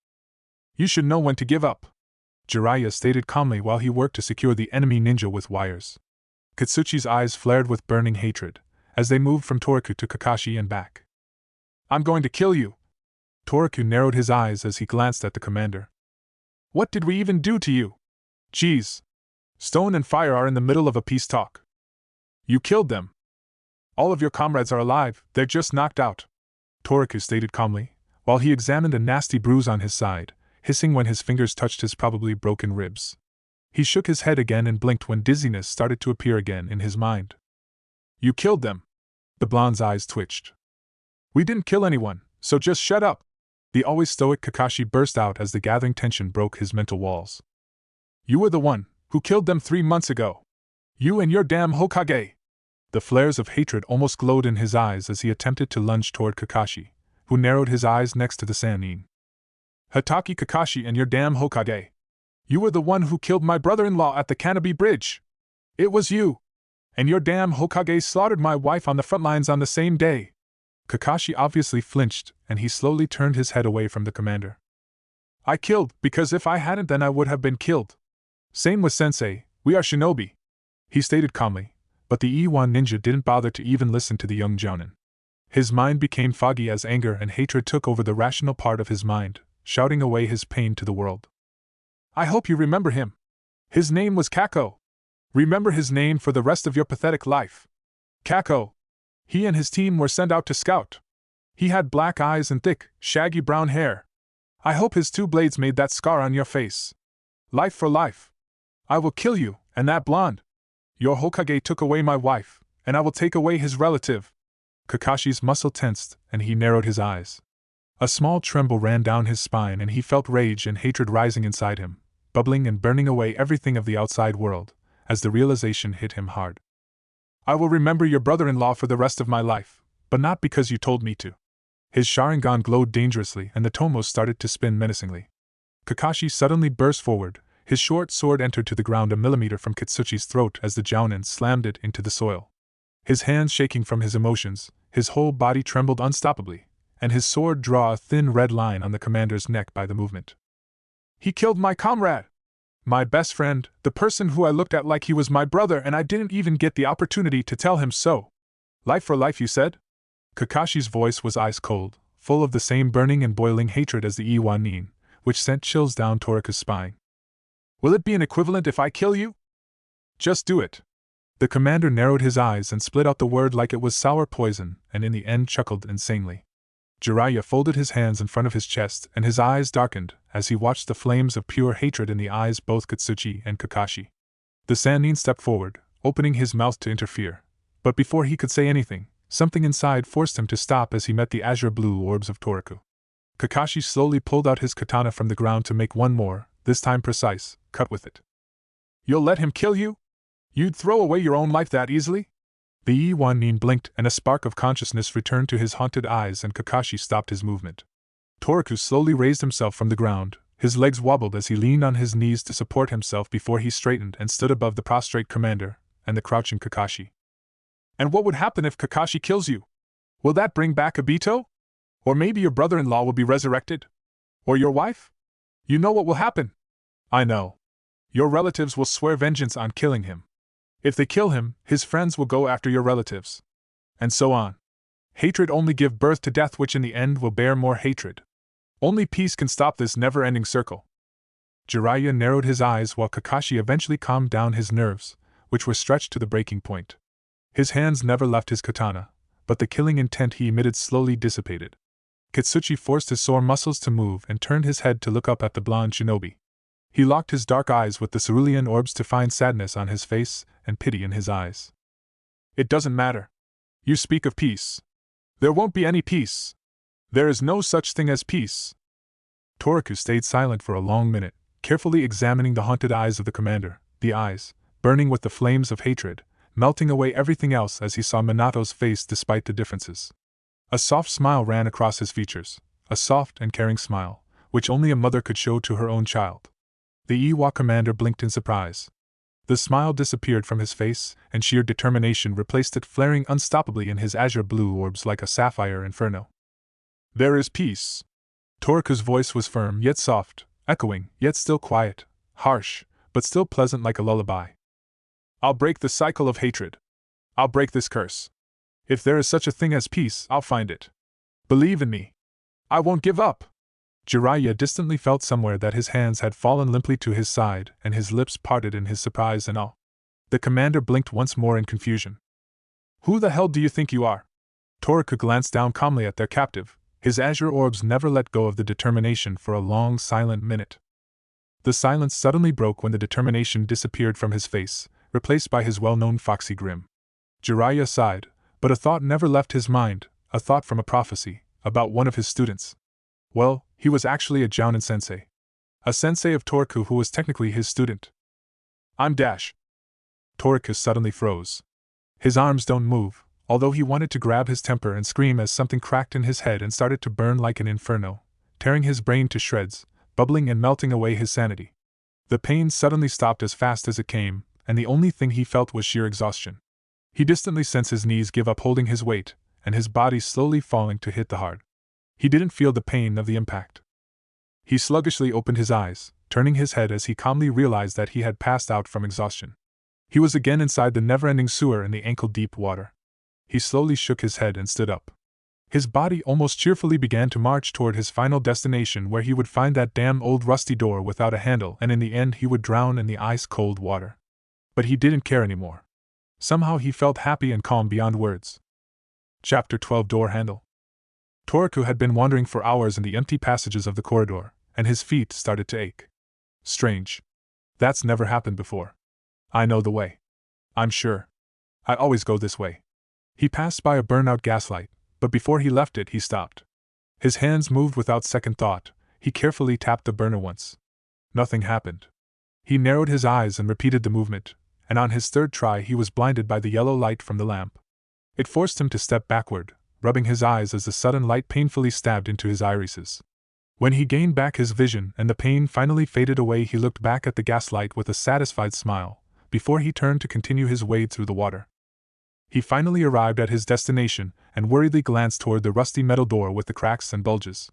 You should know when to give up, Jiraiya stated calmly while he worked to secure the enemy ninja with wires. Kitsuchi's eyes flared with burning hatred, as they moved from Toku to Kakashi and back. I'm going to kill you. Toku narrowed his eyes as he glanced at the commander. What did we even do to you? Geez. Stone and fire are in the middle of a peace talk. You killed them. All of your comrades are alive, they're just knocked out, Toku stated calmly, while he examined a nasty bruise on his side, hissing when his fingers touched his probably broken ribs. He shook his head again and blinked when dizziness started to appear again in his mind. You killed them. The blonde's eyes twitched. We didn't kill anyone, so just shut up. The always stoic Kakashi burst out as the gathering tension broke his mental walls. You were the one who killed them 3 months ago. You and your damn Hokage. The flares of hatred almost glowed in his eyes as he attempted to lunge toward Kakashi, who narrowed his eyes next to the Sannin. Hatake Kakashi and your damn Hokage. You were the one who killed my brother-in-law at the Canopy Bridge. It was you. And your damn Hokage slaughtered my wife on the front lines on the same day. Kakashi obviously flinched, and he slowly turned his head away from the commander. I killed, because if I hadn't then I would have been killed. Same with Sensei, we are shinobi, he stated calmly, but the E1 ninja didn't bother to even listen to the young jounin. His mind became foggy as anger and hatred took over the rational part of his mind, shouting away his pain to the world. I hope you remember him. His name was Kako. Remember his name for the rest of your pathetic life. Kako. He and his team were sent out to scout. He had black eyes and thick, shaggy brown hair. I hope his 2 blades made that scar on your face. Life for life. I will kill you, and that blonde. Your Hokage took away my wife, and I will take away his relative. Kakashi's muscle tensed, and he narrowed his eyes. A small tremble ran down his spine, and he felt rage and hatred rising inside him, bubbling and burning away everything of the outside world, as the realization hit him hard. I will remember your brother-in-law for the rest of my life, but not because you told me to. His Sharingan glowed dangerously and the tomos started to spin menacingly. Kakashi suddenly burst forward, his short sword entered to the ground a millimeter from Kitsuchi's throat as the jounin slammed it into the soil. His hands shaking from his emotions, his whole body trembled unstoppably, and his sword drew a thin red line on the commander's neck by the movement. He killed my comrade! My best friend, the person who I looked at like he was my brother, and I didn't even get the opportunity to tell him so. Life for life, you said? Kakashi's voice was ice cold, full of the same burning and boiling hatred as the Iwanin, which sent chills down Toriku's spine. Will it be an equivalent if I kill you? Just do it. The commander narrowed his eyes and split out the word like it was sour poison, and in the end chuckled insanely. Jiraiya folded his hands in front of his chest, and his eyes darkened as he watched the flames of pure hatred in the eyes of both Kitsuchi and Kakashi. The Sannin stepped forward, opening his mouth to interfere, but before he could say anything, something inside forced him to stop as he met the azure-blue orbs of Toriku. Kakashi slowly pulled out his katana from the ground to make one more, this time precise, cut with it. You'll let him kill you? You'd throw away your own life that easily? The Iwanin blinked and a spark of consciousness returned to his haunted eyes and Kakashi stopped his movement. Toriku slowly raised himself from the ground, his legs wobbled as he leaned on his knees to support himself before he straightened and stood above the prostrate commander and the crouching Kakashi. And what would happen if Kakashi kills you? Will that bring back Obito? Or maybe your brother-in-law will be resurrected? Or your wife? You know what will happen? I know. Your relatives will swear vengeance on killing him. If they kill him, his friends will go after your relatives. And so on. Hatred only give birth to death, which in the end will bear more hatred. Only peace can stop this never-ending circle. Jiraiya narrowed his eyes while Kakashi eventually calmed down his nerves, which were stretched to the breaking point. His hands never left his katana, but the killing intent he emitted slowly dissipated. Kitsuchi forced his sore muscles to move and turned his head to look up at the blonde shinobi. He locked his dark eyes with the cerulean orbs to find sadness on his face and pity in his eyes. It doesn't matter. You speak of peace. There won't be any peace. There is no such thing as peace. Toriku stayed silent for a long minute, carefully examining the haunted eyes of the commander, the eyes, burning with the flames of hatred, melting away everything else as he saw Minato's face despite the differences. A soft smile ran across his features, a soft and caring smile, which only a mother could show to her own child. The Iwa commander blinked in surprise. The smile disappeared from his face, and sheer determination replaced it, flaring unstoppably in his azure-blue orbs like a sapphire inferno. There is peace. Toriku's voice was firm yet soft, echoing, yet still quiet, harsh, but still pleasant like a lullaby. I'll break the cycle of hatred. I'll break this curse. If there is such a thing as peace, I'll find it. Believe in me. I won't give up. Jiraiya distantly felt somewhere that his hands had fallen limply to his side, and his lips parted in his surprise and awe. The commander blinked once more in confusion. Who the hell do you think you are? Toriku glanced down calmly at their captive. His azure orbs never let go of the determination for a long, silent minute. The silence suddenly broke when the determination disappeared from his face, replaced by his well-known foxy grin. Jiraiya sighed, but a thought never left his mind, a thought from a prophecy, about one of his students. Well, he was actually a jounin sensei. A sensei of Toriku who was technically his student. I'm Dash. Toriku suddenly froze. His arms don't move, although he wanted to grab his temper and scream as something cracked in his head and started to burn like an inferno, tearing his brain to shreds, bubbling and melting away his sanity. The pain suddenly stopped as fast as it came, and the only thing he felt was sheer exhaustion. He distantly sensed his knees give up holding his weight, and his body slowly falling to hit the hard. He didn't feel the pain of the impact. He sluggishly opened his eyes, turning his head as he calmly realized that he had passed out from exhaustion. He was again inside the never-ending sewer in the ankle-deep water. He slowly shook his head and stood up. His body almost cheerfully began to march toward his final destination, where he would find that damn old rusty door without a handle, and in the end he would drown in the ice-cold water. But he didn't care anymore. Somehow he felt happy and calm beyond words. Chapter 12: Door Handle. Toku had been wandering for hours in the empty passages of the corridor, and his feet started to ache. Strange. That's never happened before. I know the way. I'm sure. I always go this way. He passed by a burnout gaslight, but before he left it he stopped. His hands moved without second thought. He carefully tapped the burner once. Nothing happened. He narrowed his eyes and repeated the movement, and on his third try he was blinded by the yellow light from the lamp. It forced him to step backward, rubbing his eyes as the sudden light painfully stabbed into his irises. When he gained back his vision and the pain finally faded away, he looked back at the gaslight with a satisfied smile, before he turned to continue his wade through the water. He finally arrived at his destination and worriedly glanced toward the rusty metal door with the cracks and bulges.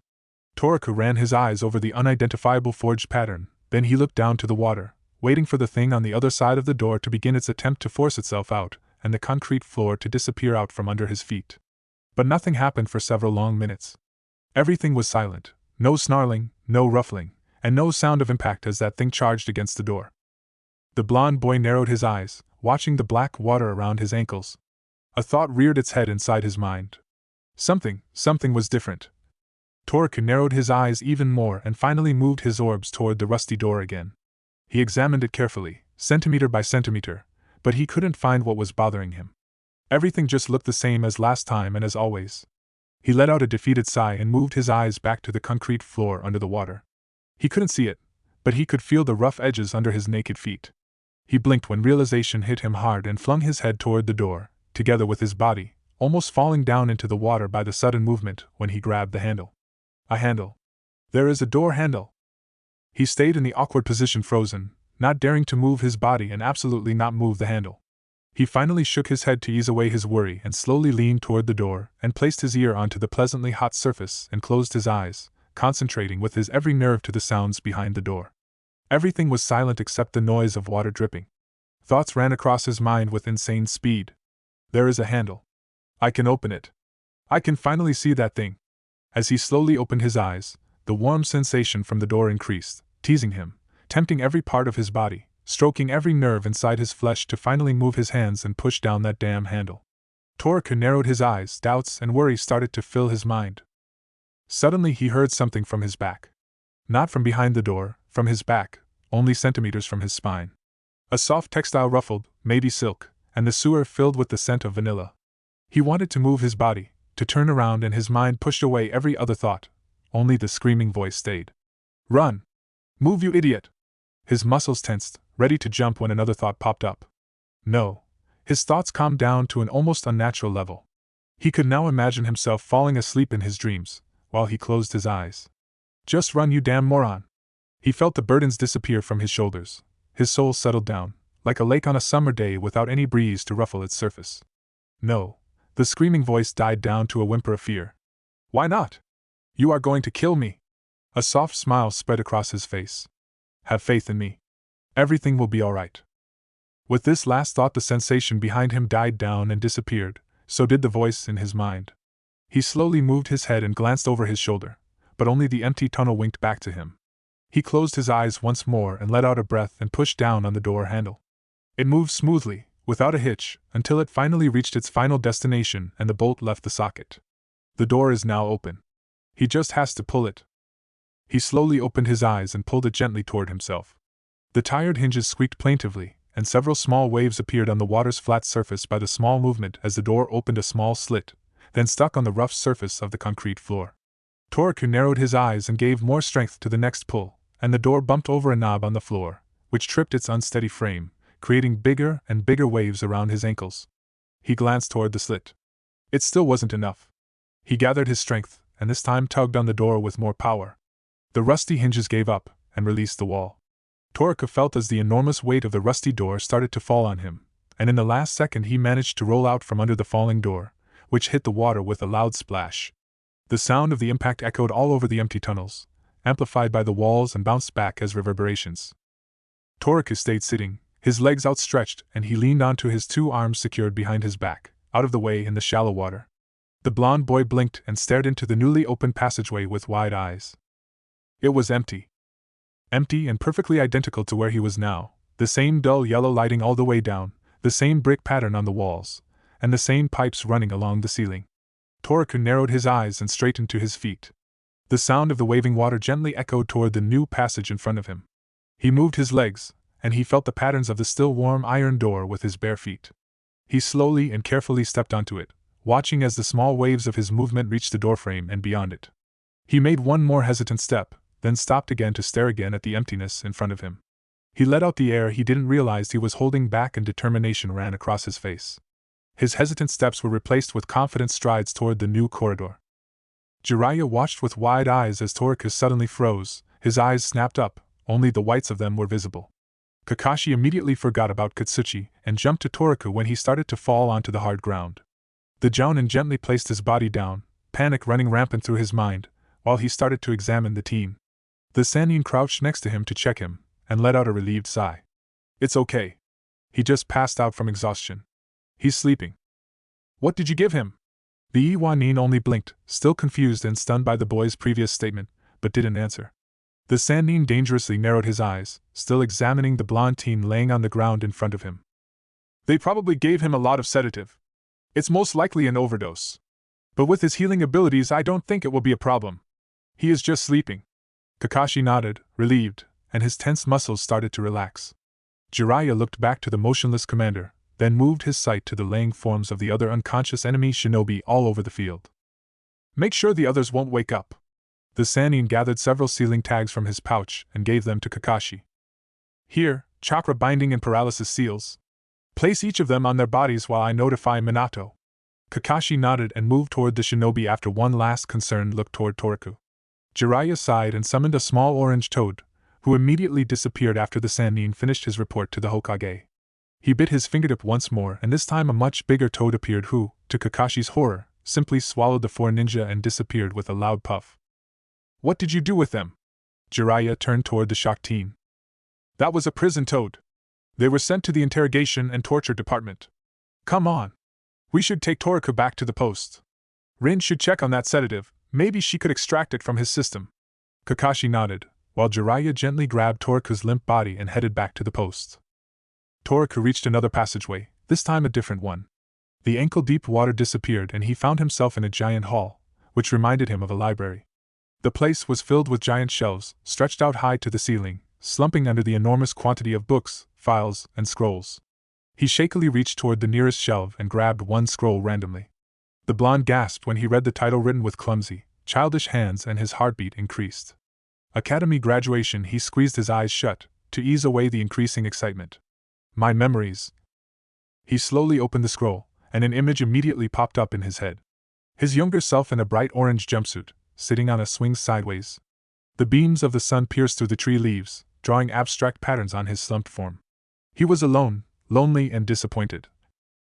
Toku ran his eyes over the unidentifiable forged pattern, then he looked down to the water, waiting for the thing on the other side of the door to begin its attempt to force itself out, and the concrete floor to disappear out from under his feet. But nothing happened for several long minutes. Everything was silent, no snarling, no ruffling, and no sound of impact as that thing charged against the door. The blond boy narrowed his eyes, watching the black water around his ankles. A thought reared its head inside his mind. Something was different. Toku narrowed his eyes even more and finally moved his orbs toward the rusty door again. He examined it carefully, centimeter by centimeter, but he couldn't find what was bothering him. Everything just looked the same as last time and as always. He let out a defeated sigh and moved his eyes back to the concrete floor under the water. He couldn't see it, but he could feel the rough edges under his naked feet. He blinked when realization hit him hard and flung his head toward the door, together with his body, almost falling down into the water by the sudden movement when he grabbed the handle. A handle. There is a door handle. He stayed in the awkward position, frozen, not daring to move his body and absolutely not move the handle. He finally shook his head to ease away his worry and slowly leaned toward the door and placed his ear onto the pleasantly hot surface and closed his eyes, concentrating with his every nerve to the sounds behind the door. Everything was silent except the noise of water dripping. Thoughts ran across his mind with insane speed. There is a handle. I can open it. I can finally see that thing. As he slowly opened his eyes, the warm sensation from the door increased, teasing him, tempting every part of his body, stroking every nerve inside his flesh to finally move his hands and push down that damn handle. Toku narrowed his eyes, doubts and worry started to fill his mind. Suddenly he heard something from his back. Not from behind the door, from his back, only centimeters from his spine. A soft textile ruffled, maybe silk, and the sewer filled with the scent of vanilla. He wanted to move his body, to turn around, and his mind pushed away every other thought. Only the screaming voice stayed. Run! Move, you idiot! His muscles tensed, ready to jump when another thought popped up. No. His thoughts calmed down to an almost unnatural level. He could now imagine himself falling asleep in his dreams, while he closed his eyes. Just run, you damn moron! He felt the burdens disappear from his shoulders. His soul settled down, like a lake on a summer day without any breeze to ruffle its surface. No. The screaming voice died down to a whimper of fear. Why not? You are going to kill me! A soft smile spread across his face. Have faith in me. Everything will be all right. With this last thought, the sensation behind him died down and disappeared, so did the voice in his mind. He slowly moved his head and glanced over his shoulder, but only the empty tunnel winked back to him. He closed his eyes once more and let out a breath and pushed down on the door handle. It moved smoothly, without a hitch, until it finally reached its final destination and the bolt left the socket. The door is now open. He just has to pull it. He slowly opened his eyes and pulled it gently toward himself. The tired hinges squeaked plaintively, and several small waves appeared on the water's flat surface by the small movement as the door opened a small slit, then stuck on the rough surface of the concrete floor. Toku narrowed his eyes and gave more strength to the next pull, and the door bumped over a knob on the floor, which tripped its unsteady frame, creating bigger and bigger waves around his ankles. He glanced toward the slit. It still wasn't enough. He gathered his strength, and this time tugged on the door with more power. The rusty hinges gave up, and released the wall. Toku felt as the enormous weight of the rusty door started to fall on him, and in the last second he managed to roll out from under the falling door, which hit the water with a loud splash. The sound of the impact echoed all over the empty tunnels, amplified by the walls and bounced back as reverberations. Toku stayed sitting, his legs outstretched, and he leaned onto his two arms secured behind his back, out of the way in the shallow water. The blond boy blinked and stared into the newly opened passageway with wide eyes. It was empty. Empty and perfectly identical to where he was now, the same dull yellow lighting all the way down, the same brick pattern on the walls, and the same pipes running along the ceiling. Toku narrowed his eyes and straightened to his feet. The sound of the waving water gently echoed toward the new passage in front of him. He moved his legs, and he felt the patterns of the still warm iron door with his bare feet. He slowly and carefully stepped onto it, watching as the small waves of his movement reached the doorframe and beyond it. He made one more hesitant step, then stopped again to stare again at the emptiness in front of him. He let out the air he didn't realize he was holding back, and determination ran across his face. His hesitant steps were replaced with confident strides toward the new corridor. Jiraiya watched with wide eyes as Toku suddenly froze, his eyes snapped up, only the whites of them were visible. Kakashi immediately forgot about Katsuchi and jumped to Toku when he started to fall onto the hard ground. The Jounin gently placed his body down, panic running rampant through his mind, while he started to examine the team. The Sannin crouched next to him to check him, and let out a relieved sigh. It's okay. He just passed out from exhaustion. He's sleeping. What did you give him? The Iwanin only blinked, still confused and stunned by the boy's previous statement, but didn't answer. The Sannin dangerously narrowed his eyes, still examining the blonde teen laying on the ground in front of him. They probably gave him a lot of sedative. It's most likely an overdose. But with his healing abilities, I don't think it will be a problem. He is just sleeping. Kakashi nodded, relieved, and his tense muscles started to relax. Jiraiya looked back to the motionless commander, then moved his sight to the laying forms of the other unconscious enemy shinobi all over the field. Make sure the others won't wake up. The Sannin gathered several sealing tags from his pouch and gave them to Kakashi. Here, chakra binding and paralysis seals. Place each of them on their bodies while I notify Minato. Kakashi nodded and moved toward the shinobi after one last concerned look toward Toku. Jiraiya sighed and summoned a small orange toad, who immediately disappeared after the Sannin finished his report to the Hokage. He bit his fingertip once more, and this time a much bigger toad appeared who, to Kakashi's horror, simply swallowed the 4 ninja and disappeared with a loud puff. What did you do with them? Jiraiya turned toward the shocked teen. That was a prison toad. They were sent to the interrogation and torture department. Come on. We should take Toku back to the post. Rin should check on that sedative. Maybe she could extract it from his system. Kakashi nodded, while Jiraiya gently grabbed Toku's limp body and headed back to the post. Toku reached another passageway, this time a different one. The ankle-deep water disappeared and he found himself in a giant hall, which reminded him of a library. The place was filled with giant shelves, stretched out high to the ceiling, slumping under the enormous quantity of books, files, and scrolls. He shakily reached toward the nearest shelf and grabbed one scroll randomly. The blonde gasped when he read the title written with clumsy, childish hands, and his heartbeat increased. Academy graduation. He squeezed his eyes shut, to ease away the increasing excitement. My memories. He slowly opened the scroll, and an image immediately popped up in his head. His younger self in a bright orange jumpsuit, sitting on a swing sideways. The beams of the sun pierced through the tree leaves, drawing abstract patterns on his slumped form. He was alone, lonely and disappointed.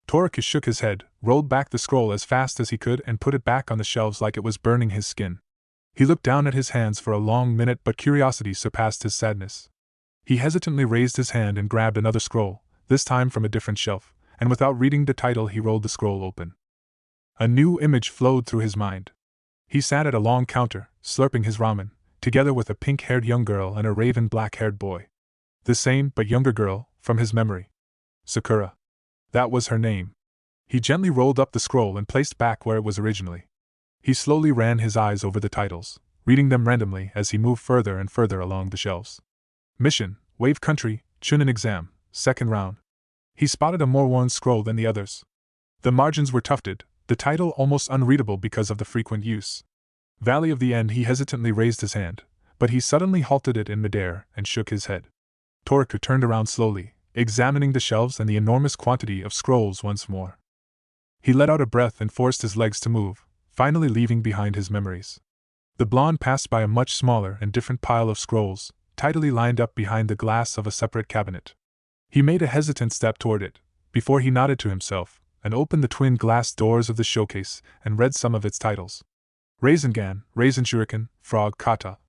Toku shook his head, rolled back the scroll as fast as he could and put it back on the shelves like it was burning his skin. He looked down at his hands for a long minute, but curiosity surpassed his sadness. He hesitantly raised his hand and grabbed another scroll, this time from a different shelf, and without reading the title he rolled the scroll open. A new image flowed through his mind. He sat at a long counter, slurping his ramen, together with a pink-haired young girl and a raven black-haired boy. The same but younger girl, from his memory. Sakura. That was her name. He gently rolled up the scroll and placed back where it was originally. He slowly ran his eyes over the titles, reading them randomly as he moved further and further along the shelves. Mission, Wave Country, Chunin Exam, Second Round. He spotted a more worn scroll than the others. The margins were tufted, the title almost unreadable because of the frequent use. Valley of the End. He hesitantly raised his hand, but he suddenly halted it in midair and shook his head. Toku turned around slowly, examining the shelves and the enormous quantity of scrolls once more. He let out a breath and forced his legs to move, finally leaving behind his memories. The blonde passed by a much smaller and different pile of scrolls, tidily lined up behind the glass of a separate cabinet. He made a hesitant step toward it, before he nodded to himself, and opened the twin glass doors of the showcase and read some of its titles. Rasengan, Raisin Shuriken, Frog Kata.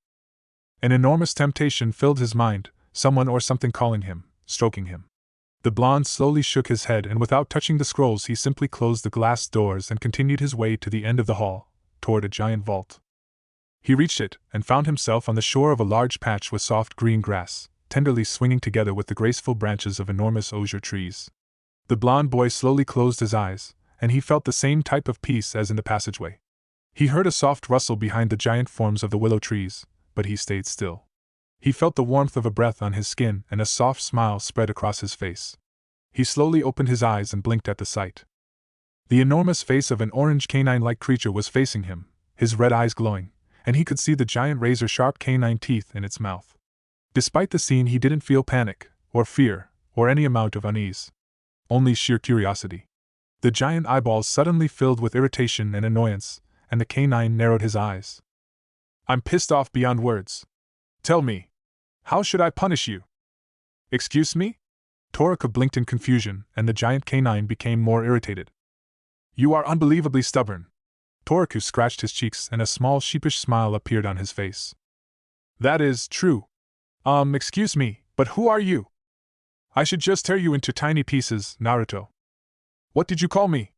An enormous temptation filled his mind, someone or something calling him, stroking him. The blonde slowly shook his head, and without touching the scrolls he simply closed the glass doors and continued his way to the end of the hall, toward a giant vault. He reached it, and found himself on the shore of a large patch with soft green grass, tenderly swinging together with the graceful branches of enormous osier trees. The blonde boy slowly closed his eyes, and he felt the same type of peace as in the passageway. He heard a soft rustle behind the giant forms of the willow trees, but he stayed still. He felt the warmth of a breath on his skin, and a soft smile spread across his face. He slowly opened his eyes and blinked at the sight. The enormous face of an orange canine-like creature was facing him, his red eyes glowing, and he could see the giant razor-sharp canine teeth in its mouth. Despite the scene, he didn't feel panic, or fear, or any amount of unease. Only sheer curiosity. The giant eyeballs suddenly filled with irritation and annoyance, and the canine narrowed his eyes. "I'm pissed off beyond words. Tell me, how should I punish you?" "Excuse me?" Torika blinked in confusion, and the giant canine became more irritated. "You are unbelievably stubborn." Toriku scratched his cheeks, and a small sheepish smile appeared on his face. "That is true. Excuse me, but who are you? I should just tear you into tiny pieces, Naruto." "What did you call me?"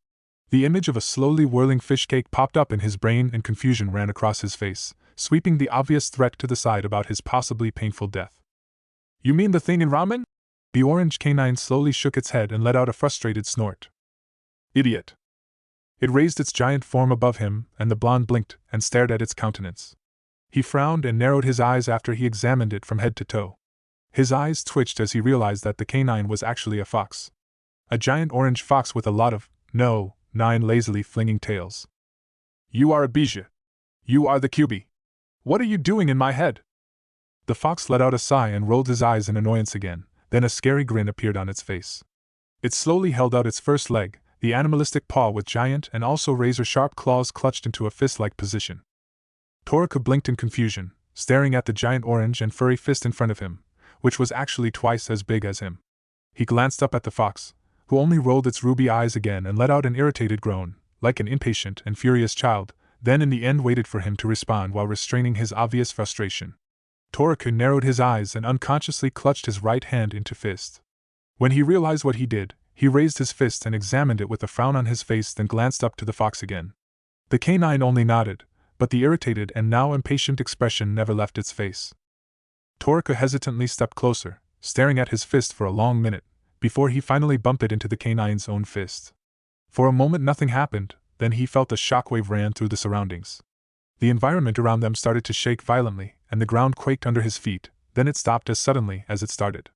The image of a slowly whirling fish cake popped up in his brain, and confusion ran across his face, sweeping the obvious threat to the side about his possibly painful death. "You mean the thing in ramen?" The orange canine slowly shook its head and let out a frustrated snort. "Idiot." It raised its giant form above him, and the blonde blinked and stared at its countenance. He frowned and narrowed his eyes after he examined it from head to toe. His eyes twitched as he realized that the canine was actually a fox. A giant orange fox with a lot of, 9 lazily flinging tails. "You are a bijou. You are the QB. What are you doing in my head?" The fox let out a sigh and rolled his eyes in annoyance again, then a scary grin appeared on its face. It slowly held out its first leg, the animalistic paw with giant and also razor-sharp claws clutched into a fist-like position. Torika blinked in confusion, staring at the giant orange and furry fist in front of him, which was actually twice as big as him. He glanced up at the fox, who only rolled its ruby eyes again and let out an irritated groan, like an impatient and furious child, then in the end waited for him to respond while restraining his obvious frustration. Torika narrowed his eyes and unconsciously clutched his right hand into fist. When he realized what he did, he raised his fist and examined it with a frown on his face, then glanced up to the fox again. The canine only nodded, but the irritated and now impatient expression never left its face. Torika hesitantly stepped closer, staring at his fist for a long minute, before he finally bumped it into the canine's own fist. For a moment nothing happened, then he felt a shockwave ran through the surroundings. The environment around them started to shake violently, and the ground quaked under his feet, then it stopped as suddenly as it started.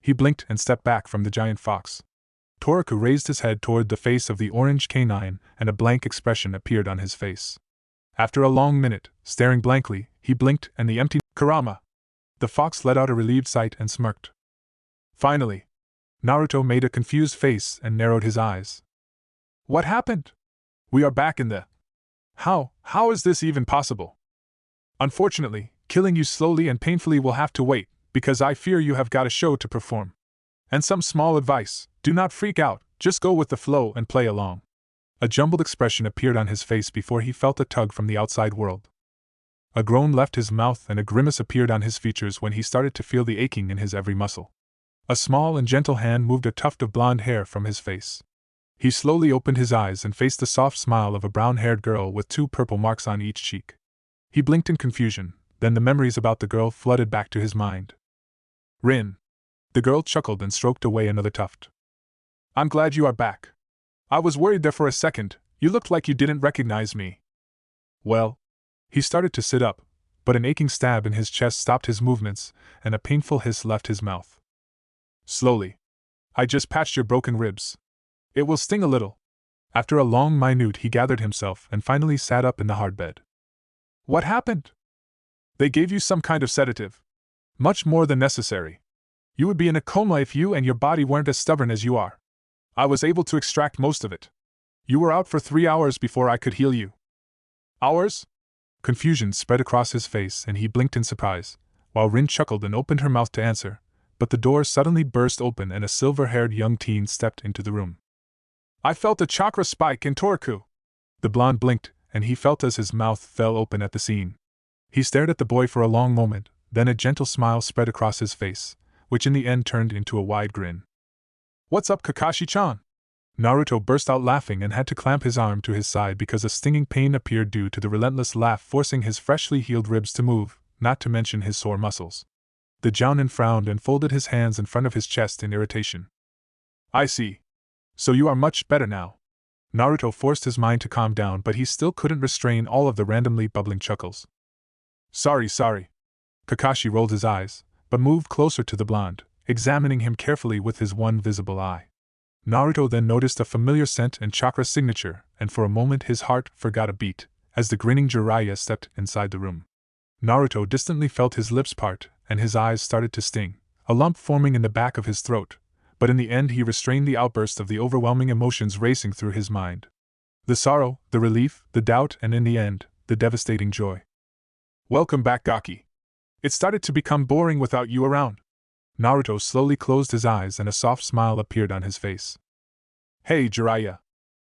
He blinked and stepped back from the giant fox. Torika raised his head toward the face of the orange canine, and a blank expression appeared on his face. After a long minute, staring blankly, he blinked and the empty Kurama. The fox let out a relieved sigh and smirked. Finally, Naruto made a confused face and narrowed his eyes. "What happened? We are back in the... How is this even possible? Unfortunately, killing you slowly and painfully will have to wait, because I fear you have got a show to perform. And some small advice, do not freak out, just go with the flow and play along." A jumbled expression appeared on his face before he felt a tug from the outside world. A groan left his mouth and a grimace appeared on his features when he started to feel the aching in his every muscle. A small and gentle hand moved a tuft of blonde hair from his face. He slowly opened his eyes and faced the soft smile of a brown-haired girl with 2 purple marks on each cheek. He blinked in confusion, then the memories about the girl flooded back to his mind. "Rin." The girl chuckled and stroked away another tuft. "I'm glad you are back. I was worried there for a second, you looked like you didn't recognize me." "Well..." He started to sit up, but an aching stab in his chest stopped his movements, and a painful hiss left his mouth. "Slowly. I just patched your broken ribs. It will sting a little." After a long minute he gathered himself and finally sat up in the hard bed. "What happened?" "They gave you some kind of sedative. Much more than necessary. You would be in a coma if you and your body weren't as stubborn as you are. I was able to extract most of it. You were out for 3 hours before I could heal you. Hours? Confusion spread across his face and he blinked in surprise, while Rin chuckled and opened her mouth to answer, but the door suddenly burst open and a silver-haired young teen stepped into the room. I felt a chakra spike in Toku. The blonde blinked, and he felt as his mouth fell open at the scene. He stared at the boy for a long moment, then a gentle smile spread across his face, which in the end turned into a wide grin. What's up, Kakashi-chan? Naruto burst out laughing and had to clamp his arm to his side because a stinging pain appeared due to the relentless laugh forcing his freshly healed ribs to move, not to mention his sore muscles. The Jounin frowned and folded his hands in front of his chest in irritation. I see. So you are much better now. Naruto forced his mind to calm down, but he still couldn't restrain all of the randomly bubbling chuckles. Sorry. Kakashi rolled his eyes, but moved closer to the blonde, examining him carefully with his one visible eye. Naruto then noticed a familiar scent and chakra signature, and for a moment his heart forgot a beat, as the grinning Jiraiya stepped inside the room. Naruto distantly felt his lips part, and his eyes started to sting, a lump forming in the back of his throat, but in the end he restrained the outburst of the overwhelming emotions racing through his mind. The sorrow, the relief, the doubt, and in the end, the devastating joy. Welcome back, Gaki. It started to become boring without you around. Naruto slowly closed his eyes and a soft smile appeared on his face. Hey, Jiraiya.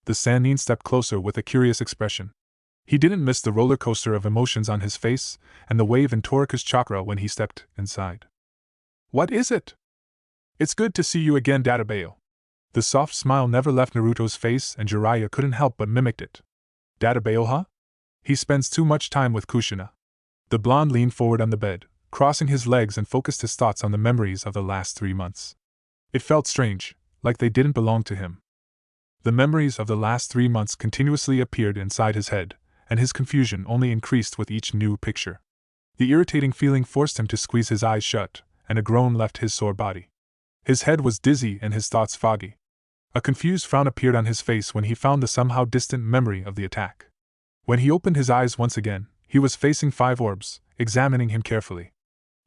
The Sannin stepped closer with a curious expression. He didn't miss the roller coaster of emotions on his face and the wave in Toriku's chakra when he stepped inside. What is it? It's good to see you again, Databeo. The soft smile never left Naruto's face and Jiraiya couldn't help but mimicked it. Databeo, huh? He spends too much time with Kushina. The blonde leaned forward on the bed, crossing his legs and focused his thoughts on the memories of the last 3 months. It felt strange, like they didn't belong to him. The memories of the last 3 months continuously appeared inside his head, and his confusion only increased with each new picture. The irritating feeling forced him to squeeze his eyes shut, and a groan left his sore body. His head was dizzy and his thoughts foggy. A confused frown appeared on his face when he found the somehow distant memory of the attack. When he opened his eyes once again, he was facing 5 orbs, examining him carefully.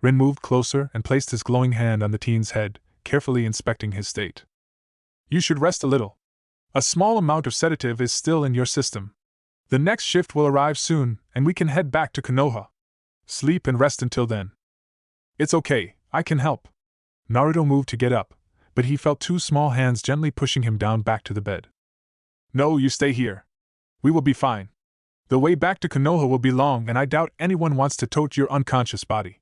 Rin moved closer and placed his glowing hand on the teen's head, carefully inspecting his state. You should rest a little. A small amount of sedative is still in your system. The next shift will arrive soon, and we can head back to Konoha. Sleep and rest until then. It's okay, I can help. Naruto moved to get up, but he felt 2 small hands gently pushing him down back to the bed. No, you stay here. We will be fine. The way back to Konoha will be long and I doubt anyone wants to tote your unconscious body.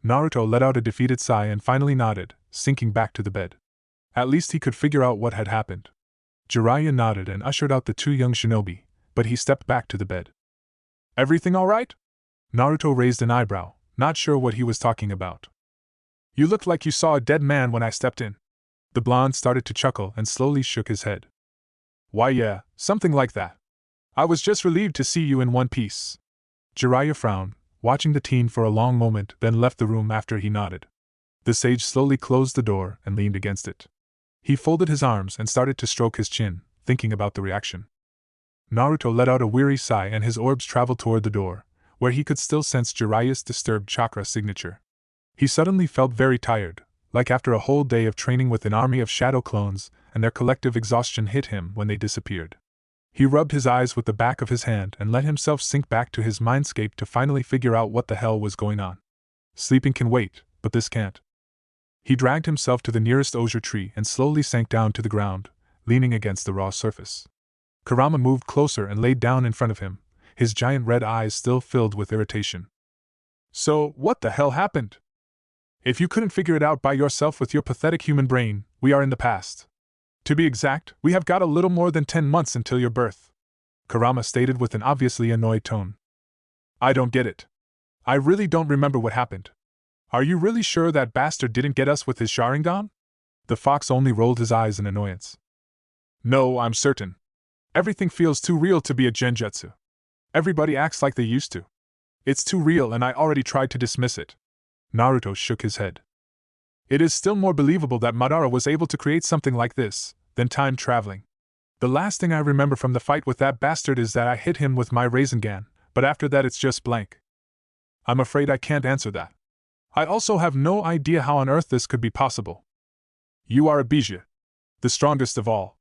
Naruto let out a defeated sigh and finally nodded, sinking back to the bed. At least he could figure out what had happened. Jiraiya nodded and ushered out the 2 young shinobi, but he stepped back to the bed. Everything all right? Naruto raised an eyebrow, not sure what he was talking about. You looked like you saw a dead man when I stepped in. The blonde started to chuckle and slowly shook his head. Why yeah, something like that. I was just relieved to see you in one piece. Jiraiya frowned, watching the teen for a long moment, then left the room after he nodded. The sage slowly closed the door and leaned against it. He folded his arms and started to stroke his chin, thinking about the reaction. Naruto let out a weary sigh and his orbs traveled toward the door, where he could still sense Jiraiya's disturbed chakra signature. He suddenly felt very tired, like after a whole day of training with an army of shadow clones, and their collective exhaustion hit him when they disappeared. He rubbed his eyes with the back of his hand and let himself sink back to his mindscape to finally figure out what the hell was going on. Sleeping can wait, but this can't. He dragged himself to the nearest osier tree and slowly sank down to the ground, leaning against the raw surface. Kurama moved closer and laid down in front of him, his giant red eyes still filled with irritation. So, what the hell happened? If you couldn't figure it out by yourself with your pathetic human brain, we are in the past. To be exact, we have got a little more than 10 months until your birth, Kurama stated with an obviously annoyed tone. I don't get it. I really don't remember what happened. Are you really sure that bastard didn't get us with his Sharingan? The fox only rolled his eyes in annoyance. No, I'm certain. Everything feels too real to be a genjutsu. Everybody acts like they used to. It's too real and I already tried to dismiss it. Naruto shook his head. It is still more believable that Madara was able to create something like this than time traveling. The last thing I remember from the fight with that bastard is that I hit him with my Rasengan, but after that it's just blank. I'm afraid I can't answer that. I also have no idea how on earth this could be possible. You are a Bija, the strongest of all.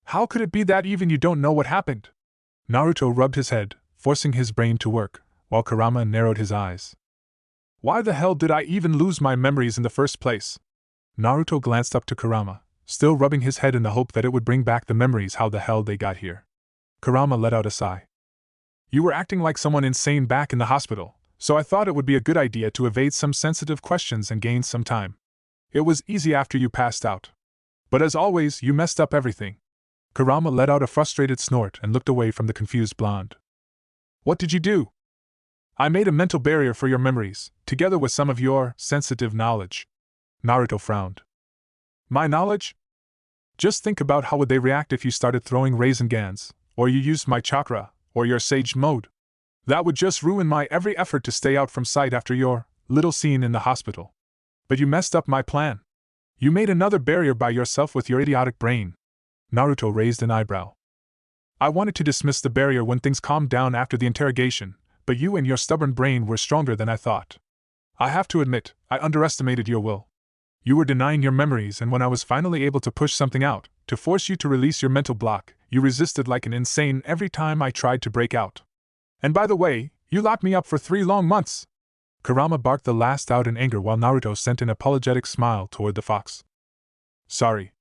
How could it be that even you don't know what happened? Naruto rubbed his head, forcing his brain to work, while Kurama narrowed his eyes. Why the hell did I even lose my memories in the first place? Naruto glanced up to Kurama, still rubbing his head in the hope that it would bring back the memories how the hell they got here. Kurama let out a sigh. You were acting like someone insane back in the hospital, so I thought it would be a good idea to evade some sensitive questions and gain some time. It was easy after you passed out. But as always, you messed up everything. Kurama let out a frustrated snort and looked away from the confused blonde. What did you do? I made a mental barrier for your memories, together with some of your sensitive knowledge. Naruto frowned. My knowledge? Just think about how would they react if you started throwing Raisengans, or you used my chakra, or your sage mode. That would just ruin my every effort to stay out from sight after your little scene in the hospital. But you messed up my plan. You made another barrier by yourself with your idiotic brain. Naruto raised an eyebrow. I wanted to dismiss the barrier when things calmed down after the interrogation, but you and your stubborn brain were stronger than I thought. I have to admit, I underestimated your will. You were denying your memories, and when I was finally able to push something out, to force you to release your mental block, you resisted like an insane every time I tried to break out. And by the way, you locked me up for 3 long months. Kurama barked the last out in anger while Naruto sent an apologetic smile toward the fox. Sorry.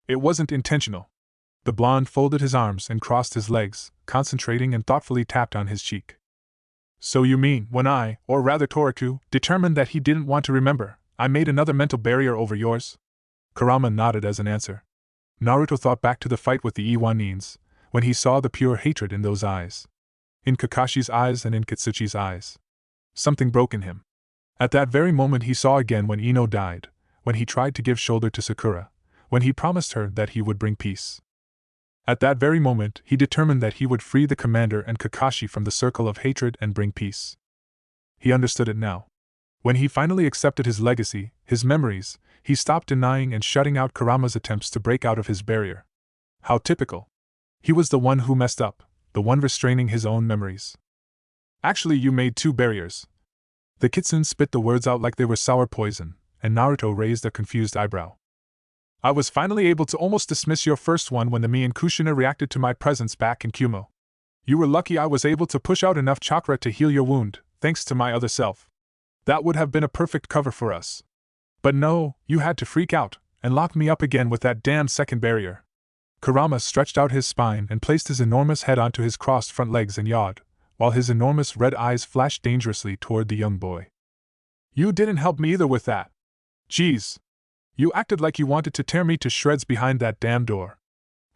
It wasn't intentional. The blonde folded his arms and crossed his legs, concentrating and thoughtfully tapped on his cheek. So you mean, when I, or rather Toku, determined that he didn't want to remember, I made another mental barrier over yours? Kurama nodded as an answer. Naruto thought back to the fight with the Iwanins, when he saw the pure hatred in those eyes. In Kakashi's eyes and in Kitsuchi's eyes. Something broke in him. At that very moment he saw again when Ino died, when he tried to give shoulder to Sakura, when he promised her that he would bring peace. At that very moment he determined that he would free the commander and Kakashi from the circle of hatred and bring peace. He understood it now. When he finally accepted his legacy, his memories, he stopped denying and shutting out Kurama's attempts to break out of his barrier. How typical. He was the one who messed up, the one restraining his own memories. Actually, you made 2 barriers. The kitsune spit the words out like they were sour poison, and Naruto raised a confused eyebrow. I was finally able to almost dismiss your first one when the me and Kushina reacted to my presence back in Kumo. You were lucky I was able to push out enough chakra to heal your wound, thanks to my other self. That would have been a perfect cover for us. But no, you had to freak out, and lock me up again with that damn second barrier. Kurama stretched out his spine and placed his enormous head onto his crossed front legs and yawed, while his enormous red eyes flashed dangerously toward the young boy. You didn't help me either with that. Geez. You acted like you wanted to tear me to shreds behind that damn door.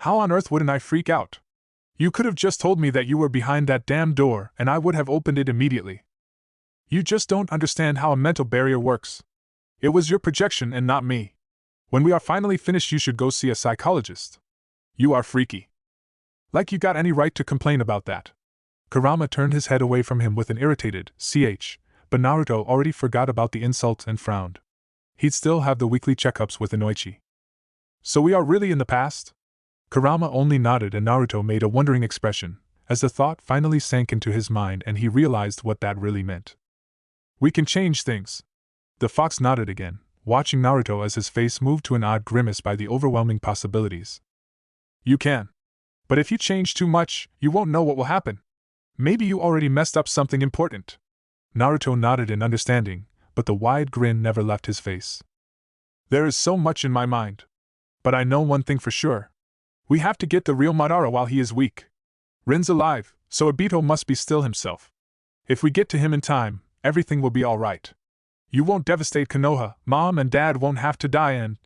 How on earth wouldn't I freak out? You could have just told me that you were behind that damn door and I would have opened it immediately. You just don't understand how a mental barrier works. It was your projection and not me. When we are finally finished you should go see a psychologist. You are freaky. Like you got any right to complain about that. Kurama turned his head away from him with an irritated ch, but Naruto already forgot about the insult and frowned. He'd still have the weekly checkups with Inoichi. So we are really in the past? Kurama only nodded and Naruto made a wondering expression, as the thought finally sank into his mind and he realized what that really meant. We can change things. The fox nodded again, watching Naruto as his face moved to an odd grimace by the overwhelming possibilities. You can. But if you change too much, you won't know what will happen. Maybe you already messed up something important. Naruto nodded in understanding, but the wide grin never left his face. There is so much in my mind. But I know one thing for sure. We have to get the real Madara while he is weak. Rin's alive, so Obito must be still himself. If we get to him in time, everything will be alright. You won't devastate Konoha, Mom and Dad won't have to die and…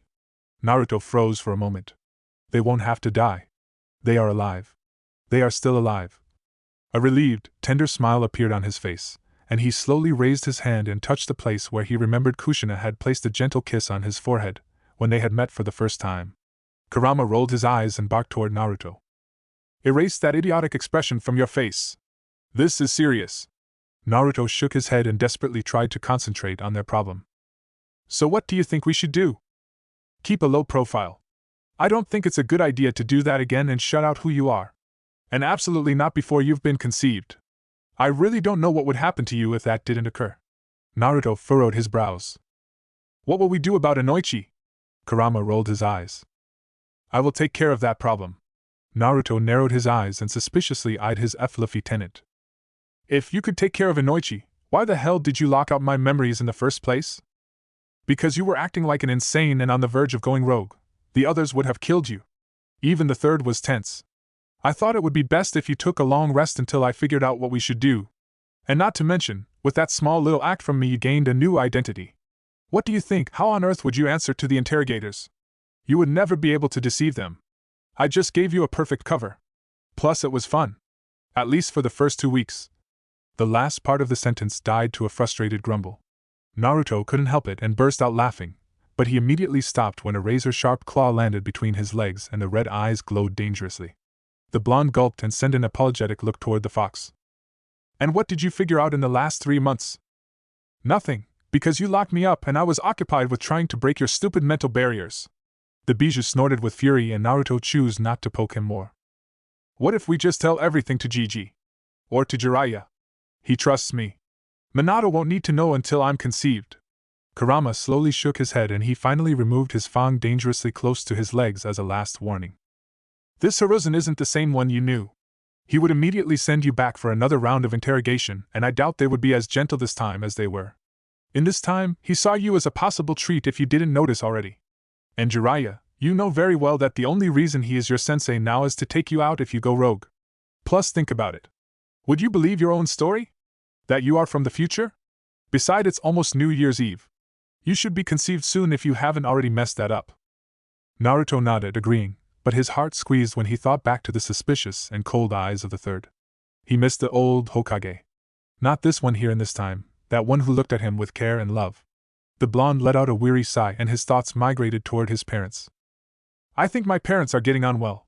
Naruto froze for a moment. They won't have to die. They are alive. They are still alive. A relieved, tender smile appeared on his face, and he slowly raised his hand and touched the place where he remembered Kushina had placed a gentle kiss on his forehead, when they had met for the first time. Kurama rolled his eyes and barked toward Naruto. Erase that idiotic expression from your face. This is serious. Naruto shook his head and desperately tried to concentrate on their problem. So what do you think we should do? Keep a low profile. I don't think it's a good idea to do that again and shut out who you are. And absolutely not before you've been conceived. I really don't know what would happen to you if that didn't occur. Naruto furrowed his brows. What will we do about Inoichi? Kurama rolled his eyes. I will take care of that problem. Naruto narrowed his eyes and suspiciously eyed his fluffy tenant. If you could take care of Inoichi, why the hell did you lock out my memories in the first place? Because you were acting like an insane and on the verge of going rogue. The others would have killed you. Even the third was tense. I thought it would be best if you took a long rest until I figured out what we should do. And not to mention, with that small little act from me you gained a new identity. What do you think? How on earth would you answer to the interrogators? You would never be able to deceive them. I just gave you a perfect cover. Plus it was fun. At least for the first 2 weeks. The last part of the sentence died to a frustrated grumble. Naruto couldn't help it and burst out laughing, but he immediately stopped when a razor-sharp claw landed between his legs and the red eyes glowed dangerously. The blonde gulped and sent an apologetic look toward the fox. And what did you figure out in the last 3 months? Nothing, because you locked me up and I was occupied with trying to break your stupid mental barriers. The bijou snorted with fury and Naruto chose not to poke him more. What if we just tell everything to Gigi? Or to Jiraiya? He trusts me. Minato won't need to know until I'm conceived. Kurama slowly shook his head and he finally removed his fang dangerously close to his legs as a last warning. This Hiruzen isn't the same one you knew. He would immediately send you back for another round of interrogation, and I doubt they would be as gentle this time as they were. In this time, he saw you as a possible treat if you didn't notice already. And Jiraiya, you know very well that the only reason he is your sensei now is to take you out if you go rogue. Plus think about it. Would you believe your own story? That you are from the future? Besides, it's almost New Year's Eve. You should be conceived soon if you haven't already messed that up. Naruto nodded, agreeing, but his heart squeezed when he thought back to the suspicious and cold eyes of the third. He missed the old Hokage. Not this one here in this time, that one who looked at him with care and love. The blonde let out a weary sigh and his thoughts migrated toward his parents. I think my parents are getting on well.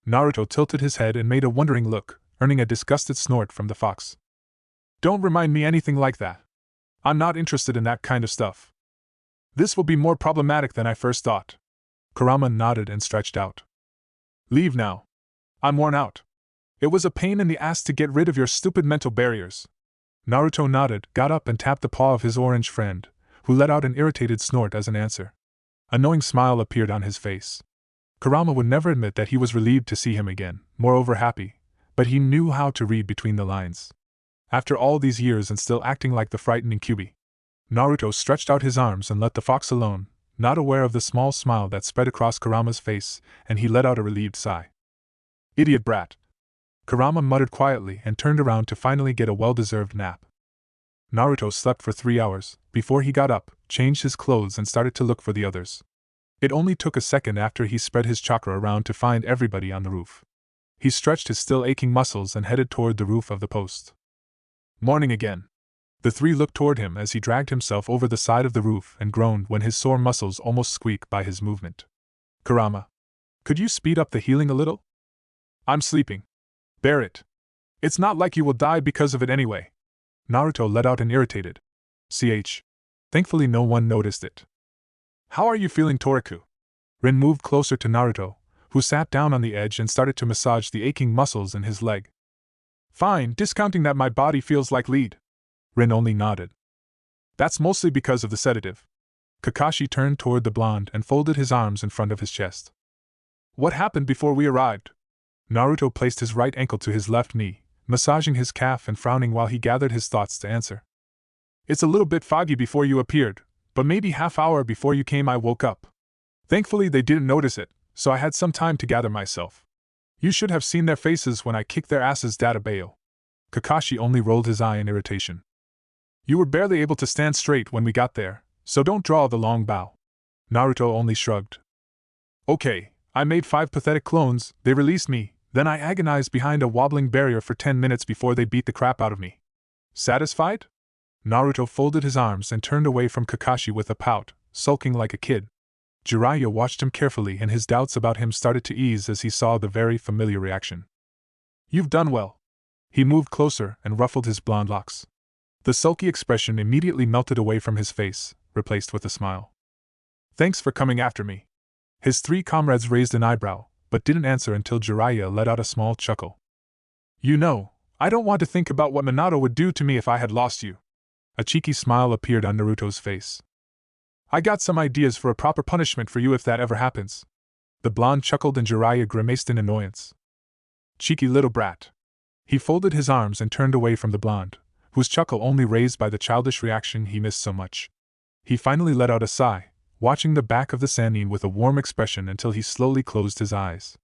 Naruto tilted his head and made a wondering look, earning a disgusted snort from the fox. Don't remind me anything like that. I'm not interested in that kind of stuff. This will be more problematic than I first thought. Kurama nodded and stretched out. Leave now. I'm worn out. It was a pain in the ass to get rid of your stupid mental barriers. Naruto nodded, got up and tapped the paw of his orange friend, who let out an irritated snort as an answer. A knowing smile appeared on his face. Kurama would never admit that he was relieved to see him again, moreover happy, but he knew how to read between the lines. After all these years and still acting like the frightening Kyuubi, Naruto stretched out his arms and let the fox alone, not aware of the small smile that spread across Kurama's face, and he let out a relieved sigh. Idiot brat. Kurama muttered quietly and turned around to finally get a well-deserved nap. Naruto slept for 3 hours, before he got up, changed his clothes and started to look for the others. It only took a second after he spread his chakra around to find everybody on the roof. He stretched his still aching muscles and headed toward the roof of the post. Morning again. The three looked toward him as he dragged himself over the side of the roof and groaned when his sore muscles almost squeaked by his movement. Kurama, could you speed up the healing a little? I'm sleeping. Bear it. It's not like you will die because of it anyway. Naruto let out an irritated ch. Thankfully no one noticed it. How are you feeling, Toriku? Rin moved closer to Naruto, who sat down on the edge and started to massage the aching muscles in his leg. Fine, discounting that my body feels like lead. Rin only nodded. That's mostly because of the sedative. Kakashi turned toward the blonde and folded his arms in front of his chest. What happened before we arrived? Naruto placed his right ankle to his left knee, massaging his calf and frowning while he gathered his thoughts to answer. It's a little bit foggy before you appeared, but maybe half-hour before you came I woke up. Thankfully they didn't notice it, so I had some time to gather myself. You should have seen their faces when I kicked their asses, Databayo. Kakashi only rolled his eye in irritation. You were barely able to stand straight when we got there, so don't draw the long bow. Naruto only shrugged. Okay, I made 5 pathetic clones, they released me, then I agonized behind a wobbling barrier for 10 minutes before they beat the crap out of me. Satisfied? Naruto folded his arms and turned away from Kakashi with a pout, sulking like a kid. Jiraiya watched him carefully and his doubts about him started to ease as he saw the very familiar reaction. You've done well. He moved closer and ruffled his blonde locks. The sulky expression immediately melted away from his face, replaced with a smile. Thanks for coming after me. His 3 comrades raised an eyebrow, but didn't answer until Jiraiya let out a small chuckle. You know, I don't want to think about what Minato would do to me if I had lost you. A cheeky smile appeared on Naruto's face. I got some ideas for a proper punishment for you if that ever happens. The blonde chuckled and Jiraiya grimaced in annoyance, Cheeky little brat. He folded his arms and turned away from the blonde, whose chuckle only raised by the childish reaction he missed so much. He finally let out a sigh, watching the back of the Sannin with a warm expression until he slowly closed his eyes.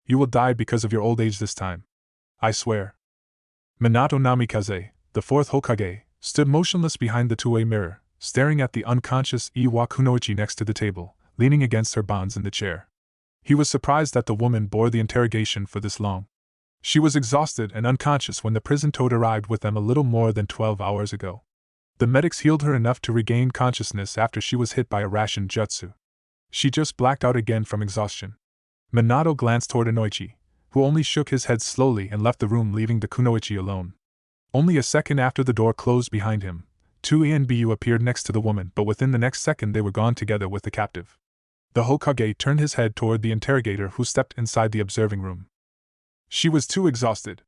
You will die because of your old age this time. I swear. Minato Namikaze, the fourth Hokage, stood motionless behind the two-way mirror, staring at the unconscious Iwa Kunoichi next to the table, leaning against her bonds in the chair. He was surprised that the woman bore the interrogation for this long. She was exhausted and unconscious when the prison toad arrived with them a little more than 12 hours ago. The medics healed her enough to regain consciousness after she was hit by a ration jutsu. She just blacked out again from exhaustion. Minato glanced toward Inoichi, who only shook his head slowly and left the room, leaving the Kunoichi alone. Only a second after the door closed behind him, two ANBU appeared next to the woman, but within the next second they were gone together with the captive. The Hokage turned his head toward the interrogator, who stepped inside the observing room. She was too exhausted.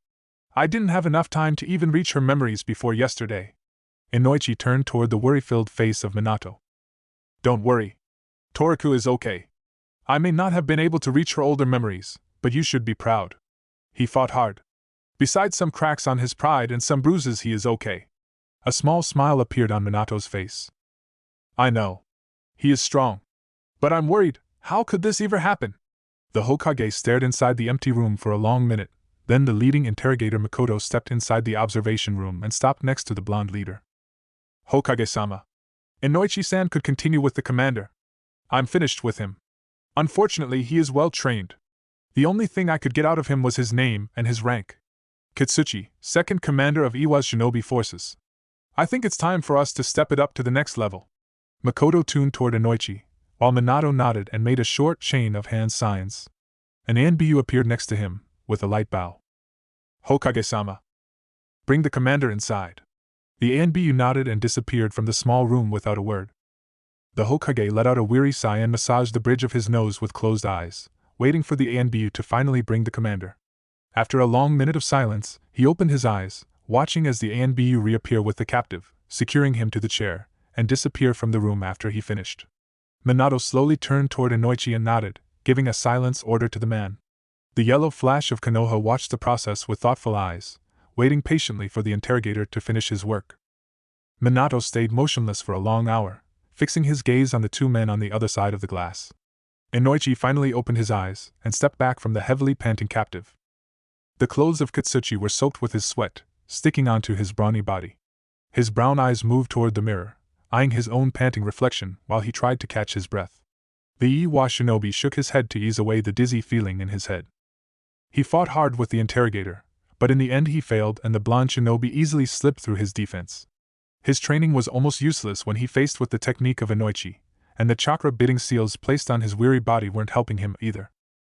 I didn't have enough time to even reach her memories before yesterday. Inoichi turned toward the worry-filled face of Minato. Don't worry. Toku is okay. I may not have been able to reach her older memories, but you should be proud. He fought hard. Besides some cracks on his pride and some bruises, he is okay. A small smile appeared on Minato's face. I know. He is strong. But I'm worried, how could this ever happen? The Hokage stared inside the empty room for a long minute, then the leading interrogator Makoto stepped inside the observation room and stopped next to the blonde leader. Hokage-sama. Inoichi-san could continue with the commander. I'm finished with him. Unfortunately, he is well trained. The only thing I could get out of him was his name and his rank. Kitsuchi, second commander of Iwa's shinobi forces. I think it's time for us to step it up to the next level. Makoto tuned toward Inoichi, while Minato nodded and made a short chain of hand signs. An ANBU appeared next to him, with a light bow. Hokage-sama. Bring the commander inside. The ANBU nodded and disappeared from the small room without a word. The Hokage let out a weary sigh and massaged the bridge of his nose with closed eyes, waiting for the ANBU to finally bring the commander. After a long minute of silence, he opened his eyes, watching as the ANBU reappear with the captive, securing him to the chair, and disappear from the room after he finished. Minato slowly turned toward Inoichi and nodded, giving a silence order to the man. The yellow flash of Konoha watched the process with thoughtful eyes, waiting patiently for the interrogator to finish his work. Minato stayed motionless for a long hour, fixing his gaze on the two men on the other side of the glass. Inoichi finally opened his eyes and stepped back from the heavily panting captive. The clothes of Kitsuchi were soaked with his sweat, sticking onto his brawny body. His brown eyes moved toward the mirror, eyeing his own panting reflection while he tried to catch his breath. The Iwa shinobi shook his head to ease away the dizzy feeling in his head. He fought hard with the interrogator, but in the end he failed and the blonde shinobi easily slipped through his defense. His training was almost useless when he faced with the technique of Inoichi, and the chakra-bidding seals placed on his weary body weren't helping him either.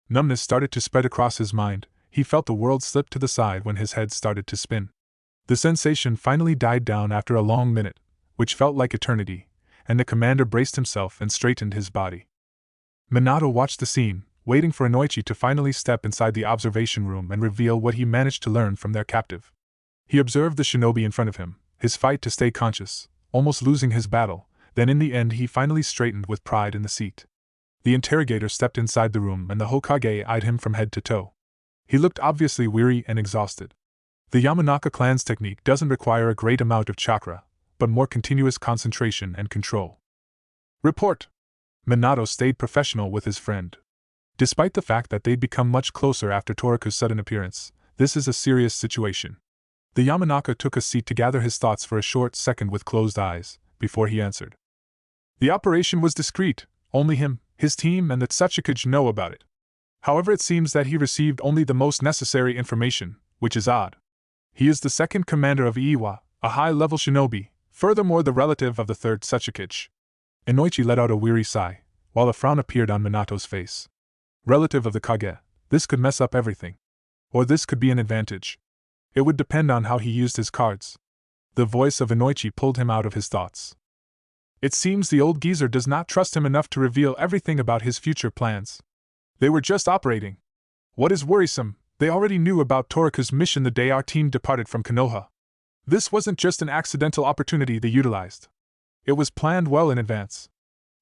Numbness started to spread across his mind, he felt the world slip to the side when his head started to spin. The sensation finally died down after a long minute, which felt like eternity, and the commander braced himself and straightened his body. Minato watched the scene, waiting for Inoichi to finally step inside the observation room and reveal what he managed to learn from their captive. He observed the shinobi in front of him, his fight to stay conscious, almost losing his battle, then in the end he finally straightened with pride in the seat. The interrogator stepped inside the room and the Hokage eyed him from head to toe. He looked obviously weary and exhausted. The Yamanaka clan's technique doesn't require a great amount of chakra, but more continuous concentration and control. Report! Minato stayed professional with his friend. Despite the fact that they'd become much closer after Toraku's sudden appearance, this is a serious situation. The Yamanaka took a seat to gather his thoughts for a short second with closed eyes, before he answered. The operation was discreet, only him, his team and the Kazekage know about it. However, it seems that he received only the most necessary information, which is odd. He is the second commander of Iwa, a high-level shinobi, furthermore the relative of the third Kazekage. Inoichi let out a weary sigh, while a frown appeared on Minato's face. Relative of the Kage, this could mess up everything. Or this could be an advantage. It would depend on how he used his cards. The voice of Inoichi pulled him out of his thoughts. It seems the old geezer does not trust him enough to reveal everything about his future plans. They were just operating. What is worrisome, they already knew about Toraku's mission the day our team departed from Konoha. This wasn't just an accidental opportunity they utilized. It was planned well in advance.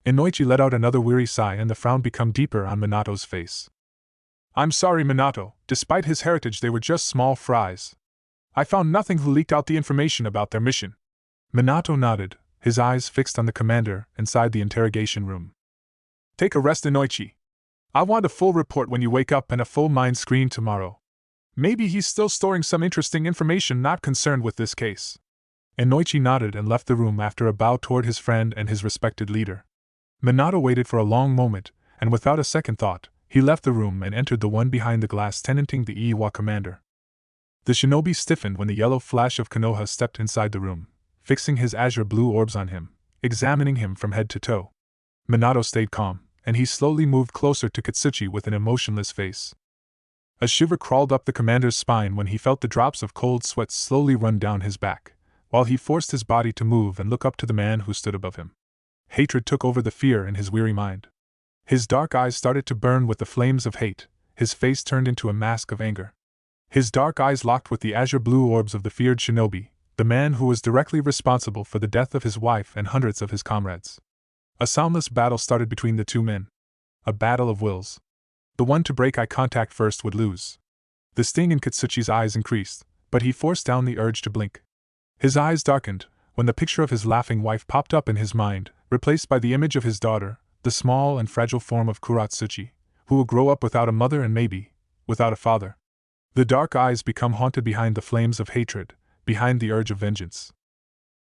Inoichi let out another weary sigh and the frown became deeper on Minato's face. I'm sorry, Minato, despite his heritage they were just small fries. I found nothing who leaked out the information about their mission. Minato nodded, his eyes fixed on the commander inside the interrogation room. Take a rest, Inoichi. I want a full report when you wake up and a full mind screen tomorrow. Maybe he's still storing some interesting information not concerned with this case. Inoichi nodded and left the room after a bow toward his friend and his respected leader. Minato waited for a long moment, and without a second thought, he left the room and entered the one behind the glass tenanting the Iiwa commander. The shinobi stiffened when the yellow flash of Konoha stepped inside the room, fixing his azure blue orbs on him, examining him from head to toe. Minato stayed calm, and he slowly moved closer to Katsuchi with an emotionless face. A shiver crawled up the commander's spine when he felt the drops of cold sweat slowly run down his back, while he forced his body to move and look up to the man who stood above him. Hatred took over the fear in his weary mind. His dark eyes started to burn with the flames of hate, his face turned into a mask of anger. His dark eyes locked with the azure blue orbs of the feared shinobi, the man who was directly responsible for the death of his wife and hundreds of his comrades. A soundless battle started between the two men. A battle of wills. The one to break eye contact first would lose. The sting in Katsuchi's eyes increased, but he forced down the urge to blink. His eyes darkened when the picture of his laughing wife popped up in his mind, replaced by the image of his daughter, the small and fragile form of Kuratsuchi, who will grow up without a mother and maybe without a father. The dark eyes become haunted behind the flames of hatred, behind the urge of vengeance.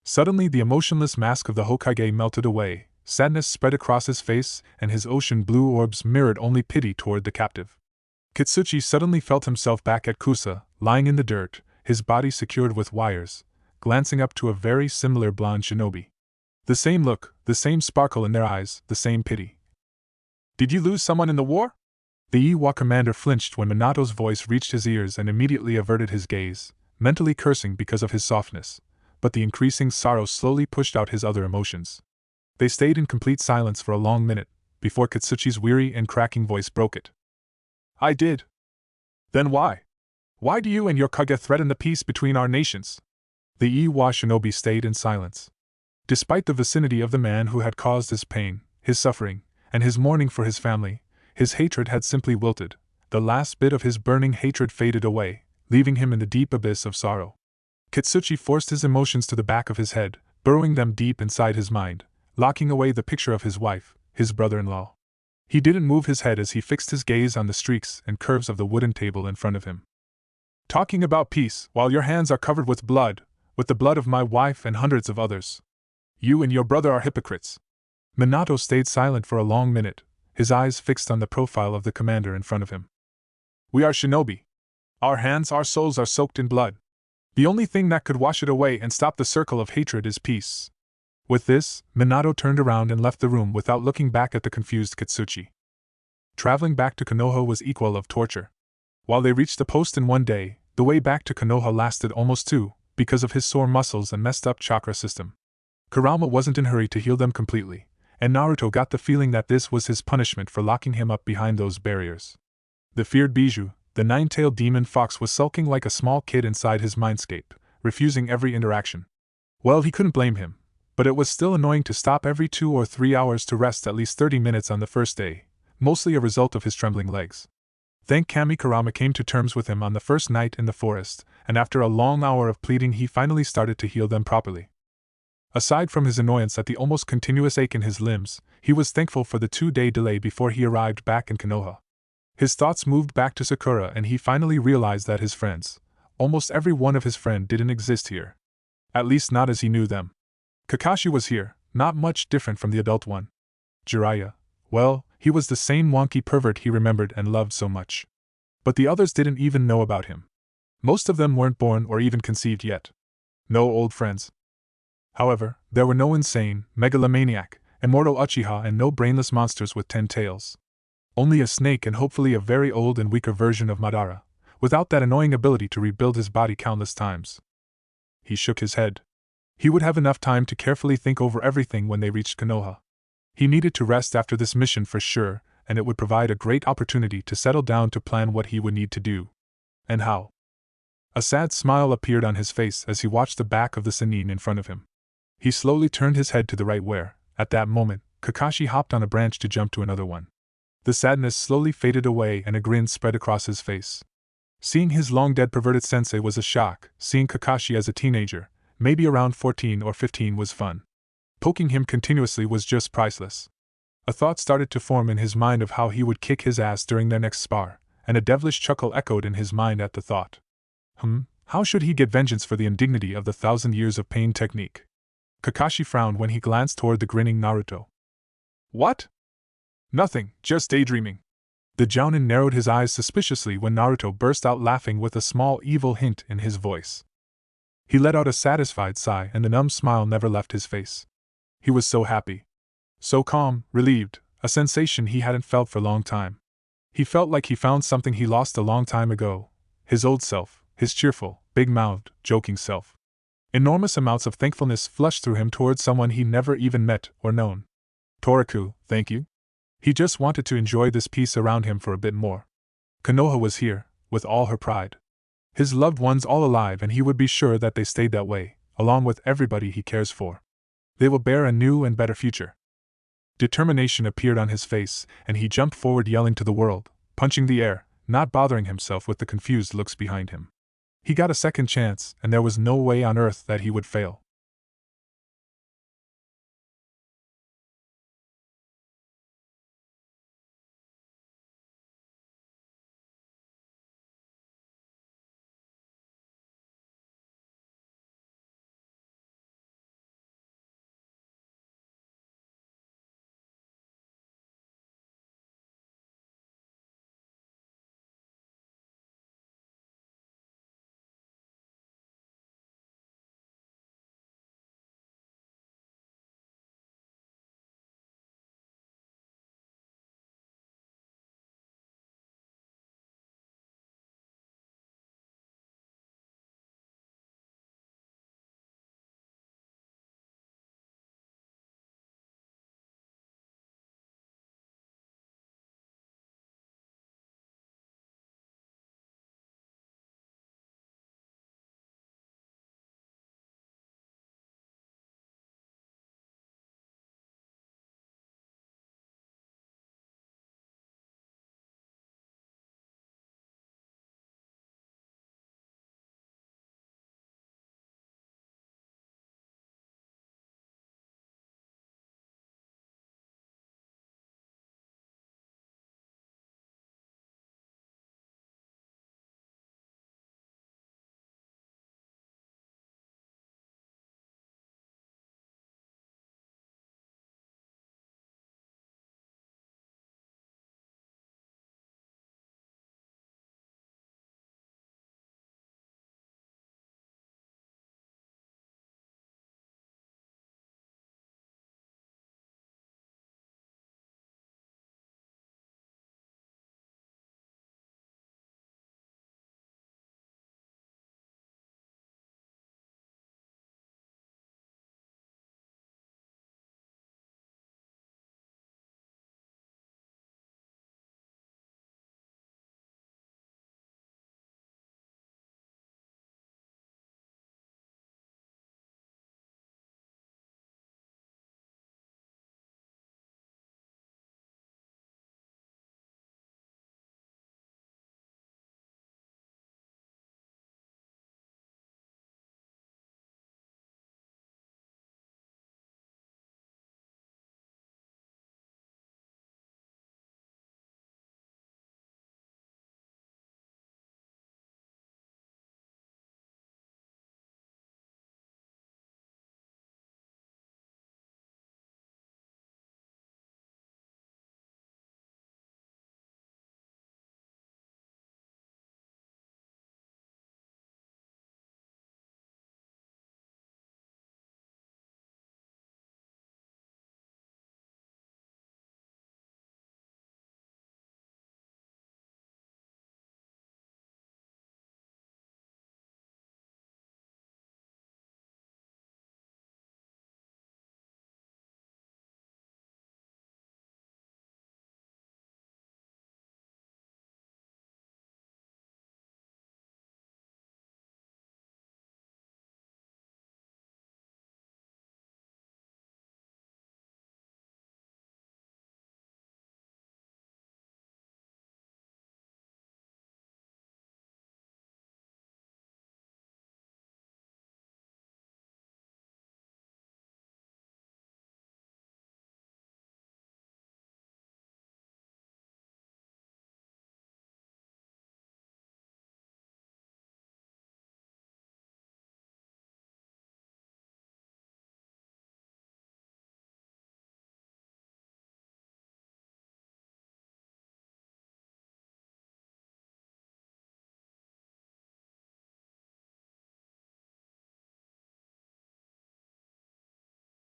Suddenly the emotionless mask of the Hokage melted away, sadness spread across his face, and his ocean blue orbs mirrored only pity toward the captive. Katsuchi suddenly felt himself back at Kusa, lying in the dirt, his body secured with wires, glancing up to a very similar blonde shinobi. The same look, the same sparkle in their eyes, the same pity. Did you lose someone in the war? The Iiwa commander flinched when Minato's voice reached his ears and immediately averted his gaze, mentally cursing because of his softness, but the increasing sorrow slowly pushed out his other emotions. They stayed in complete silence for a long minute, before Katsuchi's weary and cracking voice broke it. I did. Then why? Why do you and your Kage threaten the peace between our nations? The Iiwa shinobi stayed in silence. Despite the vicinity of the man who had caused his pain, his suffering, and his mourning for his family, his hatred had simply wilted. The last bit of his burning hatred faded away, leaving him in the deep abyss of sorrow. Katsuchi forced his emotions to the back of his head, burrowing them deep inside his mind, locking away the picture of his wife, his brother-in-law. He didn't move his head as he fixed his gaze on the streaks and curves of the wooden table in front of him. Talking about peace while your hands are covered with the blood of my wife and hundreds of others. You and your brother are hypocrites. Minato stayed silent for a long minute, his eyes fixed on the profile of the commander in front of him. We are shinobi. Our hands, our souls are soaked in blood. The only thing that could wash it away and stop the circle of hatred is peace. With this, Minato turned around and left the room without looking back at the confused Katsuchi. Traveling back to Konoha was equal of torture. While they reached the post in one day, the way back to Konoha lasted almost two, because of his sore muscles and messed up chakra system. Kurama wasn't in a hurry to heal them completely, and Naruto got the feeling that this was his punishment for locking him up behind those barriers. The feared Bijou, the nine-tailed demon fox, was sulking like a small kid inside his mindscape, refusing every interaction. Well, he couldn't blame him, but it was still annoying to stop every 2 or 3 hours to rest at least 30 minutes on the first day, mostly a result of his trembling legs. Thank Kami, Kurama came to terms with him on the first night in the forest, and after a long hour of pleading he finally started to heal them properly. Aside from his annoyance at the almost continuous ache in his limbs, he was thankful for the 2-day delay before he arrived back in Konoha. His thoughts moved back to Sakura and he finally realized that his friends, almost every one of his friends, didn't exist here. At least not as he knew them. Kakashi was here, not much different from the adult one. Jiraiya, well, he was the same wonky pervert he remembered and loved so much. But the others didn't even know about him. Most of them weren't born or even conceived yet. No old friends. However, there were no insane, megalomaniac, immortal Uchiha and no brainless monsters with 10 tails. Only a snake and hopefully a very old and weaker version of Madara, without that annoying ability to rebuild his body countless times. He shook his head. He would have enough time to carefully think over everything when they reached Konoha. He needed to rest after this mission for sure, and it would provide a great opportunity to settle down to plan what he would need to do. And how. A sad smile appeared on his face as he watched the back of the Sannin in front of him. He slowly turned his head to the right where, at that moment, Kakashi hopped on a branch to jump to another one. The sadness slowly faded away and a grin spread across his face. Seeing his long-dead perverted sensei was a shock. Seeing Kakashi as a teenager, maybe around 14 or 15, was fun. Poking him continuously was just priceless. A thought started to form in his mind of how he would kick his ass during their next spar, and a devilish chuckle echoed in his mind at the thought. How should he get vengeance for the indignity of the 1,000 years of pain technique? Kakashi frowned when he glanced toward the grinning Naruto. What? Nothing, just daydreaming. The Jounin narrowed his eyes suspiciously when Naruto burst out laughing with a small evil hint in his voice. He let out a satisfied sigh and the numb smile never left his face. He was so happy. So calm, relieved, a sensation he hadn't felt for a long time. He felt like he found something he lost a long time ago. His old self, his cheerful, big-mouthed, joking self. Enormous amounts of thankfulness flushed through him towards someone he never even met or known. Toraku, thank you. He just wanted to enjoy this peace around him for a bit more. Konoha was here, with all her pride. His loved ones all alive, and he would be sure that they stayed that way, along with everybody he cares for. They will bear a new and better future. Determination appeared on his face, and he jumped forward yelling to the world, punching the air, not bothering himself with the confused looks behind him. He got a second chance, and there was no way on earth that he would fail.